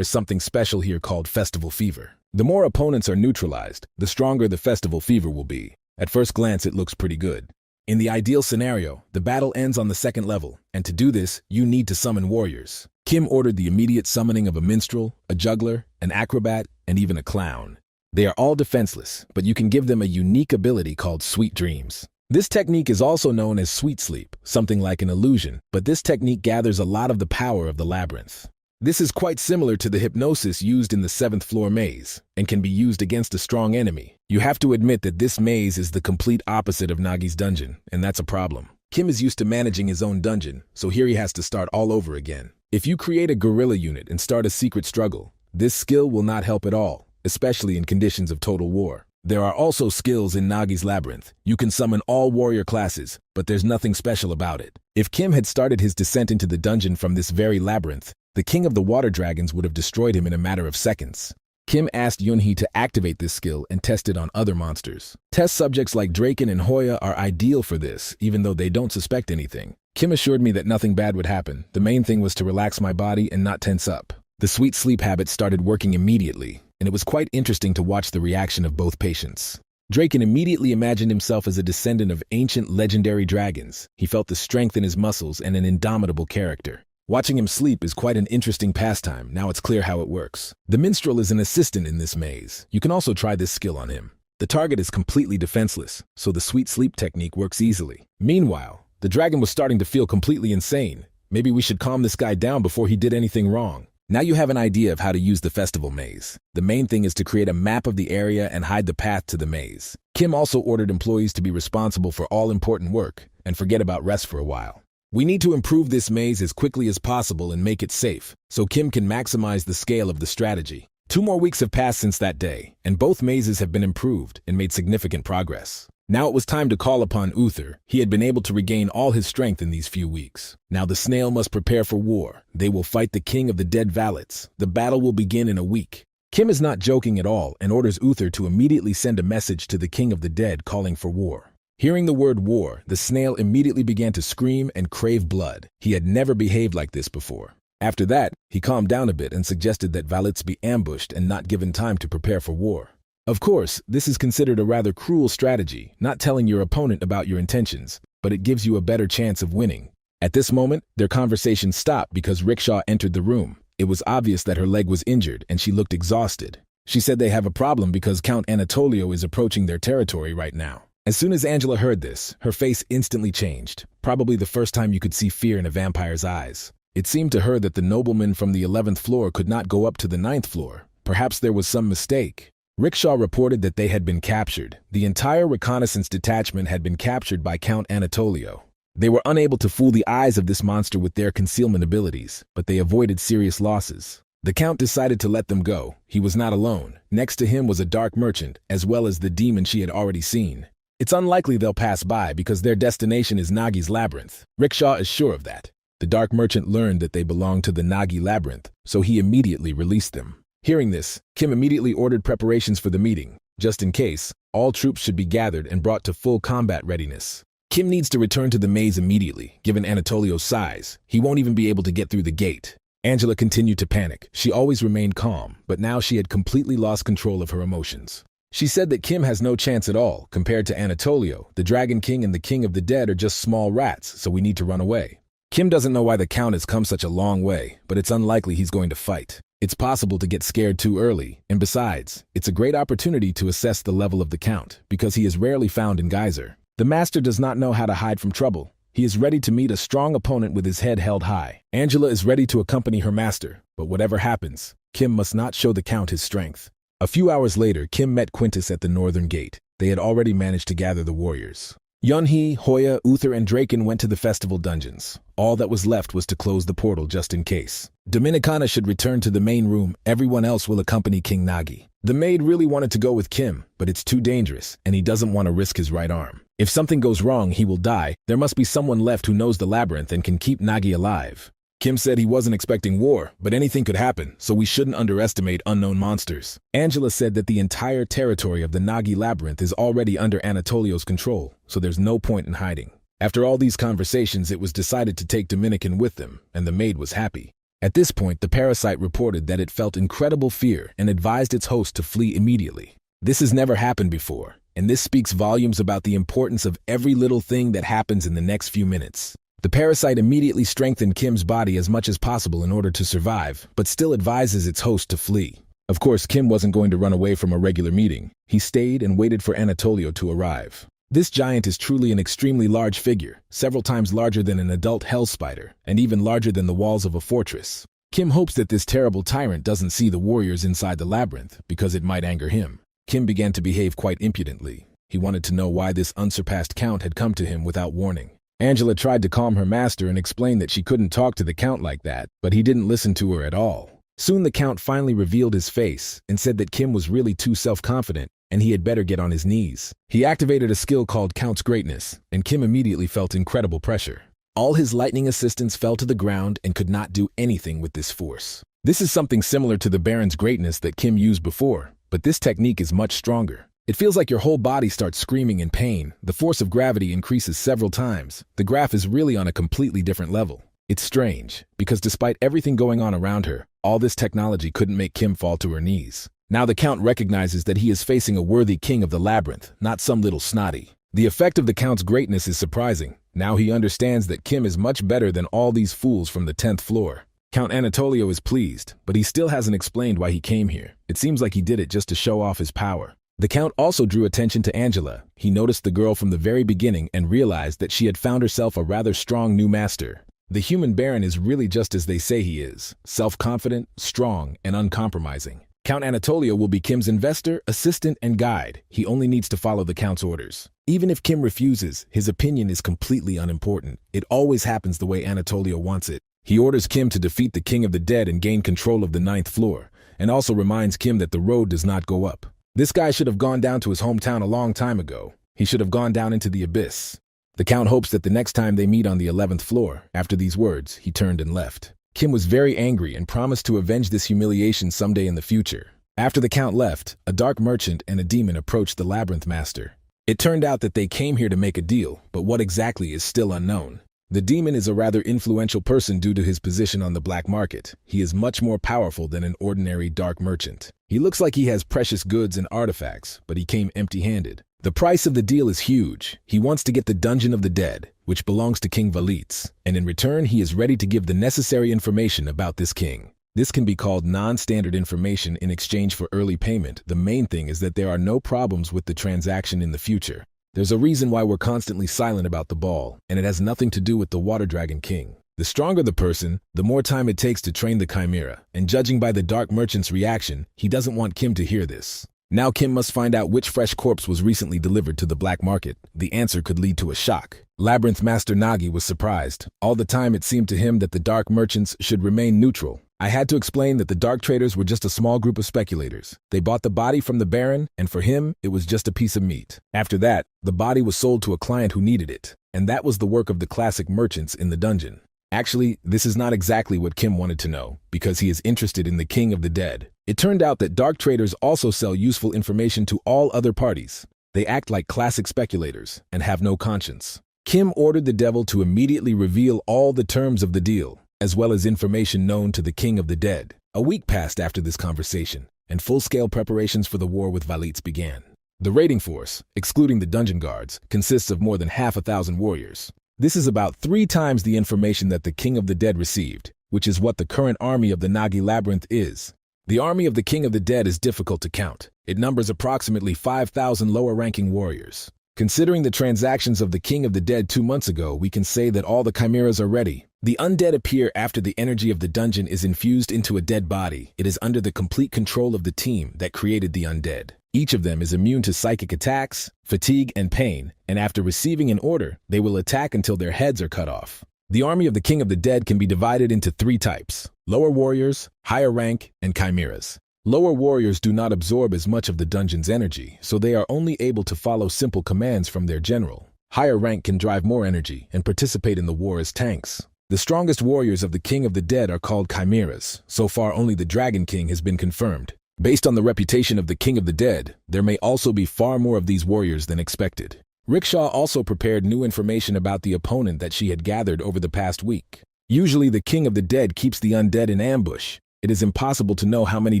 is something special here called festival fever. The more opponents are neutralized, the stronger the festival fever will be. At first glance, it looks pretty good. In the ideal scenario, the battle ends on the second level, and to do this, you need to summon warriors. Kim ordered the immediate summoning of a minstrel, a juggler, an acrobat, and even a clown. They are all defenseless, but you can give them a unique ability called Sweet Dreams. This technique is also known as sweet sleep, something like an illusion, but this technique gathers a lot of the power of the labyrinth. This is quite similar to the hypnosis used in the 7th floor maze, and can be used against a strong enemy. You have to admit that this maze is the complete opposite of Nagi's dungeon, and that's a problem. Kim is used to managing his own dungeon, so here he has to start all over again. If you create a guerrilla unit and start a secret struggle, this skill will not help at all, especially in conditions of total war. There are also skills in Nagi's labyrinth. You can summon all warrior classes, but there's nothing special about it. If Kim had started his descent into the dungeon from this very labyrinth, the king of the water dragons would have destroyed him in a matter of seconds. Kim asked Yunhee to activate this skill and test it on other monsters. Test subjects like Draken and Hoya are ideal for this, even though they don't suspect anything. Kim assured me that nothing bad would happen. The main thing was to relax my body and not tense up. The sweet sleep habit started working immediately, and it was quite interesting to watch the reaction of both patients. Draken immediately imagined himself as a descendant of ancient legendary dragons. He felt the strength in his muscles and an indomitable character. Watching him sleep is quite an interesting pastime. Now it's clear how it works. The minstrel is an assistant in this maze. You can also try this skill on him. The target is completely defenseless, so the sweet sleep technique works easily. Meanwhile, the dragon was starting to feel completely insane. Maybe we should calm this guy down before he did anything wrong. Now you have an idea of how to use the festival maze. The main thing is to create a map of the area and hide the path to the maze. Kim also ordered employees to be responsible for all important work and forget about rest for a while. We need to improve this maze as quickly as possible and make it safe, so Kim can maximize the scale of the strategy. 2 more weeks have passed since that day, and both mazes have been improved and made significant progress. Now it was time to call upon Uther. He had been able to regain all his strength in these few weeks. Now the snail must prepare for war. They will fight the king of the dead valets. The battle will begin in a week. Kim is not joking at all and orders Uther to immediately send a message to the king of the dead calling for war. Hearing the word war, the snail immediately began to scream and crave blood. He had never behaved like this before. After that, he calmed down a bit and suggested that Valitz be ambushed and not given time to prepare for war. Of course, this is considered a rather cruel strategy, not telling your opponent about your intentions, but it gives you a better chance of winning. At this moment, their conversation stopped because Rickshaw entered the room. It was obvious that her leg was injured and she looked exhausted. She said they have a problem because Count Anatolio is approaching their territory right now. As soon as Angela heard this, her face instantly changed, probably the first time you could see fear in a vampire's eyes. It seemed to her that the nobleman from the 11th floor could not go up to the 9th floor. Perhaps there was some mistake. Rickshaw reported that they had been captured. The entire reconnaissance detachment had been captured by Count Anatolio. They were unable to fool the eyes of this monster with their concealment abilities, but they avoided serious losses. The Count decided to let them go. He was not alone. Next to him was a dark merchant, as well as the demon she had already seen. It's unlikely they'll pass by because their destination is Nagi's labyrinth. Rickshaw is sure of that. The dark merchant learned that they belonged to the Nagi labyrinth, so he immediately released them. Hearing this, Kim immediately ordered preparations for the meeting. Just in case, all troops should be gathered and brought to full combat readiness. Kim needs to return to the maze immediately. Given Anatolio's size, he won't even be able to get through the gate. Angela continued to panic. She always remained calm, but now she had completely lost control of her emotions. She said that Kim has no chance at all. Compared to Anatolio, the Dragon King and the King of the Dead are just small rats, so we need to run away. Kim doesn't know why the Count has come such a long way, but it's unlikely he's going to fight. It's possible to get scared too early, and besides, it's a great opportunity to assess the level of the Count, because he is rarely found in Geyser. The Master does not know how to hide from trouble. He is ready to meet a strong opponent with his head held high. Angela is ready to accompany her master, but whatever happens, Kim must not show the Count his strength. A few hours later, Kim met Quintus at the northern gate. They had already managed to gather the warriors. Yunhee, Hoya, Uther, and Draken went to the festival dungeons. All that was left was to close the portal just in case. Dominicana should return to the main room. Everyone else will accompany King Nagi. The maid really wanted to go with Kim, but it's too dangerous, and he doesn't want to risk his right arm. If something goes wrong, he will die. There must be someone left who knows the labyrinth and can keep Nagi alive. Kim said he wasn't expecting war, but anything could happen, so we shouldn't underestimate unknown monsters. Angela said that the entire territory of the Nagi labyrinth is already under Anatolio's control, so there's no point in hiding. After all these conversations, it was decided to take Dominican with them, and the maid was happy. At this point, the parasite reported that it felt incredible fear and advised its host to flee immediately. This has never happened before, and this speaks volumes about the importance of every little thing that happens in the next few minutes. The parasite immediately strengthened Kim's body as much as possible in order to survive, but still advises its host to flee. Of course, Kim wasn't going to run away from a regular meeting. He stayed and waited for Anatolio to arrive. This giant is truly an extremely large figure, several times larger than an adult hell spider, and even larger than the walls of a fortress. Kim hopes that this terrible tyrant doesn't see the warriors inside the labyrinth, because it might anger him. Kim began to behave quite impudently. He wanted to know why this unsurpassed Count had come to him without warning. Angela tried to calm her master and explain that she couldn't talk to the Count like that, but he didn't listen to her at all. Soon the Count finally revealed his face and said that Kim was really too self-confident and he had better get on his knees. He activated a skill called Count's Greatness, and Kim immediately felt incredible pressure. All his lightning assistants fell to the ground and could not do anything with this force. This is something similar to the Baron's Greatness that Kim used before, but this technique is much stronger. It feels like your whole body starts screaming in pain. The force of gravity increases several times. The graph is really on a completely different level. It's strange, because despite everything going on around her, all this technology couldn't make Kim fall to her knees. Now the Count recognizes that he is facing a worthy king of the labyrinth, not some little snotty. The effect of the Count's greatness is surprising. Now he understands that Kim is much better than all these fools from the 10th floor. Count Anatolio is pleased, but he still hasn't explained why he came here. It seems like he did it just to show off his power. The Count also drew attention to Angela. He noticed the girl from the very beginning and realized that she had found herself a rather strong new master. The human Baron is really just as they say he is, self-confident, strong, and uncompromising. Count Anatolio will be Kim's investor, assistant, and guide. He only needs to follow the Count's orders. Even if Kim refuses, his opinion is completely unimportant. It always happens the way Anatolio wants it. He orders Kim to defeat the King of the Dead and gain control of the 9th floor, and also reminds Kim that the road does not go up. This guy should have gone down to his hometown a long time ago. He should have gone down into the abyss. The Count hopes that the next time they meet on the 11th floor, after these words, he turned and left. Kim was very angry and promised to avenge this humiliation someday in the future. After the Count left, a dark merchant and a demon approached the Labyrinth Master. It turned out that they came here to make a deal, but what exactly is still unknown. The demon is a rather influential person due to his position on the black market. He is much more powerful than an ordinary dark merchant. He looks like he has precious goods and artifacts, but he came empty-handed. The price of the deal is huge. He wants to get the Dungeon of the Dead, which belongs to King Valitz, and in return he is ready to give the necessary information about this king. This can be called non-standard information in exchange for early payment. The main thing is that there are no problems with the transaction in the future. There's a reason why we're constantly silent about the ball, and it has nothing to do with the Water Dragon King. The stronger the person, the more time it takes to train the Chimera, and judging by the Dark Merchant's reaction, he doesn't want Kim to hear this. Now Kim must find out which fresh corpse was recently delivered to the black market. The answer could lead to a shock. Labyrinth Master Nagi was surprised. All the time it seemed to him that the Dark Merchants should remain neutral. I had to explain that the Dark Traders were just a small group of speculators. They bought the body from the Baron, and for him, it was just a piece of meat. After that, the body was sold to a client who needed it, and that was the work of the classic merchants in the dungeon. Actually, this is not exactly what Kim wanted to know, because he is interested in the King of the Dead. It turned out that Dark Traders also sell useful information to all other parties. They act like classic speculators, and have no conscience. Kim ordered the devil to immediately reveal all the terms of the deal, as well as information known to the King of the Dead. A week passed after this conversation, and full-scale preparations for the war with Valitz began. The raiding force, excluding the dungeon guards, consists of more than 1,000 warriors. This is about 3 times the information that the King of the Dead received, which is what the current army of the Nagi Labyrinth is. The army of the King of the Dead is difficult to count. It numbers approximately 5,000 lower-ranking warriors. Considering the transactions of the King of the Dead 2 months ago, we can say that all the chimeras are ready. The undead appear after the energy of the dungeon is infused into a dead body. It is under the complete control of the team that created the undead. Each of them is immune to psychic attacks, fatigue, and pain, and after receiving an order, they will attack until their heads are cut off. The army of the King of the Dead can be divided into 3 types: lower warriors, higher rank, and chimeras. Lower warriors do not absorb as much of the dungeon's energy, so they are only able to follow simple commands from their general. Higher rank can drive more energy and participate in the war as tanks. The strongest warriors of the King of the Dead are called chimeras. So far, only the Dragon King has been confirmed. Based on the reputation of the King of the Dead, there may also be far more of these warriors than expected. Rickshaw also prepared new information about the opponent that she had gathered over the past week. Usually, the King of the Dead keeps the undead in ambush. It is impossible to know how many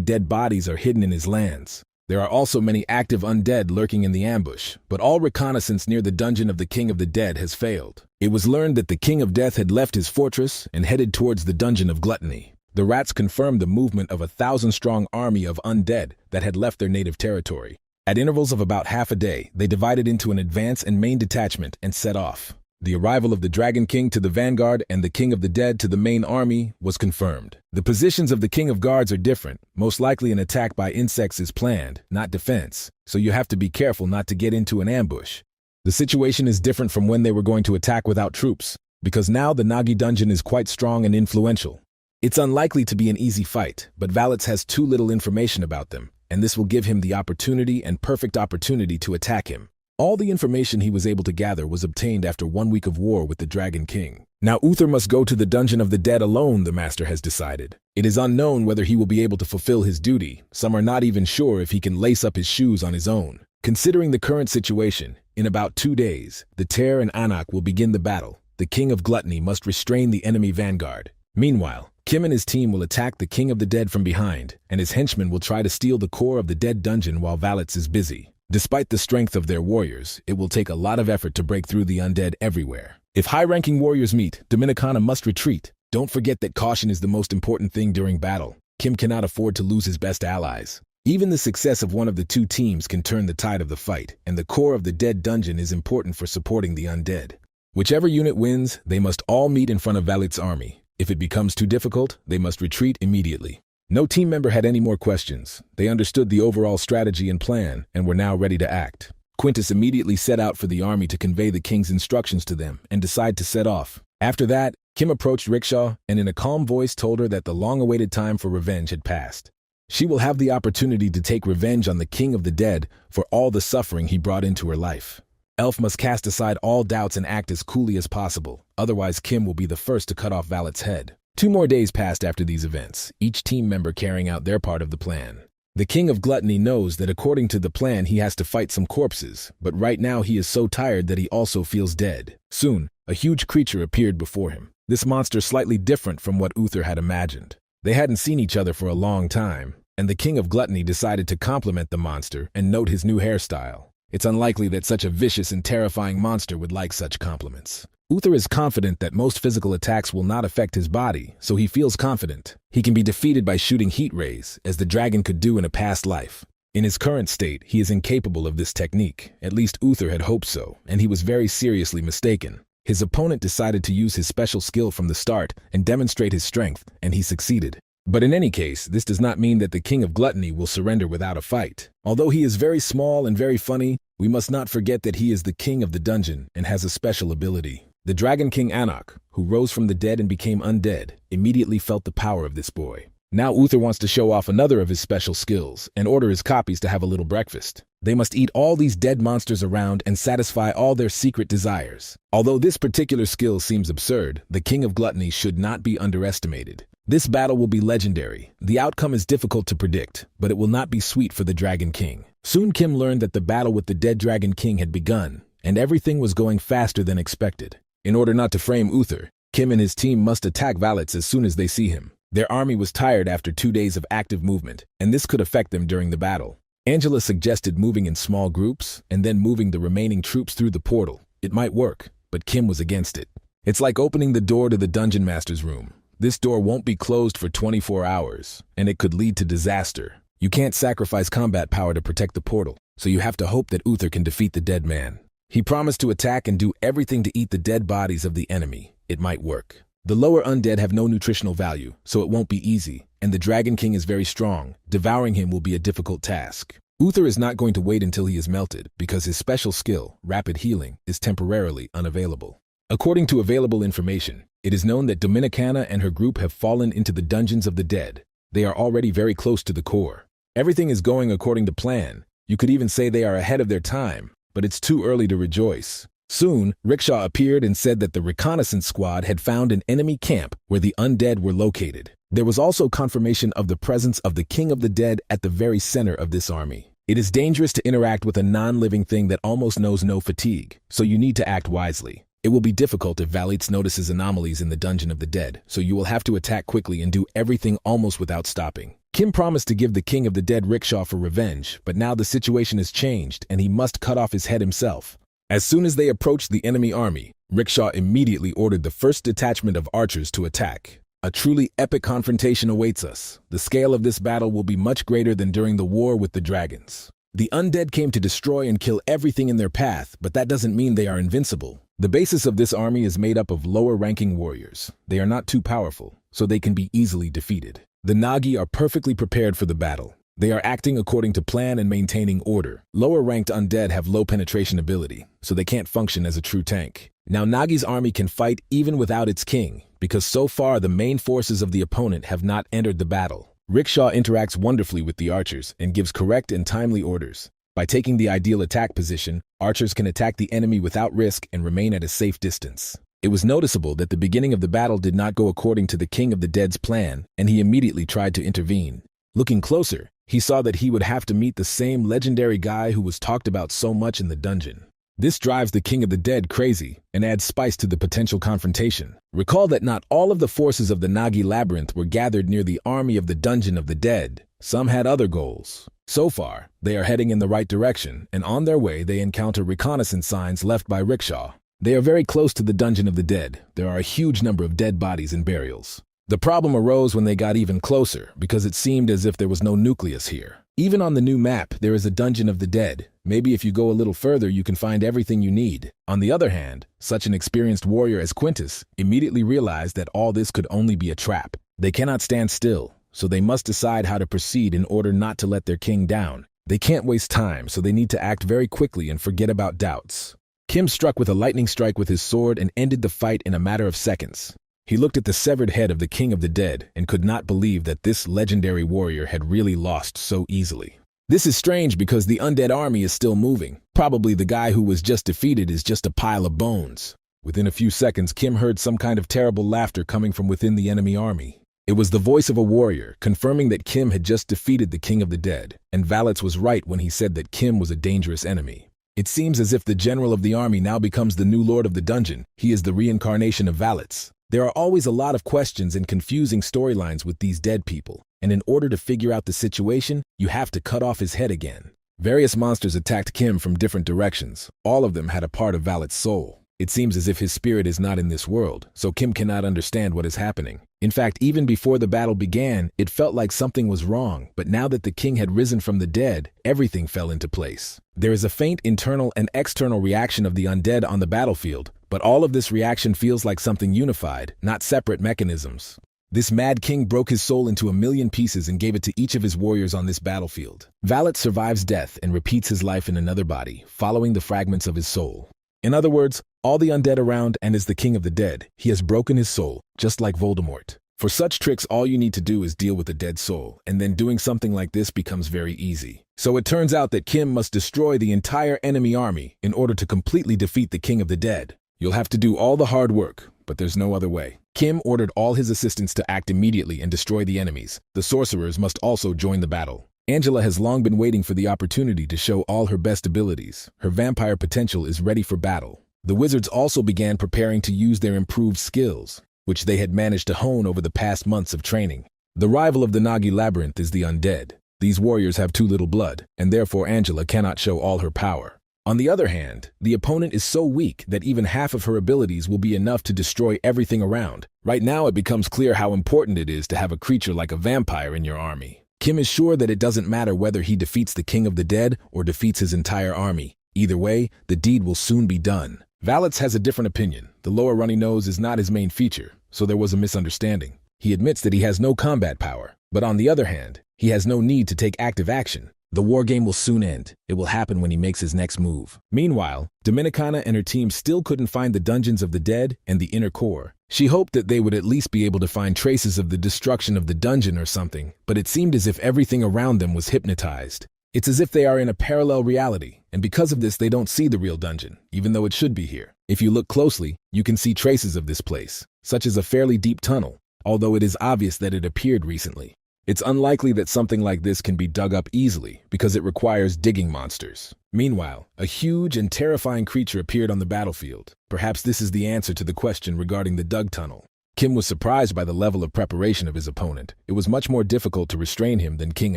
dead bodies are hidden in his lands. There are also many active undead lurking in the ambush, but all reconnaissance near the dungeon of the King of the Dead has failed. It was learned that the King of Death had left his fortress and headed towards the Dungeon of Gluttony. The rats confirmed the movement of a 1,000-strong army of undead that had left their native territory. At intervals of about half a day, they divided into an advance and main detachment and set off. The arrival of the Dragon King to the vanguard and the King of the Dead to the main army was confirmed. The positions of the King of Guards are different. Most likely an attack by insects is planned, not defense, so you have to be careful not to get into an ambush. The situation is different from when they were going to attack without troops, because now the Nagi dungeon is quite strong and influential. It's unlikely to be an easy fight, but Valitz has too little information about them, and this will give him the opportunity and perfect opportunity to attack him. All the information he was able to gather was obtained after 1 week of war with the Dragon King. Now Uther must go to the Dungeon of the Dead alone, the Master has decided. It is unknown whether he will be able to fulfill his duty. Some are not even sure if he can lace up his shoes on his own. Considering the current situation, in about 2 days, the Tear and Anak will begin the battle. The King of Gluttony must restrain the enemy vanguard. Meanwhile, Kim and his team will attack the King of the Dead from behind, and his henchmen will try to steal the core of the Dead Dungeon while Valitz is busy. Despite the strength of their warriors, it will take a lot of effort to break through the undead everywhere. If high-ranking warriors meet, Dominicana must retreat. Don't forget that caution is the most important thing during battle. Kim cannot afford to lose his best allies. Even the success of one of the 2 teams can turn the tide of the fight, and the core of the Dead Dungeon is important for supporting the undead. Whichever unit wins, they must all meet in front of Valitz's army. If it becomes too difficult, they must retreat immediately. No team member had any more questions. They understood the overall strategy and plan, and were now ready to act. Quintus immediately set out for the army to convey the king's instructions to them and decide to set off. After that, Kim approached Rickshaw and in a calm voice told her that the long-awaited time for revenge had passed. She will have the opportunity to take revenge on the King of the Dead for all the suffering he brought into her life. Elf must cast aside all doubts and act as coolly as possible, otherwise Kim will be the first to cut off Valitz's head. 2 more days passed after these events, each team member carrying out their part of the plan. The King of Gluttony knows that according to the plan he has to fight some corpses, but right now he is so tired that he also feels dead. Soon, A huge creature appeared before him, this monster slightly different from what Uther had imagined. They hadn't seen each other for a long time, and the King of Gluttony decided to compliment the monster and note his new hairstyle. It's unlikely that such a vicious and terrifying monster would like such compliments. Uther is confident that most physical attacks will not affect his body, so he feels confident. He can be defeated by shooting heat rays, as the dragon could do in a past life. In his current state, he is incapable of this technique. At least Uther had hoped so, and he was very seriously mistaken. His opponent decided to use his special skill from the start and demonstrate his strength, and he succeeded. But in any case, this does not mean that the King of Gluttony will surrender without a fight. Although he is very small and very funny, we must not forget that he is the king of the dungeon and has a special ability. The Dragon King Anak, who rose from the dead and became undead, immediately felt the power of this boy. Now Uther wants to show off another of his special skills and order his copies to have a little breakfast. They must eat all these dead monsters around and satisfy all their secret desires. Although this particular skill seems absurd, the King of Gluttony should not be underestimated. This battle will be legendary. The outcome is difficult to predict, but it will not be sweet for the Dragon King. Soon Kim learned that the battle with the dead Dragon King had begun, and everything was going faster than expected. In order not to frame Uther, Kim and his team must attack Valitz as soon as they see him. Their army was tired after 2 days of active movement, and this could affect them during the battle. Angela suggested moving in small groups and then moving the remaining troops through the portal. It might work, but Kim was against it. It's like opening the door to the Dungeon Master's room. This door won't be closed for 24 hours, and it could lead to disaster. You can't sacrifice combat power to protect the portal, so you have to hope that Uther can defeat the dead man. He promised to attack and do everything to eat the dead bodies of the enemy. It might work. The lower undead have no nutritional value, so it won't be easy, and the Dragon King is very strong. Devouring him will be a difficult task. Uther is not going to wait until he is melted, because his special skill, Rapid Healing, is temporarily unavailable. According to available information, it is known that Dominicana and her group have fallen into the dungeons of the dead. They are already very close to the core. Everything is going according to plan. You could even say they are ahead of their time, but it's too early to rejoice. Soon, Rickshaw appeared and said that the reconnaissance squad had found an enemy camp where the undead were located. There was also confirmation of the presence of the King of the Dead at the very center of this army. It is dangerous to interact with a non-living thing that almost knows no fatigue, so you need to act wisely. It will be difficult if Valitz notices anomalies in the Dungeon of the Dead, so you will have to attack quickly and do everything almost without stopping. Kim promised to give the King of the Dead Rickshaw for revenge, but now the situation has changed and he must cut off his head himself. As soon as they approached the enemy army, Rickshaw immediately ordered the first detachment of archers to attack. A truly epic confrontation awaits us. The scale of this battle will be much greater than during the war with the dragons. The undead came to destroy and kill everything in their path, but that doesn't mean they are invincible. The basis of this army is made up of lower-ranking warriors. They are not too powerful, so they can be easily defeated. The Nagi are perfectly prepared for the battle. They are acting according to plan and maintaining order. Lower-ranked undead have low penetration ability, so they can't function as a true tank. Now Nagi's army can fight even without its king, because so far the main forces of the opponent have not entered the battle. Rickshaw interacts wonderfully with the archers and gives correct and timely orders. By taking the ideal attack position, archers can attack the enemy without risk and remain at a safe distance. It was noticeable that the beginning of the battle did not go according to the King of the Dead's plan, and he immediately tried to intervene. Looking closer, he saw that he would have to meet the same legendary guy who was talked about so much in the dungeon. This drives the King of the Dead crazy and adds spice to the potential confrontation. Recall that not all of the forces of the Nagi Labyrinth were gathered near the army of the Dungeon of the Dead. Some had other goals. So far, they are heading in the right direction, and on their way they encounter reconnaissance signs left by Rickshaw. They are very close to the Dungeon of the Dead. There are a huge number of dead bodies and burials. The problem arose when they got even closer, because it seemed as if there was no nucleus here. Even on the new map, there is a Dungeon of the Dead. Maybe if you go a little further, you can find everything you need. On the other hand, such an experienced warrior as Quintus immediately realized that all this could only be a trap. They cannot stand still, so they must decide how to proceed in order not to let their king down. They can't waste time, so they need to act very quickly and forget about doubts. Kim struck with a lightning strike with his sword and ended the fight in a matter of seconds. He looked at the severed head of the King of the Dead and could not believe that this legendary warrior had really lost so easily. This is strange because the undead army is still moving. Probably the guy who was just defeated is just a pile of bones. Within a few seconds, Kim heard some kind of terrible laughter coming from within the enemy army. It was the voice of a warrior, confirming that Kim had just defeated the King of the Dead, and Valitz was right when he said that Kim was a dangerous enemy. It seems as if the general of the army now becomes the new lord of the dungeon. He is the reincarnation of Valets. There are always a lot of questions and confusing storylines with these dead people, and in order to figure out the situation, you have to cut off his head again. Various monsters attacked Kim from different directions. All of them had a part of Valet's soul. It seems as if his spirit is not in this world, so Kim cannot understand what is happening. In fact, even before the battle began, it felt like something was wrong, but now that the king had risen from the dead, everything fell into place. There is a faint internal and external reaction of the undead on the battlefield, but all of this reaction feels like something unified, not separate mechanisms. This mad king broke his soul into 1,000,000 pieces and gave it to each of his warriors on this battlefield. Valet survives death and repeats his life in another body, following the fragments of his soul. In other words, all the undead around and is the king of the dead. He has broken his soul, just like Voldemort. For such tricks, all you need to do is deal with the dead soul, and then doing something like this becomes very easy. So it turns out that Kim must destroy the entire enemy army in order to completely defeat the king of the dead. You'll have to do all the hard work, but there's no other way. Kim ordered all his assistants to act immediately and destroy the enemies. The sorcerers must also join the battle. Angela has long been waiting for the opportunity to show all her best abilities. Her vampire potential is ready for battle. The wizards also began preparing to use their improved skills, which they had managed to hone over the past months of training. The rival of the Nagi Labyrinth is the undead. These warriors have too little blood, and therefore Angela cannot show all her power. On the other hand, the opponent is so weak that even half of her abilities will be enough to destroy everything around. Right now it becomes clear how important it is to have a creature like a vampire in your army. Kim is sure that it doesn't matter whether he defeats the king of the dead or defeats his entire army. Either way, the deed will soon be done. Valets has a different opinion. The lower runny nose is not his main feature, so there was a misunderstanding. He admits that he has no combat power, but on the other hand, he has no need to take active action. The war game will soon end. It will happen when he makes his next move. Meanwhile, Dominicana and her team still couldn't find the dungeons of the dead and the inner core. She hoped that they would at least be able to find traces of the destruction of the dungeon or something, but it seemed as if everything around them was hypnotized. It's as if they are in a parallel reality, and because of this they don't see the real dungeon, even though it should be here. If you look closely, you can see traces of this place, such as a fairly deep tunnel, although it is obvious that it appeared recently. It's unlikely that something like this can be dug up easily, because it requires digging monsters. Meanwhile, a huge and terrifying creature appeared on the battlefield. Perhaps this is the answer to the question regarding the dug tunnel. Kim was surprised by the level of preparation of his opponent. It was much more difficult to restrain him than King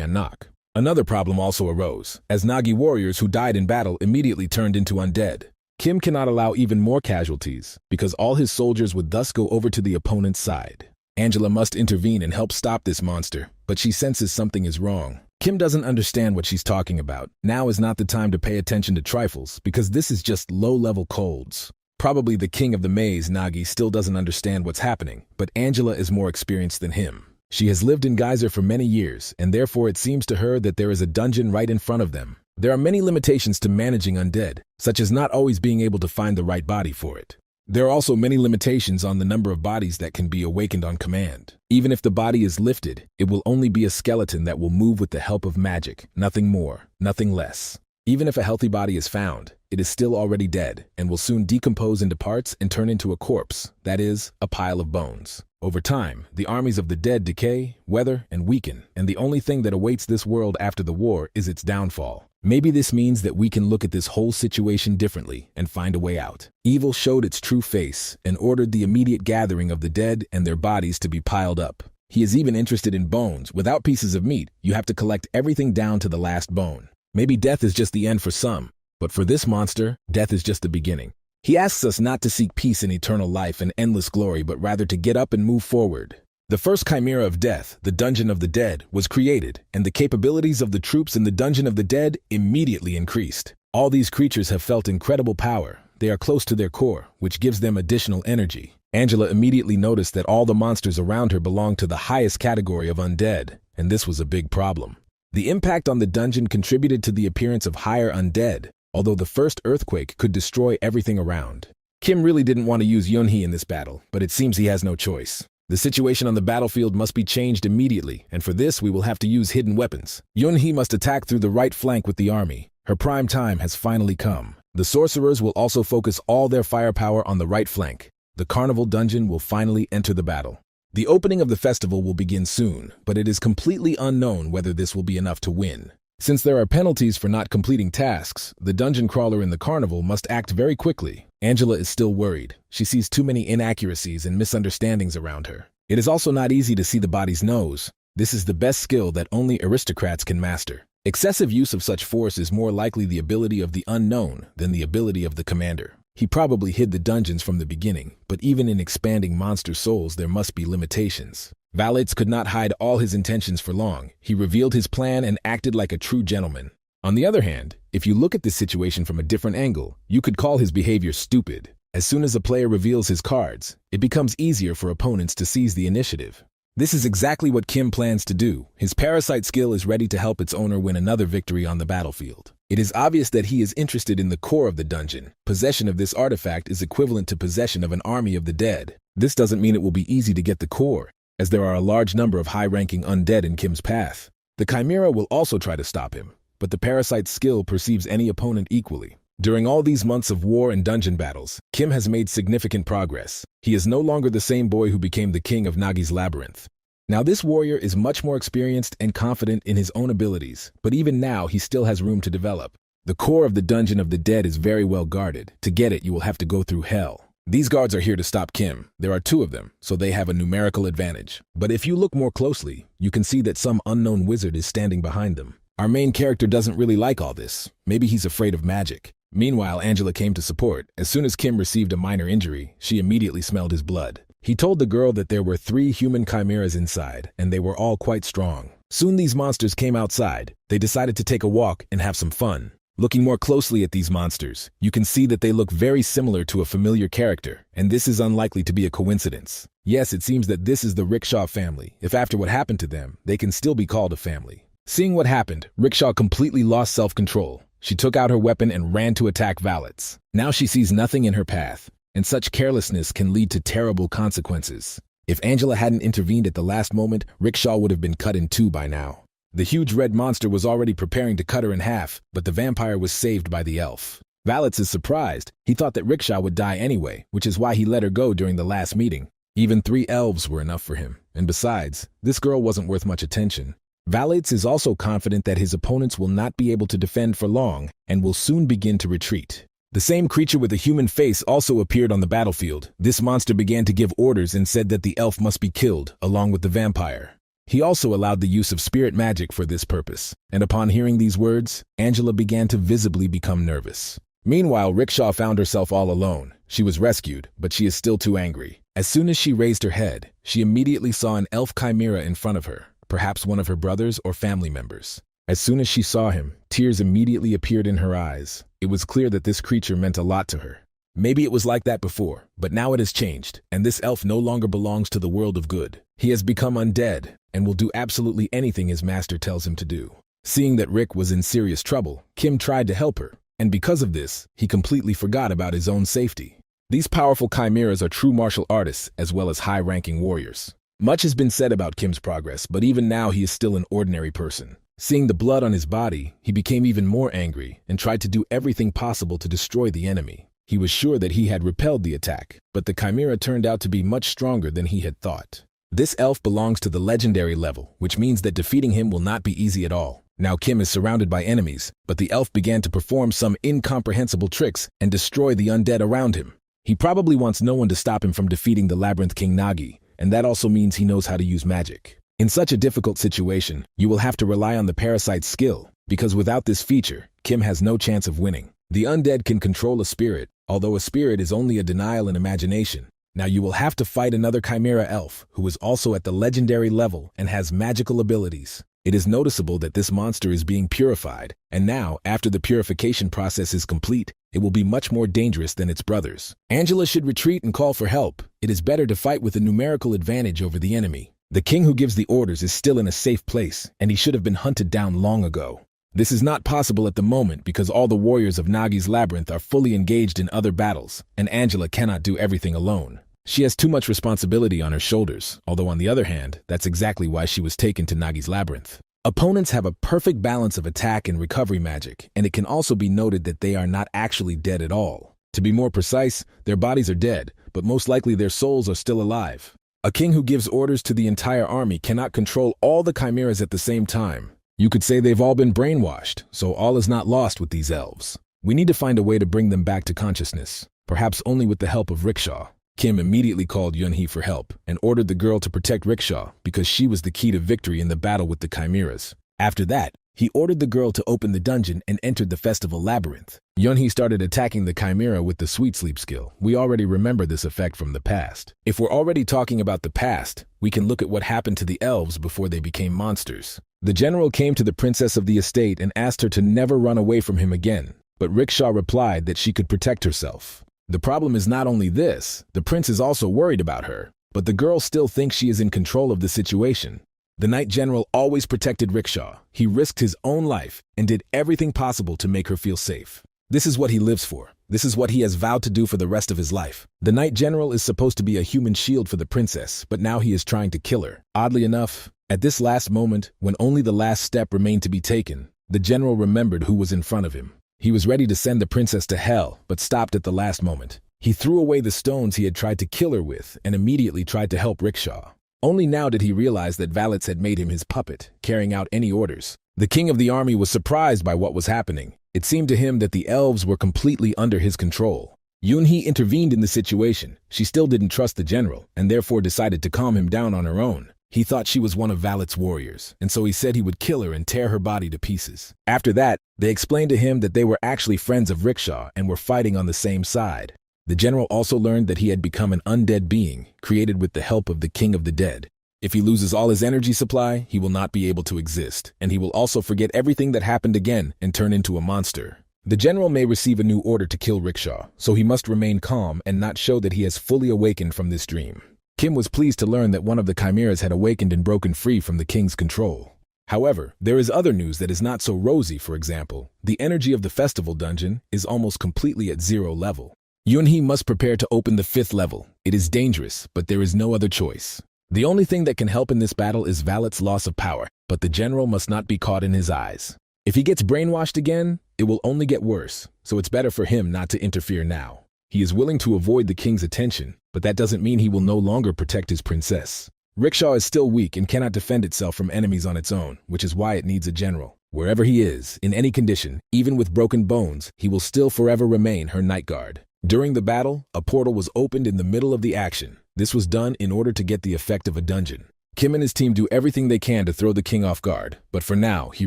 Anak. Another problem also arose, as Nagi warriors who died in battle immediately turned into undead. Kim cannot allow even more casualties, because all his soldiers would thus go over to the opponent's side. Angela must intervene and help stop this monster, but she senses something is wrong. Kim doesn't understand what she's talking about. Now is not the time to pay attention to trifles, because this is just low-level colds. Probably the king of the maze, Nagi, still doesn't understand what's happening, but Angela is more experienced than him. She has lived in Geyser for many years, and therefore it seems to her that there is a dungeon right in front of them. There are many limitations to managing undead, such as not always being able to find the right body for it. There are also many limitations on the number of bodies that can be awakened on command. Even if the body is lifted, it will only be a skeleton that will move with the help of magic, nothing more, nothing less. Even if a healthy body is found, it is still already dead and will soon decompose into parts and turn into a corpse, that is, a pile of bones. Over time, the armies of the dead decay, weather, and weaken, and the only thing that awaits this world after the war is its downfall. Maybe this means that we can look at this whole situation differently and find a way out. Evil showed its true face and ordered the immediate gathering of the dead and their bodies to be piled up. He is even interested in bones. Without pieces of meat, you have to collect everything down to the last bone. Maybe death is just the end for some, but for this monster, death is just the beginning. He asks us not to seek peace and eternal life and endless glory, but rather to get up and move forward. The first chimera of death, the Dungeon of the Dead, was created, and the capabilities of the troops in the Dungeon of the Dead immediately increased. All these creatures have felt incredible power. They are close to their core, which gives them additional energy. Angela immediately noticed that all the monsters around her belonged to the highest category of undead, and this was a big problem. The impact on the dungeon contributed to the appearance of higher undead, although the first earthquake could destroy everything around. Kim really didn't want to use Yunhee in this battle, but it seems he has no choice. The situation on the battlefield must be changed immediately, and for this we will have to use hidden weapons. Yunhee must attack through the right flank with the army. Her prime time has finally come. The sorcerers will also focus all their firepower on the right flank. The carnival dungeon will finally enter the battle. The opening of the festival will begin soon, but it is completely unknown whether this will be enough to win. Since there are penalties for not completing tasks, the dungeon crawler in the carnival must act very quickly. Angela is still worried. She sees too many inaccuracies and misunderstandings around her. It is also not easy to see the body's nose. This is the best skill that only aristocrats can master. Excessive use of such force is more likely the ability of the unknown than the ability of the commander. He probably hid the dungeons from the beginning, but even in expanding monster souls there must be limitations. Valitz could not hide all his intentions for long. He revealed his plan and acted like a true gentleman. On the other hand, if you look at this situation from a different angle, you could call his behavior stupid. As soon as a player reveals his cards, it becomes easier for opponents to seize the initiative. This is exactly what Kim plans to do. His parasite skill is ready to help its owner win another victory on the battlefield. It is obvious that he is interested in the core of the dungeon. Possession of this artifact is equivalent to possession of an army of the dead. This doesn't mean it will be easy to get the core, as there are a large number of high-ranking undead in Kim's path. The Chimera will also try to stop him, but the parasite's skill perceives any opponent equally. During all these months of war and dungeon battles, Kim has made significant progress. He is no longer the same boy who became the king of Nagi's Labyrinth. Now this warrior is much more experienced and confident in his own abilities, but even now he still has room to develop. The core of the Dungeon of the Dead is very well guarded. To get it, you will have to go through hell. These guards are here to stop Kim. There are 2 of them, so they have a numerical advantage. But if you look more closely, you can see that some unknown wizard is standing behind them. Our main character doesn't really like all this. Maybe he's afraid of magic. Meanwhile, Angela came to support. As soon as Kim received a minor injury, she immediately smelled his blood. He told the girl that there were 3 human chimeras inside, and they were all quite strong. Soon these monsters came outside. They decided to take a walk and have some fun. Looking more closely at these monsters, you can see that they look very similar to a familiar character, and this is unlikely to be a coincidence. Yes, it seems that this is the Rickshaw family. If after what happened to them, they can still be called a family. Seeing what happened, Rickshaw completely lost self-control. She took out her weapon and ran to attack Valitz. Now she sees nothing in her path, and such carelessness can lead to terrible consequences. If Angela hadn't intervened at the last moment, Rickshaw would have been cut in 2 by now. The huge red monster was already preparing to cut her in half, but the vampire was saved by the elf. Valitz is surprised. He thought that Rickshaw would die anyway, which is why he let her go during the last meeting. Even 3 elves were enough for him, and besides, this girl wasn't worth much attention. Valitz is also confident that his opponents will not be able to defend for long and will soon begin to retreat. The same creature with a human face also appeared on the battlefield. This monster began to give orders and said that the elf must be killed, along with the vampire. He also allowed the use of spirit magic for this purpose, and upon hearing these words, Angela began to visibly become nervous. Meanwhile, Rickshaw found herself all alone. She was rescued, but she is still too angry. As soon as she raised her head, she immediately saw an elf chimera in front of her, perhaps one of her brothers or family members. As soon as she saw him, tears immediately appeared in her eyes. It was clear that this creature meant a lot to her. Maybe it was like that before, but now it has changed, and this elf no longer belongs to the world of good. He has become undead, and will do absolutely anything his master tells him to do. Seeing that Rick was in serious trouble, Kim tried to help her, and because of this, he completely forgot about his own safety. These powerful chimeras are true martial artists as well as high-ranking warriors. Much has been said about Kim's progress, but even now he is still an ordinary person. Seeing the blood on his body, he became even more angry and tried to do everything possible to destroy the enemy. He was sure that he had repelled the attack, but the chimera turned out to be much stronger than he had thought. This elf belongs to the legendary level, which means that defeating him will not be easy at all. Now Kim is surrounded by enemies, but the elf began to perform some incomprehensible tricks and destroy the undead around him. He probably wants no one to stop him from defeating the Labyrinth King Nagi, and that also means he knows how to use magic. In such a difficult situation, you will have to rely on the parasite's skill, because without this feature, Kim has no chance of winning. The undead can control a spirit, although a spirit is only a denial in imagination. Now you will have to fight another chimera elf, who is also at the legendary level and has magical abilities. It is noticeable that this monster is being purified, and now, after the purification process is complete, it will be much more dangerous than its brothers. Angela should retreat and call for help. It is better to fight with a numerical advantage over the enemy. The king who gives the orders is still in a safe place, and he should have been hunted down long ago. This is not possible at the moment because all the warriors of Nagi's Labyrinth are fully engaged in other battles, and Angela cannot do everything alone. She has too much responsibility on her shoulders, although on the other hand, that's exactly why she was taken to Nagi's Labyrinth. Opponents have a perfect balance of attack and recovery magic, and it can also be noted that they are not actually dead at all. To be more precise, their bodies are dead, but most likely their souls are still alive. A king who gives orders to the entire army cannot control all the chimeras at the same time. You could say they've all been brainwashed, so all is not lost with these elves. We need to find a way to bring them back to consciousness, perhaps only with the help of Rickshaw. Kim immediately called Yunhee for help and ordered the girl to protect Rickshaw because she was the key to victory in the battle with the chimeras. After that, he ordered the girl to open the dungeon and entered the festival labyrinth. Yunhee started attacking the chimera with the sweet sleep skill. We already remember this effect from the past. If we're already talking about the past, we can look at what happened to the elves before they became monsters. The general came to the princess of the estate and asked her to never run away from him again, but Rickshaw replied that she could protect herself. The problem is not only this, the prince is also worried about her, but the girl still thinks she is in control of the situation. The Knight General always protected Rickshaw. He risked his own life and did everything possible to make her feel safe. This is what he lives for. This is what he has vowed to do for the rest of his life. The Knight General is supposed to be a human shield for the princess, but now he is trying to kill her. Oddly enough, at this last moment, when only the last step remained to be taken, the general remembered who was in front of him. He was ready to send the princess to hell, but stopped at the last moment. He threw away the stones he had tried to kill her with and immediately tried to help Rickshaw. Only now did he realize that Valets had made him his puppet, carrying out any orders. The king of the army was surprised by what was happening. It seemed to him that the elves were completely under his control. Yunhee intervened in the situation. She still didn't trust the general, and therefore decided to calm him down on her own. He thought she was one of Valets' warriors, and so he said he would kill her and tear her body to pieces. After that, they explained to him that they were actually friends of Rickshaw and were fighting on the same side. The general also learned that he had become an undead being, created with the help of the king of the dead. If he loses all his energy supply, he will not be able to exist, and he will also forget everything that happened again and turn into a monster. The general may receive a new order to kill Rickshaw, so he must remain calm and not show that he has fully awakened from this dream. Kim was pleased to learn that one of the chimeras had awakened and broken free from the king's control. However, there is other news that is not so rosy. For example, the energy of the festival dungeon is almost completely at 0 level. Yunhee must prepare to open the 5th level. It is dangerous, but there is no other choice. The only thing that can help in this battle is Valets' loss of power, but the general must not be caught in his eyes. If he gets brainwashed again, it will only get worse, so it's better for him not to interfere now. He is willing to avoid the king's attention, but that doesn't mean he will no longer protect his princess. Rickshaw is still weak and cannot defend itself from enemies on its own, which is why it needs a general. Wherever he is, in any condition, even with broken bones, he will still forever remain her night guard. During the battle, a portal was opened in the middle of the action. This was done in order to get the effect of a dungeon. Kim and his team do everything they can to throw the king off guard, but for now, he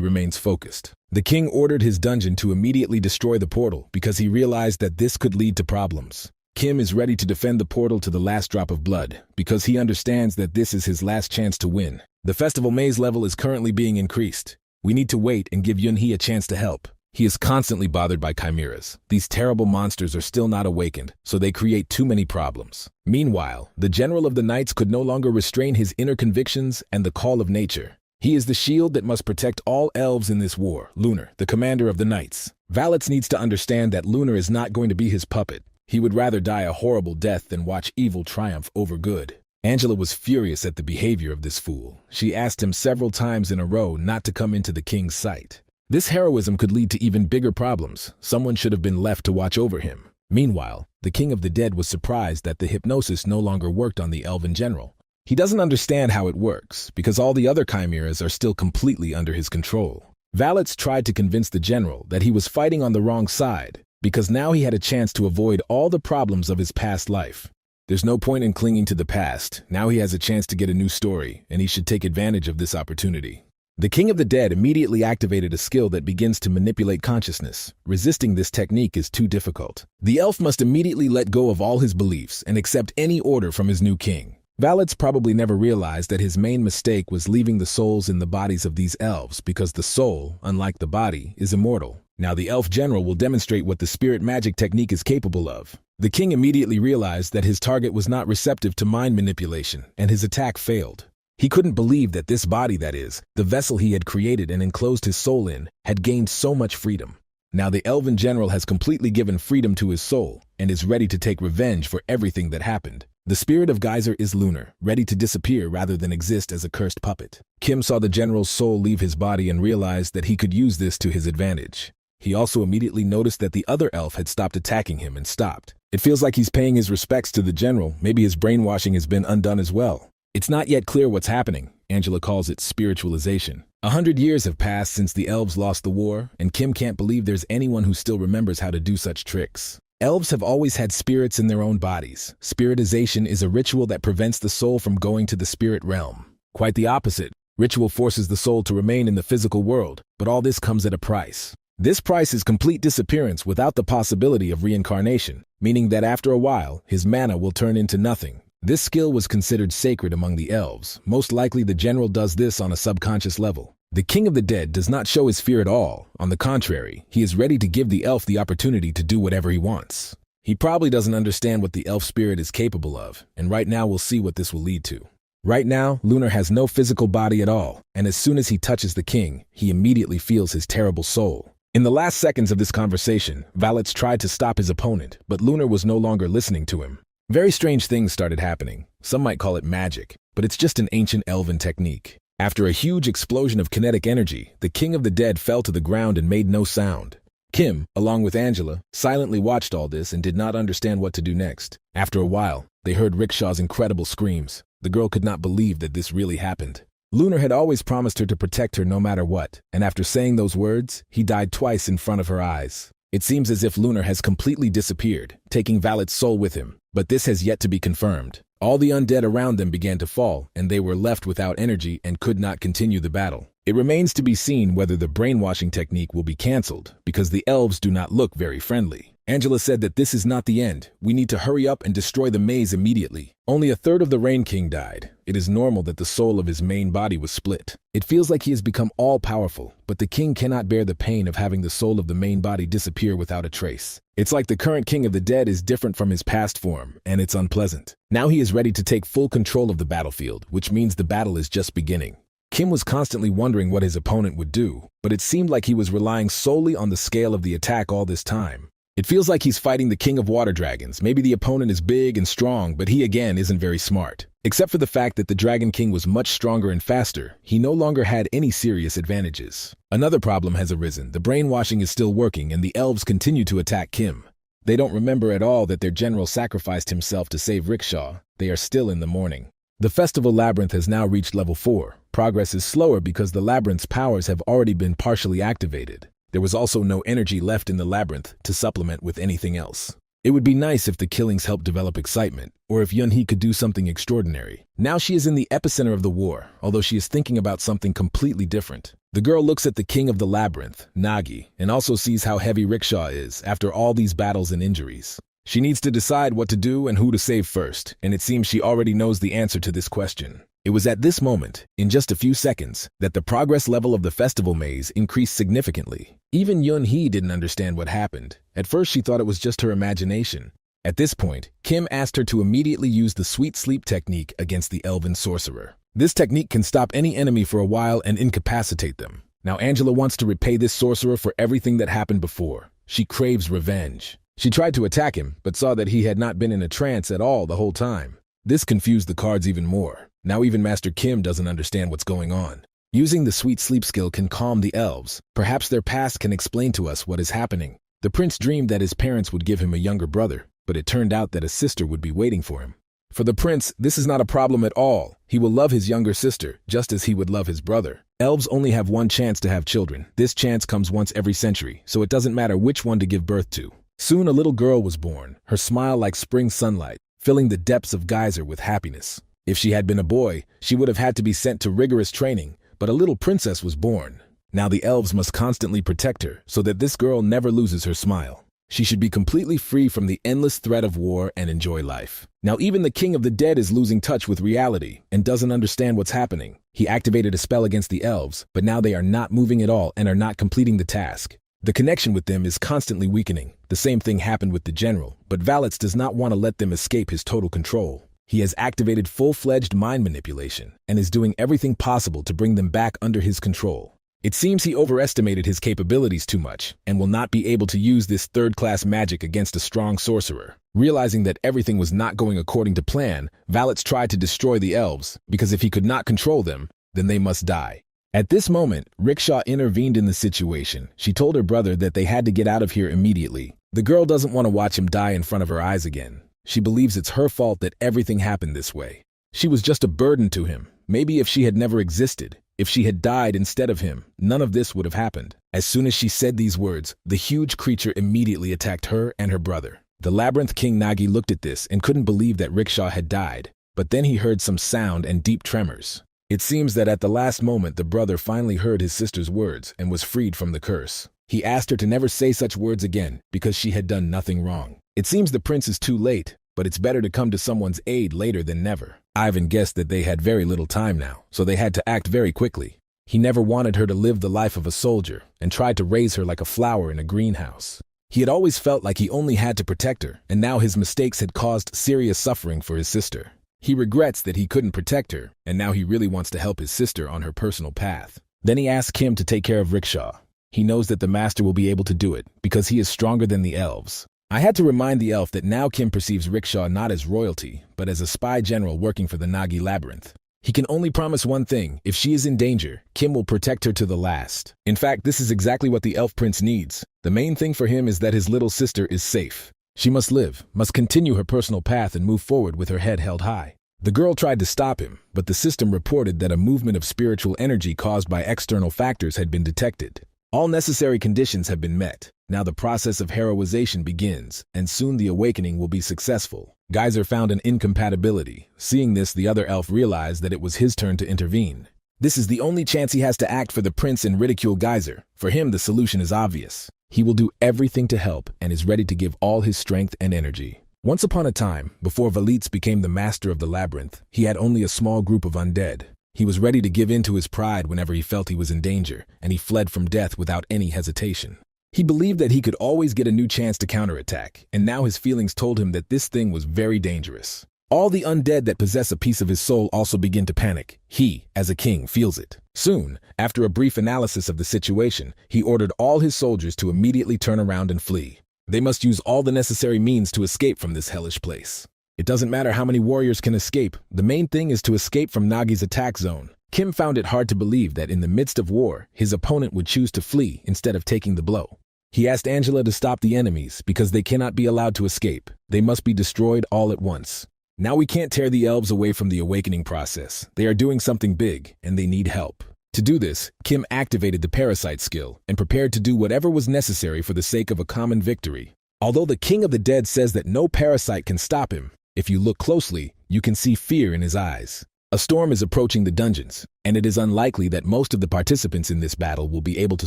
remains focused. The king ordered his dungeon to immediately destroy the portal because he realized that this could lead to problems. Kim is ready to defend the portal to the last drop of blood because he understands that this is his last chance to win. The festival maze level is currently being increased. We need to wait and give Yunhee a chance to help. He is constantly bothered by chimeras. These terrible monsters are still not awakened, so they create too many problems. Meanwhile, the general of the knights could no longer restrain his inner convictions and the call of nature. He is the shield that must protect all elves in this war. Lunar, the commander of the knights. Valets needs to understand that Lunar is not going to be his puppet. He would rather die a horrible death than watch evil triumph over good. Angela was furious at the behavior of this fool. She asked him several times in a row not to come into the king's sight. This heroism could lead to even bigger problems. Someone should have been left to watch over him. Meanwhile, the king of the dead was surprised that the hypnosis no longer worked on the elven general. He doesn't understand how it works, because all the other chimeras are still completely under his control. Valets tried to convince the general that he was fighting on the wrong side, because now he had a chance to avoid all the problems of his past life. There's no point in clinging to the past. Now he has a chance to get a new story, and he should take advantage of this opportunity. The King of the Dead immediately activated a skill that begins to manipulate consciousness. Resisting this technique is too difficult. The elf must immediately let go of all his beliefs and accept any order from his new king. Valets probably never realized that his main mistake was leaving the souls in the bodies of these elves because the soul, unlike the body, is immortal. Now the elf general will demonstrate what the spirit magic technique is capable of. The king immediately realized that his target was not receptive to mind manipulation, and his attack failed. He couldn't believe that this body, that is, the vessel he had created and enclosed his soul in, had gained so much freedom. Now the elven general has completely given freedom to his soul and is ready to take revenge for everything that happened. The spirit of Geyser is lunar, ready to disappear rather than exist as a cursed puppet. Kim saw the general's soul leave his body and realized that he could use this to his advantage. He also immediately noticed that the other elf had stopped attacking him and stopped. It feels like he's paying his respects to the general. Maybe his brainwashing has been undone as well. It's not yet clear what's happening. Angela calls it spiritualization. 100 years have passed since the elves lost the war, and Kim can't believe there's anyone who still remembers how to do such tricks. Elves have always had spirits in their own bodies. Spiritization is a ritual that prevents the soul from going to the spirit realm. Quite the opposite. Ritual forces the soul to remain in the physical world, but all this comes at a price. This price is complete disappearance without the possibility of reincarnation, meaning that after a while, his mana will turn into nothing. This skill was considered sacred among the elves. Most likely the general does this on a subconscious level. The King of the Dead does not show his fear at all. On the contrary, he is ready to give the elf the opportunity to do whatever he wants. He probably doesn't understand what the elf spirit is capable of, and right now we'll see what this will lead to. Right now, Lunar has no physical body at all, and as soon as he touches the king, he immediately feels his terrible soul. In the last seconds of this conversation, Valets tried to stop his opponent, but Lunar was no longer listening to him. Very strange things started happening. Some might call it magic, but it's just an ancient elven technique. After a huge explosion of kinetic energy, the King of the Dead fell to the ground and made no sound. Kim, along with Angela, silently watched all this and did not understand what to do next. After a while, they heard Rickshaw's incredible screams. The girl could not believe that this really happened. Lunar had always promised her to protect her no matter what, and after saying those words, he died twice in front of her eyes. It seems as if Lunar has completely disappeared, taking Valet's soul with him, but this has yet to be confirmed. All the undead around them began to fall, and they were left without energy and could not continue the battle. It remains to be seen whether the brainwashing technique will be cancelled, because the elves do not look very friendly. Angela said that this is not the end. We need to hurry up and destroy the maze immediately. Only a third of the Rain King died. It is normal that the soul of his main body was split. It feels like he has become all-powerful, but the king cannot bear the pain of having the soul of the main body disappear without a trace. It's like the current King of the Dead is different from his past form, and it's unpleasant. Now he is ready to take full control of the battlefield, which means the battle is just beginning. Kim was constantly wondering what his opponent would do, but it seemed like he was relying solely on the scale of the attack all this time. It feels like he's fighting the King of Water Dragons. Maybe the opponent is big and strong, but he again isn't very smart. Except for the fact that the Dragon King was much stronger and faster, he no longer had any serious advantages. Another problem has arisen. The brainwashing is still working, and the elves continue to attack Kim. They don't remember at all that their general sacrificed himself to save Rickshaw. They are still in the mourning. The Festival Labyrinth has now reached level 4. Progress is slower because the labyrinth's powers have already been partially activated. There was also no energy left in the labyrinth to supplement with anything else. It would be nice if the killings helped develop excitement, or if Yunhee could do something extraordinary. Now she is in the epicenter of the war, although she is thinking about something completely different. The girl looks at the king of the labyrinth, Nagi, and also sees how heavy Rickshaw is after all these battles and injuries. She needs to decide what to do and who to save first, and it seems she already knows the answer to this question. It was at this moment, in just a few seconds, that the progress level of the festival maze increased significantly. Even Yunhee didn't understand what happened. At first she thought it was just her imagination. At this point, Kim asked her to immediately use the sweet sleep technique against the elven sorcerer. This technique can stop any enemy for a while and incapacitate them. Now Angela wants to repay this sorcerer for everything that happened before. She craves revenge. She tried to attack him, but saw that he had not been in a trance at all the whole time. This confused the cards even more. Now even Master Kim doesn't understand what's going on. Using the sweet sleep skill can calm the elves. Perhaps their past can explain to us what is happening. The prince dreamed that his parents would give him a younger brother, but it turned out that a sister would be waiting for him. For the prince, this is not a problem at all. He will love his younger sister, just as he would love his brother. Elves only have one chance to have children. This chance comes once every century, so it doesn't matter which one to give birth to. Soon a little girl was born, her smile like spring sunlight, filling the depths of Geyser with happiness. If she had been a boy, she would have had to be sent to rigorous training, but a little princess was born. Now the elves must constantly protect her so that this girl never loses her smile. She should be completely free from the endless threat of war and enjoy life. Now even the King of the Dead is losing touch with reality and doesn't understand what's happening. He activated a spell against the elves, but now they are not moving at all and are not completing the task. The connection with them is constantly weakening. The same thing happened with the general, but Valets does not want to let them escape his total control. He has activated full-fledged mind manipulation and is doing everything possible to bring them back under his control. It seems he overestimated his capabilities too much and will not be able to use this third-class magic against a strong sorcerer. Realizing that everything was not going according to plan, Valets tried to destroy the elves, because if he could not control them, then they must die. At this moment, Rickshaw intervened in the situation. She told her brother that they had to get out of here immediately. The girl doesn't want to watch him die in front of her eyes again. She believes it's her fault that everything happened this way. She was just a burden to him. Maybe if she had never existed, if she had died instead of him, none of this would have happened. As soon as she said these words, the huge creature immediately attacked her and her brother. The Labyrinth King Nagi looked at this and couldn't believe that Rickshaw had died, but then he heard some sound and deep tremors. It seems that at the last moment the brother finally heard his sister's words and was freed from the curse. He asked her to never say such words again because she had done nothing wrong. It seems the prince is too late, but it's better to come to someone's aid later than never. Ivan guessed that they had very little time now, so they had to act very quickly. He never wanted her to live the life of a soldier and tried to raise her like a flower in a greenhouse. He had always felt like he only had to protect her, and now his mistakes had caused serious suffering for his sister. He regrets that he couldn't protect her, and now he really wants to help his sister on her personal path. Then he asked Kim to take care of Rickshaw. He knows that the master will be able to do it because he is stronger than the elves. I had to remind the elf that now Kim perceives Rickshaw not as royalty, but as a spy general working for the Nagi Labyrinth. He can only promise one thing: if she is in danger, Kim will protect her to the last. In fact, this is exactly what the elf prince needs. The main thing for him is that his little sister is safe. She must live, must continue her personal path and move forward with her head held high. The girl tried to stop him, but the system reported that a movement of spiritual energy caused by external factors had been detected. All necessary conditions have been met. Now the process of heroization begins, and soon the awakening will be successful. Geyser found an incompatibility. Seeing this, the other elf realized that it was his turn to intervene. This is the only chance he has to act for the prince and ridicule Geyser. For him, the solution is obvious. He will do everything to help and is ready to give all his strength and energy. Once upon a time, before Valitz became the master of the labyrinth, he had only a small group of undead. He was ready to give in to his pride whenever he felt he was in danger, and he fled from death without any hesitation. He believed that he could always get a new chance to counterattack, and now his feelings told him that this thing was very dangerous. All the undead that possess a piece of his soul also begin to panic. He, as a king, feels it. Soon, after a brief analysis of the situation, he ordered all his soldiers to immediately turn around and flee. They must use all the necessary means to escape from this hellish place. It doesn't matter how many warriors can escape. The main thing is to escape from Nagi's attack zone. Kim found it hard to believe that in the midst of war, his opponent would choose to flee instead of taking the blow. He asked Angela to stop the enemies because they cannot be allowed to escape. They must be destroyed all at once. Now we can't tear the elves away from the awakening process. They are doing something big, and they need help. To do this, Kim activated the parasite skill and prepared to do whatever was necessary for the sake of a common victory. Although the King of the Dead says that no parasite can stop him, if you look closely, you can see fear in his eyes. A storm is approaching the dungeons, and it is unlikely that most of the participants in this battle will be able to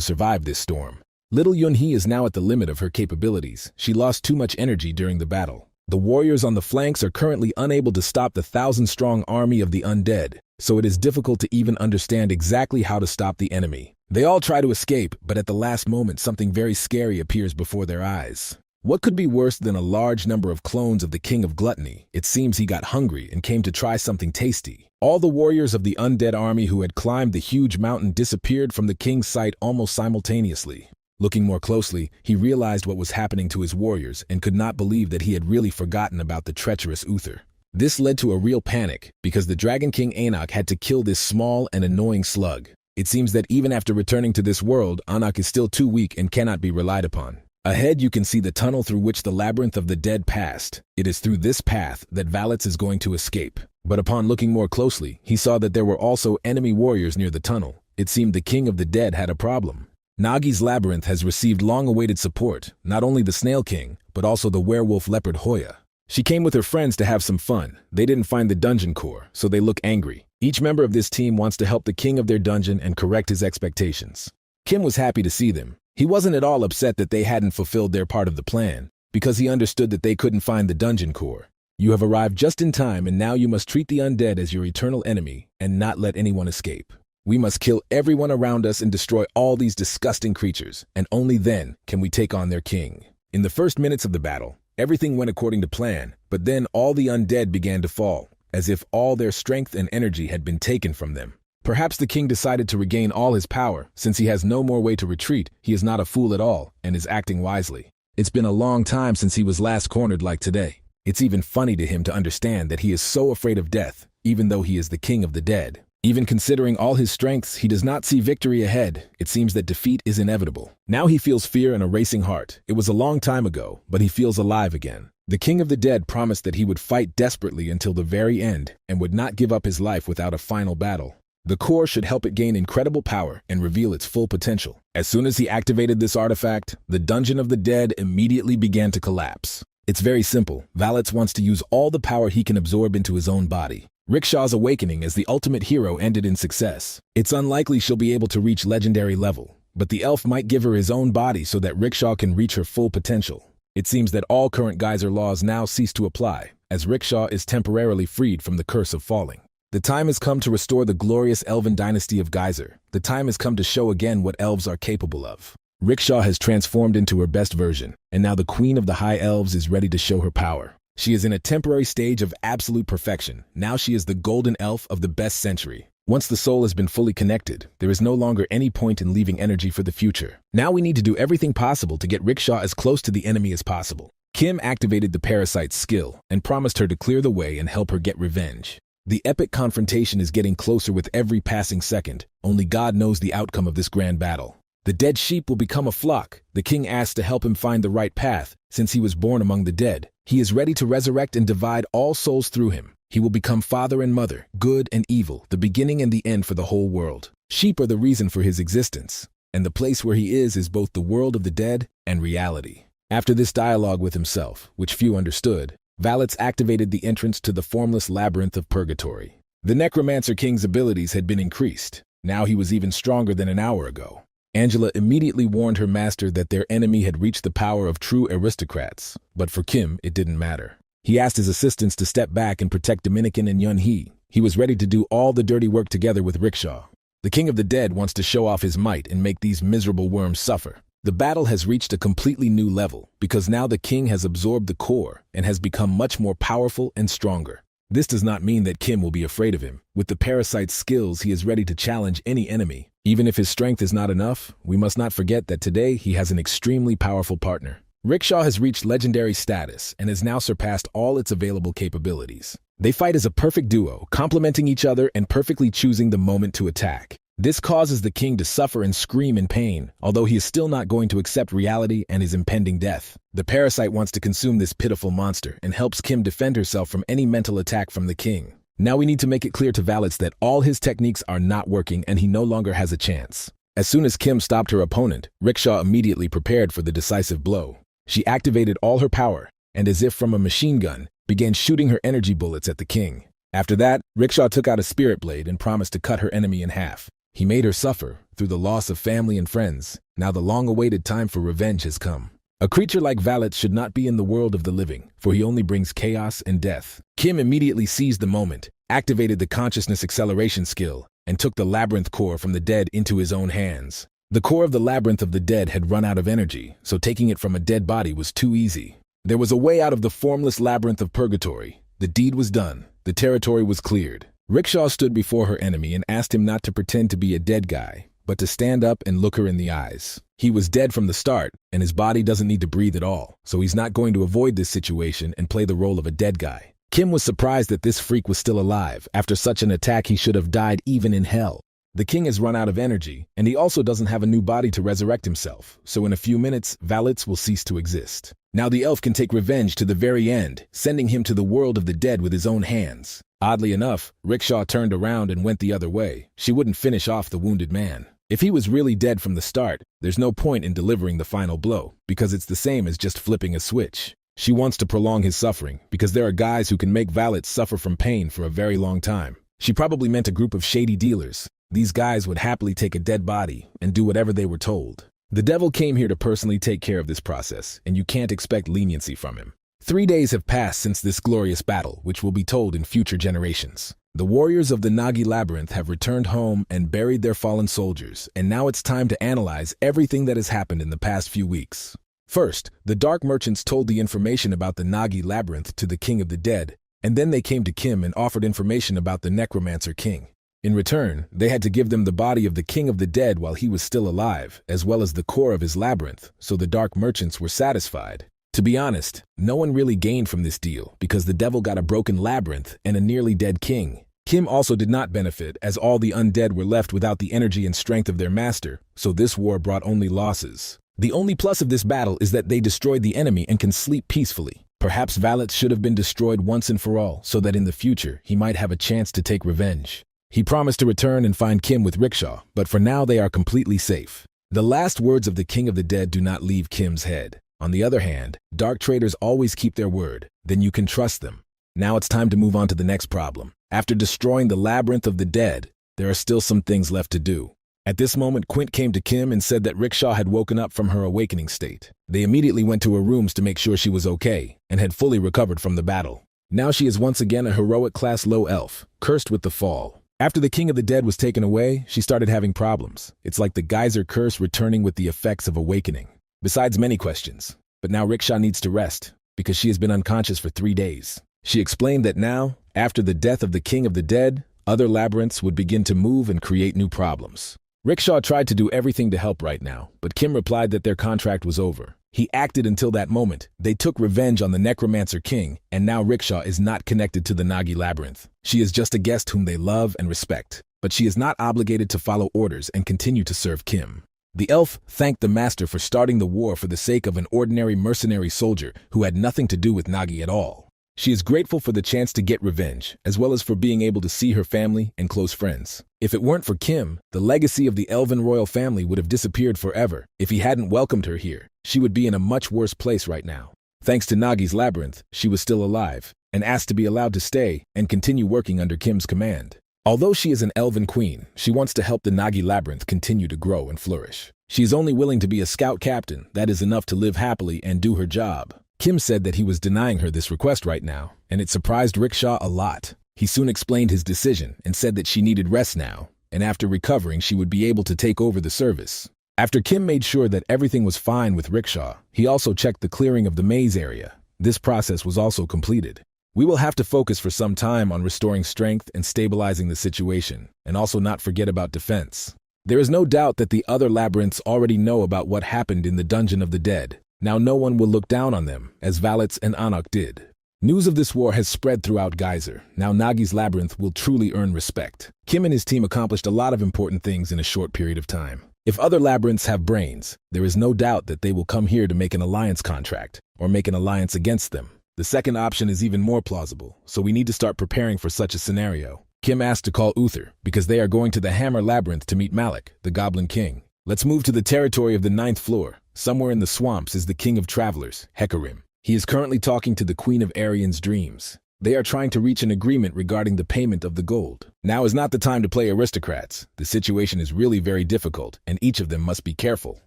survive this storm. Little Yunhee is now at the limit of her capabilities. She lost too much energy during the battle. The warriors on the flanks are currently unable to stop the 1,000-strong army of the undead, so it is difficult to even understand exactly how to stop the enemy. They all try to escape, but at the last moment something very scary appears before their eyes. What could be worse than a large number of clones of the King of Gluttony? It seems he got hungry and came to try something tasty. All the warriors of the undead army who had climbed the huge mountain disappeared from the king's sight almost simultaneously. Looking more closely, he realized what was happening to his warriors and could not believe that he had really forgotten about the treacherous Uther. This led to a real panic, because the Dragon King Anak had to kill this small and annoying slug. It seems that even after returning to this world, Anak is still too weak and cannot be relied upon. Ahead you can see the tunnel through which the Labyrinth of the Dead passed. It is through this path that Valitz is going to escape. But upon looking more closely, he saw that there were also enemy warriors near the tunnel. It seemed the King of the Dead had a problem. Nagi's Labyrinth has received long-awaited support, not only the Snail King, but also the werewolf leopard Hoya. She came with her friends to have some fun. They didn't find the dungeon core, so they look angry. Each member of this team wants to help the king of their dungeon and correct his expectations. Kim was happy to see them. He wasn't at all upset that they hadn't fulfilled their part of the plan, because he understood that they couldn't find the dungeon core. You have arrived just in time, and now you must treat the undead as your eternal enemy and not let anyone escape. We must kill everyone around us and destroy all these disgusting creatures, and only then can we take on their king. In the first minutes of the battle, everything went according to plan, but then all the undead began to fall, as if all their strength and energy had been taken from them. Perhaps the king decided to regain all his power. Since he has no more way to retreat, he is not a fool at all and is acting wisely. It's been a long time since he was last cornered like today. It's even funny to him to understand that he is so afraid of death, even though he is the king of the dead. Even considering all his strengths, he does not see victory ahead. It seems that defeat is inevitable. Now he feels fear and a racing heart. It was a long time ago, but he feels alive again. The King of the Dead promised that he would fight desperately until the very end and would not give up his life without a final battle. The core should help it gain incredible power and reveal its full potential. As soon as he activated this artifact, the Dungeon of the Dead immediately began to collapse. It's very simple. Valets wants to use all the power he can absorb into his own body. Rickshaw's awakening as the ultimate hero ended in success. It's unlikely she'll be able to reach legendary level, but the elf might give her his own body so that Rickshaw can reach her full potential. It seems that all current geyser laws now cease to apply, as Rickshaw is temporarily freed from the curse of falling. The time has come to restore the glorious elven dynasty of Geyser. The time has come to show again what elves are capable of. Rickshaw has transformed into her best version, and now the Queen of the High Elves is ready to show her power. She is in a temporary stage of absolute perfection. Now she is the golden elf of the best century. Once the soul has been fully connected, there is no longer any point in leaving energy for the future. Now we need to do everything possible to get Rickshaw as close to the enemy as possible. Kim activated the parasite's skill and promised her to clear the way and help her get revenge. The epic confrontation is getting closer with every passing second. Only God knows the outcome of this grand battle. The dead sheep will become a flock. The king asks to help him find the right path, since he was born among the dead. He is ready to resurrect and divide all souls through him. He will become father and mother, good and evil, the beginning and the end for the whole world. Sheep are the reason for his existence, and the place where he is both the world of the dead and reality. After this dialogue with himself, which few understood, Valets activated the entrance to the formless labyrinth of purgatory. The Necromancer King's abilities had been increased. Now he was even stronger than an hour ago. Angela immediately warned her master that their enemy had reached the power of true aristocrats, but for Kim, it didn't matter. He asked his assistants to step back and protect Dominican and Yun-hee. He was ready to do all the dirty work together with Rickshaw. The King of the Dead wants to show off his might and make these miserable worms suffer. The battle has reached a completely new level, because now the king has absorbed the core and has become much more powerful and stronger. This does not mean that Kim will be afraid of him. With the parasite's skills, he is ready to challenge any enemy. Even if his strength is not enough, we must not forget that today he has an extremely powerful partner. Rickshaw has reached legendary status and has now surpassed all its available capabilities. They fight as a perfect duo, complementing each other and perfectly choosing the moment to attack. This causes the king to suffer and scream in pain, although he is still not going to accept reality and his impending death. The parasite wants to consume this pitiful monster and helps Kim defend herself from any mental attack from the king. Now we need to make it clear to Valets that all his techniques are not working and he no longer has a chance. As soon as Kim stopped her opponent, Rickshaw immediately prepared for the decisive blow. She activated all her power and, as if from a machine gun, began shooting her energy bullets at the king. After that, Rickshaw took out a spirit blade and promised to cut her enemy in half. He made her suffer through the loss of family and friends. Now the long-awaited time for revenge has come. A creature like Valets should not be in the world of the living, for he only brings chaos and death. Kim immediately seized the moment, activated the consciousness acceleration skill, and took the labyrinth core from the dead into his own hands. The core of the labyrinth of the dead had run out of energy, so taking it from a dead body was too easy. There was a way out of the formless labyrinth of purgatory. The deed was done. The territory was cleared. Rickshaw stood before her enemy and asked him not to pretend to be a dead guy, but to stand up and look her in the eyes. He was dead from the start, and his body doesn't need to breathe at all, so he's not going to avoid this situation and play the role of a dead guy. Kim was surprised that this freak was still alive. After such an attack, he should have died even in hell. The king has run out of energy, and he also doesn't have a new body to resurrect himself, so in a few minutes, Valets will cease to exist. Now the elf can take revenge to the very end, sending him to the world of the dead with his own hands. Oddly enough, Rickshaw turned around and went the other way. She wouldn't finish off the wounded man. If he was really dead from the start, there's no point in delivering the final blow, because it's the same as just flipping a switch. She wants to prolong his suffering, because there are guys who can make Valets suffer from pain for a very long time. She probably meant a group of shady dealers. These guys would happily take a dead body and do whatever they were told. The devil came here to personally take care of this process, and you can't expect leniency from him. 3 days have passed since this glorious battle, which will be told in future generations. The warriors of the Nagi Labyrinth have returned home and buried their fallen soldiers, and now it's time to analyze everything that has happened in the past few weeks. First, the Dark Merchants told the information about the Nagi Labyrinth to the King of the Dead, and then they came to Kim and offered information about the Necromancer King. In return, they had to give them the body of the King of the Dead while he was still alive, as well as the core of his labyrinth, so the Dark Merchants were satisfied. To be honest, no one really gained from this deal because the devil got a broken labyrinth and a nearly dead king. Kim also did not benefit as all the undead were left without the energy and strength of their master, so this war brought only losses. The only plus of this battle is that they destroyed the enemy and can sleep peacefully. Perhaps Valets should have been destroyed once and for all, so that in the future he might have a chance to take revenge. He promised to return and find Kim with Rickshaw, but for now they are completely safe. The last words of the King of the Dead do not leave Kim's head. On the other hand, dark traders always keep their word, then you can trust them. Now it's time to move on to the next problem. After destroying the Labyrinth of the Dead, there are still some things left to do. At this moment, Quint came to Kim and said that Rickshaw had woken up from her awakening state. They immediately went to her rooms to make sure she was okay, and had fully recovered from the battle. Now she is once again a heroic class low elf, cursed with the fall. After the King of the Dead was taken away, she started having problems. It's like the geyser curse returning with the effects of awakening. Besides many questions. But now Rickshaw needs to rest, because she has been unconscious for 3 days. She explained that now, after the death of the King of the Dead, other labyrinths would begin to move and create new problems. Rickshaw tried to do everything to help right now, but Kim replied that their contract was over. He acted until that moment. They took revenge on the Necromancer King, and now Rickshaw is not connected to the Nagi Labyrinth. She is just a guest whom they love and respect, but she is not obligated to follow orders and continue to serve Kim. The elf thanked the master for starting the war for the sake of an ordinary mercenary soldier who had nothing to do with Nagi at all. She is grateful for the chance to get revenge, as well as for being able to see her family and close friends. If it weren't for Kim, the legacy of the Elven royal family would have disappeared forever. If he hadn't welcomed her here, she would be in a much worse place right now. Thanks to Nagi's labyrinth, she was still alive, and asked to be allowed to stay and continue working under Kim's command. Although she is an Elven queen, she wants to help the Nagi labyrinth continue to grow and flourish. She is only willing to be a scout captain, that is enough to live happily and do her job. Kim said that he was denying her this request right now, and it surprised Rickshaw a lot. He soon explained his decision and said that she needed rest now, and after recovering she would be able to take over the service. After Kim made sure that everything was fine with Rickshaw, he also checked the clearing of the maze area. This process was also completed. We will have to focus for some time on restoring strength and stabilizing the situation, and also not forget about defense. There is no doubt that the other labyrinths already know about what happened in the Dungeon of the Dead. Now no one will look down on them, as Valets and Anak did. News of this war has spread throughout Geyser. Now Nagi's labyrinth will truly earn respect. Kim and his team accomplished a lot of important things in a short period of time. If other labyrinths have brains, there is no doubt that they will come here to make an alliance contract, or make an alliance against them. The second option is even more plausible, so we need to start preparing for such a scenario. Kim asked to call Uther, because they are going to the Hammer Labyrinth to meet Malik, the Goblin King. Let's move to the territory of the 9th floor. Somewhere in the swamps is the King of Travelers, Hecarim. He is currently talking to the Queen of Arian's dreams. They are trying to reach an agreement regarding the payment of the gold. Now is not the time to play aristocrats. The situation is really very difficult, and each of them must be careful.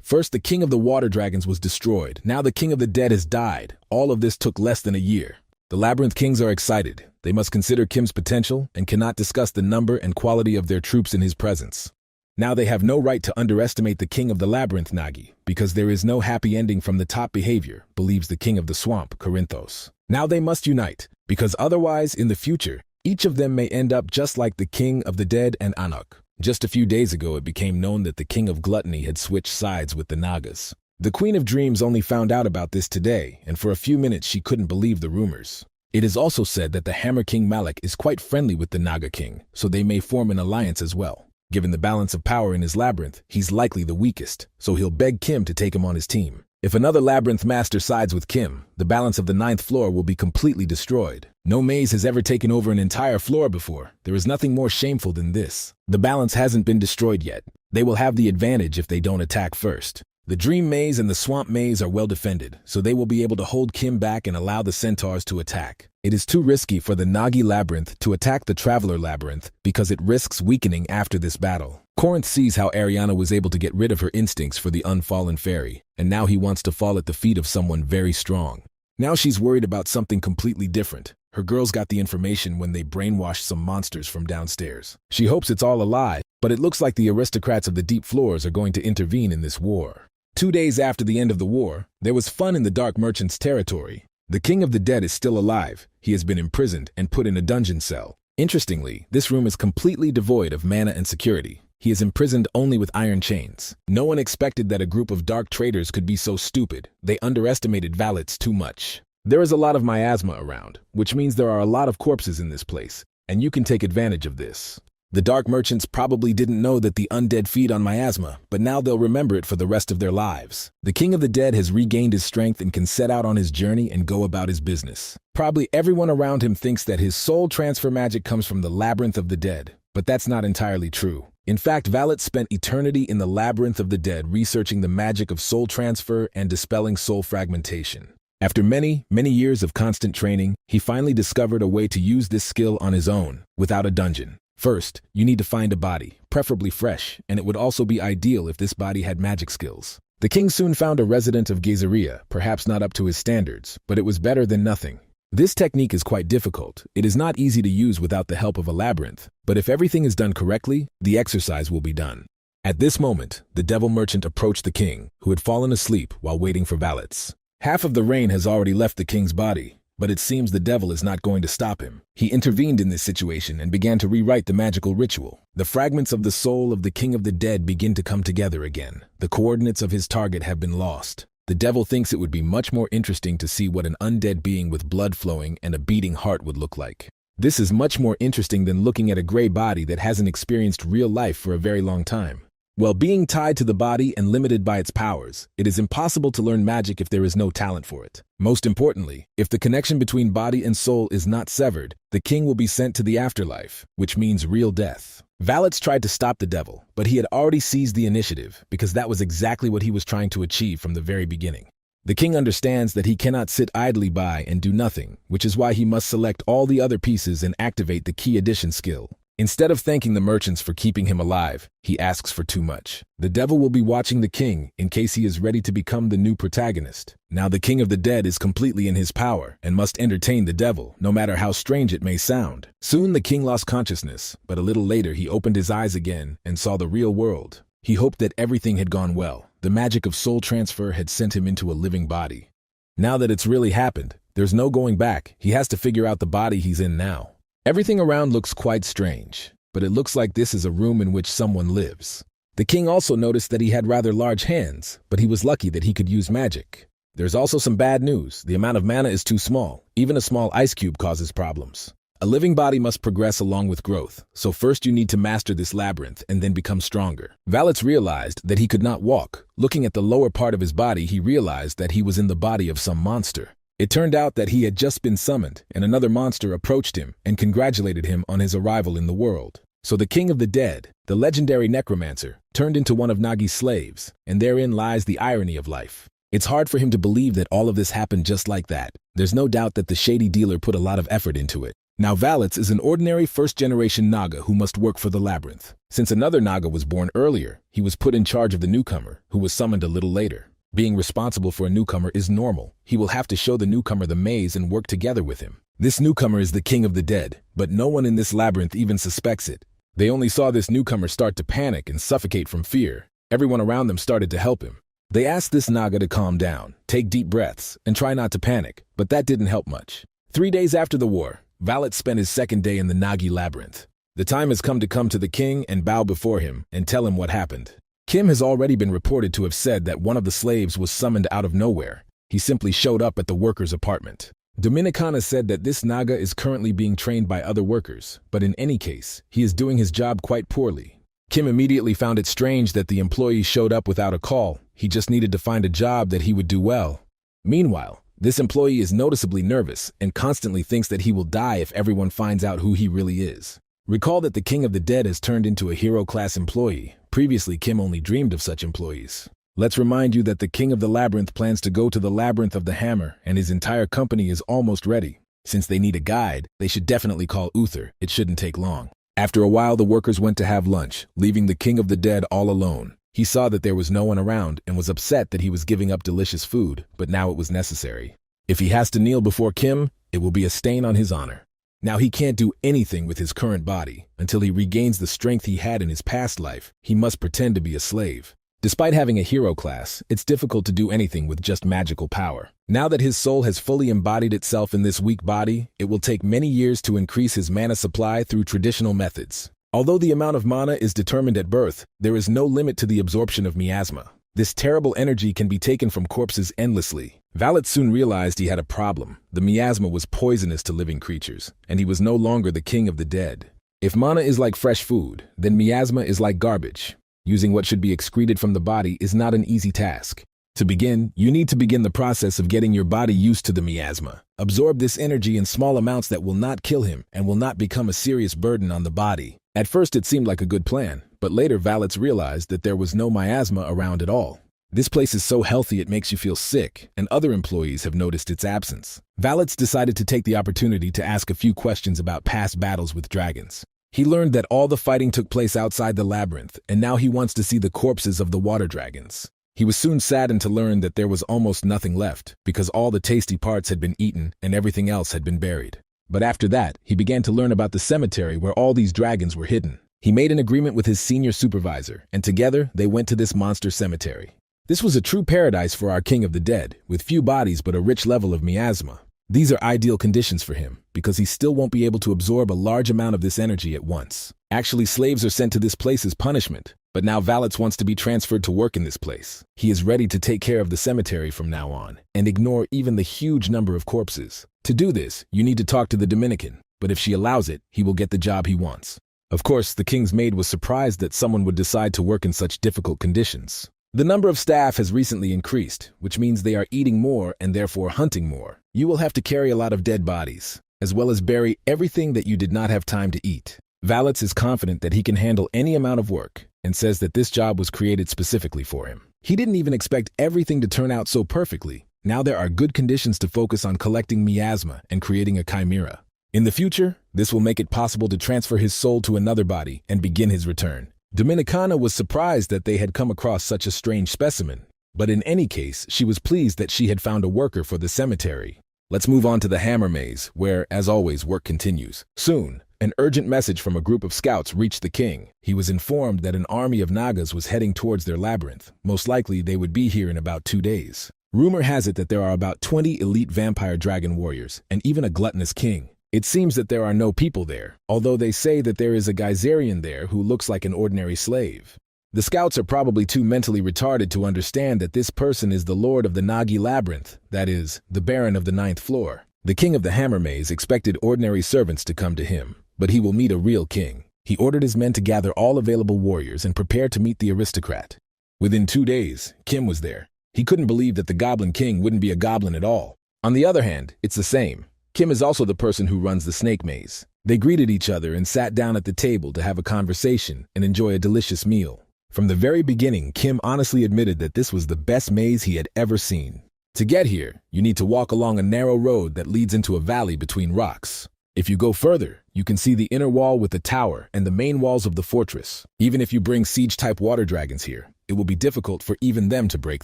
First, the King of the Water Dragons was destroyed. Now the King of the Dead has died. All of this took less than a year. The Labyrinth Kings are excited. They must consider Kim's potential and cannot discuss the number and quality of their troops in his presence. Now they have no right to underestimate the King of the Labyrinth Nagi, because there is no happy ending from the top behavior, believes the King of the Swamp, Corinthos. Now they must unite, because otherwise, in the future, each of them may end up just like the King of the Dead and Anak. Just a few days ago it became known that the King of Gluttony had switched sides with the Nagas. The Queen of Dreams only found out about this today, and for a few minutes she couldn't believe the rumors. It is also said that the Hammer King Malik is quite friendly with the Naga King, so they may form an alliance as well. Given the balance of power in his labyrinth, he's likely the weakest, so he'll beg Kim to take him on his team. If another labyrinth master sides with Kim, the balance of the 9th floor will be completely destroyed. No maze has ever taken over an entire floor before. There is nothing more shameful than this. The balance hasn't been destroyed yet. They will have the advantage if they don't attack first. The Dream Maze and the Swamp Maze are well defended, so they will be able to hold Kim back and allow the centaurs to attack. It is too risky for the Nagi Labyrinth to attack the Traveler Labyrinth because it risks weakening after this battle. Corinth sees how Ariana was able to get rid of her instincts for the unfallen fairy, and now he wants to fall at the feet of someone very strong. Now she's worried about something completely different. Her girls got the information when they brainwashed some monsters from downstairs. She hopes it's all a lie, but it looks like the aristocrats of the deep floors are going to intervene in this war. 2 days after the end of the war, there was fun in the Dark Merchant's territory. The King of the Dead is still alive. He has been imprisoned and put in a dungeon cell. Interestingly, this room is completely devoid of mana and security. He is imprisoned only with iron chains. No one expected that a group of dark traders could be so stupid. They underestimated Valets too much. There is a lot of miasma around, which means there are a lot of corpses in this place, and you can take advantage of this. The dark merchants probably didn't know that the undead feed on miasma, but now they'll remember it for the rest of their lives. The king of the dead has regained his strength and can set out on his journey and go about his business. Probably everyone around him thinks that his soul transfer magic comes from the labyrinth of the dead, but that's not entirely true. In fact, Valet spent eternity in the labyrinth of the dead researching the magic of soul transfer and dispelling soul fragmentation. After many years of constant training, he finally discovered a way to use this skill on his own, without a dungeon. First, you need to find a body, preferably fresh, and it would also be ideal if this body had magic skills. The king soon found a resident of Gazeria, perhaps not up to his standards, but it was better than nothing. This technique is quite difficult. It is not easy to use without the help of a labyrinth, but if everything is done correctly, the exercise will be done. At this moment, the devil merchant approached the king, who had fallen asleep while waiting for Valets. Half of the rain has already left the king's body, but it seems the devil is not going to stop him. He intervened in this situation and began to rewrite the magical ritual. The fragments of the soul of the king of the dead begin to come together again. The coordinates of his target have been lost. The devil thinks it would be much more interesting to see what an undead being with blood flowing and a beating heart would look like. This is much more interesting than looking at a gray body that hasn't experienced real life for a very long time. While being tied to the body and limited by its powers, it is impossible to learn magic if there is no talent for it. Most importantly, if the connection between body and soul is not severed, the king will be sent to the afterlife, which means real death. Valets tried to stop the devil, but he had already seized the initiative because that was exactly what he was trying to achieve from the very beginning. The king understands that he cannot sit idly by and do nothing, which is why he must select all the other pieces and activate the key addition skill. Instead of thanking the merchants for keeping him alive, he asks for too much. The devil will be watching the king in case he is ready to become the new protagonist. Now the king of the dead is completely in his power and must entertain the devil, no matter how strange it may sound. Soon the king lost consciousness, but a little later he opened his eyes again and saw the real world. He hoped that everything had gone well. The magic of soul transfer had sent him into a living body. Now that it's really happened, there's no going back. He has to figure out the body he's in now. Everything around looks quite strange, but it looks like this is a room in which someone lives. The king also noticed that he had rather large hands, but he was lucky that he could use magic. There's also some bad news. The amount of mana is too small. Even a small ice cube causes problems. A living body must progress along with growth, so first you need to master this labyrinth and then become stronger. Valets realized that he could not walk. Looking at the lower part of his body, he realized that he was in the body of some monster. It turned out that he had just been summoned, and another monster approached him and congratulated him on his arrival in the world. So the king of the dead, the legendary necromancer, turned into one of Nagi's slaves, and therein lies the irony of life. It's hard for him to believe that all of this happened just like that. There's no doubt that the shady dealer put a lot of effort into it. Now Valets is an ordinary first-generation Naga who must work for the labyrinth. Since another Naga was born earlier, he was put in charge of the newcomer, who was summoned a little later. Being responsible for a newcomer is normal. He will have to show the newcomer the maze and work together with him. This newcomer is the king of the dead, but no one in this labyrinth even suspects it. They only saw this newcomer start to panic and suffocate from fear. Everyone around them started to help him. They asked this Naga to calm down, take deep breaths, and try not to panic, but that didn't help much. 3 days after the war, Valet spent his second day in the Nagi labyrinth. The time has come to the king and bow before him and tell him what happened. Kim has already been reported to have said that one of the slaves was summoned out of nowhere. He simply showed up at the worker's apartment. Dominicana said that this Naga is currently being trained by other workers, but in any case, he is doing his job quite poorly. Kim immediately found it strange that the employee showed up without a call. He just needed to find a job that he would do well. Meanwhile, this employee is noticeably nervous and constantly thinks that he will die if everyone finds out who he really is. Recall that the king of the dead has turned into a hero-class employee. Previously, Kim only dreamed of such employees. Let's remind you that the king of the labyrinth plans to go to the labyrinth of the hammer, and his entire company is almost ready. Since they need a guide, they should definitely call Uther. It shouldn't take long. After a while, the workers went to have lunch, leaving the king of the dead all alone. He saw that there was no one around and was upset that he was giving up delicious food, but now it was necessary. If he has to kneel before Kim, it will be a stain on his honor. Now he can't do anything with his current body. Until he regains the strength he had in his past life, he must pretend to be a slave. Despite having a hero class, it's difficult to do anything with just magical power. Now that his soul has fully embodied itself in this weak body, it will take many years to increase his mana supply through traditional methods. Although the amount of mana is determined at birth, there is no limit to the absorption of miasma. This terrible energy can be taken from corpses endlessly. Valet soon realized he had a problem. The miasma was poisonous to living creatures, and he was no longer the king of the dead. If mana is like fresh food, then miasma is like garbage. Using what should be excreted from the body is not an easy task. To begin, you need to begin the process of getting your body used to the miasma. Absorb this energy in small amounts that will not kill him and will not become a serious burden on the body. At first it seemed like a good plan, but later Valets realized that there was no miasma around at all. This place is so healthy it makes you feel sick, and other employees have noticed its absence. Valets decided to take the opportunity to ask a few questions about past battles with dragons. He learned that all the fighting took place outside the labyrinth, and now he wants to see the corpses of the water dragons. He was soon saddened to learn that there was almost nothing left, because all the tasty parts had been eaten and everything else had been buried. But after that, he began to learn about the cemetery where all these dragons were hidden. He made an agreement with his senior supervisor, and together they went to this monster cemetery. This was a true paradise for our king of the dead, with few bodies but a rich level of miasma. These are ideal conditions for him, because he still won't be able to absorb a large amount of this energy at once. Actually, slaves are sent to this place as punishment, but now Valets wants to be transferred to work in this place. He is ready to take care of the cemetery from now on, and ignore even the huge number of corpses. To do this, you need to talk to the Dominican, but if she allows it, he will get the job he wants. Of course, the king's maid was surprised that someone would decide to work in such difficult conditions. The number of staff has recently increased, which means they are eating more and therefore hunting more. You will have to carry a lot of dead bodies, as well as bury everything that you did not have time to eat. Valets is confident that he can handle any amount of work, and says that this job was created specifically for him. He didn't even expect everything to turn out so perfectly. Now there are good conditions to focus on collecting miasma and creating a chimera. In the future, this will make it possible to transfer his soul to another body and begin his return. Dominicana was surprised that they had come across such a strange specimen, but in any case, she was pleased that she had found a worker for the cemetery. Let's move on to the Hammer Maze, where, as always, work continues. Soon, an urgent message from a group of scouts reached the king. He was informed that an army of Nagas was heading towards their labyrinth. Most likely, they would be here in about 2 days. Rumor has it that there are about 20 elite vampire dragon warriors, and even a gluttonous king. It seems that there are no people there, although they say that there is a Geyserian there who looks like an ordinary slave. The scouts are probably too mentally retarded to understand that this person is the lord of the Nagi Labyrinth, that is, the baron of the 9th floor. The king of the Hammer Maze expected ordinary servants to come to him, but he will meet a real king. He ordered his men to gather all available warriors and prepare to meet the aristocrat. Within 2 days, Kim was there. He couldn't believe that the Goblin King wouldn't be a goblin at all. On the other hand, it's the same. Kim is also the person who runs the snake maze. They greeted each other and sat down at the table to have a conversation and enjoy a delicious meal. From the very beginning, Kim honestly admitted that this was the best maze he had ever seen. To get here, you need to walk along a narrow road that leads into a valley between rocks. If you go further, you can see the inner wall with the tower and the main walls of the fortress. Even if you bring siege-type water dragons here, it will be difficult for even them to break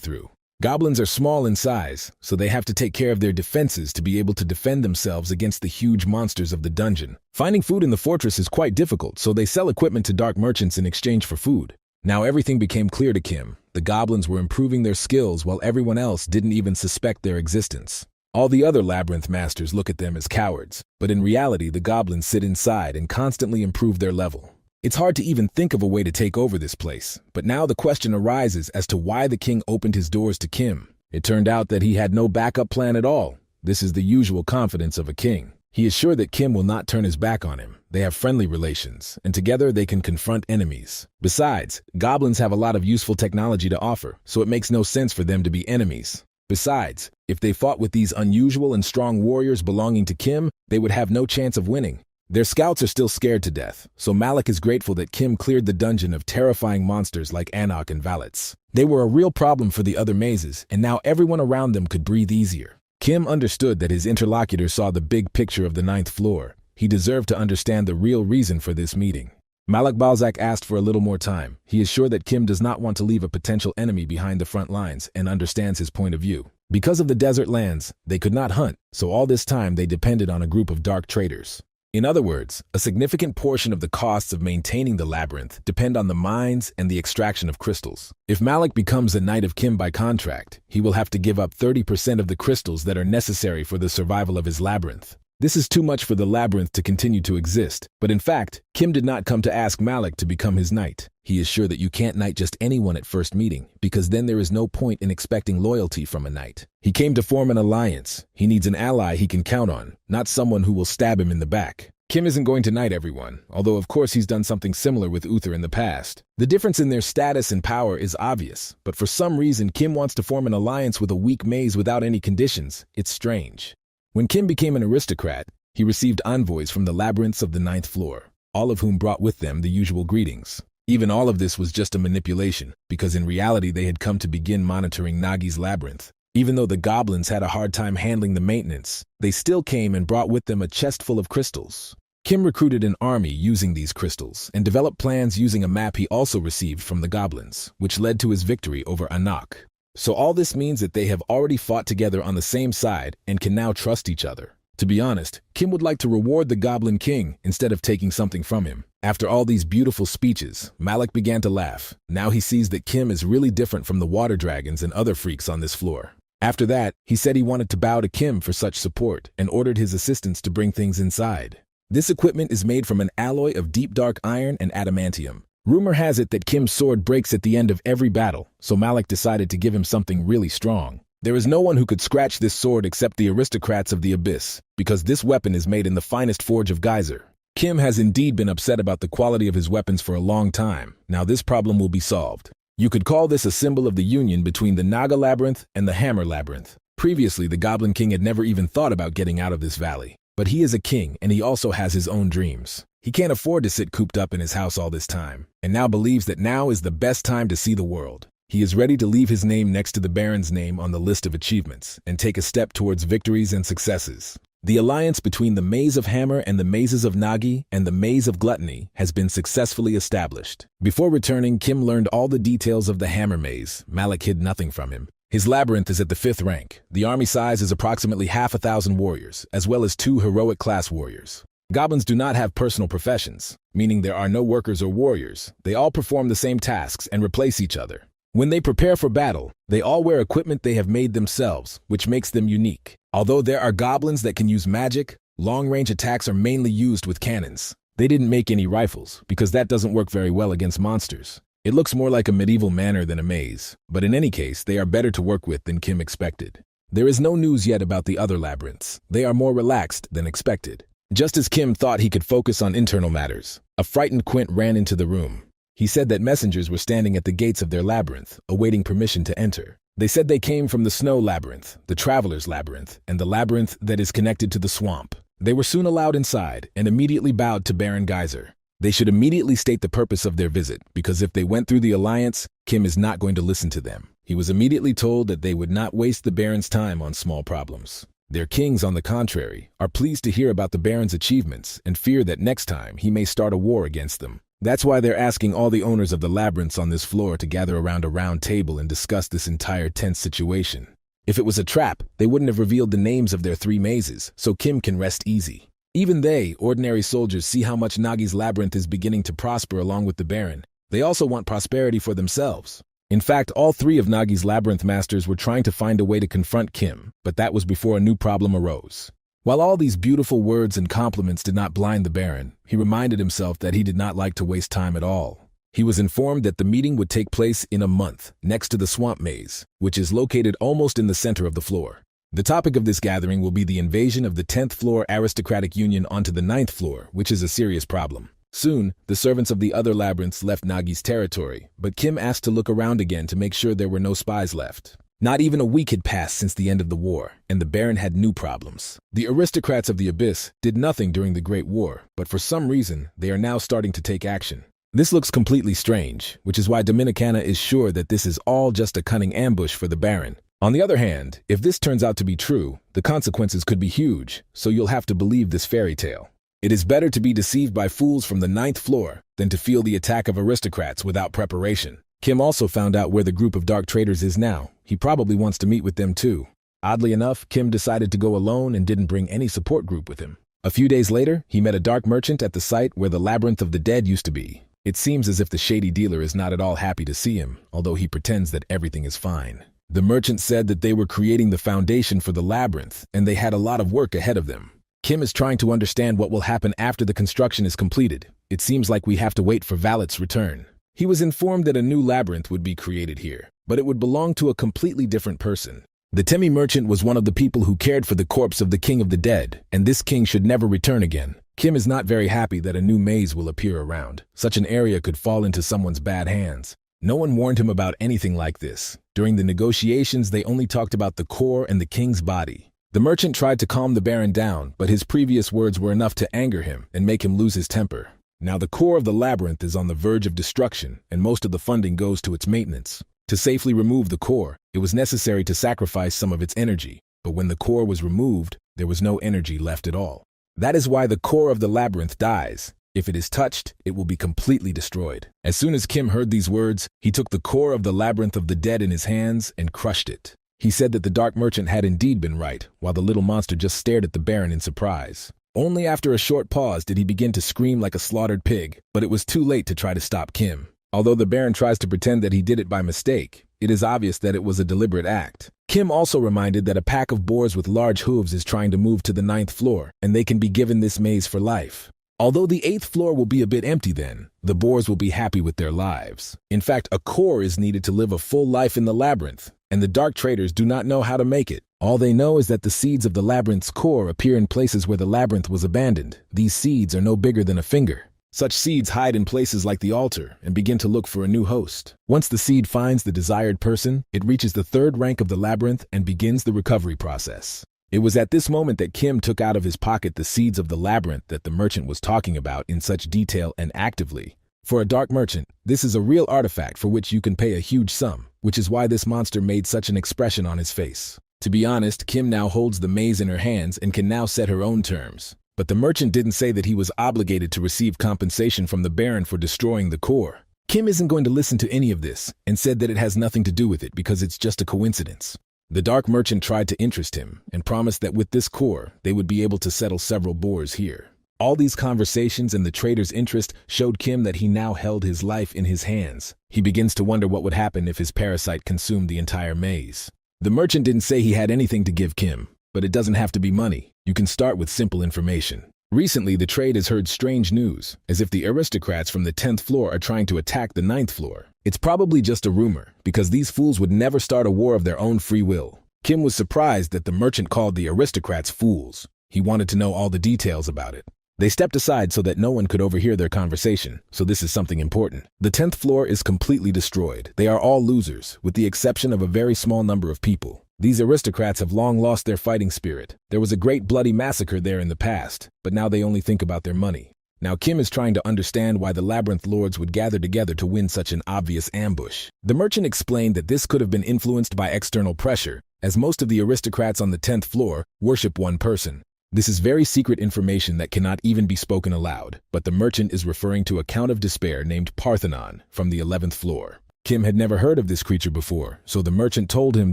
through. Goblins are small in size, so they have to take care of their defenses to be able to defend themselves against the huge monsters of the dungeon. Finding food in the fortress is quite difficult, so they sell equipment to dark merchants in exchange for food. Now everything became clear to Kim. The goblins were improving their skills while everyone else didn't even suspect their existence. All the other labyrinth masters look at them as cowards, but in reality the goblins sit inside and constantly improve their level. It's hard to even think of a way to take over this place, but now the question arises as to why the king opened his doors to Kim. It turned out that he had no backup plan at all. This is the usual confidence of a king. He is sure that Kim will not turn his back on him. They have friendly relations, and together they can confront enemies. Besides, goblins have a lot of useful technology to offer, so it makes no sense for them to be enemies. Besides, if they fought with these unusual and strong warriors belonging to Kim, they would have no chance of winning. Their scouts are still scared to death, so Malik is grateful that Kim cleared the dungeon of terrifying monsters like Anok and Valets. They were a real problem for the other mazes, and now everyone around them could breathe easier. Kim understood that his interlocutor saw the big picture of the 9th floor. He deserved to understand the real reason for this meeting. Malik Balzac asked for a little more time. He is sure that Kim does not want to leave a potential enemy behind the front lines and understands his point of view. Because of the desert lands, they could not hunt, so all this time they depended on a group of dark traders. In other words, a significant portion of the costs of maintaining the labyrinth depend on the mines and the extraction of crystals. If Malik becomes a Knight of Kim by contract, he will have to give up 30% of the crystals that are necessary for the survival of his labyrinth. This is too much for the labyrinth to continue to exist, but in fact, Kim did not come to ask Malik to become his knight. He is sure that you can't knight just anyone at first meeting, because then there is no point in expecting loyalty from a knight. He came to form an alliance. He needs an ally he can count on, not someone who will stab him in the back. Kim isn't going to knight everyone, although of course he's done something similar with Uther in the past. The difference in their status and power is obvious, but for some reason Kim wants to form an alliance with a weak mage without any conditions. It's strange. When Kim became an aristocrat, he received envoys from the labyrinths of the 9th floor, all of whom brought with them the usual greetings. Even all of this was just a manipulation, because in reality they had come to begin monitoring Nagi's labyrinth. Even though the goblins had a hard time handling the maintenance, they still came and brought with them a chest full of crystals. Kim recruited an army using these crystals and developed plans using a map he also received from the goblins, which led to his victory over Anak. So all this means that they have already fought together on the same side and can now trust each other. To be honest, Kim would like to reward the Goblin King instead of taking something from him. After all these beautiful speeches, Malik began to laugh. Now he sees that Kim is really different from the water dragons and other freaks on this floor. After that, he said he wanted to bow to Kim for such support and ordered his assistants to bring things inside. This equipment is made from an alloy of deep dark iron and adamantium. Rumor has it that Kim's sword breaks at the end of every battle, so Malik decided to give him something really strong. There is no one who could scratch this sword except the aristocrats of the Abyss, because this weapon is made in the finest forge of Geyser. Kim has indeed been upset about the quality of his weapons for a long time. Now this problem will be solved. You could call this a symbol of the union between the Naga Labyrinth and the Hammer Labyrinth. Previously, the Goblin King had never even thought about getting out of this valley. But he is a king, and he also has his own dreams. He can't afford to sit cooped up in his house all this time, and now believes that now is the best time to see the world. He is ready to leave his name next to the Baron's name on the list of achievements and take a step towards victories and successes. The alliance between the Maze of Hammer and the Mazes of Nagi and the Maze of Gluttony has been successfully established. Before returning, Kim learned all the details of the Hammer Maze. Malik hid nothing from him. His labyrinth is at the 5th rank. The army size is approximately 1,000 warriors, as well as 2 heroic class warriors. Goblins do not have personal professions, meaning there are no workers or warriors. They all perform the same tasks and replace each other. When they prepare for battle, they all wear equipment they have made themselves, which makes them unique. Although there are goblins that can use magic, long-range attacks are mainly used with cannons. They didn't make any rifles, because that doesn't work very well against monsters. It looks more like a medieval manor than a maze, but in any case, they are better to work with than Kim expected. There is no news yet about the other labyrinths. They are more relaxed than expected. Just as Kim thought he could focus on internal matters, a frightened Quint ran into the room. He said that messengers were standing at the gates of their labyrinth, awaiting permission to enter. They said they came from the Snow Labyrinth, the Traveler's Labyrinth, and the labyrinth that is connected to the swamp. They were soon allowed inside and immediately bowed to Baron Geyser. They should immediately state the purpose of their visit, because if they went through the alliance, Kim is not going to listen to them. He was immediately told that they would not waste the Baron's time on small problems. Their kings, on the contrary, are pleased to hear about the Baron's achievements and fear that next time he may start a war against them. That's why they're asking all the owners of the labyrinths on this floor to gather around a round table and discuss this entire tense situation. If it was a trap, they wouldn't have revealed the names of their 3 mazes, so Kim can rest easy. Even they, ordinary soldiers, see how much Nagi's labyrinth is beginning to prosper along with the Baron. They also want prosperity for themselves. In fact, all 3 of Nagi's labyrinth masters were trying to find a way to confront Kim, but that was before a new problem arose. While all these beautiful words and compliments did not blind the Baron, he reminded himself that he did not like to waste time at all. He was informed that the meeting would take place in a month, next to the Swamp Maze, which is located almost in the center of the floor. The topic of this gathering will be the invasion of the 10th floor aristocratic union onto the 9th floor, which is a serious problem. Soon, the servants of the other labyrinths left Nagi's territory, but Kim asked to look around again to make sure there were no spies left. Not even a week had passed since the end of the war, and the Baron had new problems. The aristocrats of the Abyss did nothing during the Great War, but for some reason, they are now starting to take action. This looks completely strange, which is why Dominicana is sure that this is all just a cunning ambush for the Baron. On the other hand, if this turns out to be true, the consequences could be huge, so you'll have to believe this fairy tale. It is better to be deceived by fools from the 9th floor than to feel the attack of aristocrats without preparation. Kim also found out where the group of dark traders is now. He probably wants to meet with them too. Oddly enough, Kim decided to go alone and didn't bring any support group with him. A few days later, he met a dark merchant at the site where the Labyrinth of the Dead used to be. It seems as if the shady dealer is not at all happy to see him, although he pretends that everything is fine. The merchant said that they were creating the foundation for the labyrinth, and they had a lot of work ahead of them. Kim is trying to understand what will happen after the construction is completed. It seems like we have to wait for Valet's return. He was informed that a new labyrinth would be created here, but it would belong to a completely different person. The Temi merchant was one of the people who cared for the corpse of the King of the Dead, and this king should never return again. Kim is not very happy that a new maze will appear around. Such an area could fall into someone's bad hands. No one warned him about anything like this. During the negotiations, they only talked about the core and the king's body. The merchant tried to calm the Baron down, but his previous words were enough to anger him and make him lose his temper. Now the core of the labyrinth is on the verge of destruction, and most of the funding goes to its maintenance. To safely remove the core, it was necessary to sacrifice some of its energy, but when the core was removed, there was no energy left at all. That is why the core of the labyrinth dies. If it is touched, it will be completely destroyed. As soon as Kim heard these words, he took the core of the labyrinth of the dead in his hands and crushed it. He said that the dark merchant had indeed been right, while the little monster just stared at the Baron in surprise. Only after a short pause did he begin to scream like a slaughtered pig, but it was too late to try to stop Kim. Although the Baron tries to pretend that he did it by mistake, it is obvious that it was a deliberate act. Kim also reminded that a pack of boars with large hooves is trying to move to the 9th floor, and they can be given this maze for life. Although the 8th floor will be a bit empty then, the boars will be happy with their lives. In fact, a core is needed to live a full life in the labyrinth, and the dark traders do not know how to make it. All they know is that the seeds of the labyrinth's core appear in places where the labyrinth was abandoned. These seeds are no bigger than a finger. Such seeds hide in places like the altar and begin to look for a new host. Once the seed finds the desired person, it reaches the 3rd rank of the labyrinth and begins the recovery process. It was at this moment that Kim took out of his pocket the seeds of the labyrinth that the merchant was talking about in such detail and actively. For a dark merchant, this is a real artifact for which you can pay a huge sum, which is why this monster made such an expression on his face. To be honest, Kim now holds the maze in her hands and can now set her own terms. But the merchant didn't say that he was obligated to receive compensation from the Baron for destroying the core. Kim isn't going to listen to any of this and said that it has nothing to do with it because it's just a coincidence. The dark merchant tried to interest him and promised that with this core, they would be able to settle several boars here. All these conversations and the trader's interest showed Kim that he now held his life in his hands. He begins to wonder what would happen if his parasite consumed the entire maze. The merchant didn't say he had anything to give Kim, but it doesn't have to be money. You can start with simple information. Recently, the trade has heard strange news, as if the aristocrats from the 10th floor are trying to attack the 9th floor. It's probably just a rumor, because these fools would never start a war of their own free will. Kim was surprised that the merchant called the aristocrats fools. He wanted to know all the details about it. They stepped aside so that no one could overhear their conversation, so this is something important. The 10th floor is completely destroyed. They are all losers, with the exception of a very small number of people. These aristocrats have long lost their fighting spirit. There was a great bloody massacre there in the past, but now they only think about their money. Now Kim is trying to understand why the labyrinth lords would gather together to win such an obvious ambush. The merchant explained that this could have been influenced by external pressure, as most of the aristocrats on the 10th floor worship one person. This is very secret information that cannot even be spoken aloud, but the merchant is referring to a Count of Despair named Parthenon from the 11th floor. Kim had never heard of this creature before, so the merchant told him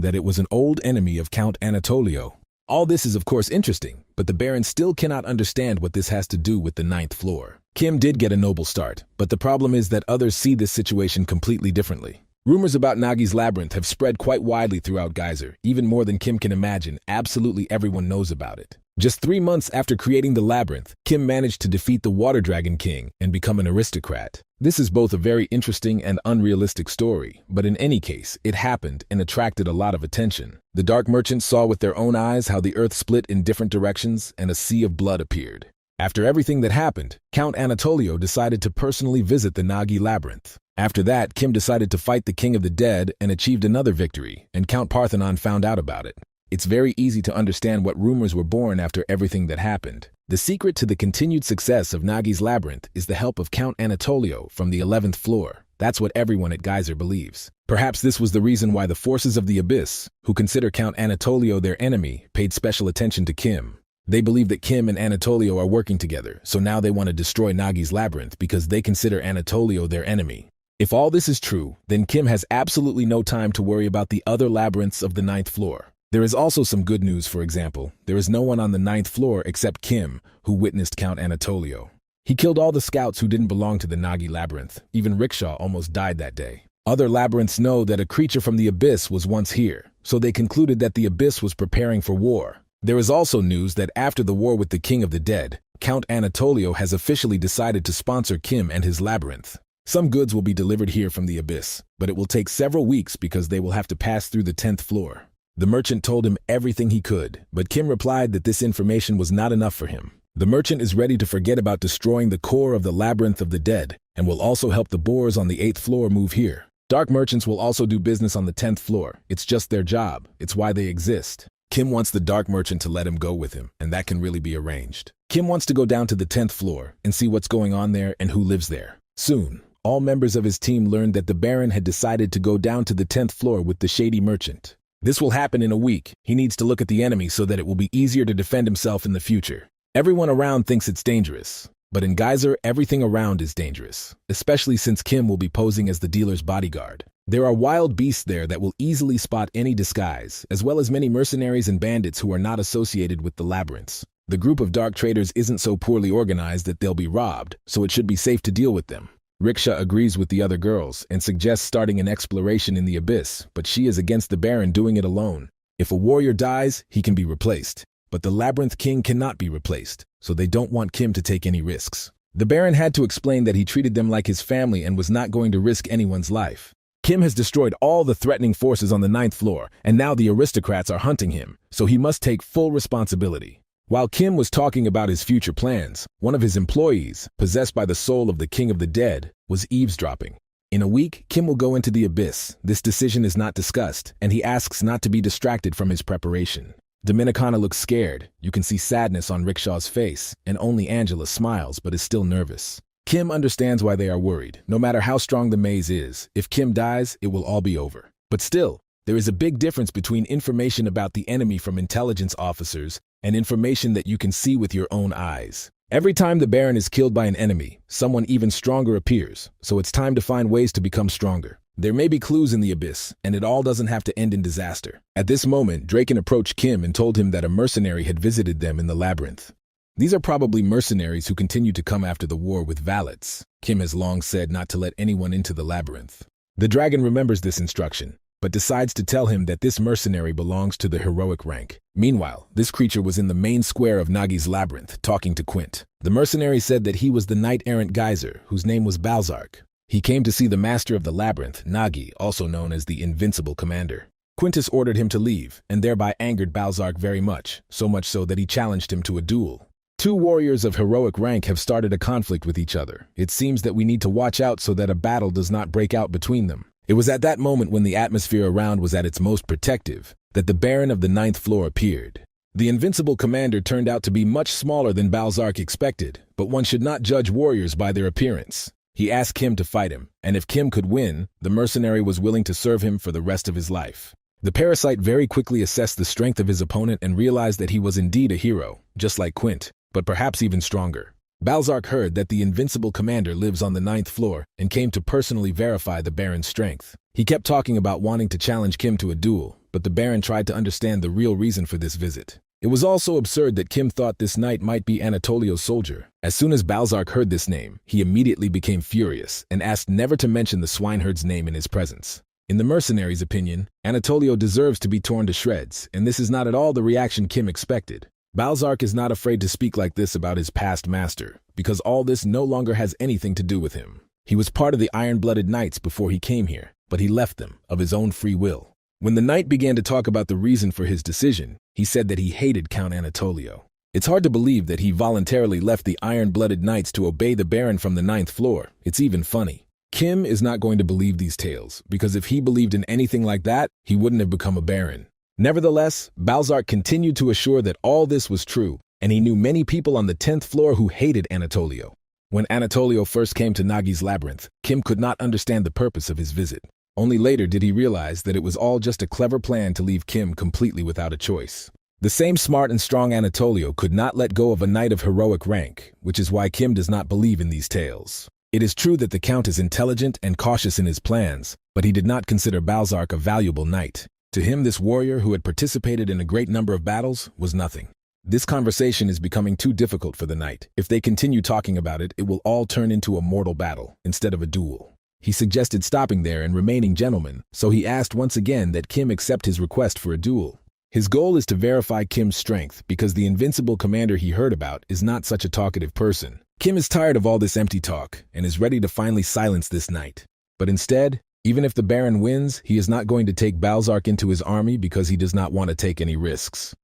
that it was an old enemy of Count Anatolio. All this is of course interesting, but the Baron still cannot understand what this has to do with the 9th floor. Kim did get a noble start, but the problem is that others see this situation completely differently. Rumors about Nagi's labyrinth have spread quite widely throughout Geyser, even more than Kim can imagine. Absolutely everyone knows about it. Just 3 months after creating the labyrinth, Kim managed to defeat the Water Dragon King and become an aristocrat. This is both a very interesting and unrealistic story, but in any case, it happened and attracted a lot of attention. The dark merchants saw with their own eyes how the earth split in different directions and a sea of blood appeared. After everything that happened, Count Anatolio decided to personally visit the Nagi labyrinth. After that, Kim decided to fight the King of the Dead and achieved another victory, and Count Parthenon found out about it. It's very easy to understand what rumors were born after everything that happened. The secret to the continued success of Nagi's labyrinth is the help of Count Anatolio from the 11th floor. That's what everyone at Geyser believes. Perhaps this was the reason why the forces of the Abyss, who consider Count Anatolio their enemy, paid special attention to Kim. They believe that Kim and Anatolio are working together, so now they want to destroy Nagi's labyrinth because they consider Anatolio their enemy. If all this is true, then Kim has absolutely no time to worry about the other labyrinths of the 9th floor. There is also some good news. For example, there is no one on the 9th floor except Kim, who witnessed Count Anatolio. He killed all the scouts who didn't belong to the Nagi labyrinth. Even Rickshaw almost died that day. Other labyrinths know that a creature from the Abyss was once here, so they concluded that the Abyss was preparing for war. There is also news that after the war with the King of the Dead, Count Anatolio has officially decided to sponsor Kim and his labyrinth. Some goods will be delivered here from the Abyss, but it will take several weeks because they will have to pass through the 10th floor. The merchant told him everything he could, but Kim replied that this information was not enough for him. The merchant is ready to forget about destroying the core of the Labyrinth of the Dead and will also help the boars on the 8th floor move here. Dark merchants will also do business on the 10th floor. It's just their job. It's why they exist. Kim wants the dark merchant to let him go with him, and that can really be arranged. Kim wants to go down to the 10th floor and see what's going on there and who lives there. Soon, all members of his team learned that the Baron had decided to go down to the 10th floor with the shady merchant. This will happen in a week. He needs to look at the enemy so that it will be easier to defend himself in the future. Everyone around thinks it's dangerous, but in Geyser, everything around is dangerous, especially since Kim will be posing as the dealer's bodyguard. There are wild beasts there that will easily spot any disguise, as well as many mercenaries and bandits who are not associated with the labyrinths. The group of dark traders isn't so poorly organized that they'll be robbed, so it should be safe to deal with them. Riksha agrees with the other girls and suggests starting an exploration in the abyss, but she is against the Baron doing it alone. If a warrior dies, he can be replaced. But the Labyrinth King cannot be replaced, so they don't want Kim to take any risks. The Baron had to explain that he treated them like his family and was not going to risk anyone's life. Kim has destroyed all the threatening forces on the 9th floor, and now the aristocrats are hunting him, so he must take full responsibility. While Kim was talking about his future plans, one of his employees, possessed by the soul of the King of the Dead, was eavesdropping. In a week, Kim will go into the abyss. This decision is not discussed, and he asks not to be distracted from his preparation. Dominicana looks scared. You can see sadness on Rickshaw's face, and only Angela smiles but is still nervous. Kim understands why they are worried. No matter how strong the maze is, if Kim dies, it will all be over. But still, there is a big difference between information about the enemy from intelligence officers and information that you can see with your own eyes. Every time the Baron is killed by an enemy, someone even stronger appears, so it's time to find ways to become stronger. There may be clues in the abyss, and it all doesn't have to end in disaster. At this moment, Draken approached Kim and told him that a mercenary had visited them in the labyrinth. These are probably mercenaries who continue to come after the war with valets. Kim has long said not to let anyone into the labyrinth. The dragon remembers this instruction, but decides to tell him that this mercenary belongs to the heroic rank. Meanwhile, this creature was in the main square of Nagi's labyrinth, talking to Quint. The mercenary said that he was the knight-errant Geyser, whose name was Balzark. He came to see the master of the labyrinth, Nagi, also known as the Invincible Commander. Quintus ordered him to leave, and thereby angered Balzark very much, so much so that he challenged him to a duel. Two warriors of heroic rank have started a conflict with each other. It seems that we need to watch out so that a battle does not break out between them. It was at that moment, when the atmosphere around was at its most protective, that the Baron of the 9th floor appeared. The Invincible Commander turned out to be much smaller than Balzark expected, but one should not judge warriors by their appearance. He asked Kim to fight him, and if Kim could win, the mercenary was willing to serve him for the rest of his life. The parasite very quickly assessed the strength of his opponent and realized that he was indeed a hero, just like Quint, but perhaps even stronger. Balzark heard that the Invincible Commander lives on the 9th floor and came to personally verify the Baron's strength. He kept talking about wanting to challenge Kim to a duel, but the Baron tried to understand the real reason for this visit. It was also absurd that Kim thought this knight might be Anatolio's soldier. As soon as Balzark heard this name, he immediately became furious and asked never to mention the swineherd's name in his presence. In the mercenary's opinion, Anatolio deserves to be torn to shreds, and this is not at all the reaction Kim expected. Balzark is not afraid to speak like this about his past master, because all this no longer has anything to do with him. He was part of the Iron-Blooded Knights before he came here, but he left them of his own free will. When the knight began to talk about the reason for his decision, he said that he hated Count Anatolio. It's hard to believe that he voluntarily left the Iron-Blooded Knights to obey the Baron from the 9th floor. It's even funny. Kim is not going to believe these tales, because if he believed in anything like that, he wouldn't have become a Baron. Nevertheless, Balzark continued to assure that all this was true, and he knew many people on the 10th floor who hated Anatolio. When Anatolio first came to Nagi's labyrinth, Kim could not understand the purpose of his visit. Only later did he realize that it was all just a clever plan to leave Kim completely without a choice. The same smart and strong Anatolio could not let go of a knight of heroic rank, which is why Kim does not believe in these tales. It is true that the Count is intelligent and cautious in his plans, but he did not consider Balzark a valuable knight. To him, this warrior who had participated in a great number of battles was nothing. This conversation is becoming too difficult for the knight. If they continue talking about it, it will all turn into a mortal battle instead of a duel. He suggested stopping there and remaining gentlemen, so he asked once again that Kim accept his request for a duel. His goal is to verify Kim's strength because the Invincible Commander he heard about is not such a talkative person. Kim is tired of all this empty talk and is ready to finally silence this knight. But instead, even if the Baron wins, he is not going to take Balzark into his army because he does not want to take any risks.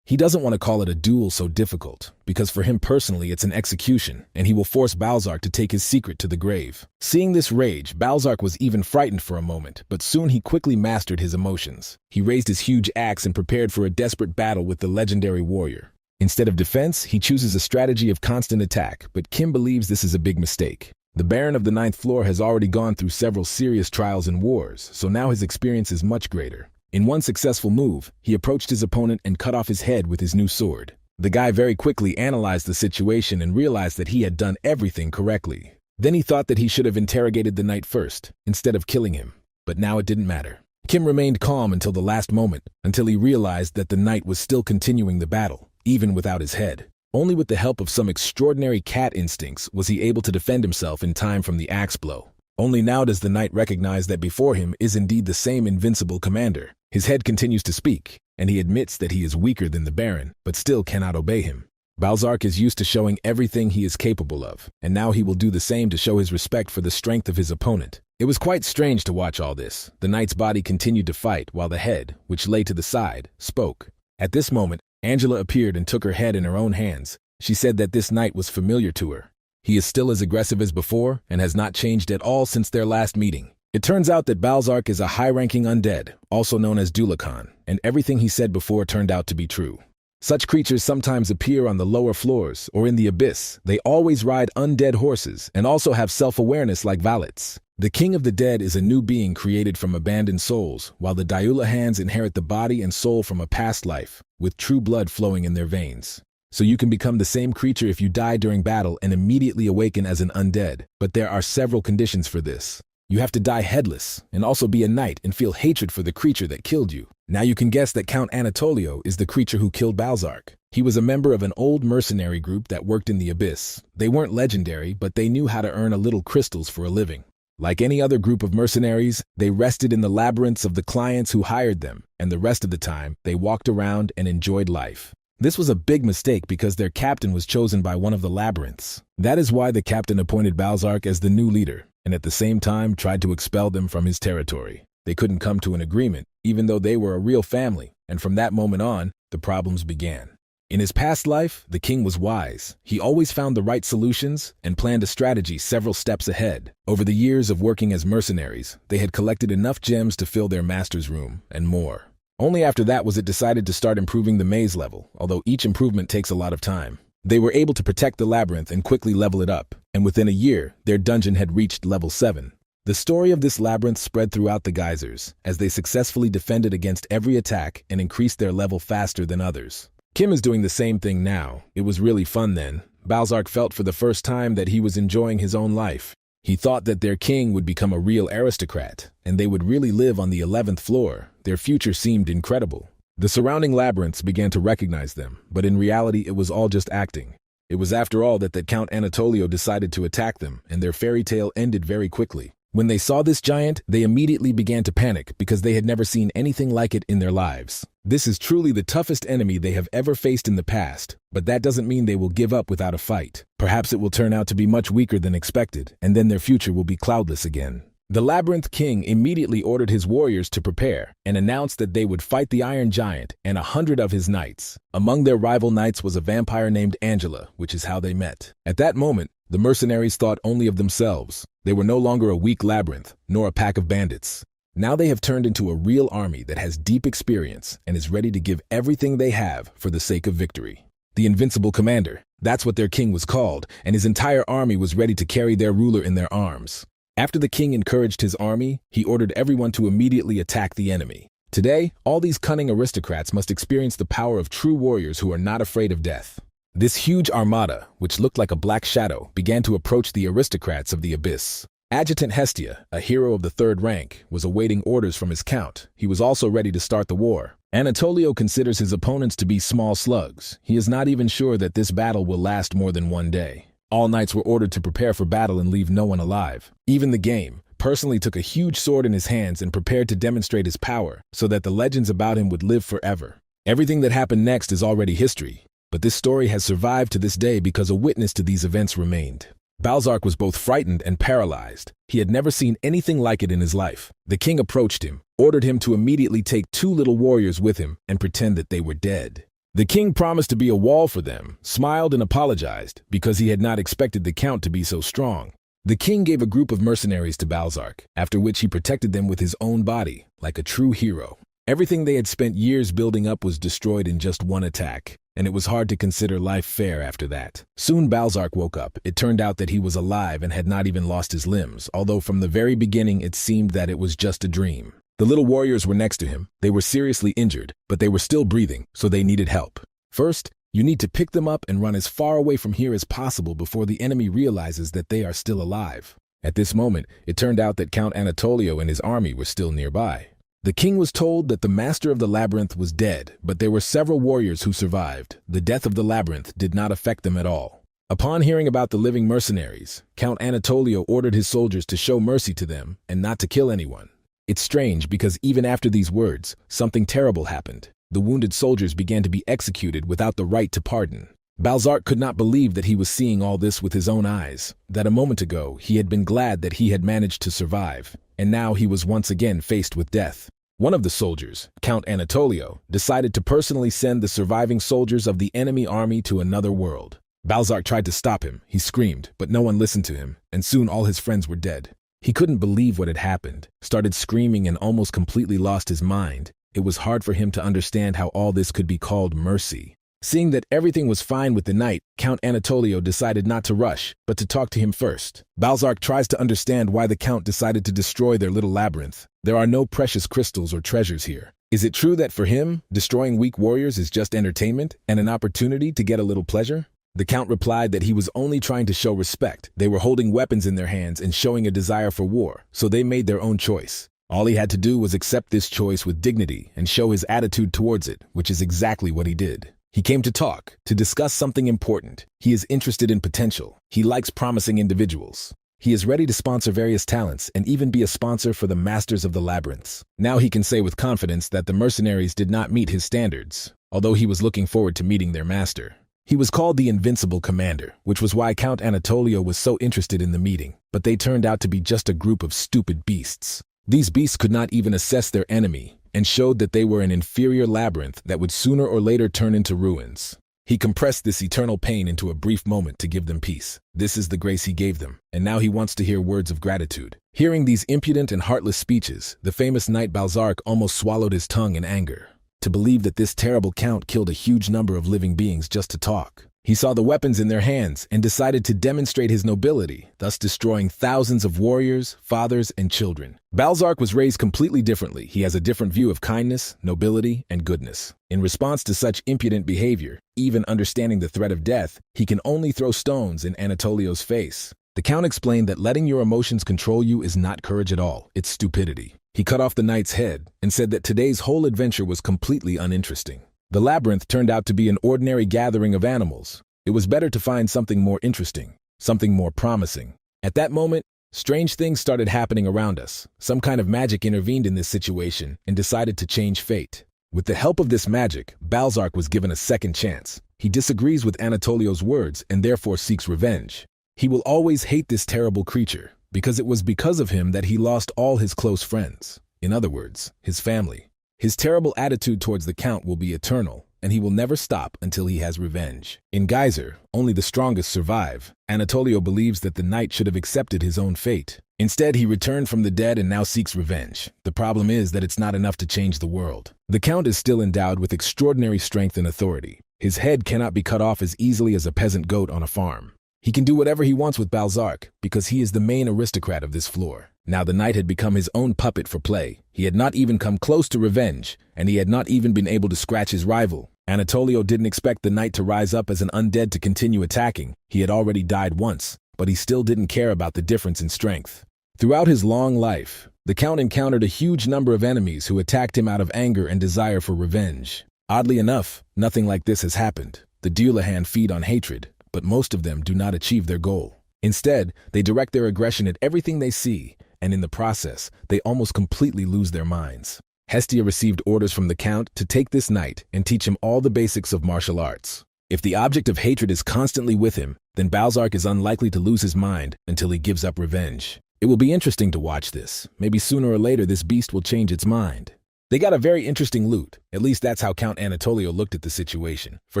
He doesn't want to call it a duel so difficult, because for him personally it's an execution, and he will force Balzark to take his secret to the grave. Seeing this rage, Balzark was even frightened for a moment, but soon he quickly mastered his emotions. He raised his huge axe and prepared for a desperate battle with the legendary warrior. Instead of defense, he chooses a strategy of constant attack, but Kim believes this is a big mistake. The Baron of the Ninth Floor has already gone through several serious trials and wars, so now his experience is much greater. In one successful move, he approached his opponent and cut off his head with his new sword. The guy very quickly analyzed the situation and realized that he had done everything correctly. Then he thought that he should have interrogated the knight first, instead of killing him. But now it didn't matter. Kim remained calm until the last moment, until he realized that the knight was still continuing the battle, even without his head. Only with the help of some extraordinary cat instincts was he able to defend himself in time from the axe blow. Only now does the knight recognize that before him is indeed the same invincible commander. His head continues to speak, and he admits that he is weaker than the Baron, but still cannot obey him. Balzark is used to showing everything he is capable of, and now he will do the same to show his respect for the strength of his opponent. It was quite strange to watch all this. The knight's body continued to fight, while the head, which lay to the side, spoke. At this moment, Angela appeared and took her head in her own hands. She said that this knight was familiar to her. He is still as aggressive as before, and has not changed at all since their last meeting. It turns out that Balzark is a high-ranking undead, also known as Dulacan, and everything he said before turned out to be true. Such creatures sometimes appear on the lower floors or in the abyss. They always ride undead horses and also have self-awareness like valets. The King of the Dead is a new being created from abandoned souls, while the Diulahans inherit the body and soul from a past life, with true blood flowing in their veins. So you can become the same creature if you die during battle and immediately awaken as an undead, but there are several conditions for this. You have to die headless, and also be a knight and feel hatred for the creature that killed you. Now you can guess that Count Anatolio is the creature who killed Balzark. He was a member of an old mercenary group that worked in the abyss. They weren't legendary, but they knew how to earn a little crystals for a living. Like any other group of mercenaries, they rested in the labyrinths of the clients who hired them, and the rest of the time, they walked around and enjoyed life. This was a big mistake because their captain was chosen by one of the labyrinths. That is why the captain appointed Balzark as the new leader, and at the same time tried to expel them from his territory. They couldn't come to an agreement, even though they were a real family, and from that moment on, the problems began. In his past life, the king was wise. He always found the right solutions and planned a strategy several steps ahead. Over the years of working as mercenaries, they had collected enough gems to fill their master's room, and more. Only after that was it decided to start improving the maze level, although each improvement takes a lot of time. They were able to protect the labyrinth and quickly level it up, and within a year, their dungeon had reached level 7. The story of this labyrinth spread throughout the geysers, as they successfully defended against every attack and increased their level faster than others. Kim is doing the same thing now. It was really fun then. Balzark felt for the first time that he was enjoying his own life. He thought that their king would become a real aristocrat, and they would really live on the 11th floor. Their future seemed incredible. The surrounding labyrinths began to recognize them, but in reality it was all just acting. It was after all that Count Anatolio decided to attack them, and their fairy tale ended very quickly. When they saw this giant, they immediately began to panic because they had never seen anything like it in their lives. This is truly the toughest enemy they have ever faced in the past, but that doesn't mean they will give up without a fight. Perhaps it will turn out to be much weaker than expected, and then their future will be cloudless again. The Labyrinth King immediately ordered his warriors to prepare and announced that they would fight the Iron Giant and 100 of his knights. Among their rival knights was a vampire named Angela, which is how they met. At that moment, the mercenaries thought only of themselves. They were no longer a weak labyrinth, nor a pack of bandits. Now they have turned into a real army that has deep experience and is ready to give everything they have for the sake of victory. The Invincible Commander, that's what their king was called, and his entire army was ready to carry their ruler in their arms. After the king encouraged his army, he ordered everyone to immediately attack the enemy. Today, all these cunning aristocrats must experience the power of true warriors who are not afraid of death. This huge armada, which looked like a black shadow, began to approach the aristocrats of the abyss. Adjutant Hestia, a hero of the 3rd rank, was awaiting orders from his count. He was also ready to start the war. Anatolio considers his opponents to be small slugs. He is not even sure that this battle will last more than one day. All knights were ordered to prepare for battle and leave no one alive. Even the game personally took a huge sword in his hands and prepared to demonstrate his power so that the legends about him would live forever. Everything that happened next is already history, but this story has survived to this day because a witness to these events remained. Balzark was both frightened and paralyzed. He had never seen anything like it in his life. The king approached him, ordered him to immediately take 2 little warriors with him and pretend that they were dead. The king promised to be a wall for them, smiled and apologized because he had not expected the count to be so strong. The king gave a group of mercenaries to Balzark, after which he protected them with his own body, like a true hero. Everything they had spent years building up was destroyed in just one attack, and it was hard to consider life fair after that. Soon Balzark woke up. It turned out that he was alive and had not even lost his limbs, although from the very beginning it seemed that it was just a dream. The little warriors were next to him. They were seriously injured, but they were still breathing, so they needed help. First, you need to pick them up and run as far away from here as possible before the enemy realizes that they are still alive. At this moment, it turned out that Count Anatolio and his army were still nearby. The king was told that the master of the labyrinth was dead, but there were several warriors who survived. The death of the labyrinth did not affect them at all. Upon hearing about the living mercenaries, Count Anatolio ordered his soldiers to show mercy to them and not to kill anyone. It's strange because even after these words, something terrible happened. The wounded soldiers began to be executed without the right to pardon. Balzark could not believe that he was seeing all this with his own eyes, that a moment ago he had been glad that he had managed to survive, and now he was once again faced with death. One of the soldiers, Count Anatolio, decided to personally send the surviving soldiers of the enemy army to another world. Balzark tried to stop him. He screamed, but no one listened to him, and soon all his friends were dead. He couldn't believe what had happened, started screaming and almost completely lost his mind. It was hard for him to understand how all this could be called mercy. Seeing that everything was fine with the knight, Count Anatolio decided not to rush, but to talk to him first. Balzark tries to understand why the count decided to destroy their little labyrinth. There are no precious crystals or treasures here. Is it true that for him, destroying weak warriors is just entertainment and an opportunity to get a little pleasure? The count replied that he was only trying to show respect. They were holding weapons in their hands and showing a desire for war, so they made their own choice. All he had to do was accept this choice with dignity and show his attitude towards it, which is exactly what he did. He came to talk, to discuss something important. He is interested in potential. He likes promising individuals. He is ready to sponsor various talents and even be a sponsor for the masters of the labyrinths. Now he can say with confidence that the mercenaries did not meet his standards, although he was looking forward to meeting their master. He was called the Invincible Commander, which was why Count Anatolio was so interested in the meeting, but they turned out to be just a group of stupid beasts. These beasts could not even assess their enemy, and showed that they were an inferior labyrinth that would sooner or later turn into ruins. He compressed this eternal pain into a brief moment to give them peace. This is the grace he gave them, and now he wants to hear words of gratitude. Hearing these impudent and heartless speeches, the famous knight Balzark almost swallowed his tongue in anger. To believe that this terrible count killed a huge number of living beings just to talk. He saw the weapons in their hands and decided to demonstrate his nobility, thus destroying thousands of warriors, fathers, and children. Balzark was raised completely differently. He has a different view of kindness, nobility, and goodness. In response to such impudent behavior, even understanding the threat of death, he can only throw stones in Anatolio's face. The count explained that letting your emotions control you is not courage at all, it's stupidity. He cut off the knight's head and said that today's whole adventure was completely uninteresting. The labyrinth turned out to be an ordinary gathering of animals. It was better to find something more interesting, something more promising. At that moment, strange things started happening around us. Some kind of magic intervened in this situation and decided to change fate. With the help of this magic, Balzark was given a second chance. He disagrees with Anatolio's words and therefore seeks revenge. He will always hate this terrible creature, because it was because of him that he lost all his close friends. In other words, his family. His terrible attitude towards the count will be eternal, and he will never stop until he has revenge. In Geyser, only the strongest survive. Anatolio believes that the knight should have accepted his own fate. Instead, he returned from the dead and now seeks revenge. The problem is that it's not enough to change the world. The count is still endowed with extraordinary strength and authority. His head cannot be cut off as easily as a peasant goat on a farm. He can do whatever he wants with Balzark, because he is the main aristocrat of this floor. Now the knight had become his own puppet for play. He had not even come close to revenge, and he had not even been able to scratch his rival. Anatolio didn't expect the knight to rise up as an undead to continue attacking. He had already died once, but he still didn't care about the difference in strength. Throughout his long life, the count encountered a huge number of enemies who attacked him out of anger and desire for revenge. Oddly enough, nothing like this has happened. The Dullahan feed on hatred, but most of them do not achieve their goal. Instead, they direct their aggression at everything they see, and in the process, they almost completely lose their minds. Hestia received orders from the count to take this knight and teach him all the basics of martial arts. If the object of hatred is constantly with him, then Balzark is unlikely to lose his mind until he gives up revenge. It will be interesting to watch this. Maybe sooner or later this beast will change its mind. They got a very interesting loot. At least that's how Count Anatolio looked at the situation. For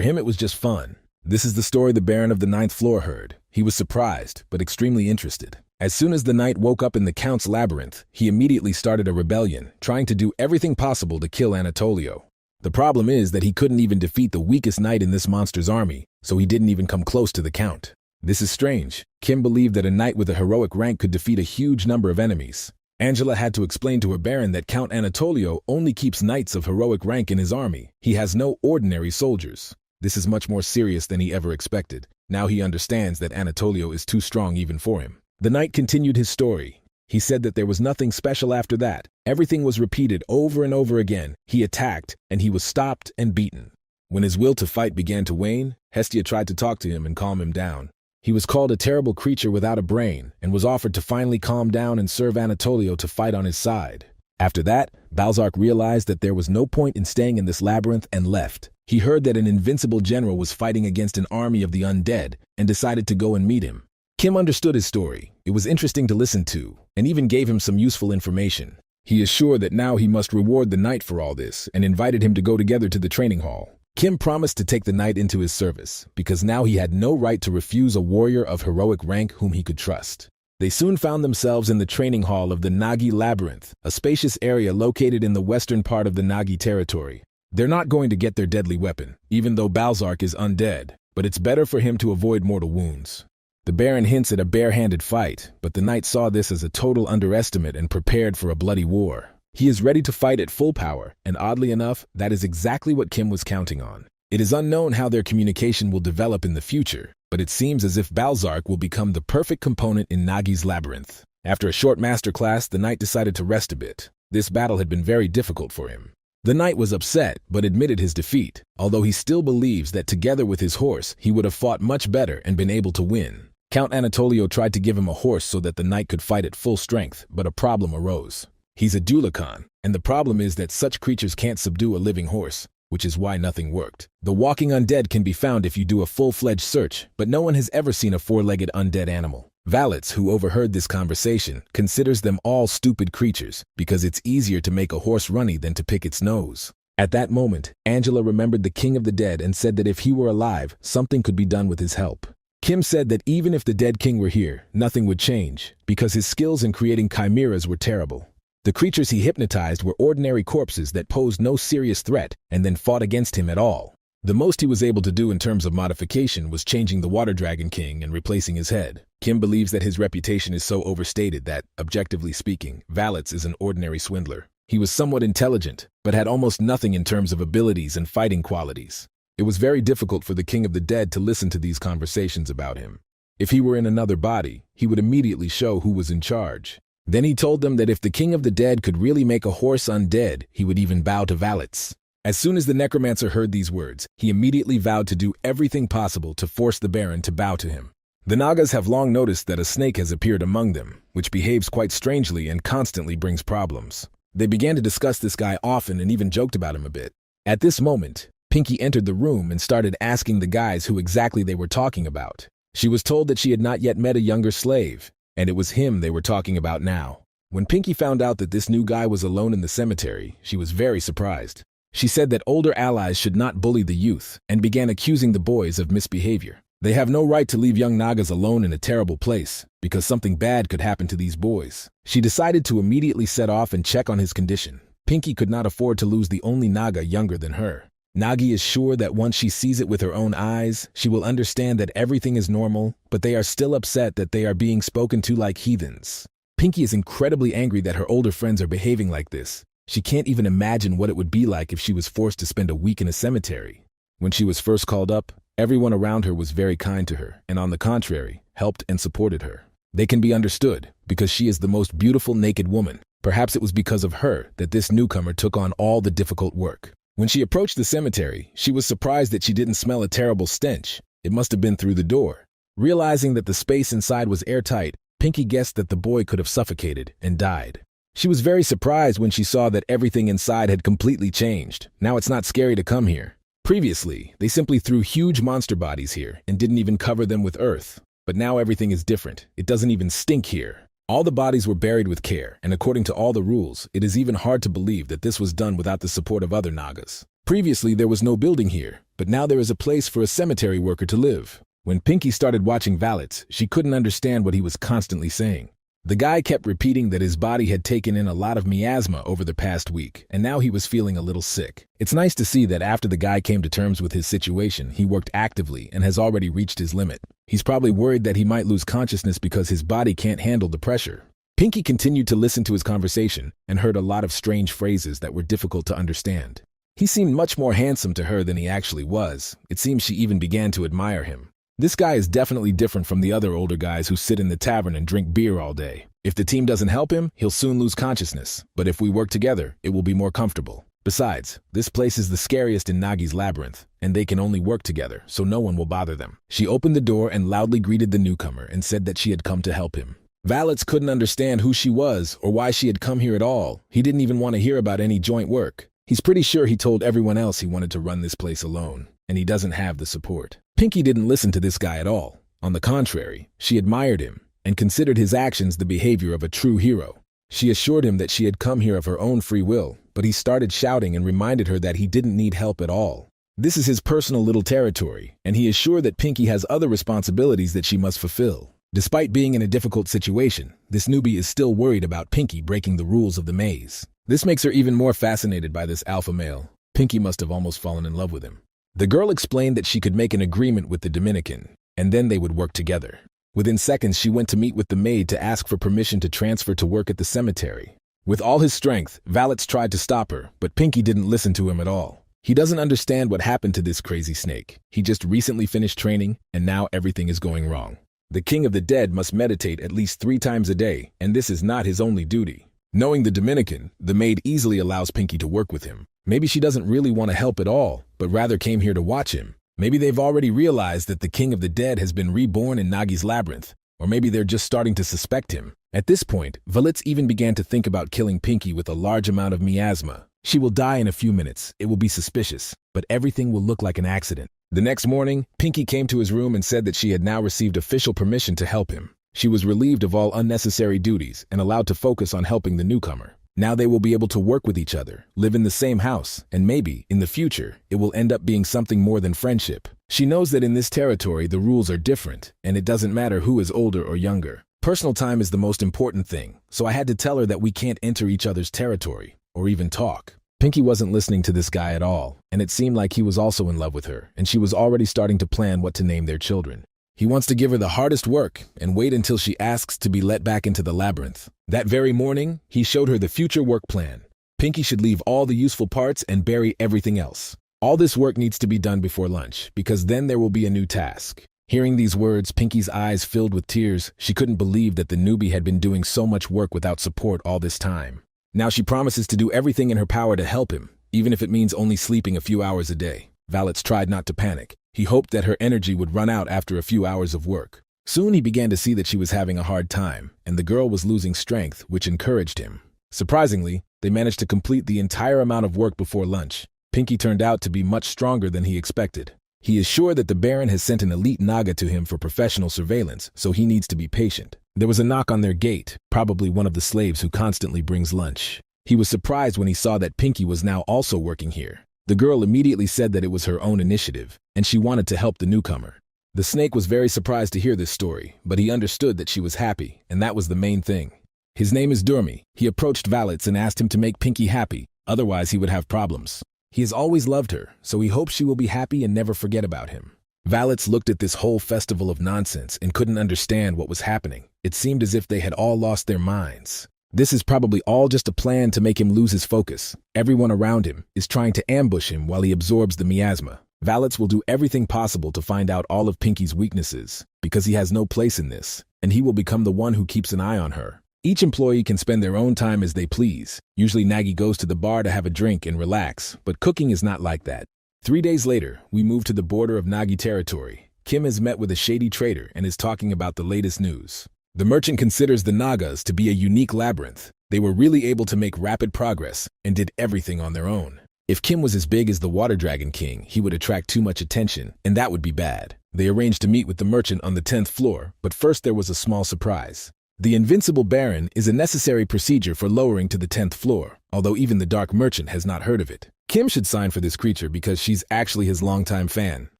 him, it was just fun. This is the story the Baron of the Ninth Floor heard. He was surprised, but extremely interested. As soon as the knight woke up in the Count's labyrinth, he immediately started a rebellion, trying to do everything possible to kill Anatolio. The problem is that he couldn't even defeat the weakest knight in this monster's army, so he didn't even come close to the Count. This is strange. Kim believed that a knight with a heroic rank could defeat a huge number of enemies. Angela had to explain to her Baron that Count Anatolio only keeps knights of heroic rank in his army. He has no ordinary soldiers. This is much more serious than he ever expected. Now he understands that Anatolio is too strong even for him. The knight continued his story. He said that there was nothing special after that. Everything was repeated over and over again. He attacked, and he was stopped and beaten. When his will to fight began to wane, Hestia tried to talk to him and calm him down. He was called a terrible creature without a brain and was offered to finally calm down and serve Anatolio to fight on his side. After that, Balzark realized that there was no point in staying in this labyrinth and left. He heard that an invincible general was fighting against an army of the undead and decided to go and meet him. Kim understood his story. It was interesting to listen to, and even gave him some useful information. He is sure that now he must reward the knight for all this and invited him to go together to the training hall. Kim promised to take the knight into his service, because now he had no right to refuse a warrior of heroic rank whom he could trust. They soon found themselves in the training hall of the Nagi Labyrinth, a spacious area located in the western part of the Nagi territory. They're not going to get their deadly weapon, even though Balzark is undead, but it's better for him to avoid mortal wounds. The Baron hints at a bare-handed fight, but the knight saw this as a total underestimate and prepared for a bloody war. He is ready to fight at full power, and oddly enough, that is exactly what Kim was counting on. It is unknown how their communication will develop in the future, but it seems as if Balzark will become the perfect component in Nagi's labyrinth. After a short masterclass, the knight decided to rest a bit. This battle had been very difficult for him. The knight was upset, but admitted his defeat, although he still believes that together with his horse, he would have fought much better and been able to win. Count Anatolio tried to give him a horse so that the knight could fight at full strength, but a problem arose. He's a Dulikon, and the problem is that such creatures can't subdue a living horse, which is why nothing worked. The walking undead can be found if you do a full-fledged search, but no one has ever seen a four-legged undead animal. Valets, who overheard this conversation, considers them all stupid creatures because it's easier to make a horse runny than to pick its nose. At that moment, Angela remembered the King of the Dead and said that if he were alive, something could be done with his help. Kim said that even if the dead king were here, nothing would change, because his skills in creating chimeras were terrible. The creatures he hypnotized were ordinary corpses that posed no serious threat and then fought against him at all. The most he was able to do in terms of modification was changing the Water Dragon King and replacing his head. Kim believes that his reputation is so overstated that, objectively speaking, Valets is an ordinary swindler. He was somewhat intelligent, but had almost nothing in terms of abilities and fighting qualities. It was very difficult for the King of the Dead to listen to these conversations about him. If he were in another body, he would immediately show who was in charge. Then he told them that if the King of the Dead could really make a horse undead, he would even bow to Valets. As soon as the necromancer heard these words, he immediately vowed to do everything possible to force the Baron to bow to him. The Nagas have long noticed that a snake has appeared among them, which behaves quite strangely and constantly brings problems. They began to discuss this guy often and even joked about him a bit. At this moment, Pinky entered the room and started asking the guys who exactly they were talking about. She was told that she had not yet met a younger slave, and it was him they were talking about now. When Pinky found out that this new guy was alone in the cemetery, she was very surprised. She said that older allies should not bully the youth, and began accusing the boys of misbehavior. They have no right to leave young Nagas alone in a terrible place, because something bad could happen to these boys. She decided to immediately set off and check on his condition. Pinky could not afford to lose the only Naga younger than her. Nagi is sure that once she sees it with her own eyes, she will understand that everything is normal, but they are still upset that they are being spoken to like heathens. Pinky is incredibly angry that her older friends are behaving like this. She can't even imagine what it would be like if she was forced to spend a week in a cemetery. When she was first called up, everyone around her was very kind to her, and on the contrary, helped and supported her. They can be understood, because she is the most beautiful naked woman. Perhaps it was because of her that this newcomer took on all the difficult work. When she approached the cemetery, she was surprised that she didn't smell a terrible stench. It must have been through the door. Realizing that the space inside was airtight, Pinky guessed that the boy could have suffocated and died. She was very surprised when she saw that everything inside had completely changed. Now it's not scary to come here. Previously, they simply threw huge monster bodies here and didn't even cover them with earth. But now everything is different. It doesn't even stink here. All the bodies were buried with care, and according to all the rules, it is even hard to believe that this was done without the support of other Nagas. Previously, there was no building here, but now there is a place for a cemetery worker to live. When Pinky started watching Valets, she couldn't understand what he was constantly saying. The guy kept repeating that his body had taken in a lot of miasma over the past week, and now he was feeling a little sick. It's nice to see that after the guy came to terms with his situation, he worked actively and has already reached his limit. He's probably worried that he might lose consciousness because his body can't handle the pressure. Pinky continued to listen to his conversation and heard a lot of strange phrases that were difficult to understand. He seemed much more handsome to her than he actually was. It seems she even began to admire him. This guy is definitely different from the other older guys who sit in the tavern and drink beer all day. If the team doesn't help him, he'll soon lose consciousness, but if we work together, it will be more comfortable. Besides, this place is the scariest in Nagi's labyrinth, and they can only work together, so no one will bother them. She opened the door and loudly greeted the newcomer and said that she had come to help him. Valets couldn't understand who she was or why she had come here at all. He didn't even want to hear about any joint work. He's pretty sure he told everyone else he wanted to run this place alone, and he doesn't have the support. Pinky didn't listen to this guy at all. On the contrary, she admired him and considered his actions the behavior of a true hero. She assured him that she had come here of her own free will, but he started shouting and reminded her that he didn't need help at all. This is his personal little territory, and he is sure that Pinky has other responsibilities that she must fulfill. Despite being in a difficult situation, this newbie is still worried about Pinky breaking the rules of the maze. This makes her even more fascinated by this alpha male. Pinky must have almost fallen in love with him. The girl explained that she could make an agreement with the Dominican, and then they would work together. Within seconds, she went to meet with the maid to ask for permission to transfer to work at the cemetery. With all his strength, Valets tried to stop her, but Pinky didn't listen to him at all. He doesn't understand what happened to this crazy snake. He just recently finished training, and now everything is going wrong. The king of the dead must meditate at least 3 times a day, and this is not his only duty. Knowing the Dominican, the maid easily allows Pinky to work with him. Maybe she doesn't really want to help at all, but rather came here to watch him. Maybe they've already realized that the king of the dead has been reborn in Nagi's labyrinth, or maybe they're just starting to suspect him. At this point, Valets even began to think about killing Pinky with a large amount of miasma. She will die in a few minutes, it will be suspicious, but everything will look like an accident. The next morning, Pinky came to his room and said that she had now received official permission to help him. She was relieved of all unnecessary duties and allowed to focus on helping the newcomer. Now they will be able to work with each other, live in the same house, and maybe, in the future, it will end up being something more than friendship. She knows that in this territory the rules are different, and it doesn't matter who is older or younger. Personal time is the most important thing, so I had to tell her that we can't enter each other's territory, or even talk. Pinky wasn't listening to this guy at all, and it seemed like he was also in love with her, and she was already starting to plan what to name their children. He wants to give her the hardest work and wait until she asks to be let back into the labyrinth. That very morning, he showed her the future work plan. Pinky should leave all the useful parts and bury everything else. All this work needs to be done before lunch, because then there will be a new task. Hearing these words, Pinky's eyes filled with tears. She couldn't believe that the newbie had been doing so much work without support all this time. Now she promises to do everything in her power to help him, even if it means only sleeping a few hours a day. Valets tried not to panic. He hoped that her energy would run out after a few hours of work. Soon he began to see that she was having a hard time, and the girl was losing strength, which encouraged him. Surprisingly, they managed to complete the entire amount of work before lunch. Pinky turned out to be much stronger than he expected. He is sure that the Baron has sent an elite Naga to him for professional surveillance, so he needs to be patient. There was a knock on their gate, probably one of the slaves who constantly brings lunch. He was surprised when he saw that Pinky was now also working here. The girl immediately said that it was her own initiative, and she wanted to help the newcomer. The snake was very surprised to hear this story, but he understood that she was happy, and that was the main thing. His name is Durmi. He approached Valets and asked him to make Pinky happy, otherwise he would have problems. He has always loved her, so he hopes she will be happy and never forget about him. Valets looked at this whole festival of nonsense and couldn't understand what was happening. It seemed as if they had all lost their minds. This is probably all just a plan to make him lose his focus. Everyone around him is trying to ambush him while he absorbs the miasma. Valets will do everything possible to find out all of Pinky's weaknesses, because he has no place in this, and he will become the one who keeps an eye on her. Each employee can spend their own time as they please. Usually Nagi goes to the bar to have a drink and relax, but cooking is not like that. 3 days later, we move to the border of Nagi territory. Kim has met with a shady trader and is talking about the latest news. The merchant considers the Nagas to be a unique labyrinth. They were really able to make rapid progress and did everything on their own. If Kim was as big as the Water Dragon King, he would attract too much attention, and that would be bad. They arranged to meet with the merchant on the 10th floor, but first there was a small surprise. The Invincible Baron is a necessary procedure for lowering to the 10th floor, although even the Dark Merchant has not heard of it. Kim should sign for this creature because she's actually his longtime fan.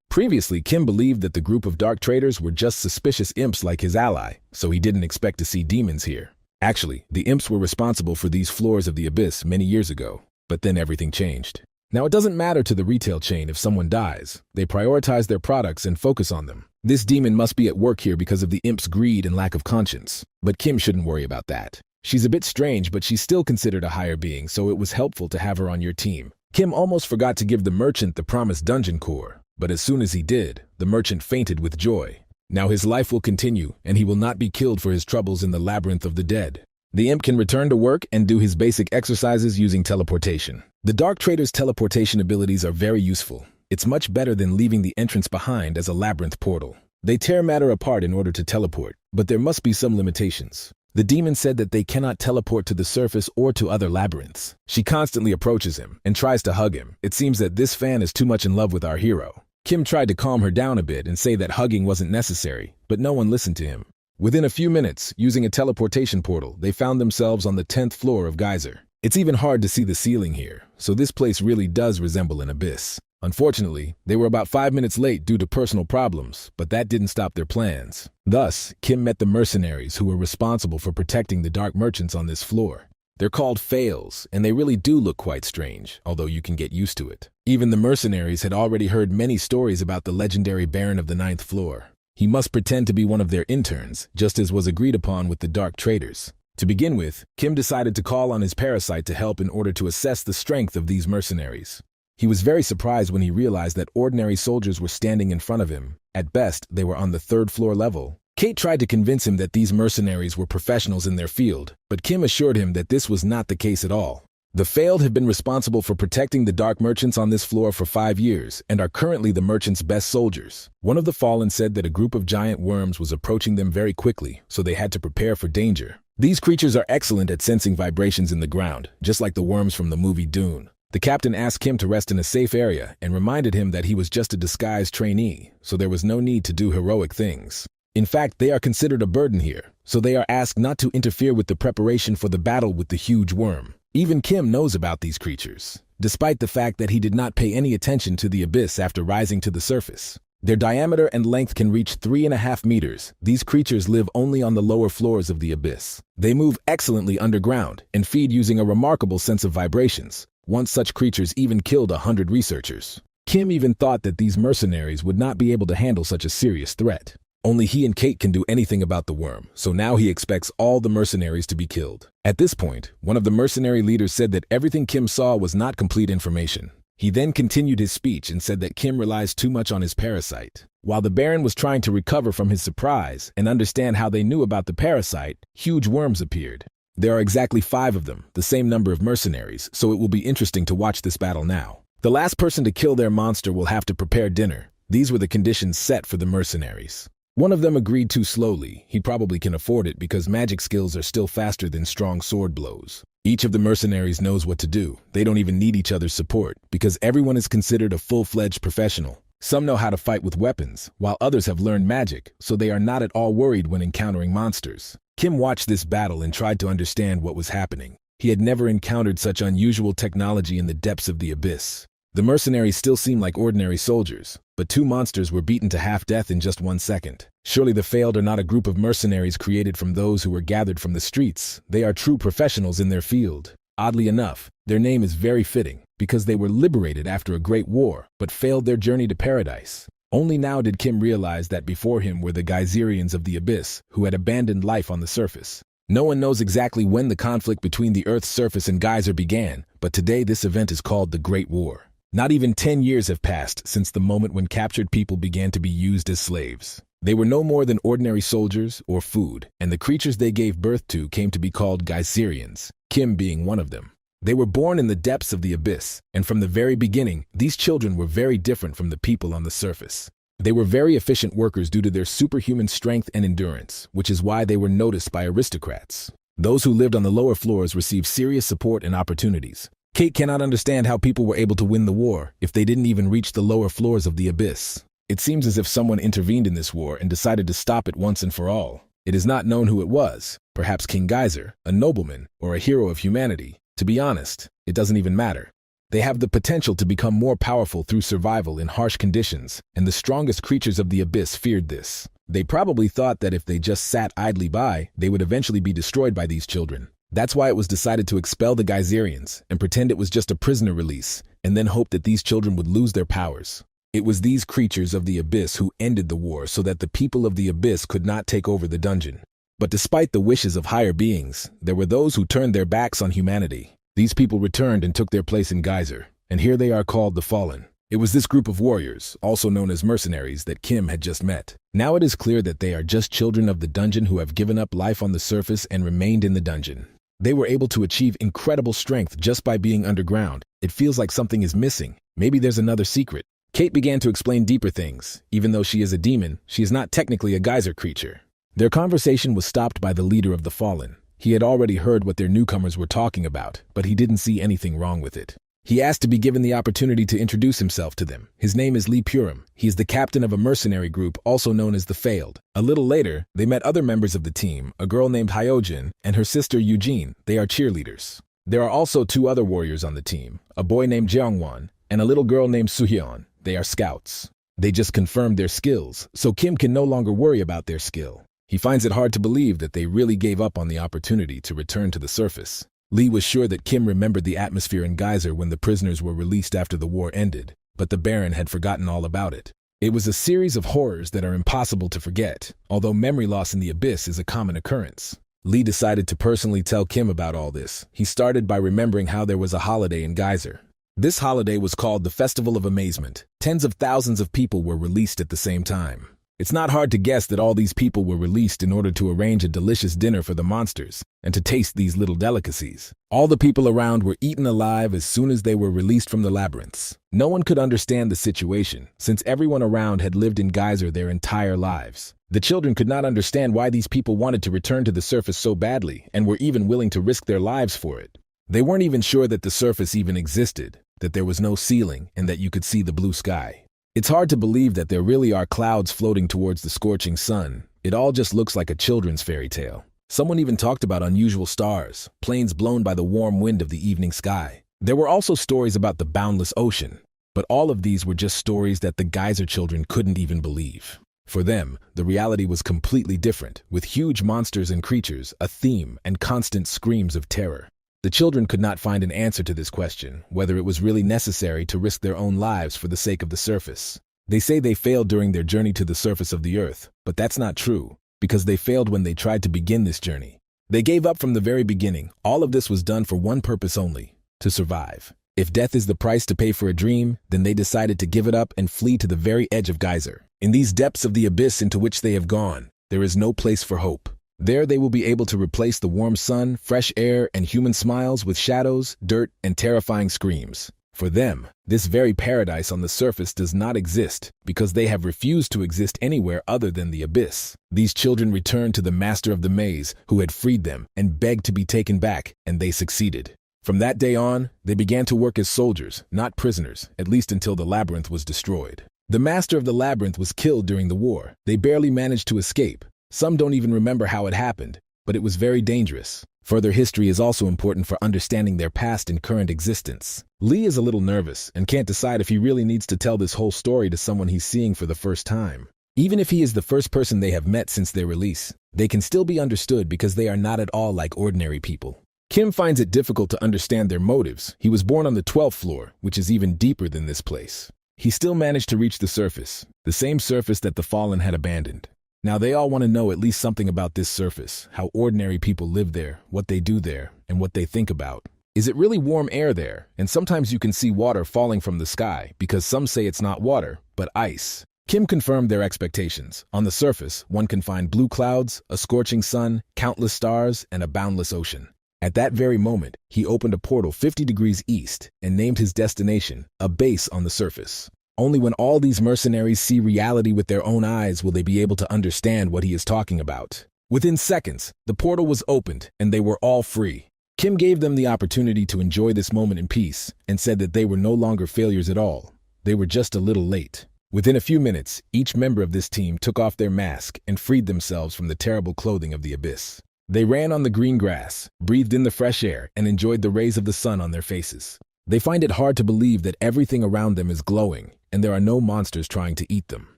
Previously, Kim believed that the group of dark traders were just suspicious imps like his ally, so he didn't expect to see demons here. Actually, the imps were responsible for these floors of the abyss many years ago, but then everything changed. Now, it doesn't matter to the retail chain if someone dies. They prioritize their products and focus on them. This demon must be at work here because of the imp's greed and lack of conscience. But Kim shouldn't worry about that. She's a bit strange, but she's still considered a higher being, so it was helpful to have her on your team. Kim almost forgot to give the merchant the promised dungeon core, but as soon as he did, the merchant fainted with joy. Now his life will continue, and he will not be killed for his troubles in the labyrinth of the dead. The imp can return to work and do his basic exercises using teleportation. The Dark Trader's teleportation abilities are very useful. It's much better than leaving the entrance behind as a labyrinth portal. They tear matter apart in order to teleport, but there must be some limitations. The demon said that they cannot teleport to the surface or to other labyrinths. She constantly approaches him and tries to hug him. It seems that this fan is too much in love with our hero. Kim tried to calm her down a bit and say that hugging wasn't necessary, but no one listened to him. Within a few minutes, using a teleportation portal, they found themselves on the 10th floor of Geyser. It's even hard to see the ceiling here, so this place really does resemble an abyss. Unfortunately, they were about 5 minutes late due to personal problems, but that didn't stop their plans. Thus, Kim met the mercenaries who were responsible for protecting the dark merchants on this floor. They're called Fails, and they really do look quite strange, although you can get used to it. Even the mercenaries had already heard many stories about the legendary Baron of the 9th floor. He must pretend to be one of their interns, just as was agreed upon with the dark traders. To begin with, Kim decided to call on his parasite to help in order to assess the strength of these mercenaries. He was very surprised when he realized that ordinary soldiers were standing in front of him. At best, they were on the 3rd floor level. Kate tried to convince him that these mercenaries were professionals in their field, but Kim assured him that this was not the case at all. The Failed have been responsible for protecting the dark merchants on this floor for 5 years and are currently the merchants' best soldiers. One of the Fallen said that a group of giant worms was approaching them very quickly, so they had to prepare for danger. These creatures are excellent at sensing vibrations in the ground, just like the worms from the movie Dune. The captain asked Kim to rest in a safe area and reminded him that he was just a disguised trainee, so there was no need to do heroic things. In fact, they are considered a burden here, so they are asked not to interfere with the preparation for the battle with the huge worm. Even Kim knows about these creatures, despite the fact that he did not pay any attention to the abyss after rising to the surface. Their diameter and length can reach 3.5 meters. These creatures live only on the lower floors of the abyss. They move excellently underground and feed using a remarkable sense of vibrations. Once such creatures even killed 100 researchers. Kim even thought that these mercenaries would not be able to handle such a serious threat. Only he and Kate can do anything about the worm, so now he expects all the mercenaries to be killed. At this point, one of the mercenary leaders said that everything Kim saw was not complete information. He then continued his speech and said that Kim relies too much on his parasite. While the Baron was trying to recover from his surprise and understand how they knew about the parasite, huge worms appeared. There are exactly 5 of them, the same number of mercenaries, so it will be interesting to watch this battle now. The last person to kill their monster will have to prepare dinner. These were the conditions set for the mercenaries. One of them agreed too slowly. He probably can afford it because magic skills are still faster than strong sword blows. Each of the mercenaries knows what to do. They don't even need each other's support because everyone is considered a full-fledged professional. Some know how to fight with weapons, while others have learned magic, so they are not at all worried when encountering monsters. Kim watched this battle and tried to understand what was happening. He had never encountered such unusual technology in the depths of the abyss. The mercenaries still seemed like ordinary soldiers, but 2 monsters were beaten to half-death in just 1 second. Surely the Failed are not a group of mercenaries created from those who were gathered from the streets. They are true professionals in their field. Oddly enough, their name is very fitting, because they were liberated after a great war, but failed their journey to paradise. Only now did Kim realize that before him were the Geyserians of the Abyss, who had abandoned life on the surface. No one knows exactly when the conflict between the Earth's surface and Geyser began, but today this event is called the Great War. Not even 10 years have passed since the moment when captured people began to be used as slaves. They were no more than ordinary soldiers or food, and the creatures they gave birth to came to be called Geyserians, Kim being one of them. They were born in the depths of the abyss, and from the very beginning, these children were very different from the people on the surface. They were very efficient workers due to their superhuman strength and endurance, which is why they were noticed by aristocrats. Those who lived on the lower floors received serious support and opportunities. Kate cannot understand how people were able to win the war if they didn't even reach the lower floors of the abyss. It seems as if someone intervened in this war and decided to stop it once and for all. It is not known who it was, perhaps King Geyser, a nobleman, or a hero of humanity. To be honest, it doesn't even matter. They have the potential to become more powerful through survival in harsh conditions, and the strongest creatures of the abyss feared this. They probably thought that if they just sat idly by, they would eventually be destroyed by these children. That's why it was decided to expel the Geyserians and pretend it was just a prisoner release, and then hope that these children would lose their powers. It was these creatures of the abyss who ended the war so that the people of the abyss could not take over the dungeon. But despite the wishes of higher beings, there were those who turned their backs on humanity. These people returned and took their place in Geyser, and here they are called the Fallen. It was this group of warriors, also known as mercenaries, that Kim had just met. Now it is clear that they are just children of the dungeon who have given up life on the surface and remained in the dungeon. They were able to achieve incredible strength just by being underground. It feels like something is missing. Maybe there's another secret. Kate began to explain deeper things. Even though she is a demon, she is not technically a geyser creature. Their conversation was stopped by the leader of the Fallen. He had already heard what their newcomers were talking about, but he didn't see anything wrong with it. He asked to be given the opportunity to introduce himself to them. His name is Lee Purim. He is the captain of a mercenary group also known as the Failed. A little later, they met other members of the team, a girl named Hyojin and her sister Eugene. They are cheerleaders. There are also 2 other warriors on the team, a boy named Jeongwon and a little girl named Suhyun. They are scouts. They just confirmed their skills, so Kim can no longer worry about their skill. He finds it hard to believe that they really gave up on the opportunity to return to the surface. Lee was sure that Kim remembered the atmosphere in Geyser when the prisoners were released after the war ended, but the Baron had forgotten all about it. It was a series of horrors that are impossible to forget, although memory loss in the abyss is a common occurrence. Lee decided to personally tell Kim about all this. He started by remembering how there was a holiday in Geyser. This holiday was called the Festival of Amazement. Tens of thousands of people were released at the same time. It's not hard to guess that all these people were released in order to arrange a delicious dinner for the monsters and to taste these little delicacies. All the people around were eaten alive as soon as they were released from the labyrinths. No one could understand the situation, since everyone around had lived in Geyser their entire lives. The children could not understand why these people wanted to return to the surface so badly and were even willing to risk their lives for it. They weren't even sure that the surface even existed, that there was no ceiling, and that you could see the blue sky. It's hard to believe that there really are clouds floating towards the scorching sun. It all just looks like a children's fairy tale. Someone even talked about unusual stars, planes blown by the warm wind of the evening sky. There were also stories about the boundless ocean, but all of these were just stories that the Geyser children couldn't even believe. For them, the reality was completely different, with huge monsters and creatures, a theme, and constant screams of terror. The children could not find an answer to this question, whether it was really necessary to risk their own lives for the sake of the surface. They say they failed during their journey to the surface of the earth, but that's not true, because they failed when they tried to begin this journey. They gave up from the very beginning. All of this was done for one purpose only: to survive. If death is the price to pay for a dream, then they decided to give it up and flee to the very edge of Geyser. In these depths of the abyss into which they have gone, there is no place for hope. There they will be able to replace the warm sun, fresh air, and human smiles with shadows, dirt, and terrifying screams. For them, this very paradise on the surface does not exist because they have refused to exist anywhere other than the abyss. These children returned to the master of the maze who had freed them and begged to be taken back, and they succeeded. From that day on, they began to work as soldiers, not prisoners, at least until the labyrinth was destroyed. The master of the labyrinth was killed during the war. They barely managed to escape. Some don't even remember how it happened, but it was very dangerous. Further history is also important for understanding their past and current existence. Lee is a little nervous and can't decide if he really needs to tell this whole story to someone he's seeing for the first time. Even if he is the first person they have met since their release, they can still be understood because they are not at all like ordinary people. Kim finds it difficult to understand their motives. He was born on the 12th floor, which is even deeper than this place. He still managed to reach the surface, the same surface that the Fallen had abandoned. Now they all want to know at least something about this surface, how ordinary people live there, what they do there, and what they think about. Is it really warm air there? And sometimes you can see water falling from the sky, because some say it's not water, but ice. Kim confirmed their expectations. On the surface, one can find blue clouds, a scorching sun, countless stars, and a boundless ocean. At that very moment, he opened a portal 50 degrees east and named his destination, a base on the surface. Only when all these mercenaries see reality with their own eyes will they be able to understand what he is talking about. Within seconds, the portal was opened and they were all free. Kim gave them the opportunity to enjoy this moment in peace and said that they were no longer failures at all. They were just a little late. Within a few minutes, each member of this team took off their mask and freed themselves from the terrible clothing of the abyss. They ran on the green grass, breathed in the fresh air, and enjoyed the rays of the sun on their faces. They find it hard to believe that everything around them is glowing, and there are no monsters trying to eat them.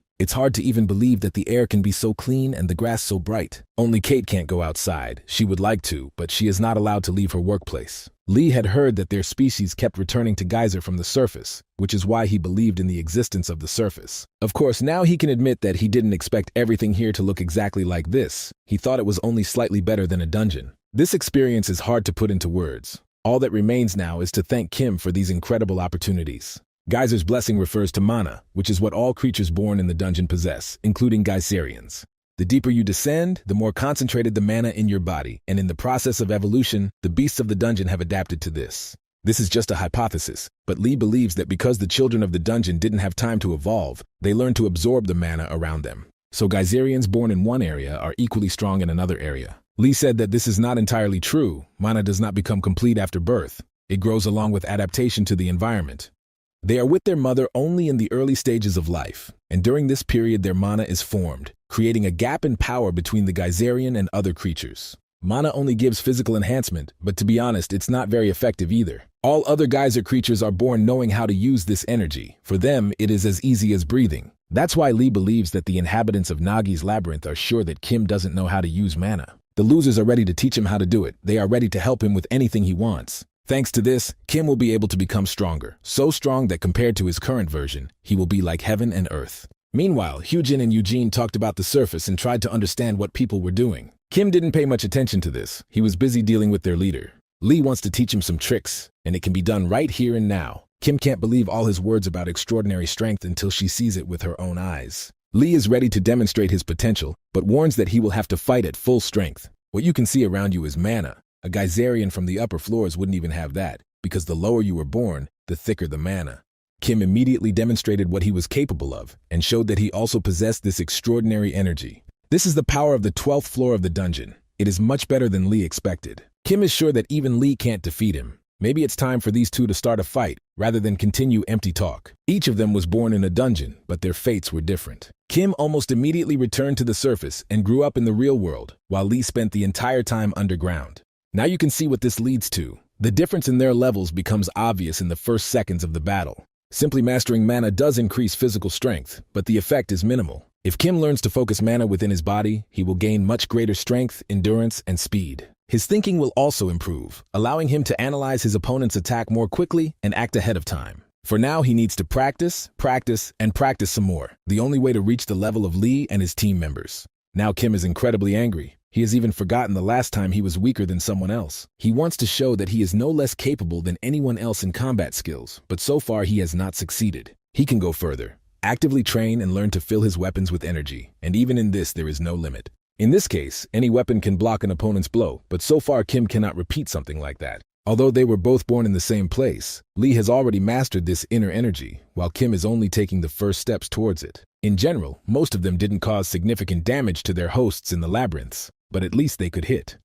It's hard to even believe that the air can be so clean and the grass so bright. Only Kate can't go outside. She would like to, but she is not allowed to leave her workplace. Lee had heard that their species kept returning to Geyser from the surface, which is why he believed in the existence of the surface. Of course, now he can admit that he didn't expect everything here to look exactly like this. He thought it was only slightly better than a dungeon. This experience is hard to put into words. All that remains now is to thank Kim for these incredible opportunities. Geyser's blessing refers to mana, which is what all creatures born in the dungeon possess, including Geyserians. The deeper you descend, the more concentrated the mana in your body, and in the process of evolution, the beasts of the dungeon have adapted to this. This is just a hypothesis, but Lee believes that because the children of the dungeon didn't have time to evolve, they learned to absorb the mana around them. So Geyserians born in one area are equally strong in another area. Lee said that this is not entirely true. Mana does not become complete after birth. It grows along with adaptation to the environment. They are with their mother only in the early stages of life, and during this period their mana is formed, creating a gap in power between the Geyserian and other creatures. Mana only gives physical enhancement, but to be honest, it's not very effective either. All other Geyser creatures are born knowing how to use this energy. For them, it is as easy as breathing. That's why Lee believes that the inhabitants of Nagi's labyrinth are sure that Kim doesn't know how to use mana. The losers are ready to teach him how to do it. They are ready to help him with anything he wants. Thanks to this, Kim will be able to become stronger, so strong that compared to his current version, he will be like heaven and earth. Meanwhile, Hyujin and Eugene talked about the surface and tried to understand what people were doing. Kim didn't pay much attention to this. He was busy dealing with their leader. Lee wants to teach him some tricks, and it can be done right here and now. Kim can't believe all his words about extraordinary strength until she sees it with her own eyes. Lee is ready to demonstrate his potential, but warns that he will have to fight at full strength. What you can see around you is mana. A Geyserian from the upper floors wouldn't even have that, because the lower you were born, the thicker the mana. Kim immediately demonstrated what he was capable of, and showed that he also possessed this extraordinary energy. This is the power of the 12th floor of the dungeon. It is much better than Lee expected. Kim is sure that even Lee can't defeat him. Maybe it's time for these two to start a fight, rather than continue empty talk. Each of them was born in a dungeon, but their fates were different. Kim almost immediately returned to the surface and grew up in the real world, while Lee spent the entire time underground. Now you can see what this leads to. The difference in their levels becomes obvious in the first seconds of the battle. Simply mastering mana does increase physical strength, but the effect is minimal. If Kim learns to focus mana within his body, he will gain much greater strength, endurance, and speed. His thinking will also improve, allowing him to analyze his opponent's attack more quickly and act ahead of time. For now, he needs to practice, and practice some more, the only way to reach the level of Lee and his team members. Now Kim is incredibly angry. He has even forgotten the last time he was weaker than someone else. He wants to show that he is no less capable than anyone else in combat skills, but so far he has not succeeded. He can go further, actively train and learn to fill his weapons with energy, and even in this there is no limit. In this case, any weapon can block an opponent's blow, but so far Kim cannot repeat something like that. Although they were both born in the same place, Lee has already mastered this inner energy, while Kim is only taking the first steps towards it. In general, most of them didn't cause significant damage to their hosts in the labyrinths, but at least they could hit.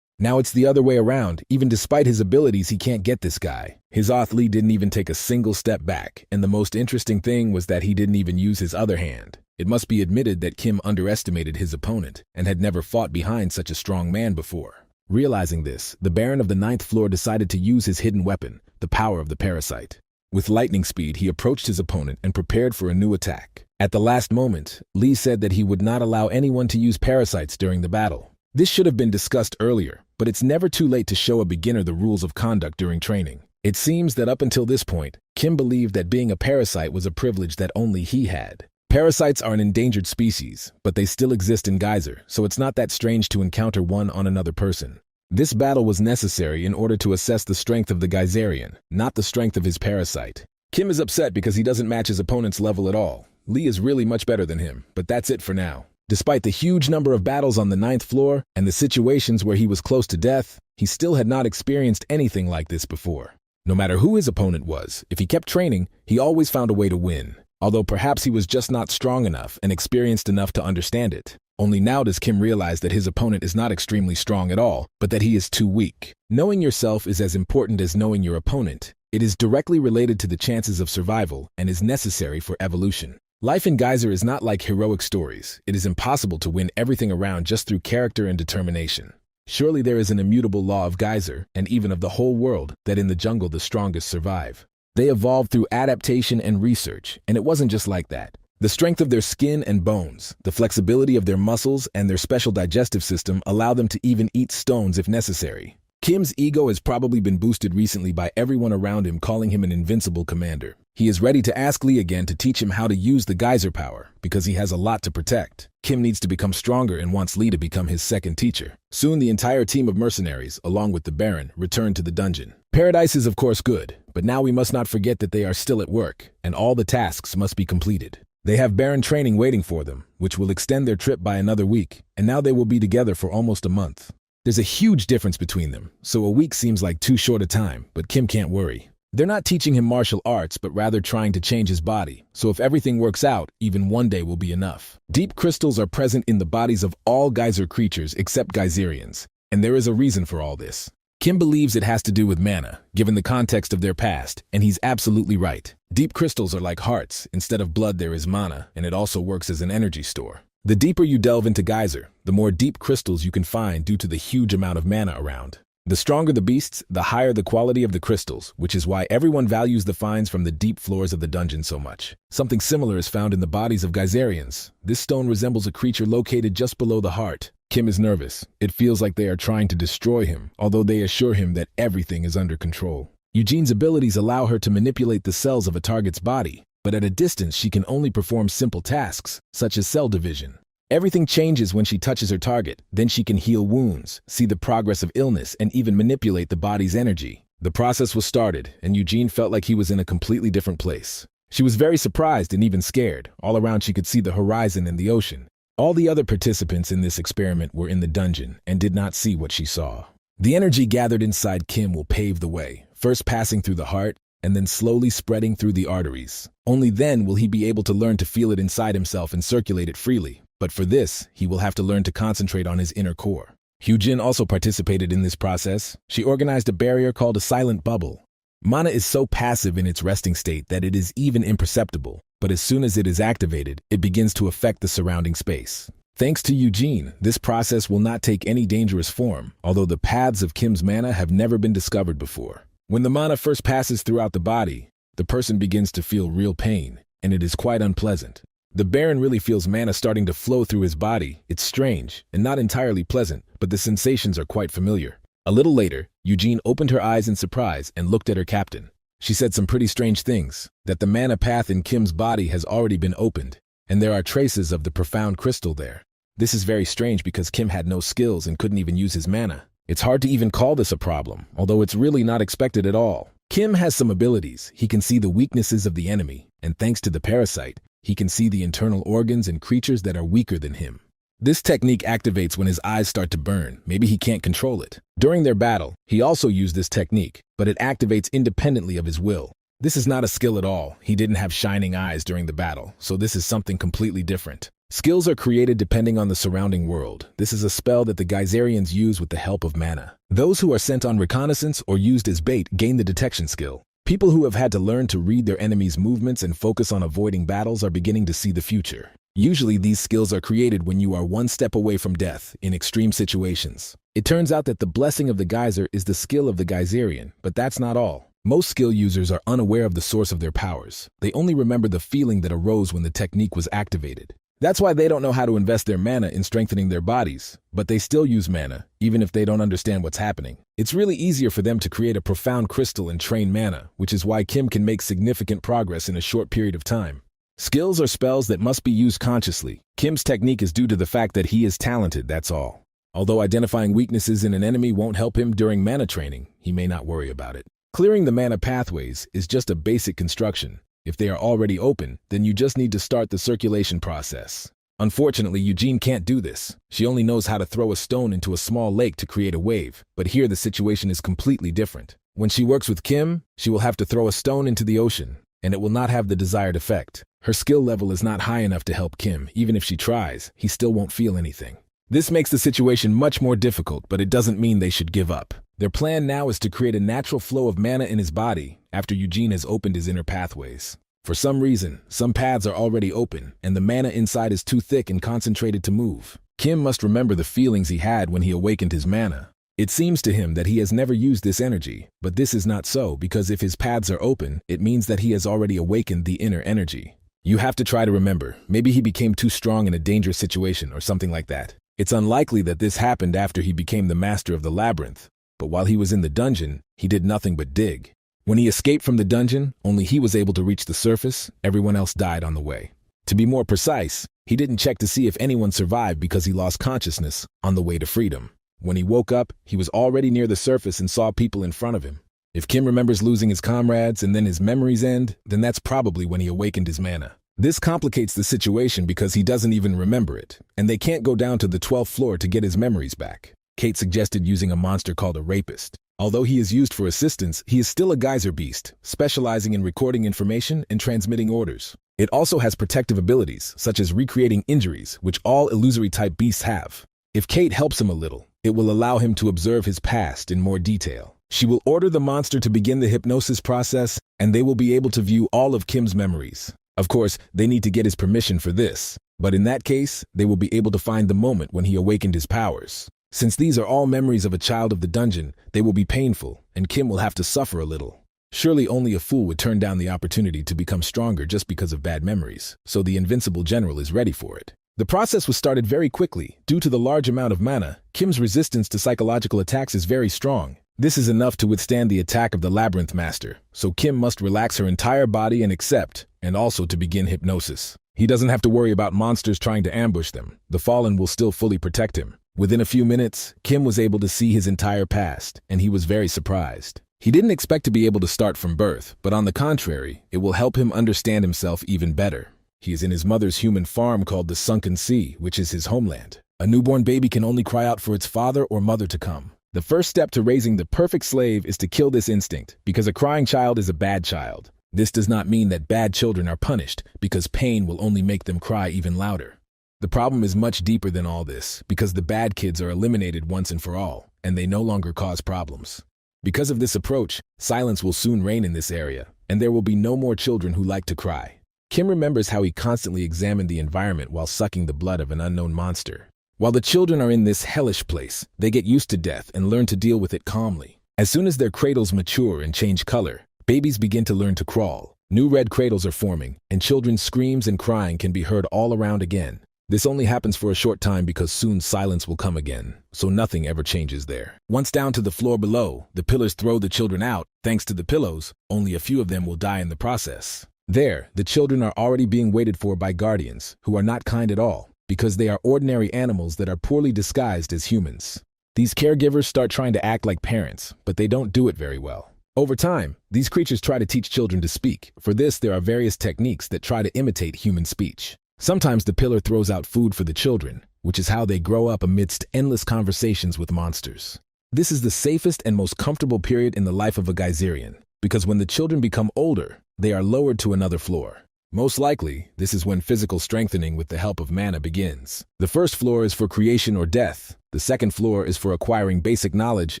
Now it's the other way around. Even despite his abilities, he can't get this guy. His Lee didn't even take a single step back, and the most interesting thing was that he didn't even use his other hand. It must be admitted that Kim underestimated his opponent, and had never fought behind such a strong man before. Realizing this, the Baron of the 9th floor decided to use his hidden weapon, the power of the parasite. With lightning speed, he approached his opponent and prepared for a new attack. At the last moment, Lee said that he would not allow anyone to use parasites during the battle. This should have been discussed earlier, but it's never too late to show a beginner the rules of conduct during training. It seems that up until this point, Kim believed that being a parasite was a privilege that only he had. Parasites are an endangered species, but they still exist in Geyser, so it's not that strange to encounter one on another person. This battle was necessary in order to assess the strength of the Geyserian, not the strength of his parasite. Kim is upset because he doesn't match his opponent's level at all. Lee is really much better than him, but that's it for now. Despite the huge number of battles on the 9th floor and the situations where he was close to death, he still had not experienced anything like this before. No matter who his opponent was, if he kept training, he always found a way to win. Although perhaps he was just not strong enough and experienced enough to understand it. Only now does Kim realize that his opponent is not extremely strong at all, but that he is too weak. Knowing yourself is as important as knowing your opponent. It is directly related to the chances of survival and is necessary for evolution. Life in Geyser is not like heroic stories. It is impossible to win everything around just through character and determination. Surely there is an immutable law of Geyser, and even of the whole world, that in the jungle the strongest survive. They evolved through adaptation and research, and it wasn't just like that. The strength of their skin and bones, the flexibility of their muscles, and their special digestive system allow them to even eat stones if necessary. Kim's ego has probably been boosted recently by everyone around him calling him an invincible commander. He is ready to ask Lee again to teach him how to use the Geyser power, because he has a lot to protect. Kim needs to become stronger and wants Lee to become his second teacher. Soon the entire team of mercenaries, along with the Baron, return to the dungeon. Paradise is of course good, but now we must not forget that they are still at work, and all the tasks must be completed. They have Baron training waiting for them, which will extend their trip by another week, and now they will be together for almost a month. There's a huge difference between them, so a week seems like too short a time, but Kim can't worry. They're not teaching him martial arts, but rather trying to change his body, so if everything works out, even one day will be enough. Deep crystals are present in the bodies of all Geyser creatures except Geyserians, and there is a reason for all this. Kim believes it has to do with mana, given the context of their past, and he's absolutely right. Deep crystals are like hearts. Instead of blood there is mana, and it also works as an energy store. The deeper you delve into Geyser, the more deep crystals you can find due to the huge amount of mana around. The stronger the beasts, the higher the quality of the crystals, which is why everyone values the finds from the deep floors of the dungeon so much. Something similar is found in the bodies of Geyserians. This stone resembles a creature located just below the heart. Kim is nervous. It feels like they are trying to destroy him, although they assure him that everything is under control. Eugene's abilities allow her to manipulate the cells of a target's body, but at a distance she can only perform simple tasks, such as cell division. Everything changes when she touches her target. Then she can heal wounds, see the progress of illness, and even manipulate the body's energy. The process was started, and Eugene felt like he was in a completely different place. She was very surprised and even scared. All around she could see the horizon and the ocean. All the other participants in this experiment were in the dungeon and did not see what she saw. The energy gathered inside Kim will pave the way, first passing through the heart, and then slowly spreading through the arteries. Only then will he be able to learn to feel it inside himself and circulate it freely. But for this, he will have to learn to concentrate on his inner core. Hyujin also participated in this process. She organized a barrier called a silent bubble. Mana is so passive in its resting state that it is even imperceptible, but as soon as it is activated, it begins to affect the surrounding space. Thanks to Eugene, this process will not take any dangerous form, although the paths of Kim's mana have never been discovered before. When the mana first passes throughout the body, the person begins to feel real pain, and it is quite unpleasant. The Baron really feels mana starting to flow through his body. It's strange and not entirely pleasant, but the sensations are quite familiar. A little later, Eugene opened her eyes in surprise and looked at her captain. She said some pretty strange things, that the mana path in Kim's body has already been opened, and there are traces of the profound crystal there. This is very strange because Kim had no skills and couldn't even use his mana. It's hard to even call this a problem, although it's really not expected at all. Kim has some abilities. He can see the weaknesses of the enemy, and thanks to the parasite, he can see the internal organs and creatures that are weaker than him. This technique activates when his eyes start to burn. Maybe he can't control it. During their battle, he also used this technique, but it activates independently of his will. This is not a skill at all. He didn't have shining eyes during the battle, so this is something completely different. Skills are created depending on the surrounding world. This is a spell that the Geyserians use with the help of mana. Those who are sent on reconnaissance or used as bait gain the detection skill. People who have had to learn to read their enemies' movements and focus on avoiding battles are beginning to see the future. Usually these skills are created when you are one step away from death in extreme situations. It turns out that the blessing of the geyser is the skill of the Geyserian, but that's not all. Most skill users are unaware of the source of their powers. They only remember the feeling that arose when the technique was activated. That's why they don't know how to invest their mana in strengthening their bodies, but they still use mana, even if they don't understand what's happening. It's really easier for them to create a profound crystal and train mana, which is why Kim can make significant progress in a short period of time. Skills are spells that must be used consciously. Kim's technique is due to the fact that he is talented, that's all. Although identifying weaknesses in an enemy won't help him during mana training, he may not worry about it. Clearing the mana pathways is just a basic construction. If they are already open, then you just need to start the circulation process. Unfortunately, Eugene can't do this. She only knows how to throw a stone into a small lake to create a wave, but here the situation is completely different. When she works with Kim, she will have to throw a stone into the ocean, and it will not have the desired effect. Her skill level is not high enough to help Kim. Even if she tries, he still won't feel anything. This makes the situation much more difficult, but it doesn't mean they should give up. Their plan now is to create a natural flow of mana in his body after Eugene has opened his inner pathways. For some reason, some paths are already open, and the mana inside is too thick and concentrated to move. Kim must remember the feelings he had when he awakened his mana. It seems to him that he has never used this energy, but this is not so because if his paths are open, it means that he has already awakened the inner energy. You have to try to remember, maybe he became too strong in a dangerous situation or something like that. It's unlikely that this happened after he became the master of the labyrinth, but while he was in the dungeon, he did nothing but dig. When he escaped from the dungeon, only he was able to reach the surface, everyone else died on the way. To be more precise, he didn't check to see if anyone survived because he lost consciousness on the way to freedom. When he woke up, he was already near the surface and saw people in front of him. If Kim remembers losing his comrades and then his memories end, then that's probably when he awakened his mana. This complicates the situation because he doesn't even remember it, and they can't go down to the 12th floor to get his memories back. Kate suggested using a monster called a rapist. Although he is used for assistance, he is still a geyser beast, specializing in recording information and transmitting orders. It also has protective abilities, such as recreating injuries, which all illusory-type beasts have. If Kate helps him a little, it will allow him to observe his past in more detail. She will order the monster to begin the hypnosis process, and they will be able to view all of Kim's memories. Of course, they need to get his permission for this, but in that case, they will be able to find the moment when he awakened his powers. Since these are all memories of a child of the dungeon, they will be painful, and Kim will have to suffer a little. Surely only a fool would turn down the opportunity to become stronger just because of bad memories, so the invincible general is ready for it. The process was started very quickly. Due to the large amount of mana, Kim's resistance to psychological attacks is very strong. This is enough to withstand the attack of the Labyrinth Master, so Kim must relax her entire body and accept, and also to begin hypnosis. He doesn't have to worry about monsters trying to ambush them. The Fallen will still fully protect him. Within a few minutes, Kim was able to see his entire past, and he was very surprised. He didn't expect to be able to start from birth, but on the contrary, it will help him understand himself even better. He is in his mother's human farm called the Sunken Sea, which is his homeland. A newborn baby can only cry out for its father or mother to come. The first step to raising the perfect slave is to kill this instinct, because a crying child is a bad child. This does not mean that bad children are punished, because pain will only make them cry even louder. The problem is much deeper than all this, because the bad kids are eliminated once and for all, and they no longer cause problems. Because of this approach, silence will soon reign in this area, and there will be no more children who like to cry. Kim remembers how he constantly examined the environment while sucking the blood of an unknown monster. While the children are in this hellish place, they get used to death and learn to deal with it calmly. As soon as their cradles mature and change color, babies begin to learn to crawl. New red cradles are forming, and children's screams and crying can be heard all around again. This only happens for a short time because soon silence will come again, so nothing ever changes there. Once down to the floor below, the pillars throw the children out. Thanks to the pillows, only a few of them will die in the process. There, the children are already being waited for by guardians, who are not kind at all, because they are ordinary animals that are poorly disguised as humans. These caregivers start trying to act like parents, but they don't do it very well. Over time, these creatures try to teach children to speak. For this, there are various techniques that try to imitate human speech. Sometimes the pillar throws out food for the children, which is how they grow up amidst endless conversations with monsters. This is the safest and most comfortable period in the life of a Geyserian, because when the children become older, they are lowered to another floor. Most likely, this is when physical strengthening with the help of mana begins. The first floor is for creation or death. The second floor is for acquiring basic knowledge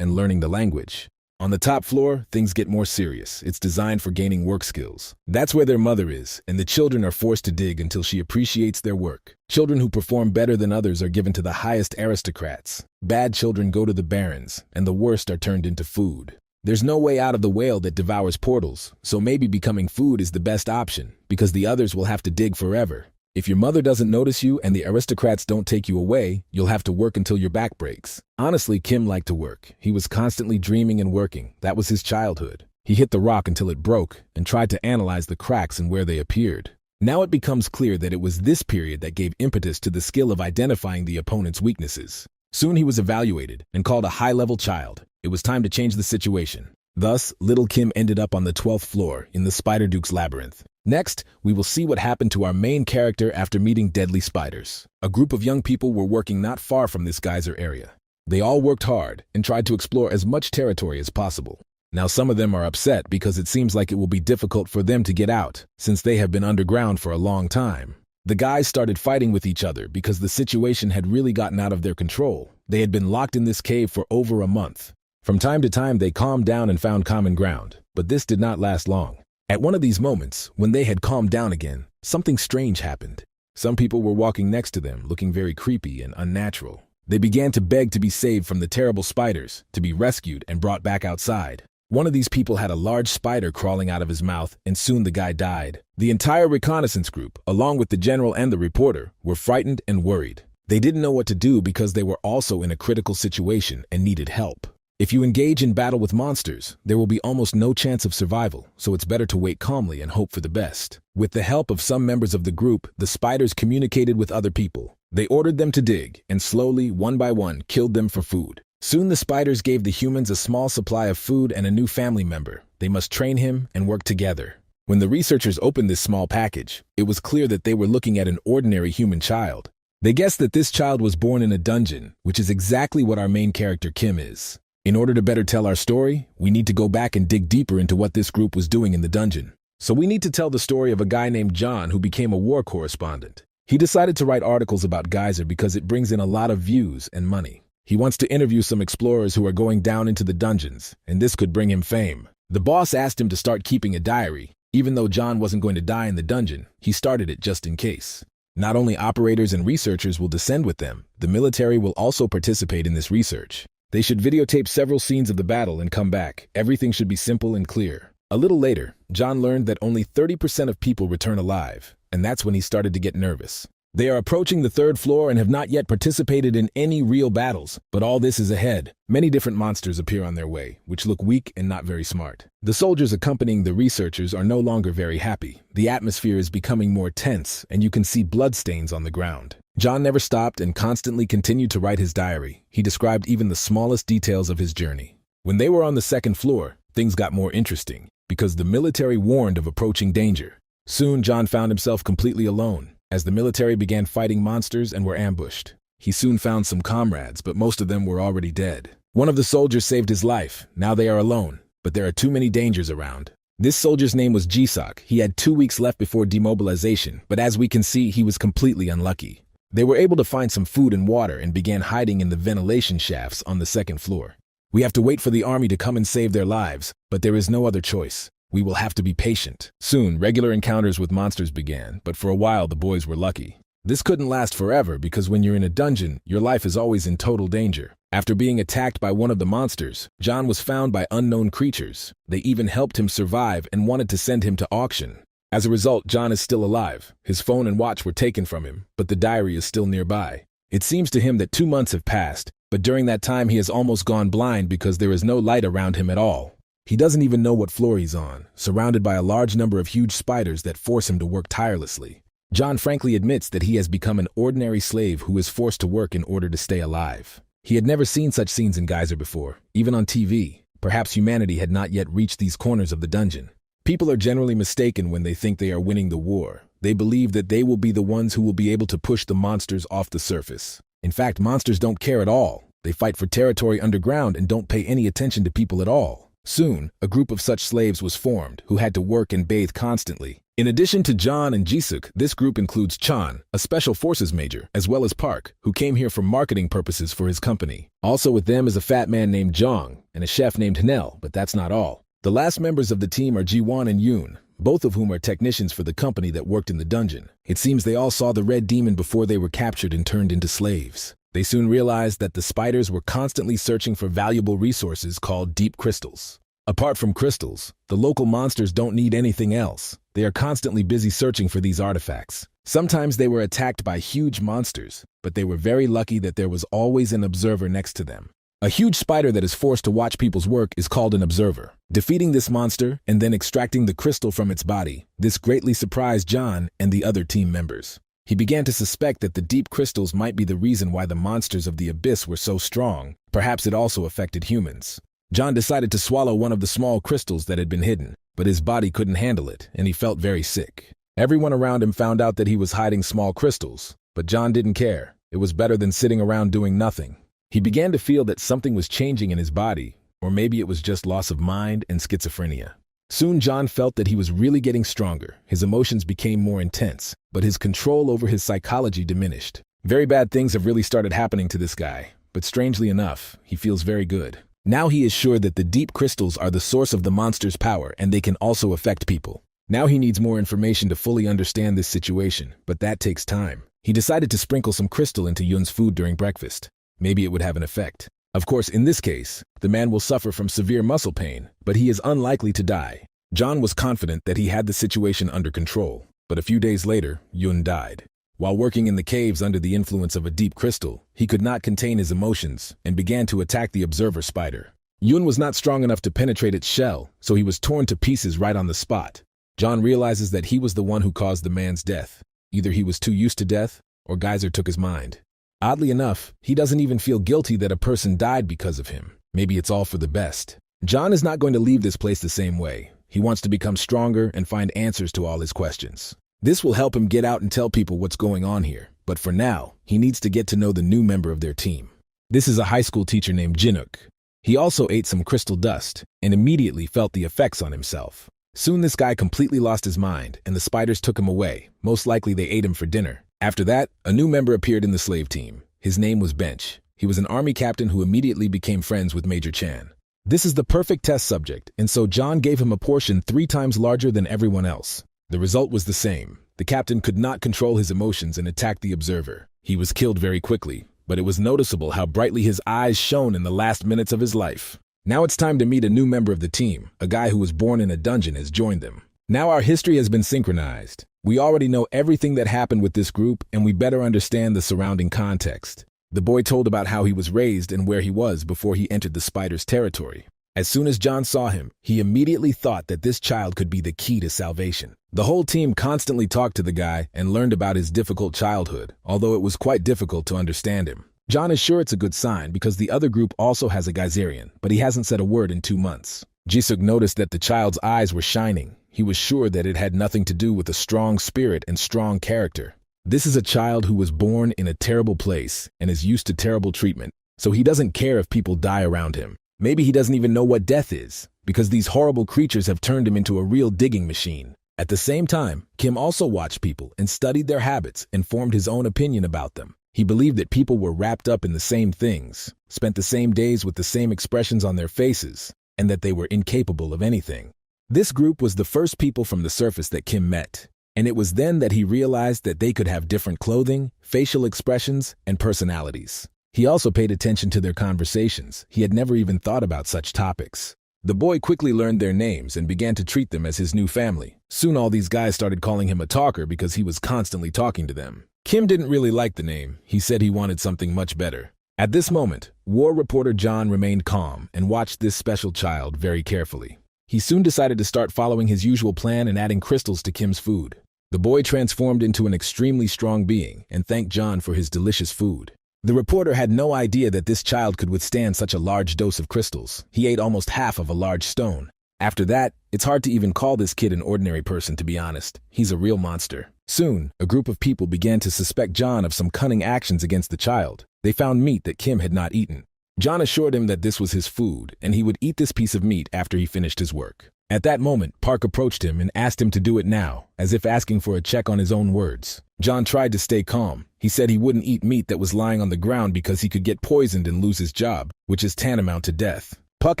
and learning the language. On the top floor, things get more serious. It's designed for gaining work skills. That's where their mother is, and the children are forced to dig until she appreciates their work. Children who perform better than others are given to the highest aristocrats. Bad children go to the barons, and the worst are turned into food. There's no way out of the whale that devours portals, so maybe becoming food is the best option, because the others will have to dig forever. If your mother doesn't notice you and the aristocrats don't take you away, you'll have to work until your back breaks. Honestly, Kim liked to work. He was constantly dreaming and working. That was his childhood. He hit the rock until it broke and tried to analyze the cracks and where they appeared. Now it becomes clear that it was this period that gave impetus to the skill of identifying the opponent's weaknesses. Soon he was evaluated and called a high-level child. It was time to change the situation. Thus, little Kim ended up on the 12th floor in the Spider Duke's labyrinth. Next, we will see what happened to our main character after meeting deadly spiders. A group of young people were working not far from this geyser area. They all worked hard and tried to explore as much territory as possible. Now some of them are upset because it seems like it will be difficult for them to get out, since they have been underground for a long time. The guys started fighting with each other because the situation had really gotten out of their control. They had been locked in this cave for over a month. From time to time they calmed down and found common ground, but this did not last long. At one of these moments, when they had calmed down again, something strange happened. Some people were walking next to them, looking very creepy and unnatural. They began to beg to be saved from the terrible spiders, to be rescued and brought back outside. One of these people had a large spider crawling out of his mouth, and soon the guy died. The entire reconnaissance group, along with the general and the reporter, were frightened and worried. They didn't know what to do because they were also in a critical situation and needed help. If you engage in battle with monsters, there will be almost no chance of survival, so it's better to wait calmly and hope for the best. With the help of some members of the group, the spiders communicated with other people. They ordered them to dig, and slowly, one by one, killed them for food. Soon the spiders gave the humans a small supply of food and a new family member. They must train him and work together. When the researchers opened this small package, it was clear that they were looking at an ordinary human child. They guessed that this child was born in a dungeon, which is exactly what our main character Kim is. In order to better tell our story, we need to go back and dig deeper into what this group was doing in the dungeon. So we need to tell the story of a guy named John who became a war correspondent. He decided to write articles about Geyser because it brings in a lot of views and money. He wants to interview some explorers who are going down into the dungeons, and this could bring him fame. The boss asked him to start keeping a diary. Even though John wasn't going to die in the dungeon, he started it just in case. Not only operators and researchers will descend with them, the military will also participate in this research. They should videotape several scenes of the battle and come back. Everything should be simple and clear. A little later, John learned that only 30% of people return alive, and that's when he started to get nervous. They are approaching the 3rd floor and have not yet participated in any real battles, but all this is ahead. Many different monsters appear on their way, which look weak and not very smart. The soldiers accompanying the researchers are no longer very happy. The atmosphere is becoming more tense, and you can see bloodstains on the ground. John never stopped and constantly continued to write his diary. He described even the smallest details of his journey. When they were on the 2nd floor, things got more interesting, because the military warned of approaching danger. Soon, John found himself completely alone, as the military began fighting monsters and were ambushed. He soon found some comrades, but most of them were already dead. One of the soldiers saved his life. Now they are alone, but there are too many dangers around. This soldier's name was Jisok. He had 2 weeks left before demobilization, but as we can see, he was completely unlucky. They were able to find some food and water and began hiding in the ventilation shafts on the 2nd floor. We have to wait for the army to come and save their lives, but there is no other choice. We will have to be patient. Soon, regular encounters with monsters began, but for a while the boys were lucky. This couldn't last forever because when you're in a dungeon, your life is always in total danger. After being attacked by one of the monsters, John was found by unknown creatures. They even helped him survive and wanted to send him to auction. As a result, John is still alive. His phone and watch were taken from him, but the diary is still nearby. It seems to him that 2 months have passed, but during that time he has almost gone blind because there is no light around him at all. He doesn't even know what floor he's on, surrounded by a large number of huge spiders that force him to work tirelessly. John frankly admits that he has become an ordinary slave who is forced to work in order to stay alive. He had never seen such scenes in Geyser before, even on TV. Perhaps humanity had not yet reached these corners of the dungeon. People are generally mistaken when they think they are winning the war. They believe that they will be the ones who will be able to push the monsters off the surface. In fact, monsters don't care at all. They fight for territory underground and don't pay any attention to people at all. Soon, a group of such slaves was formed who had to work and bathe constantly. In addition to John and Jisuk, this group includes Chan, a special forces major, as well as Park, who came here for marketing purposes for his company. Also with them is a fat man named Jong and a chef named Hanel, but that's not all. The last members of the team are Jiwon and Yoon, both of whom are technicians for the company that worked in the dungeon. It seems they all saw the Red Demon before they were captured and turned into slaves. They soon realized that the spiders were constantly searching for valuable resources called deep crystals. Apart from crystals, the local monsters don't need anything else. They are constantly busy searching for these artifacts. Sometimes they were attacked by huge monsters, but they were very lucky that there was always an observer next to them. A huge spider that is forced to watch people's work is called an observer. Defeating this monster and then extracting the crystal from its body, this greatly surprised John and the other team members. He began to suspect that the deep crystals might be the reason why the monsters of the abyss were so strong. Perhaps it also affected humans. John decided to swallow one of the small crystals that had been hidden, but his body couldn't handle it, and he felt very sick. Everyone around him found out that he was hiding small crystals, but John didn't care. It was better than sitting around doing nothing. He began to feel that something was changing in his body, or maybe it was just loss of mind and schizophrenia. Soon John felt that he was really getting stronger. His emotions became more intense, but his control over his psychology diminished. Very bad things have really started happening to this guy, but strangely enough, he feels very good. Now he is sure that the deep crystals are the source of the monster's power and they can also affect people. Now he needs more information to fully understand this situation, but that takes time. He decided to sprinkle some crystal into Yun's food during breakfast. Maybe it would have an effect. Of course, in this case, the man will suffer from severe muscle pain, but he is unlikely to die. John was confident that he had the situation under control, but a few days later, Yun died. While working in the caves under the influence of a deep crystal, he could not contain his emotions and began to attack the observer spider. Yun was not strong enough to penetrate its shell, so he was torn to pieces right on the spot. John realizes that he was the one who caused the man's death. Either he was too used to death, or Geyser took his mind. Oddly enough, he doesn't even feel guilty that a person died because of him. Maybe it's all for the best. John is not going to leave this place the same way. He wants to become stronger and find answers to all his questions. This will help him get out and tell people what's going on here. But for now, he needs to get to know the new member of their team. This is a high school teacher named Jinuk. He also ate some crystal dust and immediately felt the effects on himself. Soon this guy completely lost his mind and the spiders took him away. Most likely they ate him for dinner. After that, a new member appeared in the slave team. His name was Bench. He was an army captain who immediately became friends with Major Chan. This is the perfect test subject, and so John gave him a portion 3 times larger than everyone else. The result was the same. The captain could not control his emotions and attacked the observer. He was killed very quickly, but it was noticeable how brightly his eyes shone in the last minutes of his life. Now it's time to meet a new member of the team. A guy who was born in a dungeon has joined them. Now our history has been synchronized. We already know everything that happened with this group, and we better understand the surrounding context. The boy told about how he was raised and where he was before he entered the spider's territory. As soon as John saw him, he immediately thought that this child could be the key to salvation. The whole team constantly talked to the guy and learned about his difficult childhood, although it was quite difficult to understand him. John is sure it's a good sign because the other group also has a Geyserian, but he hasn't said a word in 2 months. Jisuk noticed that the child's eyes were shining. He was sure that it had nothing to do with a strong spirit and strong character. This is a child who was born in a terrible place and is used to terrible treatment, so he doesn't care if people die around him. Maybe he doesn't even know what death is, because these horrible creatures have turned him into a real digging machine. At the same time, Kim also watched people and studied their habits and formed his own opinion about them. He believed that people were wrapped up in the same things, spent the same days with the same expressions on their faces, and that they were incapable of anything. This group was the first people from the surface that Kim met, and it was then that he realized that they could have different clothing, facial expressions, and personalities. He also paid attention to their conversations. He had never even thought about such topics. The boy quickly learned their names and began to treat them as his new family. Soon all these guys started calling him a talker because he was constantly talking to them. Kim didn't really like the name. He said he wanted something much better. At this moment, war reporter John remained calm and watched this special child very carefully. He soon decided to start following his usual plan and adding crystals to Kim's food. The boy transformed into an extremely strong being and thanked John for his delicious food. The reporter had no idea that this child could withstand such a large dose of crystals. He ate almost half of a large stone. After that, it's hard to even call this kid an ordinary person, to be honest. He's a real monster. Soon, a group of people began to suspect John of some cunning actions against the child. They found meat that Kim had not eaten. John assured him that this was his food, and he would eat this piece of meat after he finished his work. At that moment, Park approached him and asked him to do it now, as if asking for a check on his own words. John tried to stay calm. He said he wouldn't eat meat that was lying on the ground because he could get poisoned and lose his job, which is tantamount to death. Puck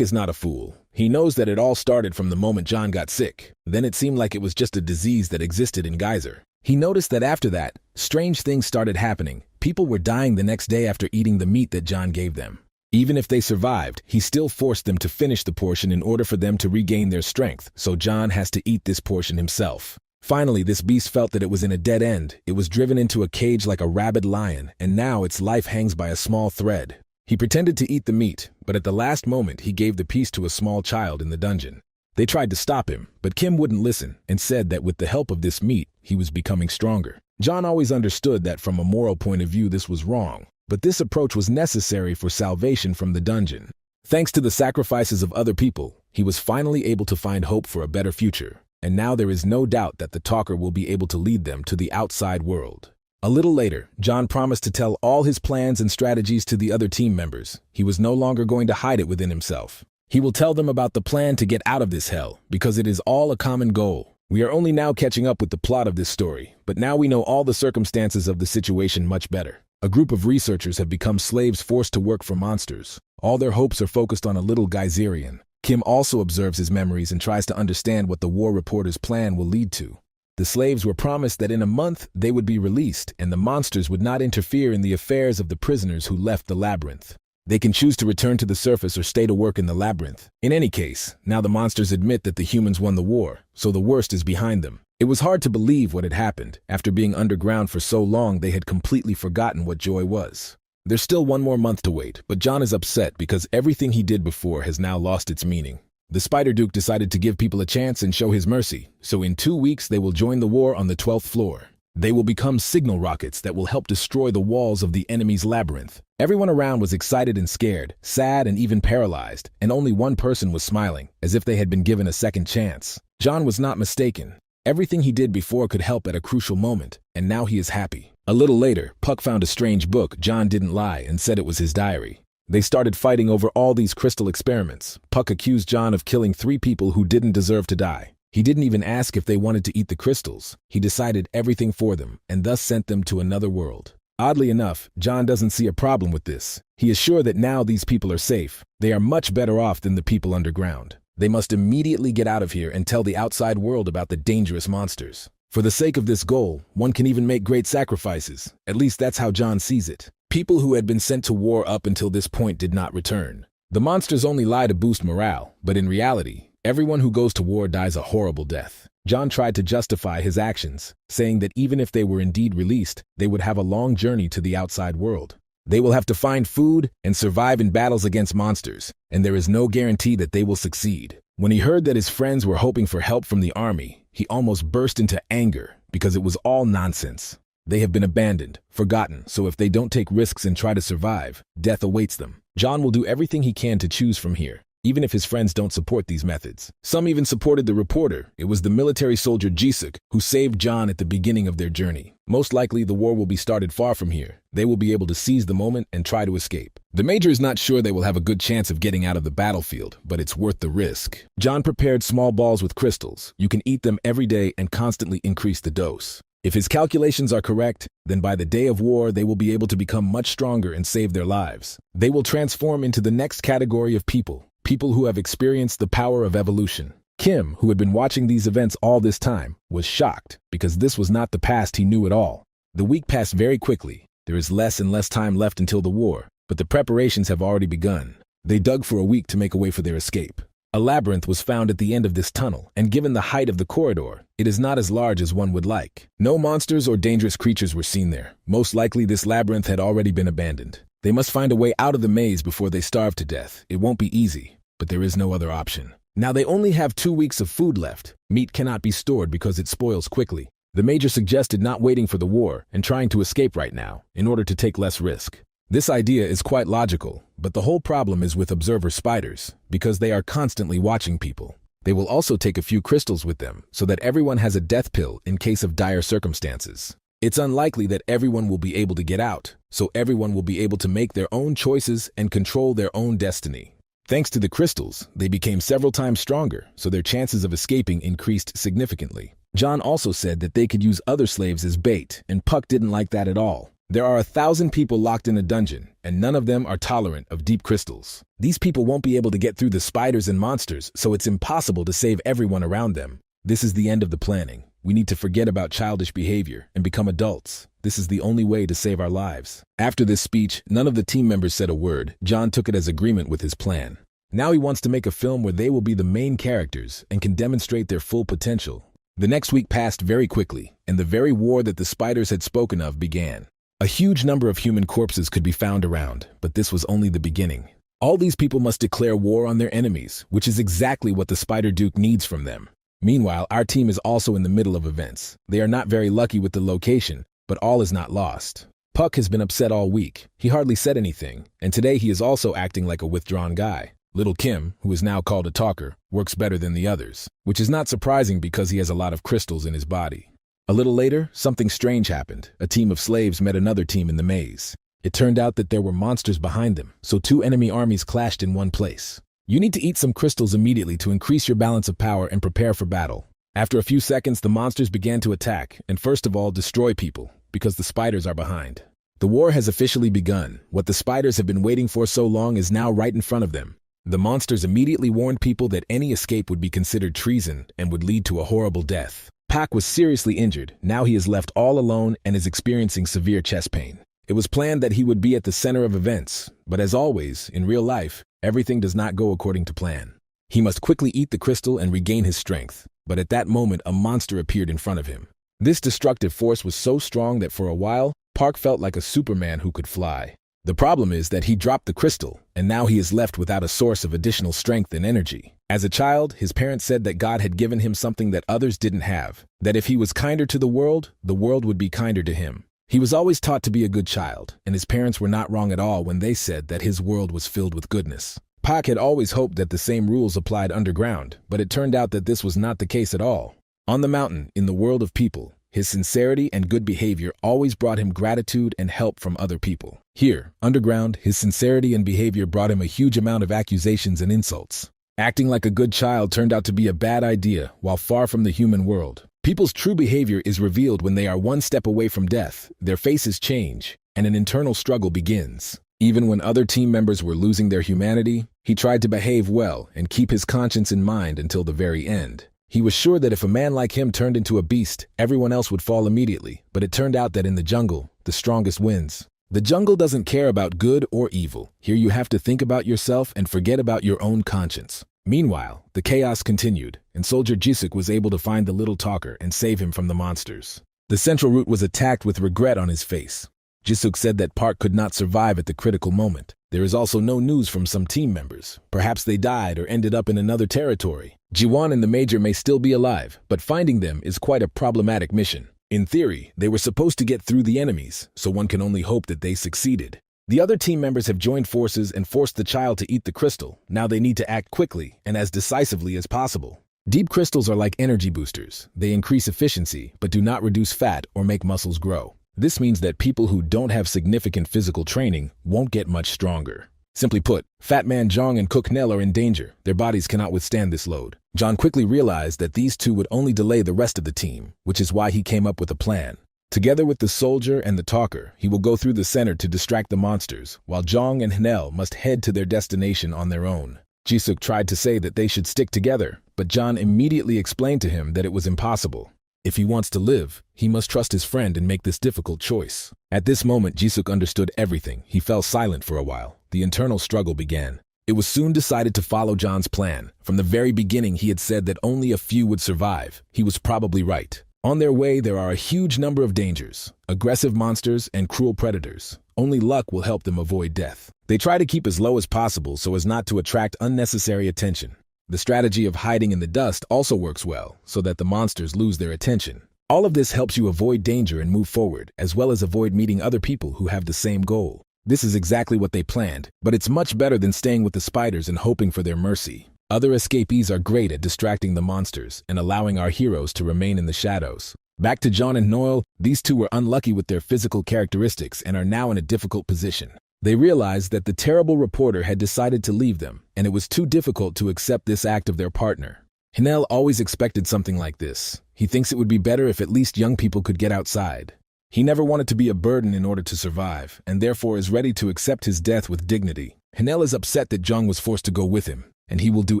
is not a fool. He knows that it all started from the moment John got sick. Then it seemed like it was just a disease that existed in Geyser. He noticed that after that, strange things started happening. People were dying the next day after eating the meat that John gave them. Even if they survived, he still forced them to finish the portion in order for them to regain their strength, so John has to eat this portion himself. Finally, this beast felt that it was in a dead end. It was driven into a cage like a rabid lion, and now its life hangs by a small thread. He pretended to eat the meat, but at the last moment he gave the piece to a small child in the dungeon. They tried to stop him, but Kim wouldn't listen and said that with the help of this meat, he was becoming stronger. John always understood that from a moral point of view this was wrong, but this approach was necessary for salvation from the dungeon. Thanks to the sacrifices of other people, he was finally able to find hope for a better future, and now there is no doubt that the talker will be able to lead them to the outside world. A little later, John promised to tell all his plans and strategies to the other team members. He was no longer going to hide it within himself. He will tell them about the plan to get out of this hell, because it is all a common goal. We are only now catching up with the plot of this story, but now we know all the circumstances of the situation much better. A group of researchers have become slaves forced to work for monsters. All their hopes are focused on a little Geyserian. Kim also observes his memories and tries to understand what the war reporter's plan will lead to. The slaves were promised that in a month they would be released and the monsters would not interfere in the affairs of the prisoners who left the labyrinth. They can choose to return to the surface or stay to work in the labyrinth. In any case, now the monsters admit that the humans won the war, so the worst is behind them. It was hard to believe what had happened. After being underground for so long, they had completely forgotten what joy was. There's still one more month to wait, but John is upset because everything he did before has now lost its meaning. The Spider Duke decided to give people a chance and show his mercy, so in 2 weeks they will join the war on the 12th floor. They will become signal rockets that will help destroy the walls of the enemy's labyrinth. Everyone around was excited and scared, sad and even paralyzed, and only one person was smiling, as if they had been given a second chance. John was not mistaken. Everything he did before could help at a crucial moment, and now he is happy. A little later, Puck found a strange book. John didn't lie and said it was his diary. They started fighting over all these crystal experiments. Puck accused John of killing 3 people who didn't deserve to die. He didn't even ask if they wanted to eat the crystals. He decided everything for them, and thus sent them to another world. Oddly enough, John doesn't see a problem with this. He is sure that now these people are safe. They are much better off than the people underground. They must immediately get out of here and tell the outside world about the dangerous monsters. For the sake of this goal, one can even make great sacrifices. At least that's how John sees it. People who had been sent to war up until this point did not return. The monsters only lie to boost morale, but in reality, everyone who goes to war dies a horrible death. John tried to justify his actions, saying that even if they were indeed released, they would have a long journey to the outside world. They will have to find food and survive in battles against monsters, and there is no guarantee that they will succeed. When he heard that his friends were hoping for help from the army, he almost burst into anger because it was all nonsense. They have been abandoned, forgotten, so if they don't take risks and try to survive, death awaits them. John will do everything he can to choose from here, even if his friends don't support these methods. Some even supported the reporter. It was the military soldier Jisuk who saved John at the beginning of their journey. Most likely the war will be started far from here. They will be able to seize the moment and try to escape. The major is not sure they will have a good chance of getting out of the battlefield, but it's worth the risk. John prepared small balls with crystals. You can eat them every day and constantly increase the dose. If his calculations are correct, then by the day of war they will be able to become much stronger and save their lives. They will transform into the next category of people who have experienced the power of evolution. Kim, who had been watching these events all this time, was shocked because this was not the past he knew at all. The week passed very quickly. There is less and less time left until the war, but the preparations have already begun. They dug for a week to make a way for their escape. A labyrinth was found at the end of this tunnel, and given the height of the corridor, it is not as large as one would like. No monsters or dangerous creatures were seen there. Most likely this labyrinth had already been abandoned. They must find a way out of the maze before they starve to death. It won't be easy, but there is no other option. Now they only have 2 weeks of food left. Meat cannot be stored because it spoils quickly. The major suggested not waiting for the war and trying to escape right now in order to take less risk. This idea is quite logical, but the whole problem is with observer spiders, because they are constantly watching people. They will also take a few crystals with them so that everyone has a death pill in case of dire circumstances. It's unlikely that everyone will be able to get out, so everyone will be able to make their own choices and control their own destiny. Thanks to the crystals, they became several times stronger, so their chances of escaping increased significantly. John also said that they could use other slaves as bait, and Puck didn't like that at all. There are 1,000 people locked in a dungeon, and none of them are tolerant of deep crystals. These people won't be able to get through the spiders and monsters, so it's impossible to save everyone around them. This is the end of the planning. We need to forget about childish behavior and become adults. This is the only way to save our lives. After this speech, none of the team members said a word. John took it as agreement with his plan. Now he wants to make a film where they will be the main characters and can demonstrate their full potential. The next week passed very quickly, and the very war that the spiders had spoken of began. A huge number of human corpses could be found around, but this was only the beginning. All these people must declare war on their enemies, which is exactly what the Spider Duke needs from them. Meanwhile, our team is also in the middle of events. They are not very lucky with the location, but all is not lost. Puck has been upset all week. He hardly said anything, and today he is also acting like a withdrawn guy. Little Kim, who is now called a talker, works better than the others, which is not surprising because he has a lot of crystals in his body. A little later, something strange happened. A team of slaves met another team in the maze. It turned out that there were monsters behind them, so 2 enemy armies clashed in one place. You need to eat some crystals immediately to increase your balance of power and prepare for battle. After a few seconds, the monsters began to attack, and first of all, destroy people, because the spiders are behind. The war has officially begun. What the spiders have been waiting for so long is now right in front of them. The monsters immediately warned people that any escape would be considered treason and would lead to a horrible death. Pak was seriously injured. Now he is left all alone and is experiencing severe chest pain. It was planned that he would be at the center of events, but as always, in real life, everything does not go according to plan. He must quickly eat the crystal and regain his strength, but at that moment a monster appeared in front of him. This destructive force was so strong that for a while, Park felt like a Superman who could fly. The problem is that he dropped the crystal, and now he is left without a source of additional strength and energy. As a child, his parents said that God had given him something that others didn't have, that if he was kinder to the world would be kinder to him. He was always taught to be a good child, and his parents were not wrong at all when they said that his world was filled with goodness. Pak had always hoped that the same rules applied underground, but it turned out that this was not the case at all. On the mountain, in the world of people, his sincerity and good behavior always brought him gratitude and help from other people. Here, underground, his sincerity and behavior brought him a huge amount of accusations and insults. Acting like a good child turned out to be a bad idea while far from the human world. People's true behavior is revealed when they are one step away from death, their faces change, and an internal struggle begins. Even when other team members were losing their humanity, he tried to behave well and keep his conscience in mind until the very end. He was sure that if a man like him turned into a beast, everyone else would fall immediately, but it turned out that in the jungle, the strongest wins. The jungle doesn't care about good or evil. Here you have to think about yourself and forget about your own conscience. Meanwhile, the chaos continued, and Soldier Jisuk was able to find the little talker and save him from the monsters. The central route was attacked with regret on his face. Jisuk said that Park could not survive at the critical moment. There is also no news from some team members. Perhaps they died or ended up in another territory. Jiwon and the Major may still be alive, but finding them is quite a problematic mission. In theory, they were supposed to get through the enemies, so one can only hope that they succeeded. The other team members have joined forces and forced the child to eat the crystal. Now they need to act quickly and as decisively as possible. Deep crystals are like energy boosters. They increase efficiency, but do not reduce fat or make muscles grow. This means that people who don't have significant physical training won't get much stronger. Simply put, Fat Man Jong and Cook Nell are in danger. Their bodies cannot withstand this load. John quickly realized that these two would only delay the rest of the team, which is why he came up with a plan. Together with the soldier and the talker, he will go through the center to distract the monsters, while Jong and Hanel must head to their destination on their own. Jisuk tried to say that they should stick together, but John immediately explained to him that it was impossible. If he wants to live, he must trust his friend and make this difficult choice. At this moment, Jisuk understood everything. He fell silent for a while. The internal struggle began. It was soon decided to follow John's plan. From the very beginning, he had said that only a few would survive. He was probably right. On their way, there are a huge number of dangers, aggressive monsters and cruel predators. Only luck will help them avoid death. They try to keep as low as possible so as not to attract unnecessary attention. The strategy of hiding in the dust also works well, so that the monsters lose their attention. All of this helps you avoid danger and move forward, as well as avoid meeting other people who have the same goal. This is exactly what they planned, but it's much better than staying with the spiders and hoping for their mercy. Other escapees are great at distracting the monsters and allowing our heroes to remain in the shadows. Back to John and Noel, these two were unlucky with their physical characteristics and are now in a difficult position. They realized that the terrible reporter had decided to leave them, and it was too difficult to accept this act of their partner. Hanel always expected something like this. He thinks it would be better if at least young people could get outside. He never wanted to be a burden in order to survive, and therefore is ready to accept his death with dignity. Hanel is upset that Jong was forced to go with him, and he will do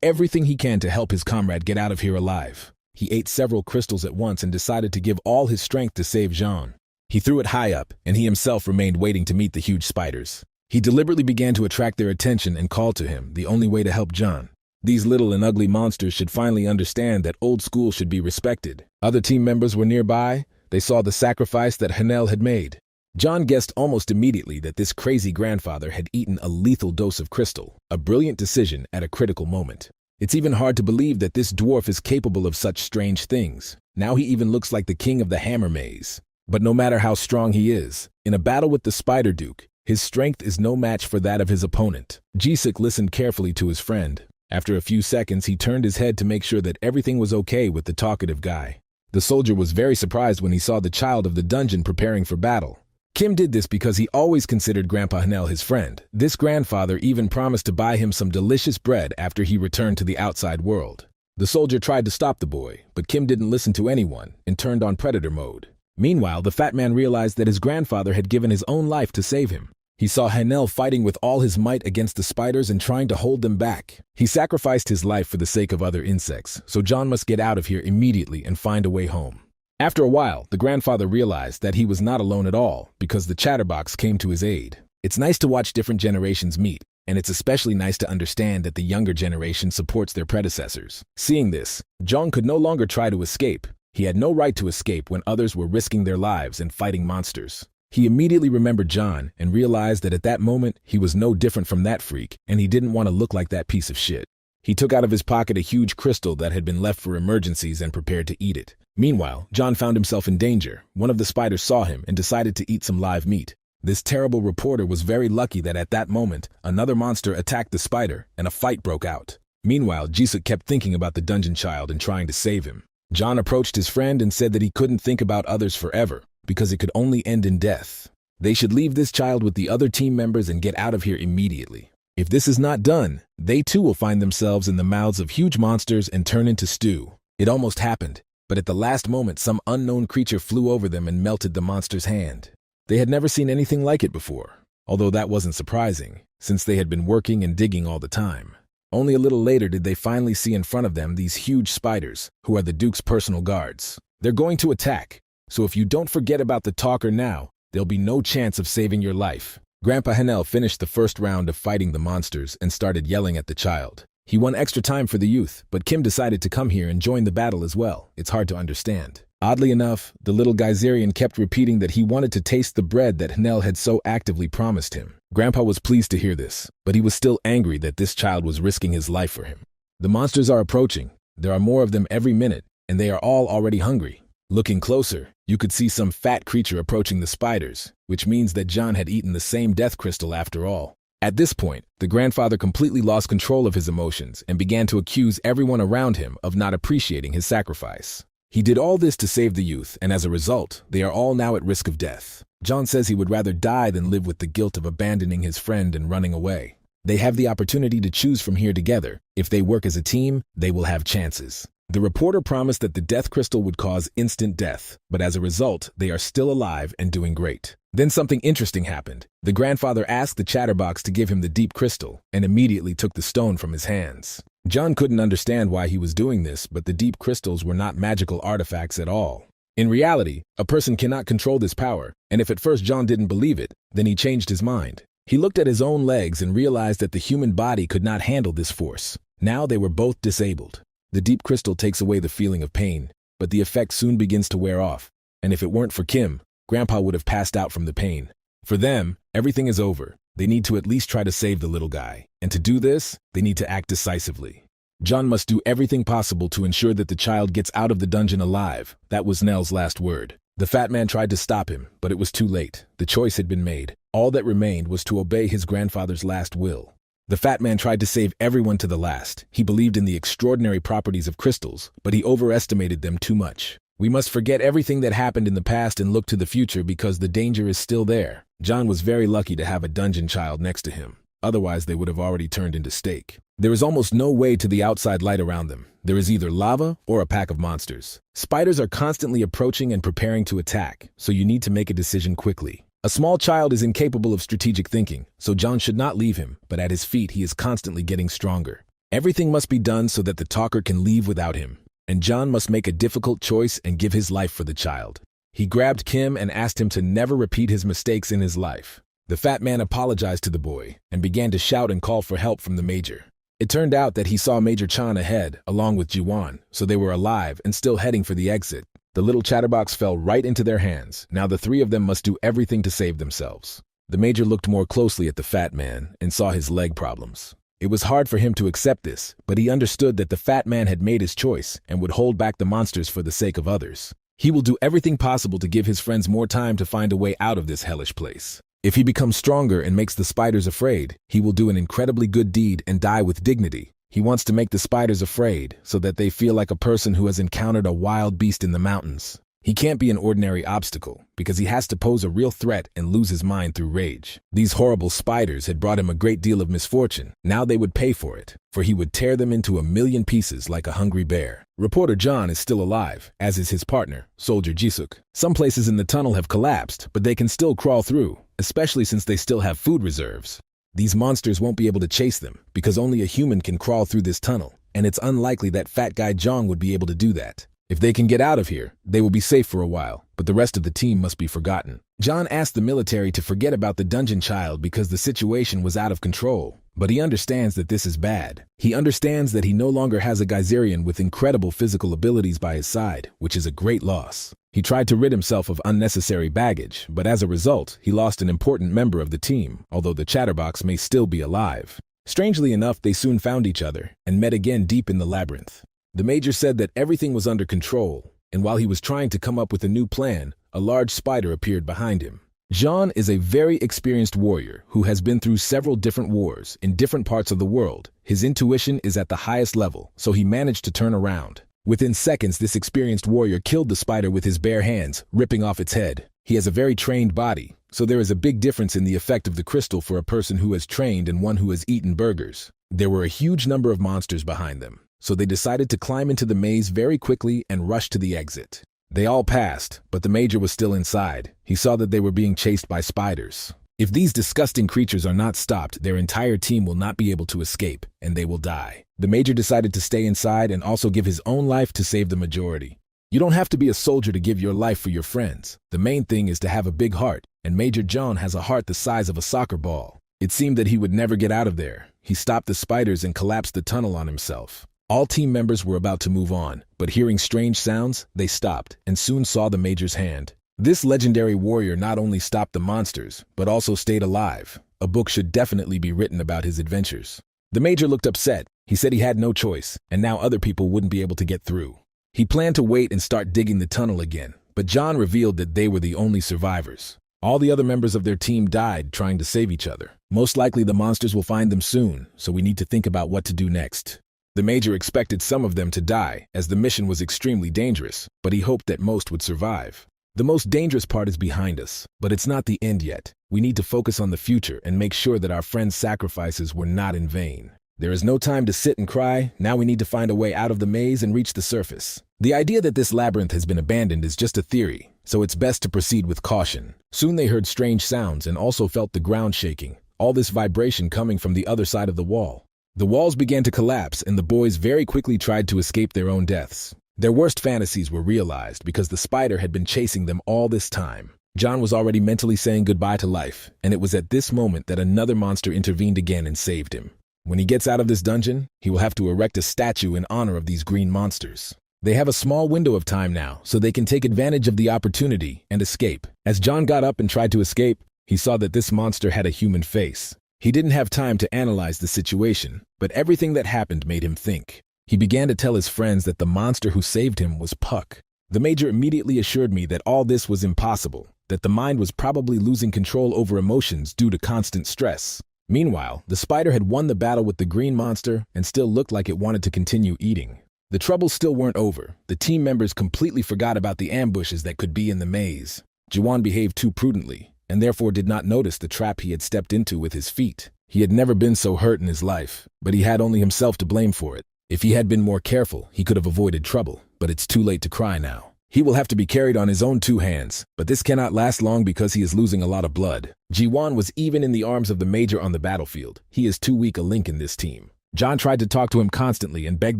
everything he can to help his comrade get out of here alive. He ate several crystals at once and decided to give all his strength to save Jean. He threw it high up, and he himself remained waiting to meet the huge spiders. He deliberately began to attract their attention and called to him, the only way to help John. These little and ugly monsters should finally understand that old school should be respected. Other team members were nearby. They saw the sacrifice that Hanel had made. John guessed almost immediately that this crazy grandfather had eaten a lethal dose of crystal, a brilliant decision at a critical moment. It's even hard to believe that this dwarf is capable of such strange things. Now he even looks like the king of the hammer maze. But no matter how strong he is, in a battle with the Spider Duke, his strength is no match for that of his opponent. Jisuk listened carefully to his friend. After a few seconds, he turned his head to make sure that everything was okay with the talkative guy. The soldier was very surprised when he saw the child of the dungeon preparing for battle. Kim did this because he always considered Grandpa Hanel his friend. This grandfather even promised to buy him some delicious bread after he returned to the outside world. The soldier tried to stop the boy, but Kim didn't listen to anyone and turned on predator mode. Meanwhile, the fat man realized that his grandfather had given his own life to save him. He saw Hanel fighting with all his might against the spiders and trying to hold them back. He sacrificed his life for the sake of other insects, so John must get out of here immediately and find a way home. After a while, the grandfather realized that he was not alone at all because the chatterbox came to his aid. It's nice to watch different generations meet, and it's especially nice to understand that the younger generation supports their predecessors. Seeing this, John could no longer try to escape. He had no right to escape when others were risking their lives and fighting monsters. He immediately remembered John and realized that at that moment he was no different from that freak, and he didn't want to look like that piece of shit. He took out of his pocket a huge crystal that had been left for emergencies and prepared to eat it. Meanwhile, John found himself in danger. One of the spiders saw him and decided to eat some live meat. This terrible reporter was very lucky that at that moment, another monster attacked the spider and a fight broke out. Meanwhile, Jisuk kept thinking about the dungeon child and trying to save him. John approached his friend and said that he couldn't think about others forever, because it could only end in death. They should leave this child with the other team members and get out of here immediately. If this is not done, they too will find themselves in the mouths of huge monsters and turn into stew. It almost happened, but at the last moment some unknown creature flew over them and melted the monster's hand. They had never seen anything like it before, although that wasn't surprising, since they had been working and digging all the time. Only a little later did they finally see in front of them these huge spiders, who are the Duke's personal guards. They're going to attack, so if you don't forget about the talker now, there'll be no chance of saving your life. Grandpa Hanel finished the first round of fighting the monsters and started yelling at the child. He won extra time for the youth, but Kim decided to come here and join the battle as well. It's hard to understand. Oddly enough, the little Geyserian kept repeating that he wanted to taste the bread that Hanel had so actively promised him. Grandpa was pleased to hear this, but he was still angry that this child was risking his life for him. The monsters are approaching. There are more of them every minute, and they are all already hungry. Looking closer, you could see some fat creature approaching the spiders, which means that John had eaten the same death crystal after all. At this point, the grandfather completely lost control of his emotions and began to accuse everyone around him of not appreciating his sacrifice. He did all this to save the youth, and as a result, they are all now at risk of death. John says he would rather die than live with the guilt of abandoning his friend and running away. They have the opportunity to choose from here together. If they work as a team, they will have chances. The reporter promised that the death crystal would cause instant death, but as a result, they are still alive and doing great. Then something interesting happened. The grandfather asked the chatterbox to give him the deep crystal and immediately took the stone from his hands. John couldn't understand why he was doing this, but the deep crystals were not magical artifacts at all. In reality, a person cannot control this power, and if at first John didn't believe it, then he changed his mind. He looked at his own legs and realized that the human body could not handle this force. Now they were both disabled. The deep crystal takes away the feeling of pain, but the effect soon begins to wear off, and if it weren't for Kim, Grandpa would have passed out from the pain. For them, everything is over. They need to at least try to save the little guy, and to do this, they need to act decisively. John must do everything possible to ensure that the child gets out of the dungeon alive. That was Nell's last word. The fat man tried to stop him, but it was too late. The choice had been made. All that remained was to obey his grandfather's last will. The fat man tried to save everyone to the last. He believed in the extraordinary properties of crystals, but he overestimated them too much. We must forget everything that happened in the past and look to the future because the danger is still there. John was very lucky to have a dungeon child next to him. Otherwise, they would have already turned into steak. There is almost no way to the outside light around them. There is either lava or a pack of monsters. Spiders are constantly approaching and preparing to attack, so you need to make a decision quickly. A small child is incapable of strategic thinking, so John should not leave him, but at his feet he is constantly getting stronger. Everything must be done so that the talker can leave without him, and John must make a difficult choice and give his life for the child. He grabbed Kim and asked him to never repeat his mistakes in his life. The fat man apologized to the boy and began to shout and call for help from the major. It turned out that he saw Major Chan ahead, along with Jiwan, so they were alive and still heading for the exit. The little chatterbox fell right into their hands. Now the three of them must do everything to save themselves. The major looked more closely at the fat man and saw his leg problems. It was hard for him to accept this, but he understood that the fat man had made his choice and would hold back the monsters for the sake of others. He will do everything possible to give his friends more time to find a way out of this hellish place. If he becomes stronger and makes the spiders afraid, he will do an incredibly good deed and die with dignity. He wants to make the spiders afraid so that they feel like a person who has encountered a wild beast in the mountains. He can't be an ordinary obstacle, because he has to pose a real threat and lose his mind through rage. These horrible spiders had brought him a great deal of misfortune. Now they would pay for it, for he would tear them into a million pieces like a hungry bear. Reporter John is still alive, as is his partner, Soldier Jisuk. Some places in the tunnel have collapsed, but they can still crawl through, especially since they still have food reserves. These monsters won't be able to chase them, because only a human can crawl through this tunnel, and it's unlikely that fat guy Jong would be able to do that. If they can get out of here, they will be safe for a while, but the rest of the team must be forgotten. John asked the military to forget about the dungeon child because the situation was out of control, but he understands that this is bad. He understands that he no longer has a Geyserian with incredible physical abilities by his side, which is a great loss. He tried to rid himself of unnecessary baggage, but as a result, he lost an important member of the team, although the chatterbox may still be alive. Strangely enough, they soon found each other and met again deep in the labyrinth. The Major said that everything was under control, and while he was trying to come up with a new plan, a large spider appeared behind him. John is a very experienced warrior who has been through several different wars in different parts of the world. His intuition is at the highest level, so he managed to turn around. Within seconds, this experienced warrior killed the spider with his bare hands, ripping off its head. He has a very trained body, so there is a big difference in the effect of the crystal for a person who has trained and one who has eaten burgers. There were a huge number of monsters behind them, so they decided to climb into the maze very quickly and rush to the exit. They all passed, but the Major was still inside. He saw that they were being chased by spiders. If these disgusting creatures are not stopped, their entire team will not be able to escape, and they will die. The Major decided to stay inside and also give his own life to save the majority. You don't have to be a soldier to give your life for your friends. The main thing is to have a big heart, and Major John has a heart the size of a soccer ball. It seemed that he would never get out of there. He stopped the spiders and collapsed the tunnel on himself. All team members were about to move on, but hearing strange sounds, they stopped and soon saw the Major's hand. This legendary warrior not only stopped the monsters, but also stayed alive. A book should definitely be written about his adventures. The Major looked upset. He said he had no choice, and now other people wouldn't be able to get through. He planned to wait and start digging the tunnel again, but John revealed that they were the only survivors. All the other members of their team died trying to save each other. Most likely the monsters will find them soon, so we need to think about what to do next. The Major expected some of them to die, as the mission was extremely dangerous, but he hoped that most would survive. The most dangerous part is behind us, but it's not the end yet. We need to focus on the future and make sure that our friends' sacrifices were not in vain. There is no time to sit and cry. Now we need to find a way out of the maze and reach the surface. The idea that this labyrinth has been abandoned is just a theory, so it's best to proceed with caution. Soon they heard strange sounds and also felt the ground shaking, all this vibration coming from the other side of the wall. The walls began to collapse, and the boys very quickly tried to escape their own deaths. Their worst fantasies were realized because the spider had been chasing them all this time. John was already mentally saying goodbye to life, and it was at this moment that another monster intervened again and saved him. When he gets out of this dungeon, he will have to erect a statue in honor of these green monsters. They have a small window of time now, so they can take advantage of the opportunity and escape. As John got up and tried to escape, he saw that this monster had a human face. He didn't have time to analyze the situation, but everything that happened made him think. He began to tell his friends that the monster who saved him was Puck. The Major immediately assured me that all this was impossible, that the mind was probably losing control over emotions due to constant stress. Meanwhile, the spider had won the battle with the green monster and still looked like it wanted to continue eating. The troubles still weren't over. The team members completely forgot about the ambushes that could be in the maze. Jiwan behaved too prudently, and therefore did not notice the trap he had stepped into with his feet. He had never been so hurt in his life, but he had only himself to blame for it. If he had been more careful, he could have avoided trouble, but it's too late to cry now. He will have to be carried on his own 2 hands, but this cannot last long because he is losing a lot of blood. Jiwan was even in the arms of the Major on the battlefield. He is too weak a link in this team. John tried to talk to him constantly and begged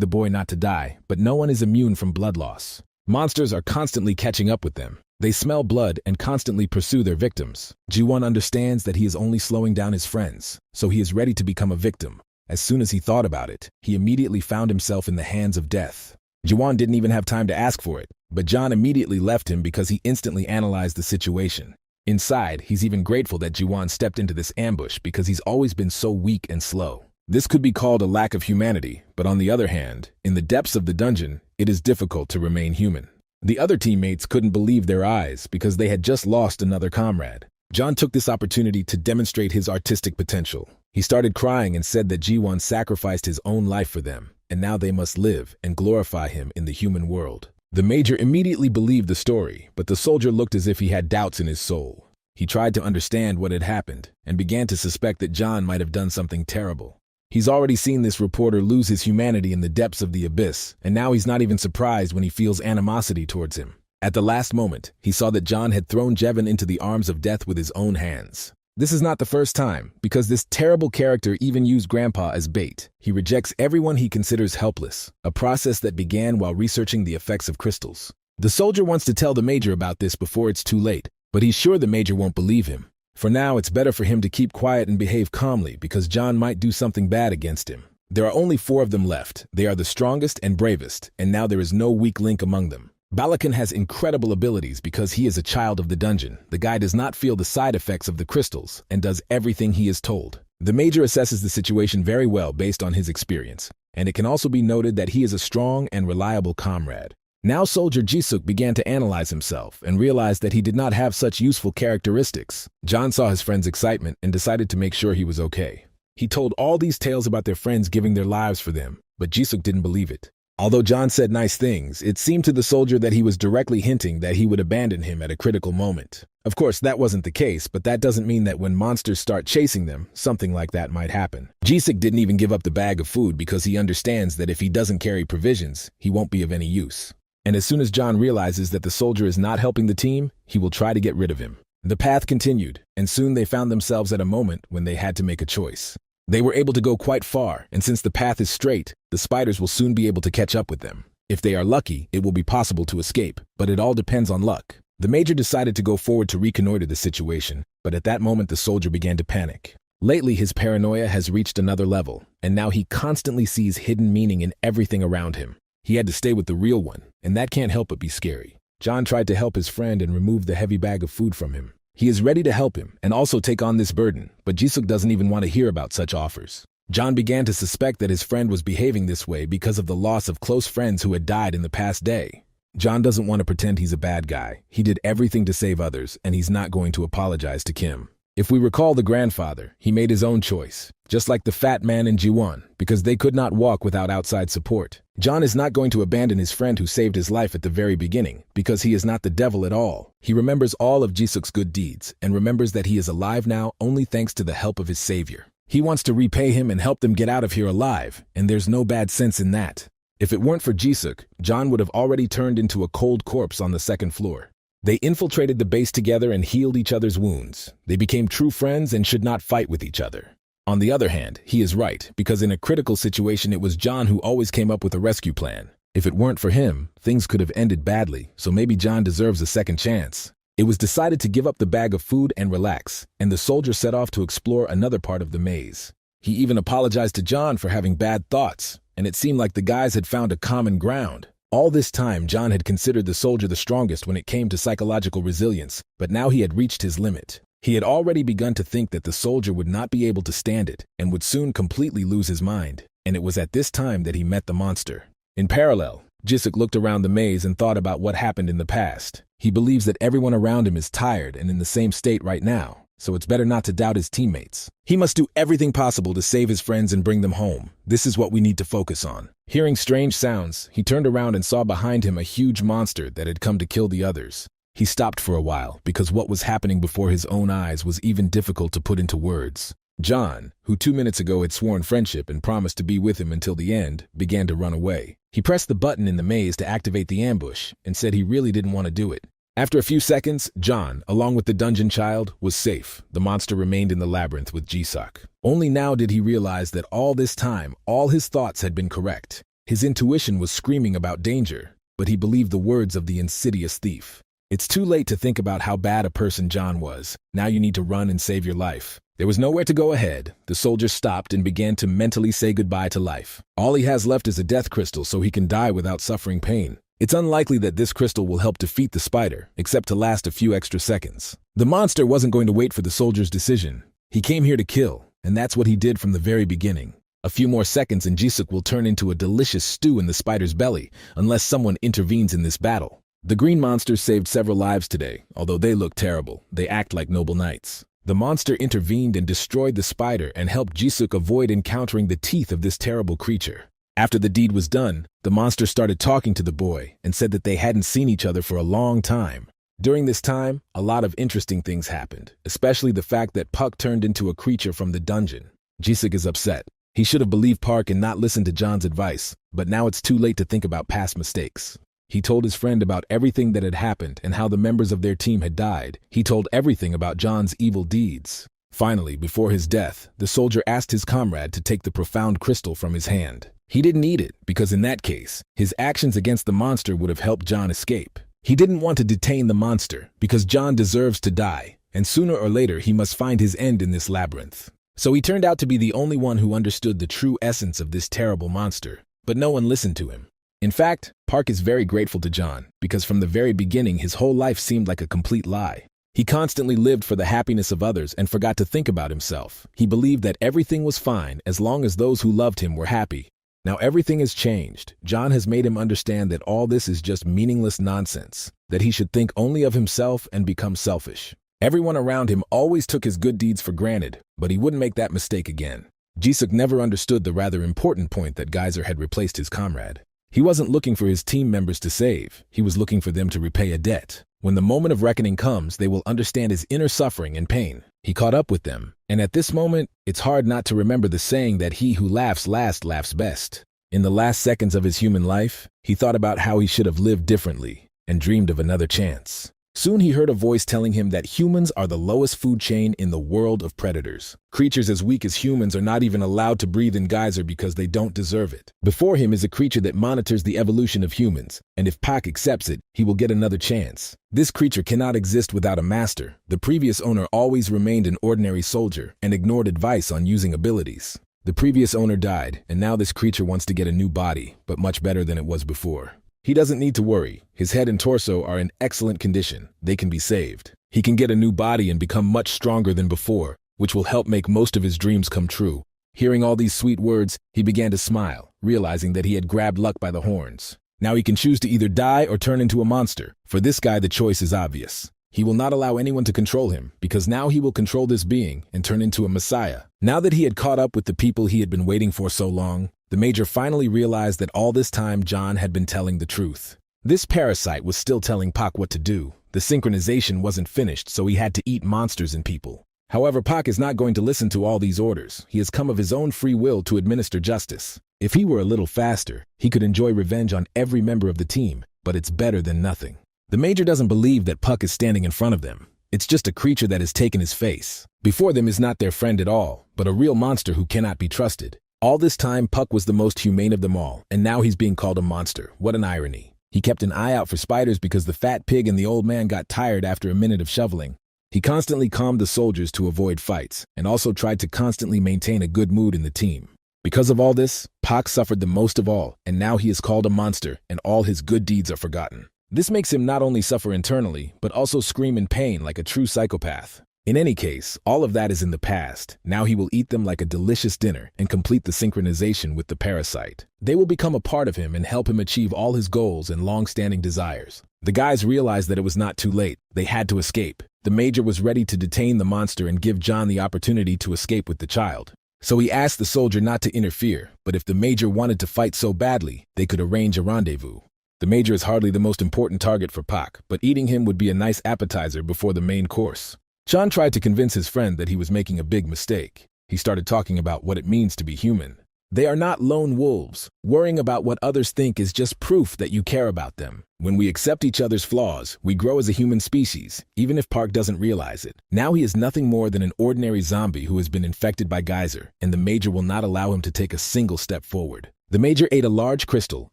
the boy not to die, but no one is immune from blood loss. Monsters are constantly catching up with them. They smell blood and constantly pursue their victims. Jiwan understands that he is only slowing down his friends, so he is ready to become a victim. As soon as he thought about it, he immediately found himself in the hands of death. Jiwan didn't even have time to ask for it, but John immediately left him because he instantly analyzed the situation. Inside, he's even grateful that Jiwan stepped into this ambush because he's always been so weak and slow. This could be called a lack of humanity, but on the other hand, in the depths of the dungeon, it is difficult to remain human. The other teammates couldn't believe their eyes because they had just lost another comrade. John took this opportunity to demonstrate his artistic potential. He started crying and said that Jiwan sacrificed his own life for them, and now they must live and glorify him in the human world. The major immediately believed the story, but the soldier looked as if he had doubts in his soul. He tried to understand what had happened and began to suspect that John might have done something terrible. He's already seen this reporter lose his humanity in the depths of the abyss, and now he's not even surprised when he feels animosity towards him. At the last moment, he saw that John had thrown Jevon into the arms of death with his own hands. This is not the first time, because this terrible character even used Grandpa as bait. He rejects everyone he considers helpless, a process that began while researching the effects of crystals. The soldier wants to tell the major about this before it's too late, but he's sure the major won't believe him. For now, it's better for him to keep quiet and behave calmly because John might do something bad against him. There are only 4 of them left. They are the strongest and bravest, and now there is no weak link among them. Balakan has incredible abilities because he is a child of the dungeon. The guy does not feel the side effects of the crystals and does everything he is told. The major assesses the situation very well based on his experience, and it can also be noted that he is a strong and reliable comrade. Now soldier Jisuk began to analyze himself and realized that he did not have such useful characteristics. John saw his friend's excitement and decided to make sure he was okay. He told all these tales about their friends giving their lives for them, but Jisuk didn't believe it. Although John said nice things, it seemed to the soldier that he was directly hinting that he would abandon him at a critical moment. Of course, that wasn't the case, but that doesn't mean that when monsters start chasing them, something like that might happen. Jisuk didn't even give up the bag of food because he understands that if he doesn't carry provisions, he won't be of any use. And as soon as John realizes that the soldier is not helping the team, he will try to get rid of him. The path continued, and soon they found themselves at a moment when they had to make a choice. They were able to go quite far, and since the path is straight, the spiders will soon be able to catch up with them. If they are lucky, it will be possible to escape, but it all depends on luck. The major decided to go forward to reconnoiter the situation, but at that moment the soldier began to panic. Lately, his paranoia has reached another level, and now he constantly sees hidden meaning in everything around him. He had to stay with the real one, and that can't help but be scary. John tried to help his friend and remove the heavy bag of food from him. He is ready to help him and also take on this burden, but Jisuk doesn't even want to hear about such offers. John began to suspect that his friend was behaving this way because of the loss of close friends who had died in the past day. John doesn't want to pretend he's a bad guy. He did everything to save others, and he's not going to apologize to Kim. If we recall the grandfather, he made his own choice, just like the fat man in Ji-won, because they could not walk without outside support. John is not going to abandon his friend who saved his life at the very beginning, because he is not the devil at all. He remembers all of Jisuk's good deeds, and remembers that he is alive now only thanks to the help of his savior. He wants to repay him and help them get out of here alive, and there's no bad sense in that. If it weren't for Jisuk, John would have already turned into a cold corpse on the second floor. They infiltrated the base together and healed each other's wounds. They became true friends and should not fight with each other. On the other hand, he is right, because in a critical situation it was John who always came up with a rescue plan. If it weren't for him, things could have ended badly, so maybe John deserves a second chance. It was decided to give up the bag of food and relax, and the soldier set off to explore another part of the maze. He even apologized to John for having bad thoughts, and it seemed like the guys had found a common ground. All this time, John had considered the soldier the strongest when it came to psychological resilience, but now he had reached his limit. He had already begun to think that the soldier would not be able to stand it and would soon completely lose his mind, and it was at this time that he met the monster. In parallel, Jisuk looked around the maze and thought about what happened in the past. He believes that everyone around him is tired and in the same state right now, so it's better not to doubt his teammates. He must do everything possible to save his friends and bring them home. This is what we need to focus on. Hearing strange sounds, he turned around and saw behind him a huge monster that had come to kill the others. He stopped for a while because what was happening before his own eyes was even difficult to put into words. John, who 2 minutes ago had sworn friendship and promised to be with him until the end, began to run away. He pressed the button in the maze to activate the ambush and said he really didn't want to do it. After a few seconds, John, along with the dungeon child, was safe. The monster remained in the labyrinth with Jisuk. Only now did he realize that all this time, all his thoughts had been correct. His intuition was screaming about danger, but he believed the words of the insidious thief. It's too late to think about how bad a person John was. Now you need to run and save your life. There was nowhere to go ahead. The soldier stopped and began to mentally say goodbye to life. All he has left is a death crystal so he can die without suffering pain. It's unlikely that this crystal will help defeat the spider, except to last a few extra seconds. The monster wasn't going to wait for the soldier's decision. He came here to kill, and that's what he did from the very beginning. A few more seconds and Jisuk will turn into a delicious stew in the spider's belly, unless someone intervenes in this battle. The green monsters saved several lives today. Although they look terrible, they act like noble knights. The monster intervened and destroyed the spider and helped Jisuk avoid encountering the teeth of this terrible creature. After the deed was done, the monster started talking to the boy and said that they hadn't seen each other for a long time. During this time, a lot of interesting things happened, especially the fact that Puck turned into a creature from the dungeon. Jisuk is upset. He should have believed Park and not listened to John's advice, but now it's too late to think about past mistakes. He told his friend about everything that had happened and how the members of their team had died. He told everything about John's evil deeds. Finally, before his death, the soldier asked his comrade to take the profound crystal from his hand. He didn't need it, because in that case, his actions against the monster would have helped John escape. He didn't want to detain the monster, because John deserves to die, and sooner or later he must find his end in this labyrinth. So he turned out to be the only one who understood the true essence of this terrible monster, but no one listened to him. In fact, Park is very grateful to John, because from the very beginning his whole life seemed like a complete lie. He constantly lived for the happiness of others and forgot to think about himself. He believed that everything was fine as long as those who loved him were happy. Now everything has changed. John has made him understand that all this is just meaningless nonsense, that he should think only of himself and become selfish. Everyone around him always took his good deeds for granted, but he wouldn't make that mistake again. Jisuk never understood the rather important point that Geyser had replaced his comrade. He wasn't looking for his team members to save, he was looking for them to repay a debt. When the moment of reckoning comes, they will understand his inner suffering and pain. He caught up with them, and at this moment, it's hard not to remember the saying that he who laughs last laughs best. In the last seconds of his human life, he thought about how he should have lived differently, and dreamed of another chance. Soon he heard a voice telling him that humans are the lowest food chain in the world of predators. Creatures as weak as humans are not even allowed to breathe in Geyser because they don't deserve it. Before him is a creature that monitors the evolution of humans, and if Pak accepts it, he will get another chance. This creature cannot exist without a master. The previous owner always remained an ordinary soldier and ignored advice on using abilities. The previous owner died, and now this creature wants to get a new body, but much better than it was before. He doesn't need to worry. His head and torso are in excellent condition. They can be saved. He can get a new body and become much stronger than before, which will help make most of his dreams come true. Hearing all these sweet words, he began to smile, realizing that he had grabbed luck by the horns. Now he can choose to either die or turn into a monster. For this guy, the choice is obvious. He will not allow anyone to control him, because now he will control this being and turn into a messiah. Now that he had caught up with the people he had been waiting for so long, the Major finally realized that all this time John had been telling the truth. This parasite was still telling Pak what to do. The synchronization wasn't finished, so he had to eat monsters and people. However, Pak is not going to listen to all these orders. He has come of his own free will to administer justice. If he were a little faster, he could enjoy revenge on every member of the team, but it's better than nothing. The Major doesn't believe that Puck is standing in front of them. It's just a creature that has taken his face. Before them is not their friend at all, but a real monster who cannot be trusted. All this time, Puck was the most humane of them all, and now he's being called a monster. What an irony. He kept an eye out for spiders because the fat pig and the old man got tired after a minute of shoveling. He constantly calmed the soldiers to avoid fights, and also tried to constantly maintain a good mood in the team. Because of all this, Puck suffered the most of all, and now he is called a monster, and all his good deeds are forgotten. This makes him not only suffer internally, but also scream in pain like a true psychopath. In any case, all of that is in the past. Now he will eat them like a delicious dinner and complete the synchronization with the parasite. They will become a part of him and help him achieve all his goals and long-standing desires. The guys realized that it was not too late. They had to escape. The Major was ready to detain the monster and give John the opportunity to escape with the child. So he asked the soldier not to interfere, but if the Major wanted to fight so badly, they could arrange a rendezvous. The Major is hardly the most important target for Pak, but eating him would be a nice appetizer before the main course. John tried to convince his friend that he was making a big mistake. He started talking about what it means to be human. They are not lone wolves. Worrying about what others think is just proof that you care about them. When we accept each other's flaws, we grow as a human species, even if Park doesn't realize it. Now he is nothing more than an ordinary zombie who has been infected by Geyser, and the Major will not allow him to take a single step forward. The Major ate a large crystal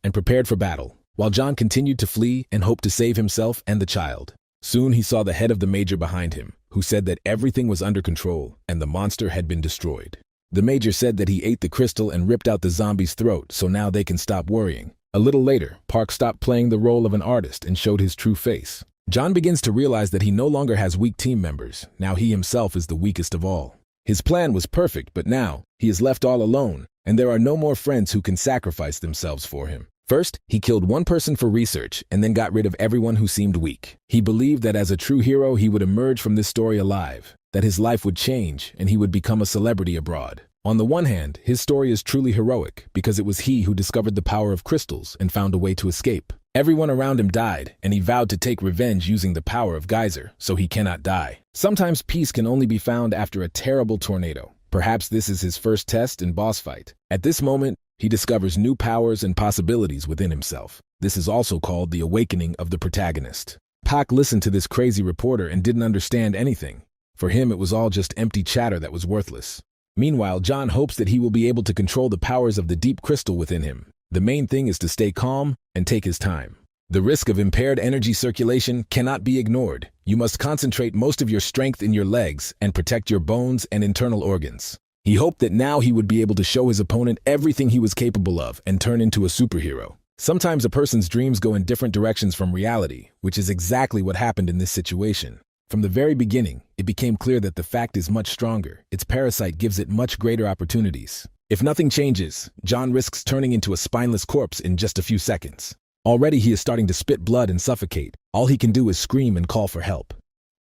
and prepared for battle, while John continued to flee and hoped to save himself and the child. Soon he saw the head of the Major behind him, who said that everything was under control and the monster had been destroyed. The Major said that he ate the crystal and ripped out the zombie's throat, so now they can stop worrying. A little later, Park stopped playing the role of an artist and showed his true face. John begins to realize that he no longer has weak team members. Now he himself is the weakest of all. His plan was perfect, but now he is left all alone, and there are no more friends who can sacrifice themselves for him. First, he killed one person for research and then got rid of everyone who seemed weak. He believed that as a true hero, he would emerge from this story alive, that his life would change and he would become a celebrity abroad. On the one hand, his story is truly heroic because it was he who discovered the power of crystals and found a way to escape. Everyone around him died, and he vowed to take revenge using the power of Geyser, so he cannot die. Sometimes peace can only be found after a terrible tornado. Perhaps this is his first test and boss fight. At this moment, he discovers new powers and possibilities within himself. This is also called the awakening of the protagonist. Pak listened to this crazy reporter and didn't understand anything. For him, it was all just empty chatter that was worthless. Meanwhile, John hopes that he will be able to control the powers of the deep crystal within him. The main thing is to stay calm and take his time. The risk of impaired energy circulation cannot be ignored. You must concentrate most of your strength in your legs and protect your bones and internal organs. He hoped that now he would be able to show his opponent everything he was capable of and turn into a superhero. Sometimes a person's dreams go in different directions from reality, which is exactly what happened in this situation. From the very beginning, it became clear that the fact is much stronger. Its parasite gives it much greater opportunities. If nothing changes, John risks turning into a spineless corpse in just a few seconds. Already he is starting to spit blood and suffocate. All he can do is scream and call for help.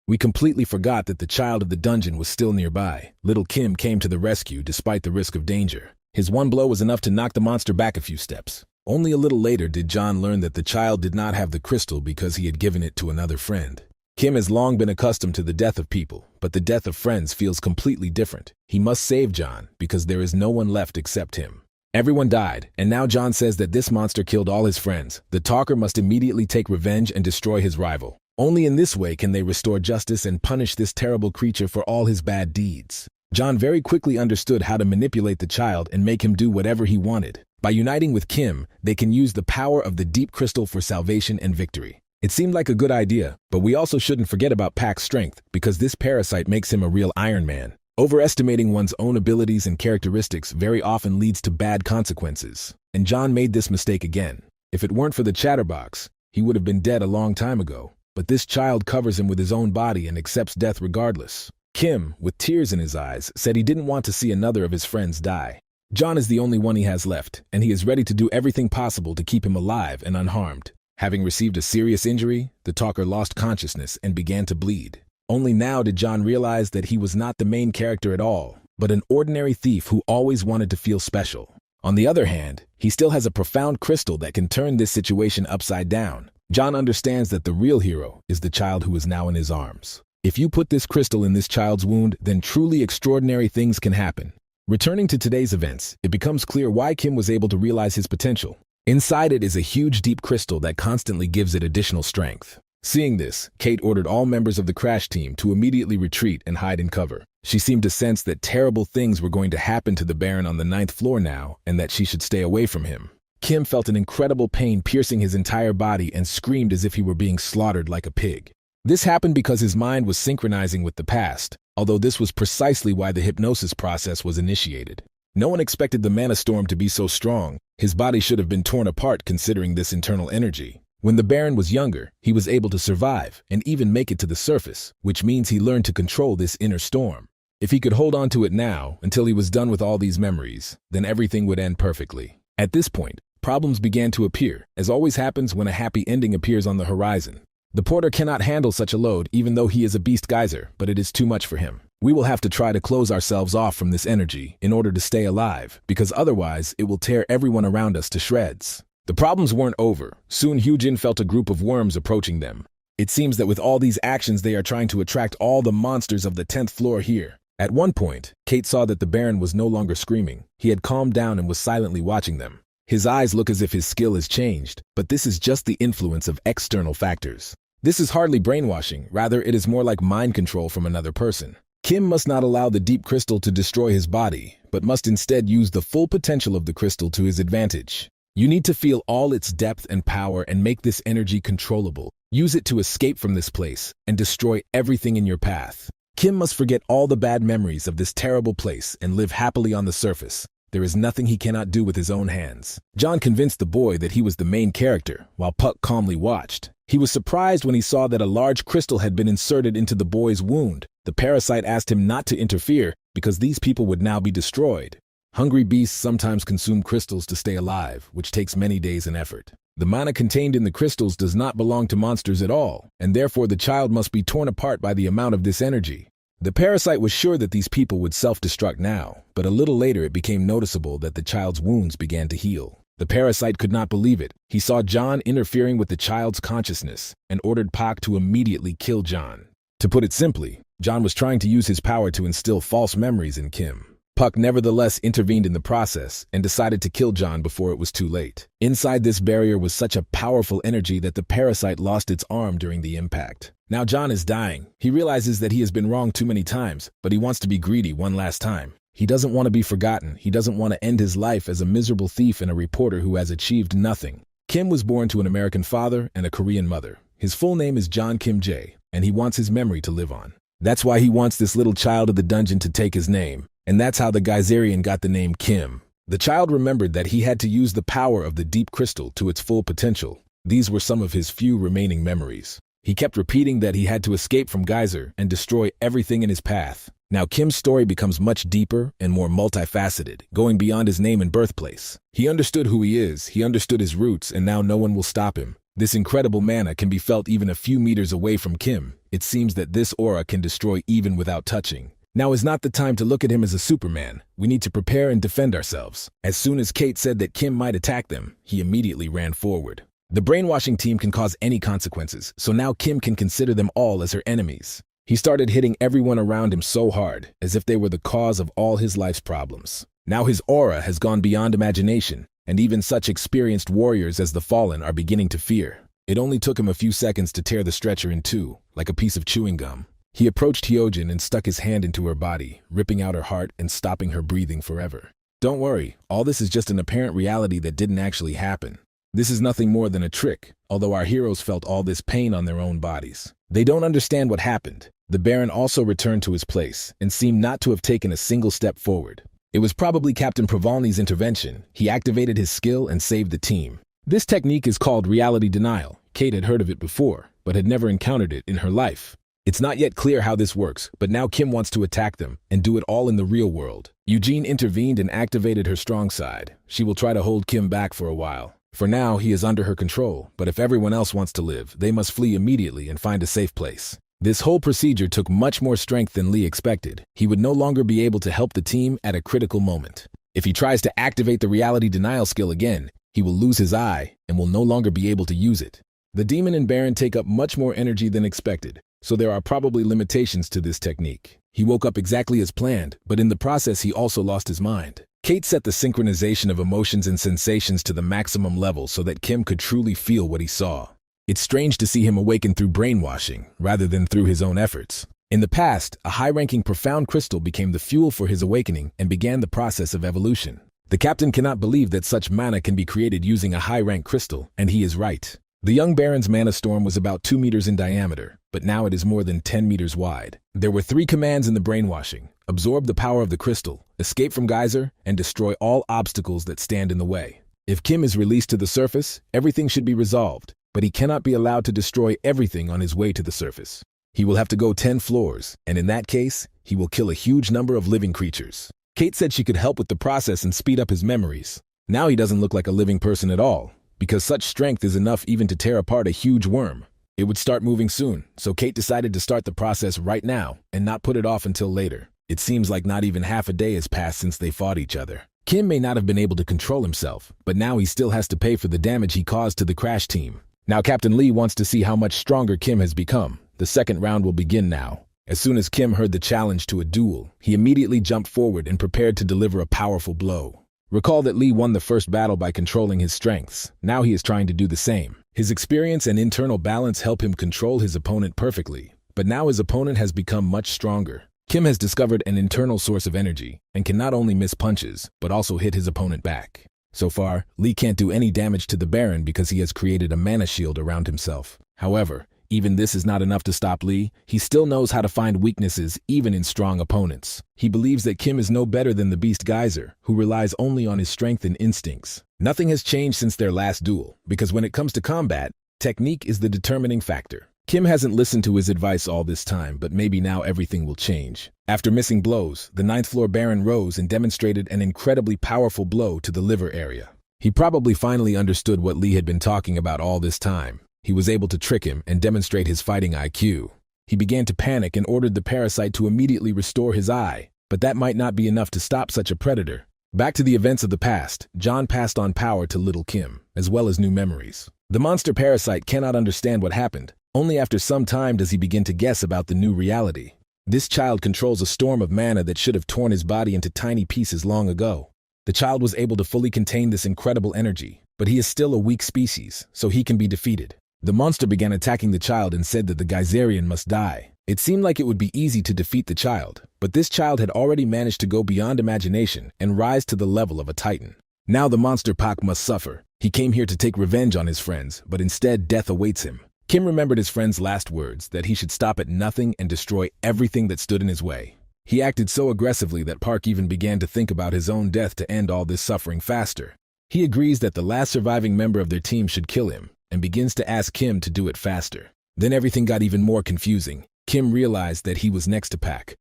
We completely forgot that the child of the dungeon was still nearby. Little Kim came to the rescue despite the risk of danger. His one blow was enough to knock the monster back a few steps. Only a little later did John learn that the child did not have the crystal because he had given it to another friend. Kim has long been accustomed to the death of people, but the death of friends feels completely different. He must save John because there is no one left except him. Everyone died, and now John says that this monster killed all his friends. The talker must immediately take revenge and destroy his rival. Only in this way can they restore justice and punish this terrible creature for all his bad deeds. John very quickly understood how to manipulate the child and make him do whatever he wanted. By uniting with Kim, they can use the power of the deep crystal for salvation and victory. It seemed like a good idea, but we also shouldn't forget about Pak's strength, because this parasite makes him a real Iron Man. Overestimating one's own abilities and characteristics very often leads to bad consequences. And John made this mistake again. If it weren't for the chatterbox, he would have been dead a long time ago. But this child covers him with his own body and accepts death regardless. Kim, with tears in his eyes, said he didn't want to see another of his friends die. John is the only one he has left, and he is ready to do everything possible to keep him alive and unharmed. Having received a serious injury, the talker lost consciousness and began to bleed. Only now did John realize that he was not the main character at all, but an ordinary thief who always wanted to feel special. On the other hand, he still has a profound crystal that can turn this situation upside down. John understands that the real hero is the child who is now in his arms. If you put this crystal in this child's wound, then truly extraordinary things can happen. Returning to today's events, it becomes clear why Kim was able to realize his potential. Inside it is a huge deep crystal that constantly gives it additional strength. Seeing this, Kate ordered all members of the crash team to immediately retreat and hide in cover. She seemed to sense that terrible things were going to happen to the Baron on the 9th floor now, and that she should stay away from him. Kim felt an incredible pain piercing his entire body and screamed as if he were being slaughtered like a pig. This happened because his mind was synchronizing with the past, although this was precisely why the hypnosis process was initiated. No one expected the Mana Storm to be so strong. His body should have been torn apart considering this internal energy. When the Baron was younger, he was able to survive and even make it to the surface, which means he learned to control this inner storm. If he could hold on to it now until he was done with all these memories, then everything would end perfectly. At this point, problems began to appear, as always happens when a happy ending appears on the horizon. The porter cannot handle such a load even though he is a beast geyser, but it is too much for him. We will have to try to close ourselves off from this energy in order to stay alive, because otherwise it will tear everyone around us to shreds. The problems weren't over. Soon Hyujin felt a group of worms approaching them. It seems that with all these actions they are trying to attract all the monsters of the 10th floor here. At one point, Kate saw that the Baron was no longer screaming. He had calmed down and was silently watching them. His eyes look as if his skill has changed, but this is just the influence of external factors. This is hardly brainwashing, rather it is more like mind control from another person. Kim must not allow the deep crystal to destroy his body, but must instead use the full potential of the crystal to his advantage. You need to feel all its depth and power and make this energy controllable. Use it to escape from this place and destroy everything in your path. Kim must forget all the bad memories of this terrible place and live happily on the surface. There is nothing he cannot do with his own hands. John convinced the boy that he was the main character, while Puck calmly watched. He was surprised when he saw that a large crystal had been inserted into the boy's wound. The parasite asked him not to interfere because these people would now be destroyed. Hungry beasts sometimes consume crystals to stay alive, which takes many days and effort. The mana contained in the crystals does not belong to monsters at all, and therefore the child must be torn apart by the amount of this energy. The parasite was sure that these people would self-destruct now, but a little later it became noticeable that the child's wounds began to heal. The parasite could not believe it. He saw John interfering with the child's consciousness and ordered Pak to immediately kill John. To put it simply, John was trying to use his power to instill false memories in Kim. Pak nevertheless intervened in the process and decided to kill John before it was too late. Inside this barrier was such a powerful energy that the parasite lost its arm during the impact. Now John is dying. He realizes that he has been wrong too many times, but he wants to be greedy one last time. He doesn't want to be forgotten. He doesn't want to end his life as a miserable thief and a reporter who has achieved nothing. Kim was born to an American father and a Korean mother. His full name is John Kim Jae, and he wants his memory to live on. That's why he wants this little child of the dungeon to take his name, and that's how the Geyserian got the name Kim. The child remembered that he had to use the power of the deep crystal to its full potential. These were some of his few remaining memories. He kept repeating that he had to escape from Geyser and destroy everything in his path. Now Kim's story becomes much deeper and more multifaceted, going beyond his name and birthplace. He understood who he is, he understood his roots, and now no one will stop him. This incredible mana can be felt even a few meters away from Kim. It seems that this aura can destroy even without touching. Now is not the time to look at him as a Superman. We need to prepare and defend ourselves. As soon as Kate said that Kim might attack them, he immediately ran forward. The brainwashing team can cause any consequences, so now Kim can consider them all as her enemies. He started hitting everyone around him so hard, as if they were the cause of all his life's problems. Now his aura has gone beyond imagination, and even such experienced warriors as the Fallen are beginning to fear. It only took him a few seconds to tear the stretcher in two, like a piece of chewing gum. He approached Hyojin and stuck his hand into her body, ripping out her heart and stopping her breathing forever. Don't worry, all this is just an apparent reality that didn't actually happen. This is nothing more than a trick, although our heroes felt all this pain on their own bodies. They don't understand what happened. The Baron also returned to his place and seemed not to have taken a single step forward. It was probably Captain Provolny's intervention. He activated his skill and saved the team. This technique is called reality denial. Kate had heard of it before, but had never encountered it in her life. It's not yet clear how this works, but now Kim wants to attack them and do it all in the real world. Eugene intervened and activated her strong side. She will try to hold Kim back for a while. For now, he is under her control, but if everyone else wants to live, they must flee immediately and find a safe place. This whole procedure took much more strength than Lee expected. He would no longer be able to help the team at a critical moment. If he tries to activate the reality denial skill again, he will lose his eye and will no longer be able to use it. The Demon and Baron take up much more energy than expected, so there are probably limitations to this technique. He woke up exactly as planned, but in the process he also lost his mind. Kate set the synchronization of emotions and sensations to the maximum level so that Kim could truly feel what he saw. It's strange to see him awaken through brainwashing, rather than through his own efforts. In the past, a high-ranking profound crystal became the fuel for his awakening and began the process of evolution. The captain cannot believe that such mana can be created using a high-rank crystal, and he is right. The young Baron's mana storm was about 2 meters in diameter, but now it is more than 10 meters wide. There were 3 commands in the brainwashing: absorb the power of the crystal, escape from Geyser, and destroy all obstacles that stand in the way. If Kim is released to the surface, everything should be resolved, but he cannot be allowed to destroy everything on his way to the surface. He will have to go 10 floors, and in that case, he will kill a huge number of living creatures. Kate said she could help with the process and speed up his memories. Now he doesn't look like a living person at all, because such strength is enough even to tear apart a huge worm. It would start moving soon, so Kate decided to start the process right now and not put it off until later. It seems like not even half a day has passed since they fought each other. Kim may not have been able to control himself, but now he still has to pay for the damage he caused to the Crash team. Now Captain Lee wants to see how much stronger Kim has become. The second round will begin now. As soon as Kim heard the challenge to a duel, he immediately jumped forward and prepared to deliver a powerful blow. Recall that Lee won the first battle by controlling his strengths. Now he is trying to do the same. His experience and internal balance help him control his opponent perfectly, but now his opponent has become much stronger. Kim has discovered an internal source of energy and can not only miss punches, but also hit his opponent back. So far, Lee can't do any damage to the Baron because he has created a mana shield around himself. However, even this is not enough to stop Lee. He still knows how to find weaknesses even in strong opponents. He believes that Kim is no better than the Beast Geyser, who relies only on his strength and instincts. Nothing has changed since their last duel, because when it comes to combat, technique is the determining factor. Kim hasn't listened to his advice all this time, but maybe now everything will change. After missing blows, the 9th floor Baron rose and demonstrated an incredibly powerful blow to the liver area. He probably finally understood what Lee had been talking about all this time. He was able to trick him and demonstrate his fighting IQ. He began to panic and ordered the parasite to immediately restore his eye, but that might not be enough to stop such a predator. Back to the events of the past, John passed on power to little Kim, as well as new memories. The monster parasite cannot understand what happened. Only after some time does he begin to guess about the new reality. This child controls a storm of mana that should have torn his body into tiny pieces long ago. The child was able to fully contain this incredible energy, but he is still a weak species, so he can be defeated. The monster began attacking the child and said that the Geyserian must die. It seemed like it would be easy to defeat the child, but this child had already managed to go beyond imagination and rise to the level of a titan. Now the monster Pak must suffer. He came here to take revenge on his friends, but instead death awaits him. Kim remembered his friend's last words, that he should stop at nothing and destroy everything that stood in his way. He acted so aggressively that Park even began to think about his own death to end all this suffering faster. He agrees that the last surviving member of their team should kill him, and begins to ask Kim to do it faster. Then everything got even more confusing. Kim realized that he was next to Pak.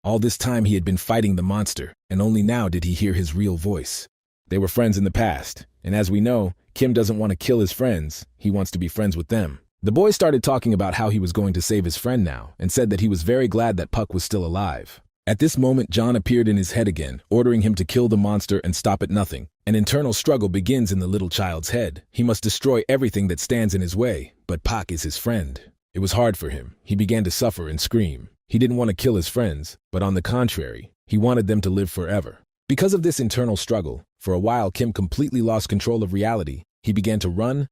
All this time he had been fighting the monster, and only now did he hear his real voice. They were friends in the past, and as we know, Kim doesn't want to kill his friends, he wants to be friends with them. The boy started talking about how he was going to save his friend now, and said that he was very glad that Puck was still alive. At this moment, John appeared in his head again, ordering him to kill the monster and stop at nothing. An internal struggle begins in the little child's head. He must destroy everything that stands in his way, but Pak is his friend. It was hard for him. He began to suffer and scream. He didn't want to kill his friends, but on the contrary, he wanted them to live forever. Because of this internal struggle, for a while Kim completely lost control of reality. He began to run,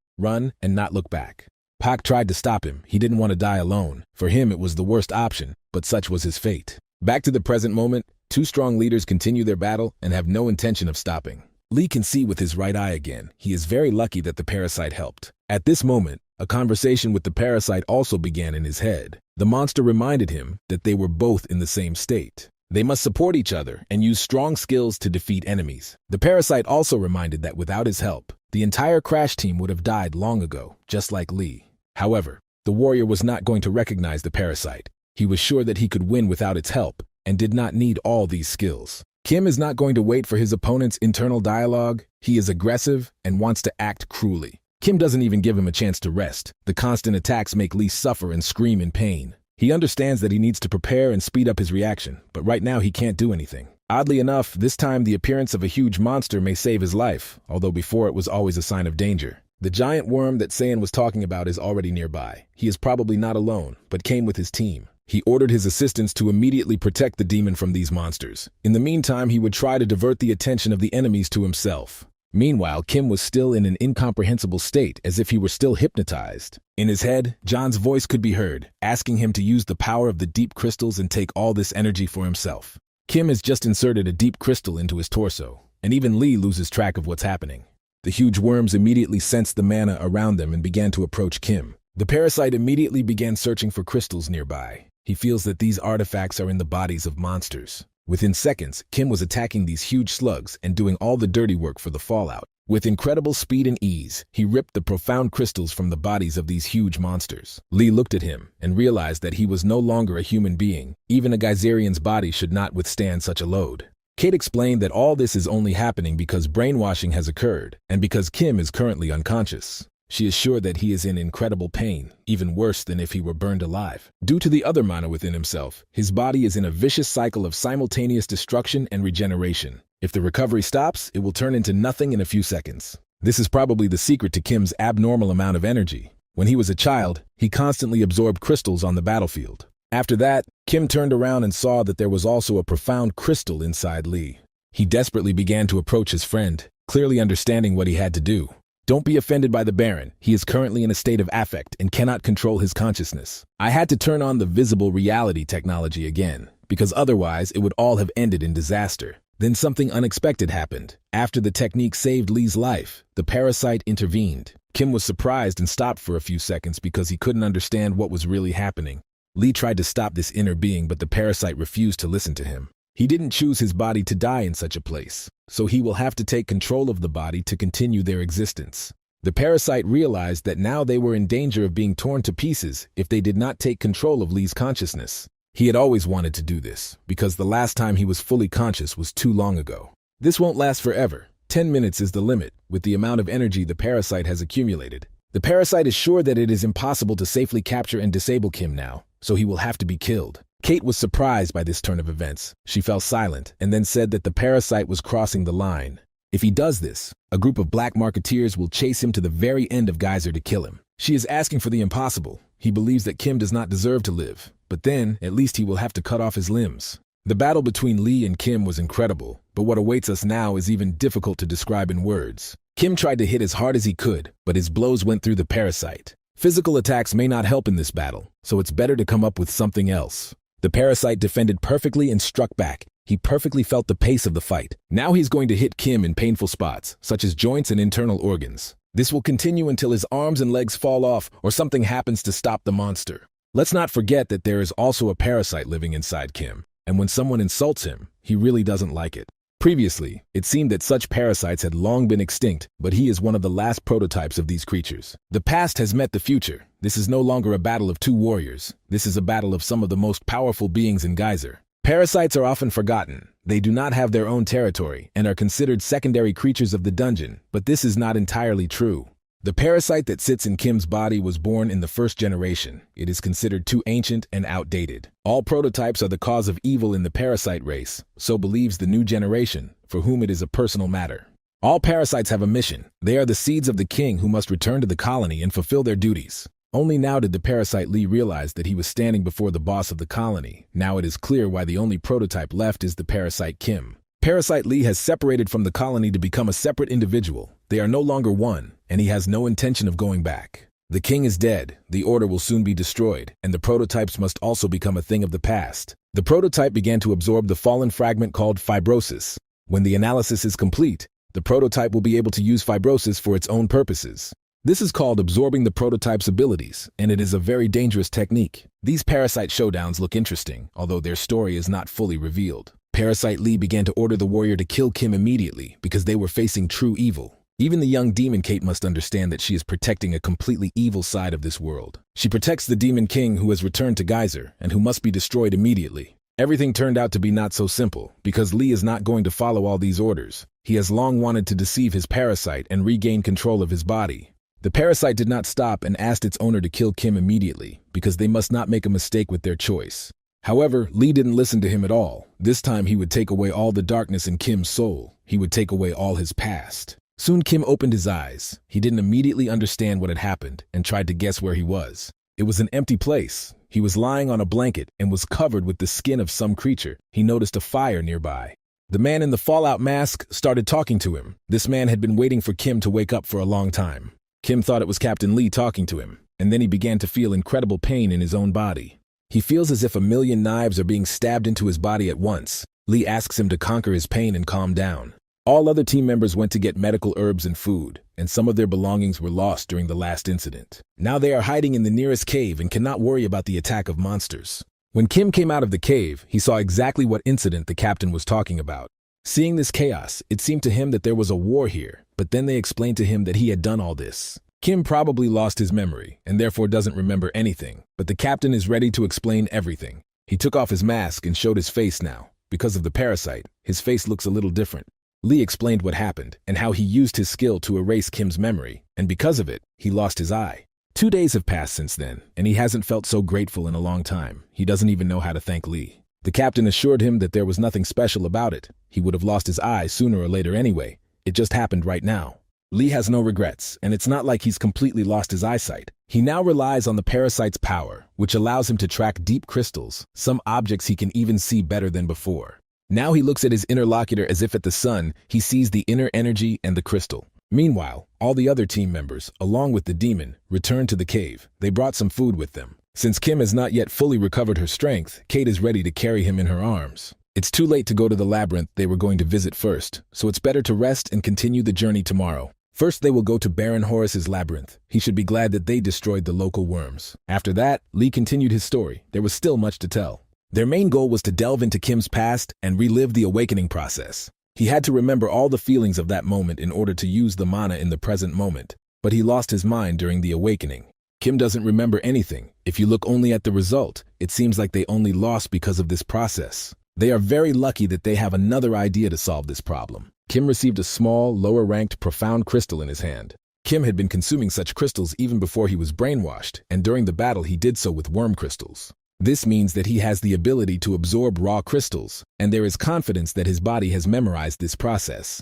and not look back. Pak tried to stop him. He didn't want to die alone. For him, it was the worst option, but such was his fate. Back to the present moment, two strong leaders continue their battle and have no intention of stopping. Lee can see with his right eye again. He is very lucky that the parasite helped. At this moment, a conversation with the parasite also began in his head. The monster reminded him that they were both in the same state. They must support each other and use strong skills to defeat enemies. The parasite also reminded that without his help, the entire Crash team would have died long ago, just like Lee. However, the warrior was not going to recognize the parasite. He was sure that he could win without its help, and did not need all these skills. Kim is not going to wait for his opponent's internal dialogue. He is aggressive and wants to act cruelly. Kim doesn't even give him a chance to rest. The constant attacks make Lee suffer and scream in pain. He understands that he needs to prepare and speed up his reaction, but right now he can't do anything. Oddly enough, this time the appearance of a huge monster may save his life, although before it was always a sign of danger. The giant worm that Saiyan was talking about is already nearby. He is probably not alone, but came with his team. He ordered his assistants to immediately protect the demon from these monsters. In the meantime, he would try to divert the attention of the enemies to himself. Meanwhile, Kim was still in an incomprehensible state, as if he were still hypnotized. In his head, John's voice could be heard, asking him to use the power of the deep crystals and take all this energy for himself. Kim has just inserted a deep crystal into his torso, and even Lee loses track of what's happening. The huge worms immediately sensed the mana around them and began to approach Kim. The parasite immediately began searching for crystals nearby. He feels that these artifacts are in the bodies of monsters. Within seconds, Kim was attacking these huge slugs and doing all the dirty work for the fallout. With incredible speed and ease, he ripped the profound crystals from the bodies of these huge monsters. Lee looked at him and realized that he was no longer a human being. Even a Geyserian's body should not withstand such a load. Kate explained that all this is only happening because brainwashing has occurred, and because Kim is currently unconscious. She is sure that he is in incredible pain, even worse than if he were burned alive. Due to the other mana within himself, his body is in a vicious cycle of simultaneous destruction and regeneration. If the recovery stops, it will turn into nothing in a few seconds. This is probably the secret to Kim's abnormal amount of energy. When he was a child, he constantly absorbed crystals on the battlefield. After that, Kim turned around and saw that there was also a profound crystal inside Lee. He desperately began to approach his friend, clearly understanding what he had to do. Don't be offended by the Baron. He is currently in a state of affect and cannot control his consciousness. I had to turn on the visible reality technology again, because otherwise it would all have ended in disaster. Then something unexpected happened. After the technique saved Lee's life, the parasite intervened. Kim was surprised and stopped for a few seconds because he couldn't understand what was really happening. Lee tried to stop this inner being, but the parasite refused to listen to him. He didn't choose his body to die in such a place, so he will have to take control of the body to continue their existence. The parasite realized that now they were in danger of being torn to pieces if they did not take control of Lee's consciousness. He had always wanted to do this, because the last time he was fully conscious was too long ago. This won't last forever. 10 minutes is the limit, with the amount of energy the parasite has accumulated. The parasite is sure that it is impossible to safely capture and disable Kim now, so he will have to be killed. Kate was surprised by this turn of events. She fell silent and then said that the parasite was crossing the line. If he does this, a group of black marketeers will chase him to the very end of Geyser to kill him. She is asking for the impossible. He believes that Kim does not deserve to live, but then at least he will have to cut off his limbs. The battle between Lee and Kim was incredible, but what awaits us now is even difficult to describe in words. Kim tried to hit as hard as he could, but his blows went through the parasite. Physical attacks may not help in this battle, so it's better to come up with something else. The parasite defended perfectly and struck back. He perfectly felt the pace of the fight. Now he's going to hit Kim in painful spots, such as joints and internal organs. This will continue until his arms and legs fall off or something happens to stop the monster. Let's not forget that there is also a parasite living inside Kim, and when someone insults him, he really doesn't like it. Previously, it seemed that such parasites had long been extinct, but he is one of the last prototypes of these creatures. The past has met the future. This is no longer a battle of two warriors. This is a battle of some of the most powerful beings in Geyser. Parasites are often forgotten. They do not have their own territory and are considered secondary creatures of the dungeon, but this is not entirely true. The parasite that sits in Kim's body was born in the first generation. It is considered too ancient and outdated. All prototypes are the cause of evil in the parasite race, so believes the new generation, for whom it is a personal matter. All parasites have a mission. They are the seeds of the king who must return to the colony and fulfill their duties. Only now did the parasite Lee realize that he was standing before the boss of the colony. Now it is clear why the only prototype left is the parasite Kim. Parasite Lee has separated from the colony to become a separate individual. They are no longer one, and he has no intention of going back. The king is dead, the order will soon be destroyed, and the prototypes must also become a thing of the past. The prototype began to absorb the fallen fragment called fibrosis. When the analysis is complete, the prototype will be able to use fibrosis for its own purposes. This is called absorbing the prototype's abilities, and it is a very dangerous technique. These parasite showdowns look interesting, although their story is not fully revealed. Parasite Lee began to order the warrior to kill Kim immediately because they were facing true evil. Even the young demon Kate must understand that she is protecting a completely evil side of this world. She protects the demon king who has returned to Geyser and who must be destroyed immediately. Everything turned out to be not so simple, because Lee is not going to follow all these orders. He has long wanted to deceive his parasite and regain control of his body. The parasite did not stop and asked its owner to kill Kim immediately, because they must not make a mistake with their choice. However, Lee didn't listen to him at all. This time he would take away all the darkness in Kim's soul. He would take away all his past. Soon Kim opened his eyes. He didn't immediately understand what had happened and tried to guess where he was. It was an empty place. He was lying on a blanket and was covered with the skin of some creature. He noticed a fire nearby. The man in the Fallout mask started talking to him. This man had been waiting for Kim to wake up for a long time. Kim thought it was Captain Lee talking to him, and then he began to feel incredible pain in his own body. He feels as if 1,000,000 knives are being stabbed into his body at once. Lee asks him to conquer his pain and calm down. All other team members went to get medical herbs and food, and some of their belongings were lost during the last incident. Now they are hiding in the nearest cave and cannot worry about the attack of monsters. When Kim came out of the cave, he saw exactly what incident the captain was talking about. Seeing this chaos, it seemed to him that there was a war here, but then they explained to him that he had done all this. Kim probably lost his memory and therefore doesn't remember anything, but the captain is ready to explain everything. He took off his mask and showed his face now. Because of the parasite, his face looks a little different. Lee explained what happened and how he used his skill to erase Kim's memory, and because of it, he lost his eye. 2 days have passed since then, and he hasn't felt so grateful in a long time. He doesn't even know how to thank Lee. The captain assured him that there was nothing special about it. He would have lost his eye sooner or later anyway. It just happened right now. Lee has no regrets, and it's not like he's completely lost his eyesight. He now relies on the parasite's power, which allows him to track deep crystals, some objects he can even see better than before. Now he looks at his interlocutor as if at the sun, he sees the inner energy and the crystal. Meanwhile, all the other team members, along with the demon, returned to the cave. They brought some food with them. Since Kim has not yet fully recovered her strength, Kate is ready to carry him in her arms. It's too late to go to the labyrinth they were going to visit first, so it's better to rest and continue the journey tomorrow. First they will go to Baron Horace's labyrinth. He should be glad that they destroyed the local worms. After that, Lee continued his story. There was still much to tell. Their main goal was to delve into Kim's past and relive the awakening process. He had to remember all the feelings of that moment in order to use the mana in the present moment, but he lost his mind during the awakening. Kim doesn't remember anything. If you look only at the result, it seems like they only lost because of this process. They are very lucky that they have another idea to solve this problem. Kim received a small, lower-ranked, profound crystal in his hand. Kim had been consuming such crystals even before he was brainwashed, and during the battle he did so with worm crystals. This means that he has the ability to absorb raw crystals, and there is confidence that his body has memorized this process.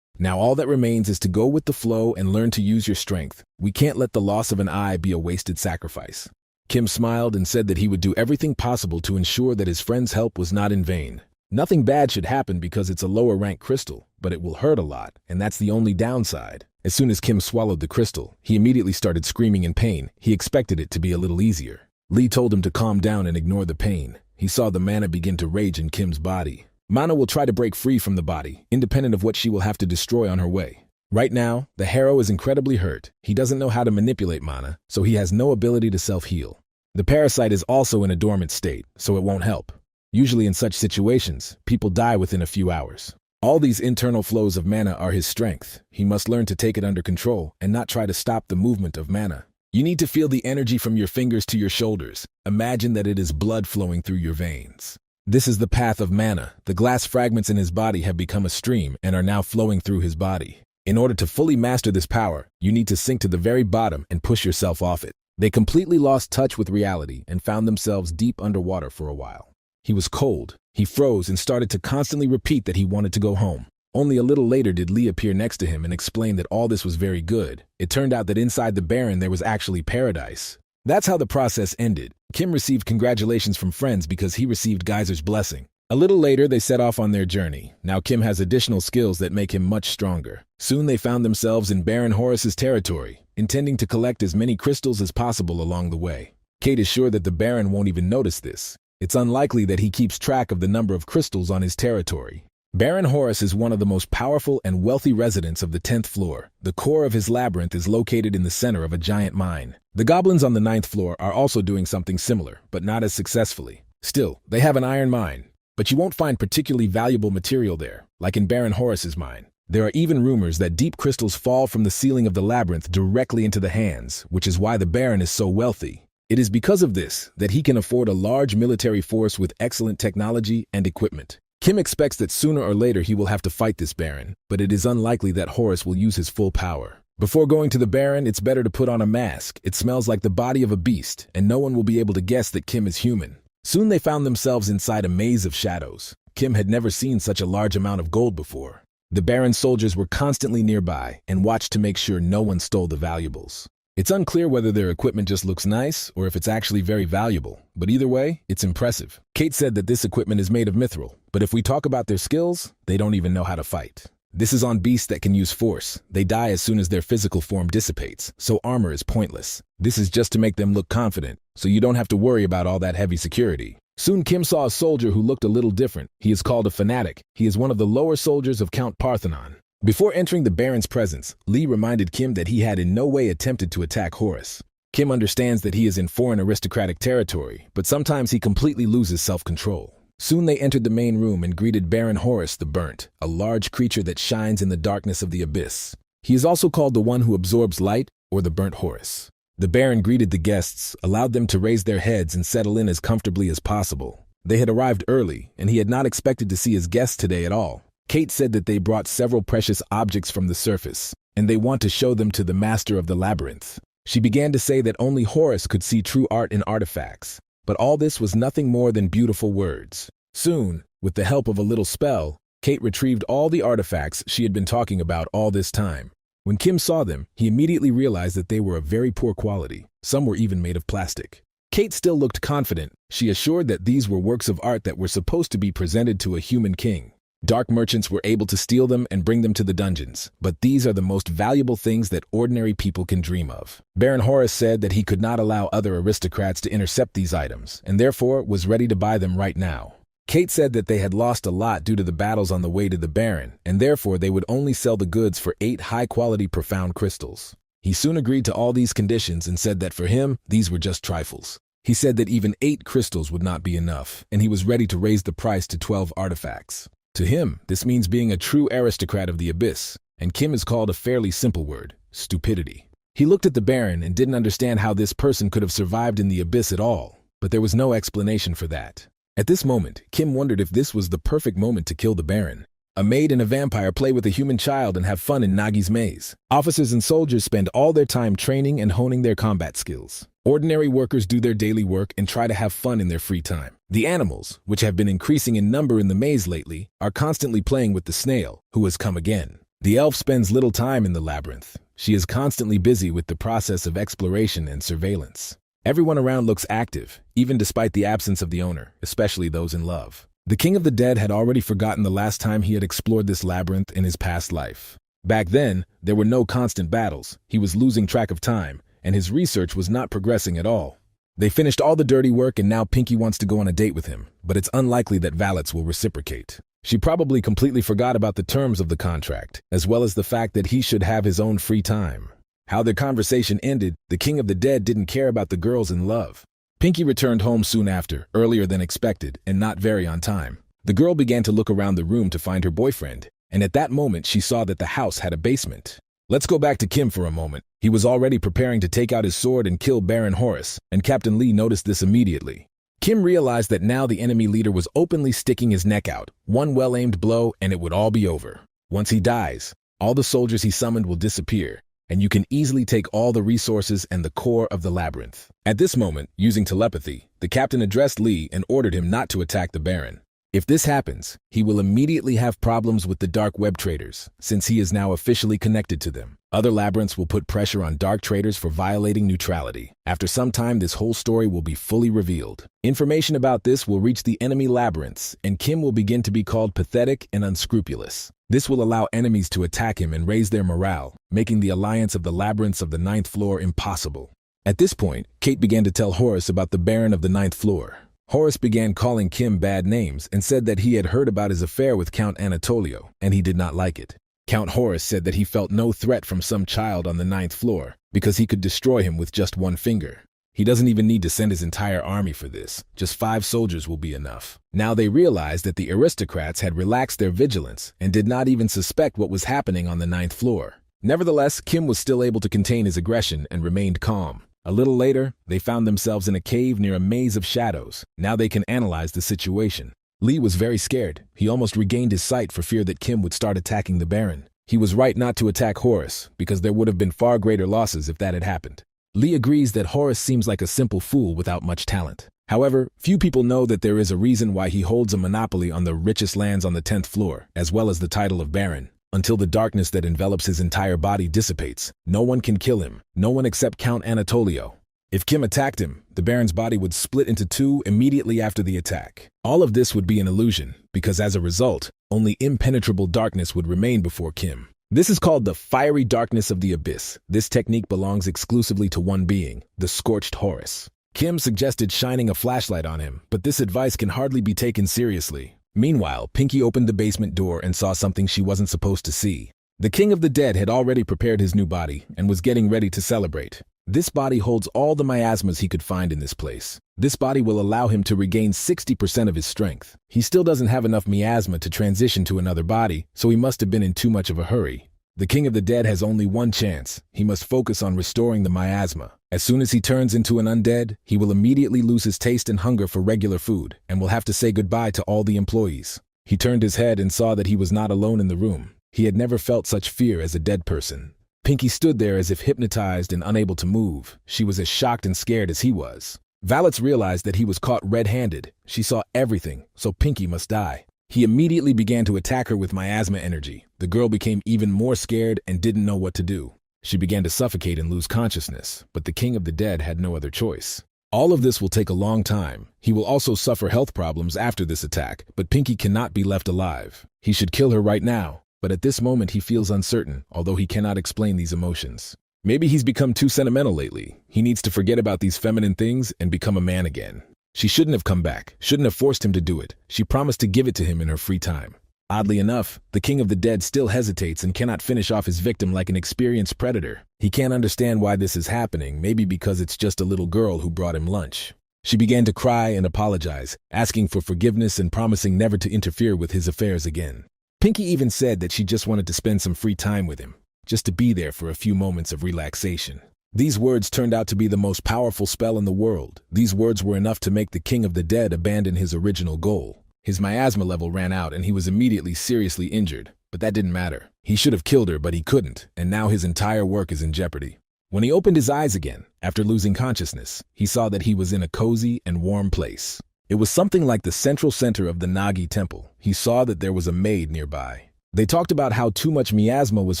Now all that remains is to go with the flow and learn to use your strength. We can't let the loss of an eye be a wasted sacrifice. Kim smiled and said that he would do everything possible to ensure that his friend's help was not in vain. Nothing bad should happen because it's a lower-ranked crystal, but it will hurt a lot, and that's the only downside. As soon as Kim swallowed the crystal, he immediately started screaming in pain. He expected it to be a little easier. Lee told him to calm down and ignore the pain. He saw the mana begin to rage in Kim's body. Mana will try to break free from the body, independent of what she will have to destroy on her way. Right now, the hero is incredibly hurt. He doesn't know how to manipulate mana, so he has no ability to self-heal. The parasite is also in a dormant state, so it won't help. Usually in such situations, people die within a few hours. All these internal flows of mana are his strength. He must learn to take it under control and not try to stop the movement of mana. You need to feel the energy from your fingers to your shoulders. Imagine that it is blood flowing through your veins. This is the path of mana. The glass fragments in his body have become a stream and are now flowing through his body. In order to fully master this power, you need to sink to the very bottom and push yourself off it. They completely lost touch with reality and found themselves deep underwater for a while. He was cold. He froze and started to constantly repeat that he wanted to go home. Only a little later did Lee appear next to him and explain that all this was very good. It turned out that inside the Baron there was actually paradise. That's how the process ended. Kim received congratulations from friends because he received Geyser's blessing. A little later, they set off on their journey. Now Kim has additional skills that make him much stronger. Soon they found themselves in Baron Horus's territory, intending to collect as many crystals as possible along the way. Kate is sure that the Baron won't even notice this. It's unlikely that he keeps track of the number of crystals on his territory. Baron Horus is one of the most powerful and wealthy residents of the 10th floor. The core of his labyrinth is located in the center of a giant mine. The goblins on the 9th floor are also doing something similar, but not as successfully. Still, they have an iron mine, but you won't find particularly valuable material there, like in Baron Horus's mine. There are even rumors that deep crystals fall from the ceiling of the labyrinth directly into the hands, which is why the Baron is so wealthy. It is because of this that he can afford a large military force with excellent technology and equipment. Kim expects that sooner or later he will have to fight this Baron, but it is unlikely that Horus will use his full power. Before going to the Baron, it's better to put on a mask. It smells like the body of a beast, and no one will be able to guess that Kim is human. Soon they found themselves inside a maze of shadows. Kim had never seen such a large amount of gold before. The Baron's soldiers were constantly nearby and watched to make sure no one stole the valuables. It's unclear whether their equipment just looks nice or if it's actually very valuable, but either way, it's impressive. Kate said that this equipment is made of mithril, but if we talk about their skills, they don't even know how to fight. This is on beasts that can use force. They die as soon as their physical form dissipates, so armor is pointless. This is just to make them look confident, so you don't have to worry about all that heavy security. Soon Kim saw a soldier who looked a little different. He is called a fanatic. He is one of the lower soldiers of Count Parthenon. Before entering the Baron's presence, Lee reminded Kim that he had in no way attempted to attack Horus. Kim understands that he is in foreign aristocratic territory, but sometimes he completely loses self-control. Soon they entered the main room and greeted Baron Horus the Burnt, a large creature that shines in the darkness of the abyss. He is also called the one who absorbs light, or the Burnt Horus. The Baron greeted the guests, allowed them to raise their heads and settle in as comfortably as possible. They had arrived early, and he had not expected to see his guests today at all. Kate said that they brought several precious objects from the surface, and they want to show them to the master of the labyrinth. She began to say that only Horus could see true art in artifacts, but all this was nothing more than beautiful words. Soon, with the help of a little spell, Kate retrieved all the artifacts she had been talking about all this time. When Kim saw them, he immediately realized that they were of very poor quality. Some were even made of plastic. Kate still looked confident. She assured that these were works of art that were supposed to be presented to a human king. Dark merchants were able to steal them and bring them to the dungeons, but these are the most valuable things that ordinary people can dream of. Baron Horus said that he could not allow other aristocrats to intercept these items, and therefore was ready to buy them right now. Kate said that they had lost a lot due to the battles on the way to the Baron, and therefore they would only sell the goods for 8 high-quality profound crystals. He soon agreed to all these conditions and said that for him, these were just trifles. He said that even 8 crystals would not be enough, and he was ready to raise the price to 12 artifacts. To him, this means being a true aristocrat of the abyss, and Kim is called a fairly simple word: stupidity. He looked at the Baron and didn't understand how this person could have survived in the abyss at all, but there was no explanation for that. At this moment, Kim wondered if this was the perfect moment to kill the Baron. A maid and a vampire play with a human child and have fun in Nagi's maze. Officers and soldiers spend all their time training and honing their combat skills. Ordinary workers do their daily work and try to have fun in their free time. The animals, which have been increasing in number in the maze lately, are constantly playing with the snail, who has come again. The elf spends little time in the labyrinth. She is constantly busy with the process of exploration and surveillance. Everyone around looks active, even despite the absence of the owner, especially those in love. The King of the Dead had already forgotten the last time he had explored this labyrinth in his past life. Back then, there were no constant battles, he was losing track of time, and his research was not progressing at all. They finished all the dirty work and now Pinky wants to go on a date with him, but it's unlikely that Valets will reciprocate. She probably completely forgot about the terms of the contract, as well as the fact that he should have his own free time. How their conversation ended, the King of the Dead didn't care about the girls in love. Pinky returned home soon after, earlier than expected, and not very on time. The girl began to look around the room to find her boyfriend, and at that moment she saw that the house had a basement. Let's go back to Kim for a moment. He was already preparing to take out his sword and kill Baron Horus, and Captain Lee noticed this immediately. Kim realized that now the enemy leader was openly sticking his neck out. One well-aimed blow and it would all be over. Once he dies, all the soldiers he summoned will disappear, and you can easily take all the resources and the core of the labyrinth. At this moment, using telepathy, the captain addressed Lee and ordered him not to attack the Baron. If this happens, he will immediately have problems with the dark web traders, since he is now officially connected to them. Other labyrinths will put pressure on dark traders for violating neutrality. After some time, this whole story will be fully revealed. Information about this will reach the enemy labyrinths, and Kim will begin to be called pathetic and unscrupulous. This will allow enemies to attack him and raise their morale, making the alliance of the labyrinths of the 9th floor impossible. At this point, Kate began to tell Horus about the Baron of the 9th floor. Horus began calling Kim bad names and said that he had heard about his affair with Count Anatolio, and he did not like it. Count Horus said that he felt no threat from some child on the 9th floor because he could destroy him with just one finger. He doesn't even need to send his entire army for this. Just 5 soldiers will be enough. Now they realized that the aristocrats had relaxed their vigilance and did not even suspect what was happening on the 9th floor. Nevertheless, Kim was still able to contain his aggression and remained calm. A little later, they found themselves in a cave near a maze of shadows. Now they can analyze the situation. Lee was very scared. He almost regained his sight for fear that Kim would start attacking the Baron. He was right not to attack Horus, because there would have been far greater losses if that had happened. Lee agrees that Horus seems like a simple fool without much talent. However, few people know that there is a reason why he holds a monopoly on the richest lands on the 10th floor, as well as the title of Baron. Until the darkness that envelops his entire body dissipates, no one can kill him, no one except Count Anatolio. If Kim attacked him, the Baron's body would split into 2 immediately after the attack. All of this would be an illusion, because as a result, only impenetrable darkness would remain before Kim. This is called the fiery darkness of the abyss. This technique belongs exclusively to one being, the Scorched Horus. Kim suggested shining a flashlight on him, but this advice can hardly be taken seriously. Meanwhile, Pinky opened the basement door and saw something she wasn't supposed to see. The King of the Dead had already prepared his new body and was getting ready to celebrate. This body holds all the miasmas he could find in this place. This body will allow him to regain 60% of his strength. He still doesn't have enough miasma to transition to another body, so he must have been in too much of a hurry. The King of the Dead has only one chance. He must focus on restoring the miasma. As soon as he turns into an undead, he will immediately lose his taste and hunger for regular food, and will have to say goodbye to all the employees. He turned his head and saw that he was not alone in the room. He had never felt such fear as a dead person. Pinky stood there as if hypnotized and unable to move. She was as shocked and scared as he was. Valets realized that he was caught red-handed. She saw everything, so Pinky must die. He immediately began to attack her with miasma energy. The girl became even more scared and didn't know what to do. She began to suffocate and lose consciousness, but the King of the Dead had no other choice. All of this will take a long time. He will also suffer health problems after this attack, but Pinky cannot be left alive. He should kill her right now, but at this moment he feels uncertain, although he cannot explain these emotions. Maybe he's become too sentimental lately. He needs to forget about these feminine things and become a man again. She shouldn't have come back, shouldn't have forced him to do it. She promised to give it to him in her free time. Oddly enough, the King of the Dead still hesitates and cannot finish off his victim like an experienced predator. He can't understand why this is happening, maybe because it's just a little girl who brought him lunch. She began to cry and apologize, asking for forgiveness and promising never to interfere with his affairs again. Pinky even said that she just wanted to spend some free time with him, just to be there for a few moments of relaxation. These words turned out to be the most powerful spell in the world. These words were enough to make the King of the Dead abandon his original goal. His miasma level ran out and he was immediately seriously injured, but that didn't matter. He should have killed her, but he couldn't, and now his entire work is in jeopardy. When he opened his eyes again, after losing consciousness, he saw that he was in a cozy and warm place. It was something like the central center of the Nagi temple. He saw that there was a maid nearby. They talked about how too much miasma was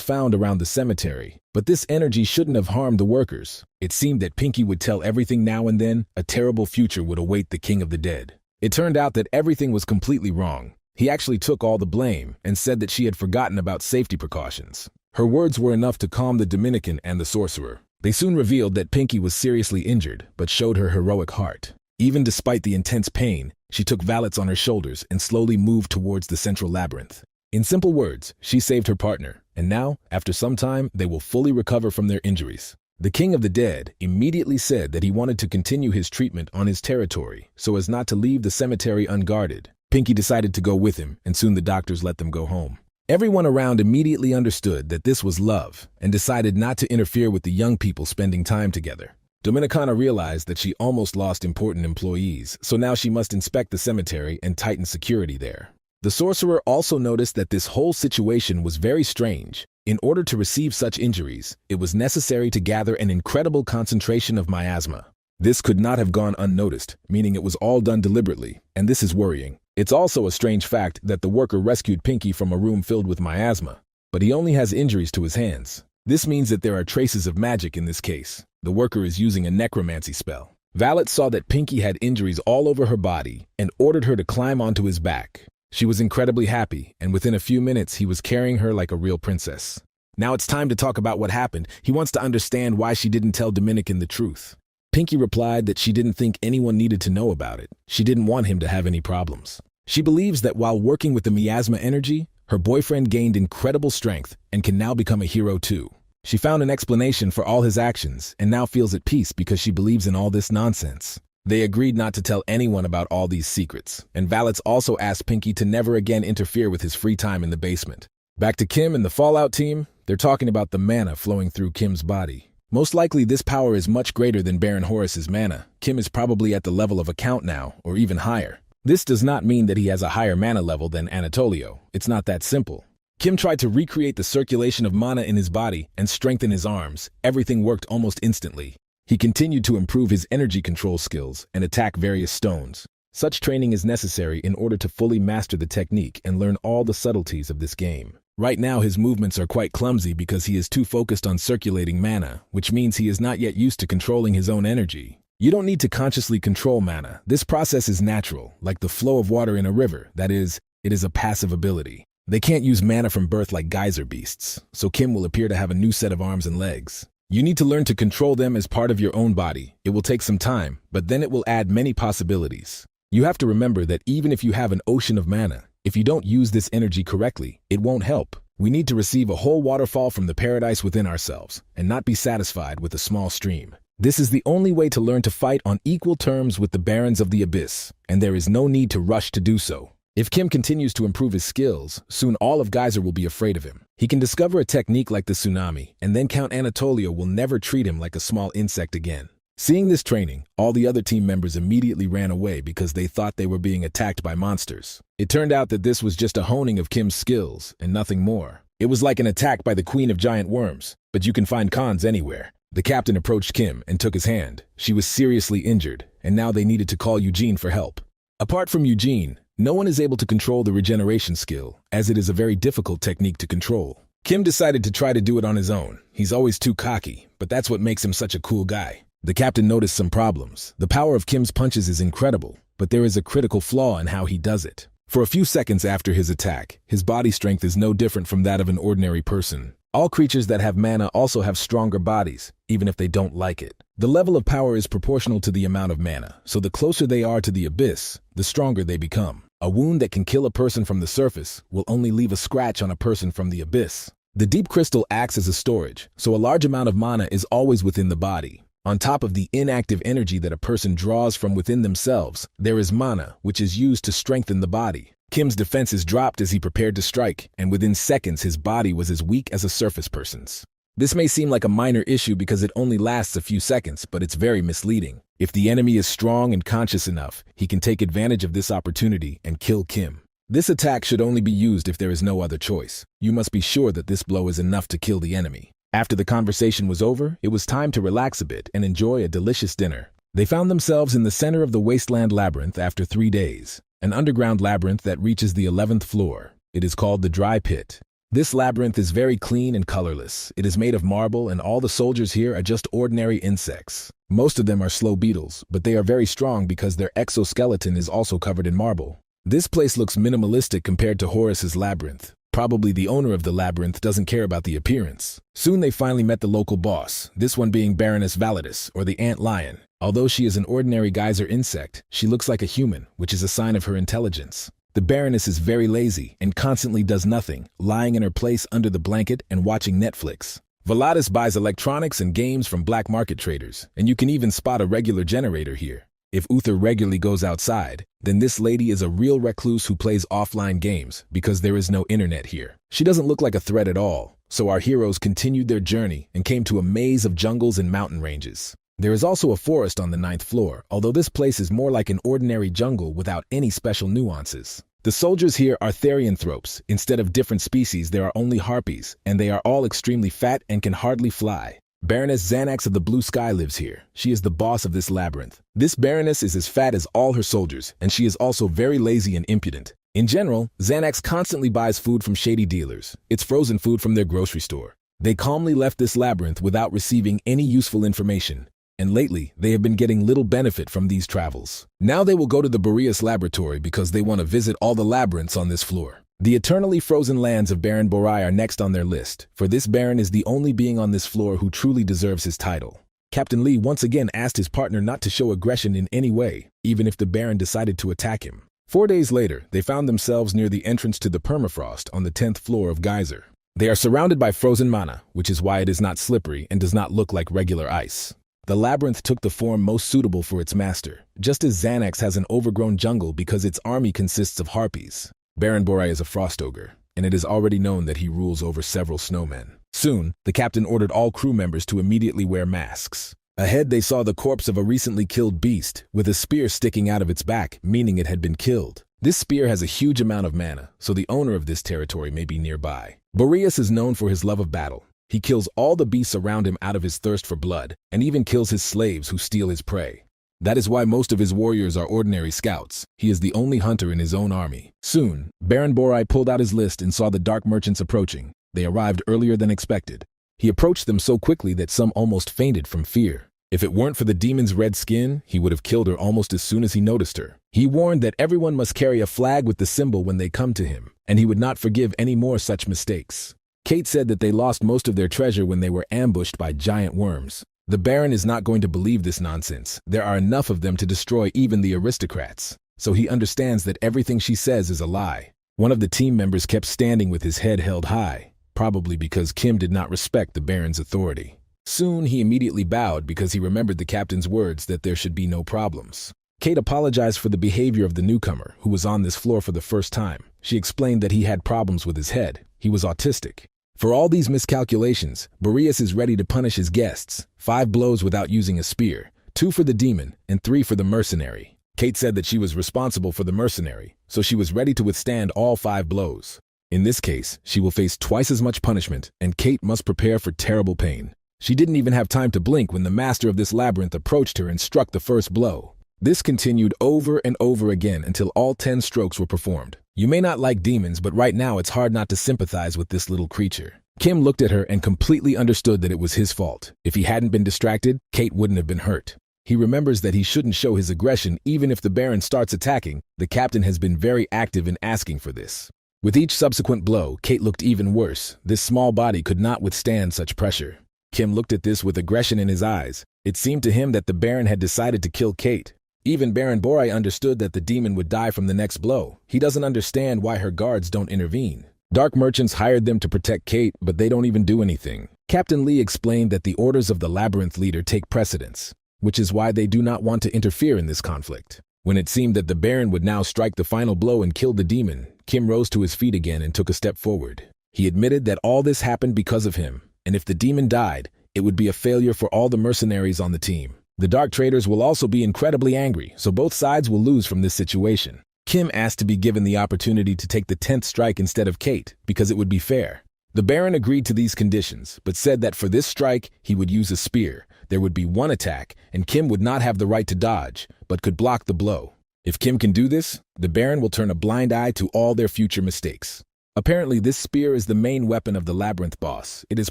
found around the cemetery, but this energy shouldn't have harmed the workers. It seemed that Pinky would tell everything now and then. A terrible future would await the king of the dead. It turned out that everything was completely wrong. He actually took all the blame and said that she had forgotten about safety precautions. Her words were enough to calm the Dominican and the sorcerer. They soon revealed that Pinky was seriously injured, but showed her heroic heart. Even despite the intense pain, she took Valets on her shoulders and slowly moved towards the central labyrinth. In simple words, she saved her partner, and now, after some time, they will fully recover from their injuries. The king of the dead immediately said that he wanted to continue his treatment on his territory so as not to leave the cemetery unguarded. Pinky decided to go with him, and soon the doctors let them go home. Everyone around immediately understood that this was love and decided not to interfere with the young people spending time together. Dominicana realized that she almost lost important employees, so now she must inspect the cemetery and tighten security there. The sorcerer also noticed that this whole situation was very strange. In order to receive such injuries, it was necessary to gather an incredible concentration of miasma. This could not have gone unnoticed, meaning it was all done deliberately, and this is worrying. It's also a strange fact that the worker rescued Pinky from a room filled with miasma, but he only has injuries to his hands. This means that there are traces of magic in this case. The worker is using a necromancy spell. Valet saw that Pinky had injuries all over her body and ordered her to climb onto his back. She was incredibly happy, and within a few minutes he was carrying her like a real princess. Now it's time to talk about what happened. He wants to understand why she didn't tell Dominican the truth. Pinky replied that she didn't think anyone needed to know about it. She didn't want him to have any problems. She believes that while working with the miasma energy, her boyfriend gained incredible strength and can now become a hero too. She found an explanation for all his actions and now feels at peace because she believes in all this nonsense. They agreed not to tell anyone about all these secrets, and Valets also asked Pinky to never again interfere with his free time in the basement. Back to Kim and the Fallout team, they're talking about the mana flowing through Kim's body. Most likely this power is much greater than Baron Horus's mana. Kim is probably at the level of a count now, or even higher. This does not mean that he has a higher mana level than Anatolio. It's not that simple. Kim tried to recreate the circulation of mana in his body and strengthen his arms. Everything worked almost instantly. He continued to improve his energy control skills and attack various stones. Such training is necessary in order to fully master the technique and learn all the subtleties of this game. Right now his movements are quite clumsy because he is too focused on circulating mana, which means he is not yet used to controlling his own energy. You don't need to consciously control mana. This process is natural, like the flow of water in a river. That is, it is a passive ability. They can't use mana from birth like geyser beasts, so Kim will appear to have a new set of arms and legs. You need to learn to control them as part of your own body. It will take some time, but then it will add many possibilities. You have to remember that even if you have an ocean of mana, if you don't use this energy correctly, it won't help. We need to receive a whole waterfall from the paradise within ourselves, and not be satisfied with a small stream. This is the only way to learn to fight on equal terms with the Barons of the Abyss, and there is no need to rush to do so. If Kim continues to improve his skills, soon all of Geyser will be afraid of him. He can discover a technique like the tsunami, and then Count Anatolio will never treat him like a small insect again. Seeing this training, all the other team members immediately ran away because they thought they were being attacked by monsters. It turned out that this was just a honing of Kim's skills, and nothing more. It was like an attack by the Queen of Giant Worms, but you can find cons anywhere. The captain approached Kim and took his hand. She was seriously injured, and now they needed to call Eugene for help. Apart from Eugene, no one is able to control the regeneration skill, as it is a very difficult technique to control. Kim decided to try to do it on his own. He's always too cocky, but that's what makes him such a cool guy. The captain noticed some problems. The power of Kim's punches is incredible, but there is a critical flaw in how he does it. For a few seconds after his attack, his body strength is no different from that of an ordinary person. All creatures that have mana also have stronger bodies, even if they don't like it. The level of power is proportional to the amount of mana, so the closer they are to the abyss, the stronger they become. A wound that can kill a person from the surface will only leave a scratch on a person from the abyss. The deep crystal acts as a storage, so a large amount of mana is always within the body. On top of the inactive energy that a person draws from within themselves, there is mana, which is used to strengthen the body. Kim's defenses dropped as he prepared to strike, and within seconds his body was as weak as a surface person's. This may seem like a minor issue because it only lasts a few seconds, but it's very misleading. If the enemy is strong and conscious enough, he can take advantage of this opportunity and kill Kim. This attack should only be used if there is no other choice. You must be sure that this blow is enough to kill the enemy. After the conversation was over, it was time to relax a bit and enjoy a delicious dinner. They found themselves in the center of the wasteland labyrinth after 3 days, an underground labyrinth that reaches the 11th floor. It is called the Dry Pit. This labyrinth is very clean and colorless. It is made of marble, and all the soldiers here are just ordinary insects. Most of them are slow beetles, but they are very strong because their exoskeleton is also covered in marble. This place looks minimalistic compared to Horus's labyrinth. Probably the owner of the labyrinth doesn't care about the appearance. Soon they finally met the local boss, this one being Baroness Validus, or the Ant Lion. Although she is an ordinary geyser insect, she looks like a human, which is a sign of her intelligence. The Baroness is very lazy and constantly does nothing, lying in her place under the blanket and watching Netflix. Validus buys electronics and games from black market traders, and you can even spot a regular generator here. If Uther regularly goes outside, then this lady is a real recluse who plays offline games because there is no internet here. She doesn't look like a threat at all, so our heroes continued their journey and came to a maze of jungles and mountain ranges. There is also a forest on the 9th floor, although this place is more like an ordinary jungle without any special nuances. The soldiers here are therianthropes. Instead of different species, there are only harpies, and they are all extremely fat and can hardly fly. Baroness Xanax of the Blue Sky lives here. She is the boss of this labyrinth. This Baroness is as fat as all her soldiers, and she is also very lazy and impudent. In general, Xanax constantly buys food from shady dealers. It's frozen food from their grocery store. They calmly left this labyrinth without receiving any useful information, and lately they have been getting little benefit from these travels. Now they will go to the Boreas laboratory because they want to visit all the labyrinths on this floor. The eternally frozen lands of Baron Borai are next on their list, for this Baron is the only being on this floor who truly deserves his title. Captain Lee once again asked his partner not to show aggression in any way, even if the Baron decided to attack him. 4 days later, they found themselves near the entrance to the permafrost on the 10th floor of Geyser. They are surrounded by frozen mana, which is why it is not slippery and does not look like regular ice. The labyrinth took the form most suitable for its master, just as Xanax has an overgrown jungle because its army consists of harpies. Baron Borai is a frost ogre, and it is already known that he rules over several snowmen. Soon, the captain ordered all crew members to immediately wear masks. Ahead they saw the corpse of a recently killed beast, with a spear sticking out of its back, meaning it had been killed. This spear has a huge amount of mana, so the owner of this territory may be nearby. Boreas is known for his love of battle. He kills all the beasts around him out of his thirst for blood, and even kills his slaves who steal his prey. That is why most of his warriors are ordinary scouts. He is the only hunter in his own army. Soon, Baron Borai pulled out his list and saw the dark merchants approaching. They arrived earlier than expected. He approached them so quickly that some almost fainted from fear. If it weren't for the demon's red skin, he would have killed her almost as soon as he noticed her. He warned that everyone must carry a flag with the symbol when they come to him, and he would not forgive any more such mistakes. Kate said that they lost most of their treasure when they were ambushed by giant worms. The Baron is not going to believe this nonsense. There are enough of them to destroy even the aristocrats, so he understands that everything she says is a lie. One of the team members kept standing with his head held high, probably because Kim did not respect the Baron's authority. Soon he immediately bowed because he remembered the captain's words that there should be no problems. Kate apologized for the behavior of the newcomer, who was on this floor for the first time. She explained that he had problems with his head. He was autistic. For all these miscalculations, Boreas is ready to punish his guests. 5 blows without using a spear, 2 for the demon, and 3 for the mercenary. Kate said that she was responsible for the mercenary, so she was ready to withstand all 5 blows. In this case, she will face twice as much punishment, and Kate must prepare for terrible pain. She didn't even have time to blink when the master of this labyrinth approached her and struck the first blow. This continued over and over again until all 10 strokes were performed. You may not like demons, but right now it's hard not to sympathize with this little creature. Kim looked at her and completely understood that it was his fault. If he hadn't been distracted, Kate wouldn't have been hurt. He remembers that he shouldn't show his aggression even if the Baron starts attacking. The captain has been very active in asking for this. With each subsequent blow, Kate looked even worse. This small body could not withstand such pressure. Kim looked at this with aggression in his eyes. It seemed to him that the Baron had decided to kill Kate. Even Baron Borai understood that the demon would die from the next blow. He doesn't understand why her guards don't intervene. Dark merchants hired them to protect Kate, but they don't even do anything. Captain Lee explained that the orders of the labyrinth leader take precedence, which is why they do not want to interfere in this conflict. When it seemed that the Baron would now strike the final blow and kill the demon, Kim rose to his feet again and took a step forward. He admitted that all this happened because of him, and if the demon died, it would be a failure for all the mercenaries on the team. The dark traders will also be incredibly angry, so both sides will lose from this situation. Kim asked to be given the opportunity to take the 10th strike instead of Kate, because it would be fair. The Baron agreed to these conditions, but said that for this strike, he would use a spear. There would be one attack, and Kim would not have the right to dodge, but could block the blow. If Kim can do this, the Baron will turn a blind eye to all their future mistakes. Apparently, this spear is the main weapon of the Labyrinth boss. It is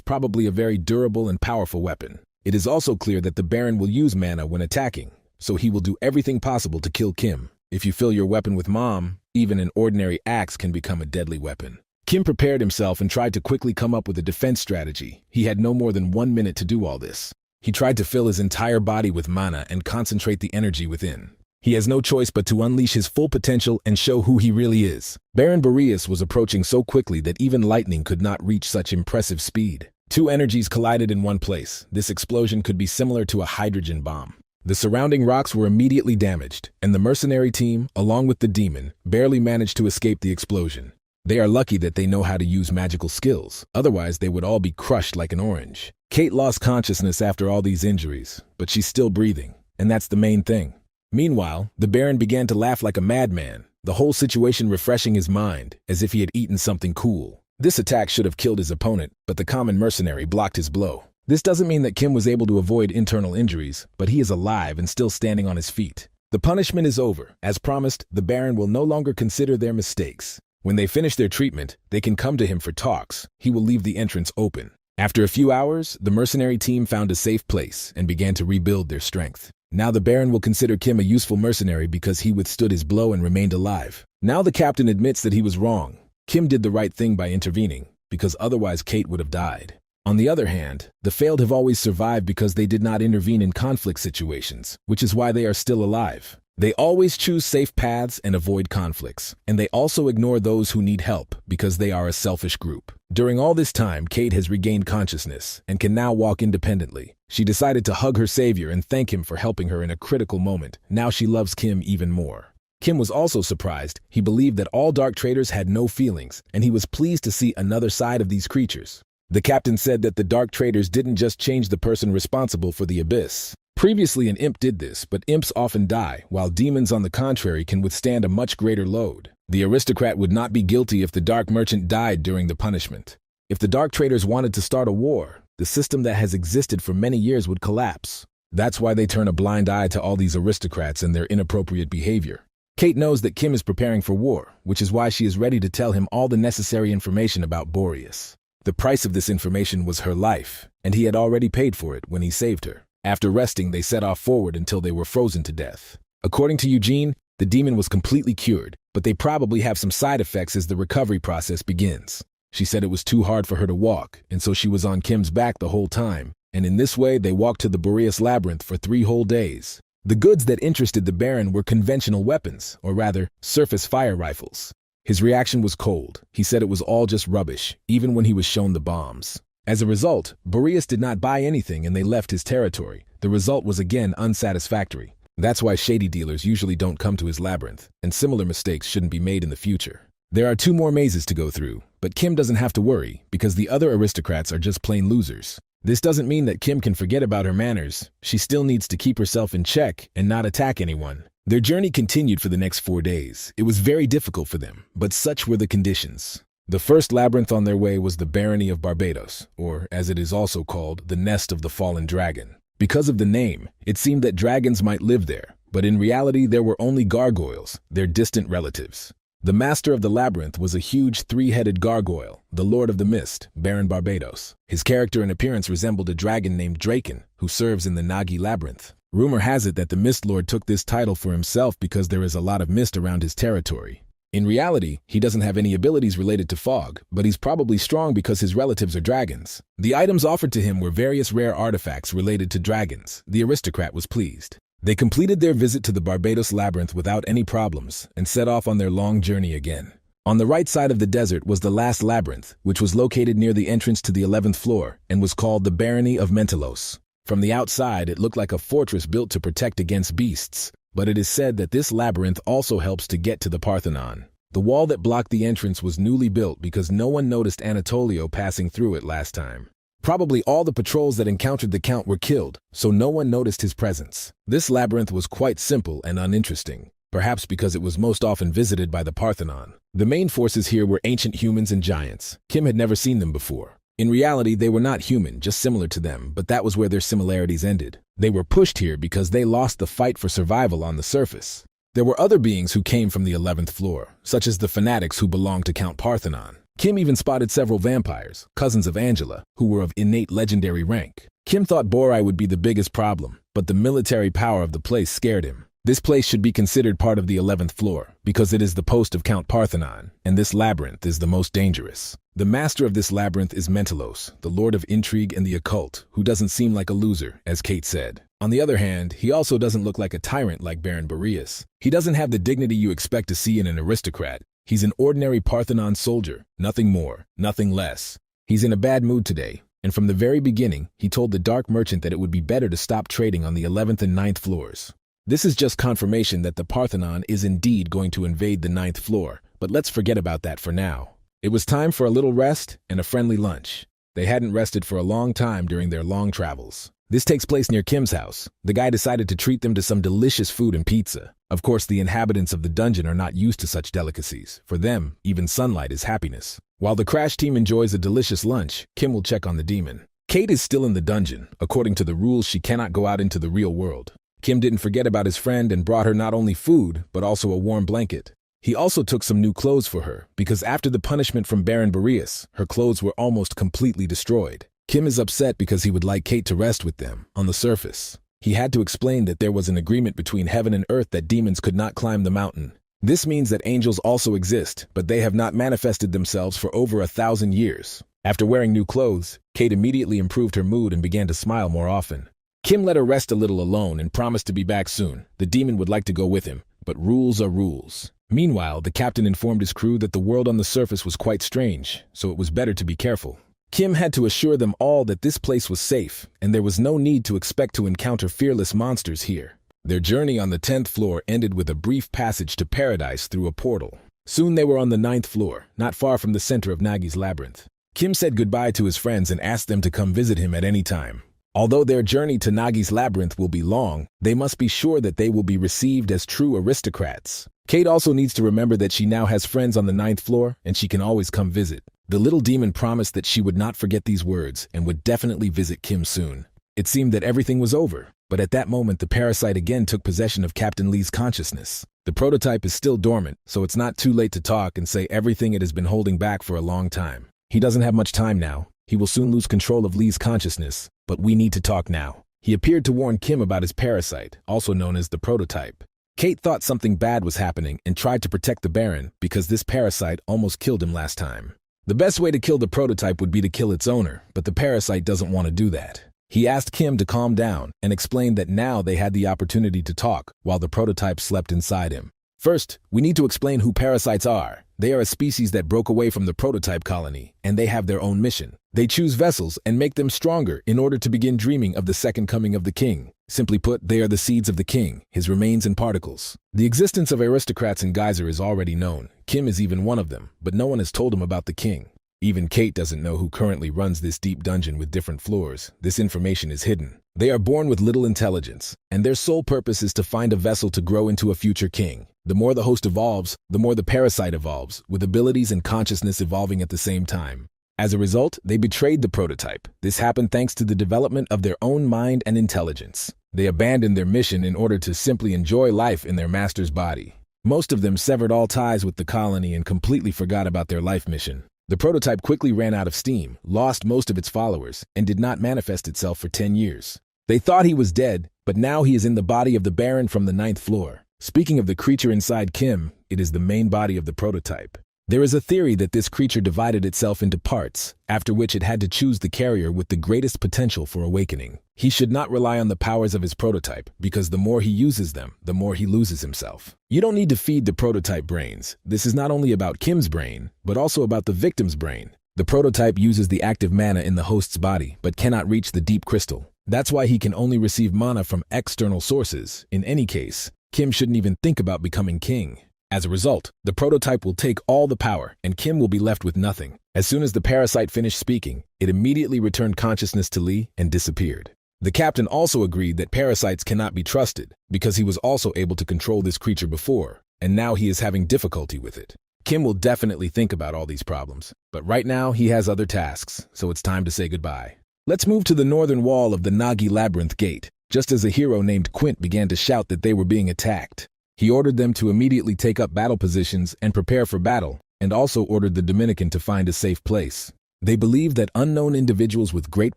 probably a very durable and powerful weapon. It is also clear that the Baron will use mana when attacking, so he will do everything possible to kill Kim. If you fill your weapon with Mom, even an ordinary axe can become a deadly weapon. Kim prepared himself and tried to quickly come up with a defense strategy. He had no more than 1 minute to do all this. He tried to fill his entire body with mana and concentrate the energy within. He has no choice but to unleash his full potential and show who he really is. Baron Boreas was approaching so quickly that even lightning could not reach such impressive speed. Two energies collided in one place. This explosion could be similar to a hydrogen bomb. The surrounding rocks were immediately damaged, and the mercenary team, along with the demon, barely managed to escape the explosion. They are lucky that they know how to use magical skills, otherwise they would all be crushed like an orange. Kate lost consciousness after all these injuries, but she's still breathing, and that's the main thing. Meanwhile, the Baron began to laugh like a madman, the whole situation refreshing his mind, as if he had eaten something cool. This attack should have killed his opponent, but the common mercenary blocked his blow. This doesn't mean that Kim was able to avoid internal injuries, but he is alive and still standing on his feet. The punishment is over. As promised, the Baron will no longer consider their mistakes. When they finish their treatment, they can come to him for talks. He will leave the entrance open. After a few hours, the mercenary team found a safe place and began to rebuild their strength. Now the Baron will consider Kim a useful mercenary because he withstood his blow and remained alive. Now the captain admits that he was wrong. Kim did the right thing by intervening, because otherwise Kate would have died. On the other hand, the failed have always survived because they did not intervene in conflict situations, which is why they are still alive. They always choose safe paths and avoid conflicts, and they also ignore those who need help because they are a selfish group. During all this time, Kate has regained consciousness and can now walk independently. She decided to hug her savior and thank him for helping her in a critical moment. Now she loves Kim even more. Kim was also surprised. He believed that all dark traders had no feelings, and he was pleased to see another side of these creatures. The captain said that the dark traders didn't just change the person responsible for the abyss. Previously, an imp did this, but imps often die, while demons, on the contrary, can withstand a much greater load. The aristocrat would not be guilty if the dark merchant died during the punishment. If the dark traders wanted to start a war, the system that has existed for many years would collapse. That's why they turn a blind eye to all these aristocrats and their inappropriate behavior. Kate knows that Kim is preparing for war, which is why she is ready to tell him all the necessary information about Boreas. The price of this information was her life, and he had already paid for it when he saved her. After resting, they set off forward until they were frozen to death. According to Eugene, the demon was completely cured, but they probably have some side effects as the recovery process begins. She said it was too hard for her to walk, and so she was on Kim's back the whole time, and in this way they walked to the Boreas Labyrinth for 3 whole days. The goods that interested the Baron were conventional weapons, or rather, surface fire rifles. His reaction was cold. He said it was all just rubbish, even when he was shown the bombs. As a result, Boreas did not buy anything and they left his territory. The result was again unsatisfactory. That's why shady dealers usually don't come to his labyrinth, and similar mistakes shouldn't be made in the future. There are 2 more mazes to go through, but Kim doesn't have to worry because the other aristocrats are just plain losers. This doesn't mean that Kim can forget about her manners. She still needs to keep herself in check and not attack anyone. Their journey continued for the next 4 days. It was very difficult for them, but such were the conditions. The first labyrinth on their way was the Barony of Barbados, or as it is also called, the Nest of the Fallen Dragon. Because of the name, it seemed that dragons might live there, but in reality there were only gargoyles, their distant relatives. The master of the labyrinth was a huge 3-headed gargoyle, the Lord of the Mist, Baron Barbados. His character and appearance resembled a dragon named Draken, who serves in the Nagi Labyrinth. Rumor has it that the Mist Lord took this title for himself because there is a lot of mist around his territory. In reality, he doesn't have any abilities related to fog, but he's probably strong because his relatives are dragons. The items offered to him were various rare artifacts related to dragons. The aristocrat was pleased. They completed their visit to the Barbados Labyrinth without any problems and set off on their long journey again. On the right side of the desert was the last labyrinth, which was located near the entrance to the 11th floor and was called the Barony of Mentelos. From the outside, it looked like a fortress built to protect against beasts. But it is said that this labyrinth also helps to get to the Parthenon. The wall that blocked the entrance was newly built because no one noticed Anatolio passing through it last time. Probably all the patrols that encountered the Count were killed, so no one noticed his presence. This labyrinth was quite simple and uninteresting. perhaps because it was most often visited by the Parthenon. The main forces here were ancient humans and giants. Kim had never seen them before. In reality, they were not human, just similar to them, but that was where their similarities ended. They were pushed here because they lost the fight for survival on the surface. There were other beings who came from the 11th floor, such as the fanatics who belonged to Count Parthenon. Kim even spotted several vampires, cousins of Angela, who were of innate legendary rank. Kim thought Borai would be the biggest problem, but the military power of the place scared him. This place should be considered part of the 11th floor, because it is the post of Count Parthenon, and this labyrinth is the most dangerous. The master of this labyrinth is Mentalos, the lord of intrigue and the occult, who doesn't seem like a loser, as Kate said. On the other hand, he also doesn't look like a tyrant like Baron Boreas. He doesn't have the dignity you expect to see in an aristocrat. He's an ordinary Parthenon soldier, nothing more, nothing less. He's in a bad mood today, and from the very beginning, he told the Dark Merchant that it would be better to stop trading on the 11th and 9th floors. This is just confirmation that the Parthenon is indeed going to invade the 9th floor, but let's forget about that for now. It was time for a little rest and a friendly lunch. They hadn't rested for a long time during their long travels. This takes place near Kim's house. The guy decided to treat them to some delicious food and pizza. Of course, the inhabitants of the dungeon are not used to such delicacies. For them, even sunlight is happiness. While the Crash team enjoys a delicious lunch, Kim will check on the demon. Kate is still in the dungeon. According to the rules, she cannot go out into the real world. Kim didn't forget about his friend and brought her not only food, but also a warm blanket. He also took some new clothes for her, because after the punishment from Baron Boreas, her clothes were almost completely destroyed. Kim is upset because he would like Kate to rest with them, on the surface. He had to explain that there was an agreement between heaven and earth that demons could not climb the mountain. This means that angels also exist, but they have not manifested themselves for over 1,000 years. After wearing new clothes, Kate immediately improved her mood and began to smile more often. Kim let her rest a little alone and promised to be back soon. The demon would like to go with him, but rules are rules. Meanwhile, the captain informed his crew that the world on the surface was quite strange, so it was better to be careful. Kim had to assure them all that this place was safe, and there was no need to expect to encounter fearless monsters here. Their journey on the 10th floor ended with a brief passage to paradise through a portal. Soon they were on the 9th floor, not far from the center of Nagi's labyrinth. Kim said goodbye to his friends and asked them to come visit him at any time. Although their journey to Nagi's labyrinth will be long, they must be sure that they will be received as true aristocrats. Kate also needs to remember that she now has friends on the 9th floor and she can always come visit. The little demon promised that she would not forget these words and would definitely visit Kim soon. It seemed that everything was over, but at that moment the parasite again took possession of Captain Lee's consciousness. The prototype is still dormant, so it's not too late to talk and say everything it has been holding back for a long time. He doesn't have much time now. He will soon lose control of Lee's consciousness, but we need to talk now. He appeared to warn Kim about his parasite, also known as the prototype. Kate thought something bad was happening and tried to protect the Baron because this parasite almost killed him last time. The best way to kill the prototype would be to kill its owner, but the parasite doesn't want to do that. He asked Kim to calm down and explained that now they had the opportunity to talk while the prototype slept inside him. First, we need to explain who parasites are. They are a species that broke away from the prototype colony, and they have their own mission. They choose vessels and make them stronger in order to begin dreaming of the second coming of the king. Simply put, they are the seeds of the king, his remains and particles. The existence of aristocrats in Geyser is already known. Kim is even one of them, but no one has told him about the king. Even Kate doesn't know who currently runs this deep dungeon with different floors. This information is hidden. They are born with little intelligence, and their sole purpose is to find a vessel to grow into a future king. The more the host evolves, the more the parasite evolves, with abilities and consciousness evolving at the same time. As a result, they betrayed the prototype. This happened thanks to the development of their own mind and intelligence. They abandoned their mission in order to simply enjoy life in their master's body. Most of them severed all ties with the colony and completely forgot about their life mission. The prototype quickly ran out of steam, lost most of its followers, and did not manifest itself for 10 years. They thought he was dead, but now he is in the body of the Baron from the 9th floor. Speaking of the creature inside Kim, it is the main body of the prototype. There is a theory that this creature divided itself into parts, after which it had to choose the carrier with the greatest potential for awakening. He should not rely on the powers of his prototype, because the more he uses them, the more he loses himself. You don't need to feed the prototype brains. This is not only about Kim's brain, but also about the victim's brain. The prototype uses the active mana in the host's body, but cannot reach the deep crystal. That's why he can only receive mana from external sources. In any case, Kim shouldn't even think about becoming king. As a result, the prototype will take all the power, and Kim will be left with nothing. As soon as the parasite finished speaking, it immediately returned consciousness to Lee and disappeared. The captain also agreed that parasites cannot be trusted because he was also able to control this creature before, and now he is having difficulty with it. Kim will definitely think about all these problems, but right now he has other tasks, so it's time to say goodbye. Let's move to the northern wall of the Nagi Labyrinth Gate, just as a hero named Quint began to shout that they were being attacked. He ordered them to immediately take up battle positions and prepare for battle, and also ordered the Dominican to find a safe place. They believe that unknown individuals with great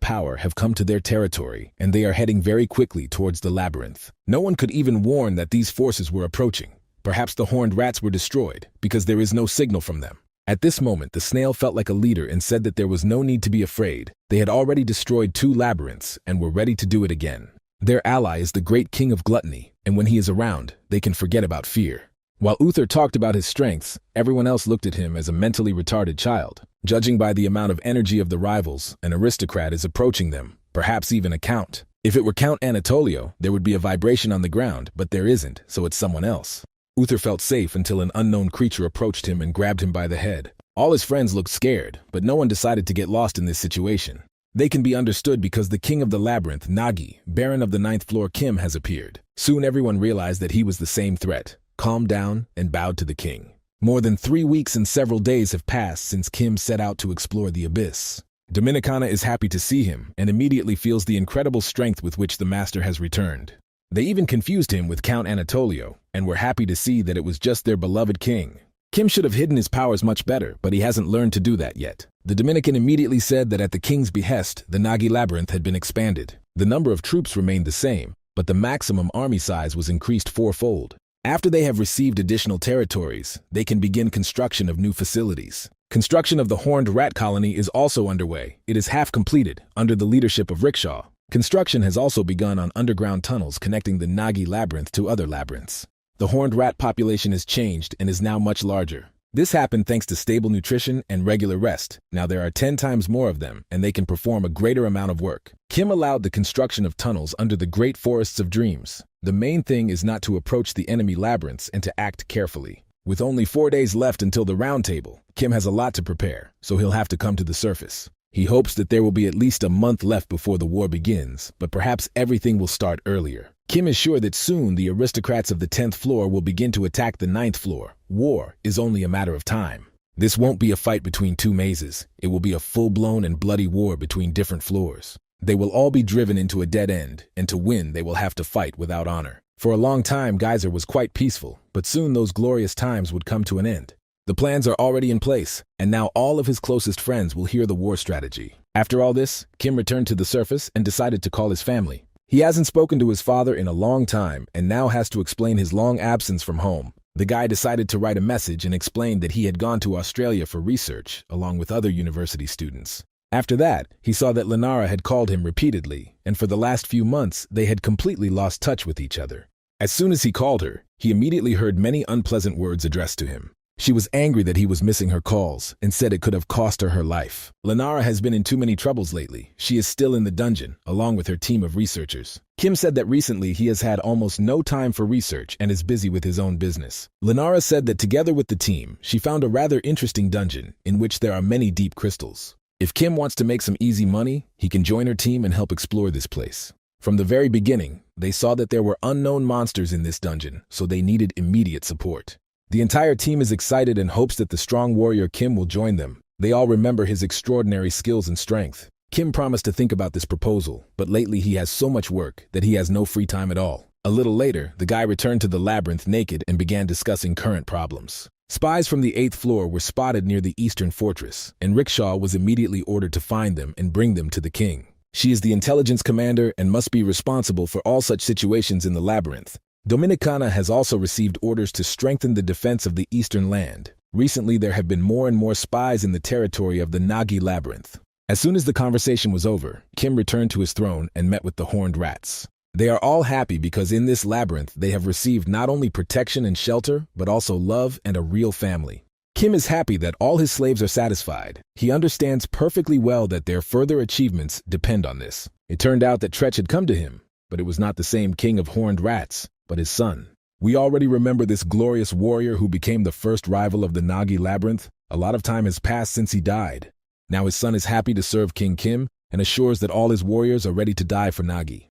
power have come to their territory, and they are heading very quickly towards the labyrinth. No one could even warn that these forces were approaching. Perhaps the horned rats were destroyed, because there is no signal from them. At this moment, the snail felt like a leader and said that there was no need to be afraid. They had already destroyed 2 labyrinths and were ready to do it again. Their ally is the great king of gluttony, and when he is around, they can forget about fear. While Uther talked about his strengths, everyone else looked at him as a mentally retarded child. Judging by the amount of energy of the rivals, an aristocrat is approaching them, perhaps even a count. If it were Count Anatolio, there would be a vibration on the ground, but there isn't, so it's someone else. Uther felt safe until an unknown creature approached him and grabbed him by the head. All his friends looked scared, but no one decided to get lost in this situation. They can be understood because the king of the labyrinth, Nagi, Baron of the 9th floor Kim, has appeared. Soon everyone realized that he was the same threat, calmed down, and bowed to the king. More than 3 weeks and several days have passed since Kim set out to explore the abyss. Dominicana is happy to see him and immediately feels the incredible strength with which the master has returned. They even confused him with Count Anatolio and were happy to see that it was just their beloved king. Kim should have hidden his powers much better, but he hasn't learned to do that yet. The Dominican immediately said that at the king's behest, the Nagi Labyrinth had been expanded. The number of troops remained the same, but the maximum army size was increased 4-fold. After they have received additional territories, they can begin construction of new facilities. Construction of the Horned Rat Colony is also underway. It is half completed, under the leadership of Rickshaw. Construction has also begun on underground tunnels connecting the Nagi Labyrinth to other labyrinths. The horned rat population has changed and is now much larger. This happened thanks to stable nutrition and regular rest. Now there are 10 times more of them, and they can perform a greater amount of work. Kim allowed the construction of tunnels under the Great Forests of Dreams. The main thing is not to approach the enemy labyrinths and to act carefully. With only 4 days left until the round table, Kim has a lot to prepare, so he'll have to come to the surface. He hopes that there will be at least a month left before the war begins, but perhaps everything will start earlier. Kim is sure that soon the aristocrats of the 10th floor will begin to attack the 9th floor. War is only a matter of time. This won't be a fight between 2 mazes. It will be a full-blown and bloody war between different floors. They will all be driven into a dead end, and to win they will have to fight without honor. For a long time, Geyser was quite peaceful, but soon those glorious times would come to an end. The plans are already in place, and now all of his closest friends will hear the war strategy. After all this, Kim returned to the surface and decided to call his family. He hasn't spoken to his father in a long time and now has to explain his long absence from home. The guy decided to write a message and explain that he had gone to Australia for research, along with other university students. After that, he saw that Lenara had called him repeatedly, and for the last few months, they had completely lost touch with each other. As soon as he called her, he immediately heard many unpleasant words addressed to him. She was angry that he was missing her calls and said it could have cost her life. Lenara has been in too many troubles lately. She is still in the dungeon, along with her team of researchers. Kim said that recently he has had almost no time for research and is busy with his own business. Lenara said that together with the team, she found a rather interesting dungeon in which there are many deep crystals. If Kim wants to make some easy money, he can join her team and help explore this place. From the very beginning, they saw that there were unknown monsters in this dungeon, so they needed immediate support. The entire team is excited and hopes that the strong warrior Kim will join them. They all remember his extraordinary skills and strength. Kim promised to think about this proposal, but lately he has so much work that he has no free time at all. A little later, the guy returned to the labyrinth naked and began discussing current problems. Spies from the 8th floor were spotted near the eastern fortress, and Rickshaw was immediately ordered to find them and bring them to the king. She is the intelligence commander and must be responsible for all such situations in the labyrinth. Dominicana has also received orders to strengthen the defense of the eastern land. Recently, there have been more and more spies in the territory of the Nagi Labyrinth. As soon as the conversation was over, Kim returned to his throne and met with the horned rats. They are all happy because in this labyrinth they have received not only protection and shelter, but also love and a real family. Kim is happy that all his slaves are satisfied. He understands perfectly well that their further achievements depend on this. It turned out that Tretch had come to him, but it was not the same king of horned rats, but his son. We already remember this glorious warrior who became the first rival of the Nagi Labyrinth. A lot of time has passed since he died. Now his son is happy to serve King Kim, and assures that all his warriors are ready to die for Nagi.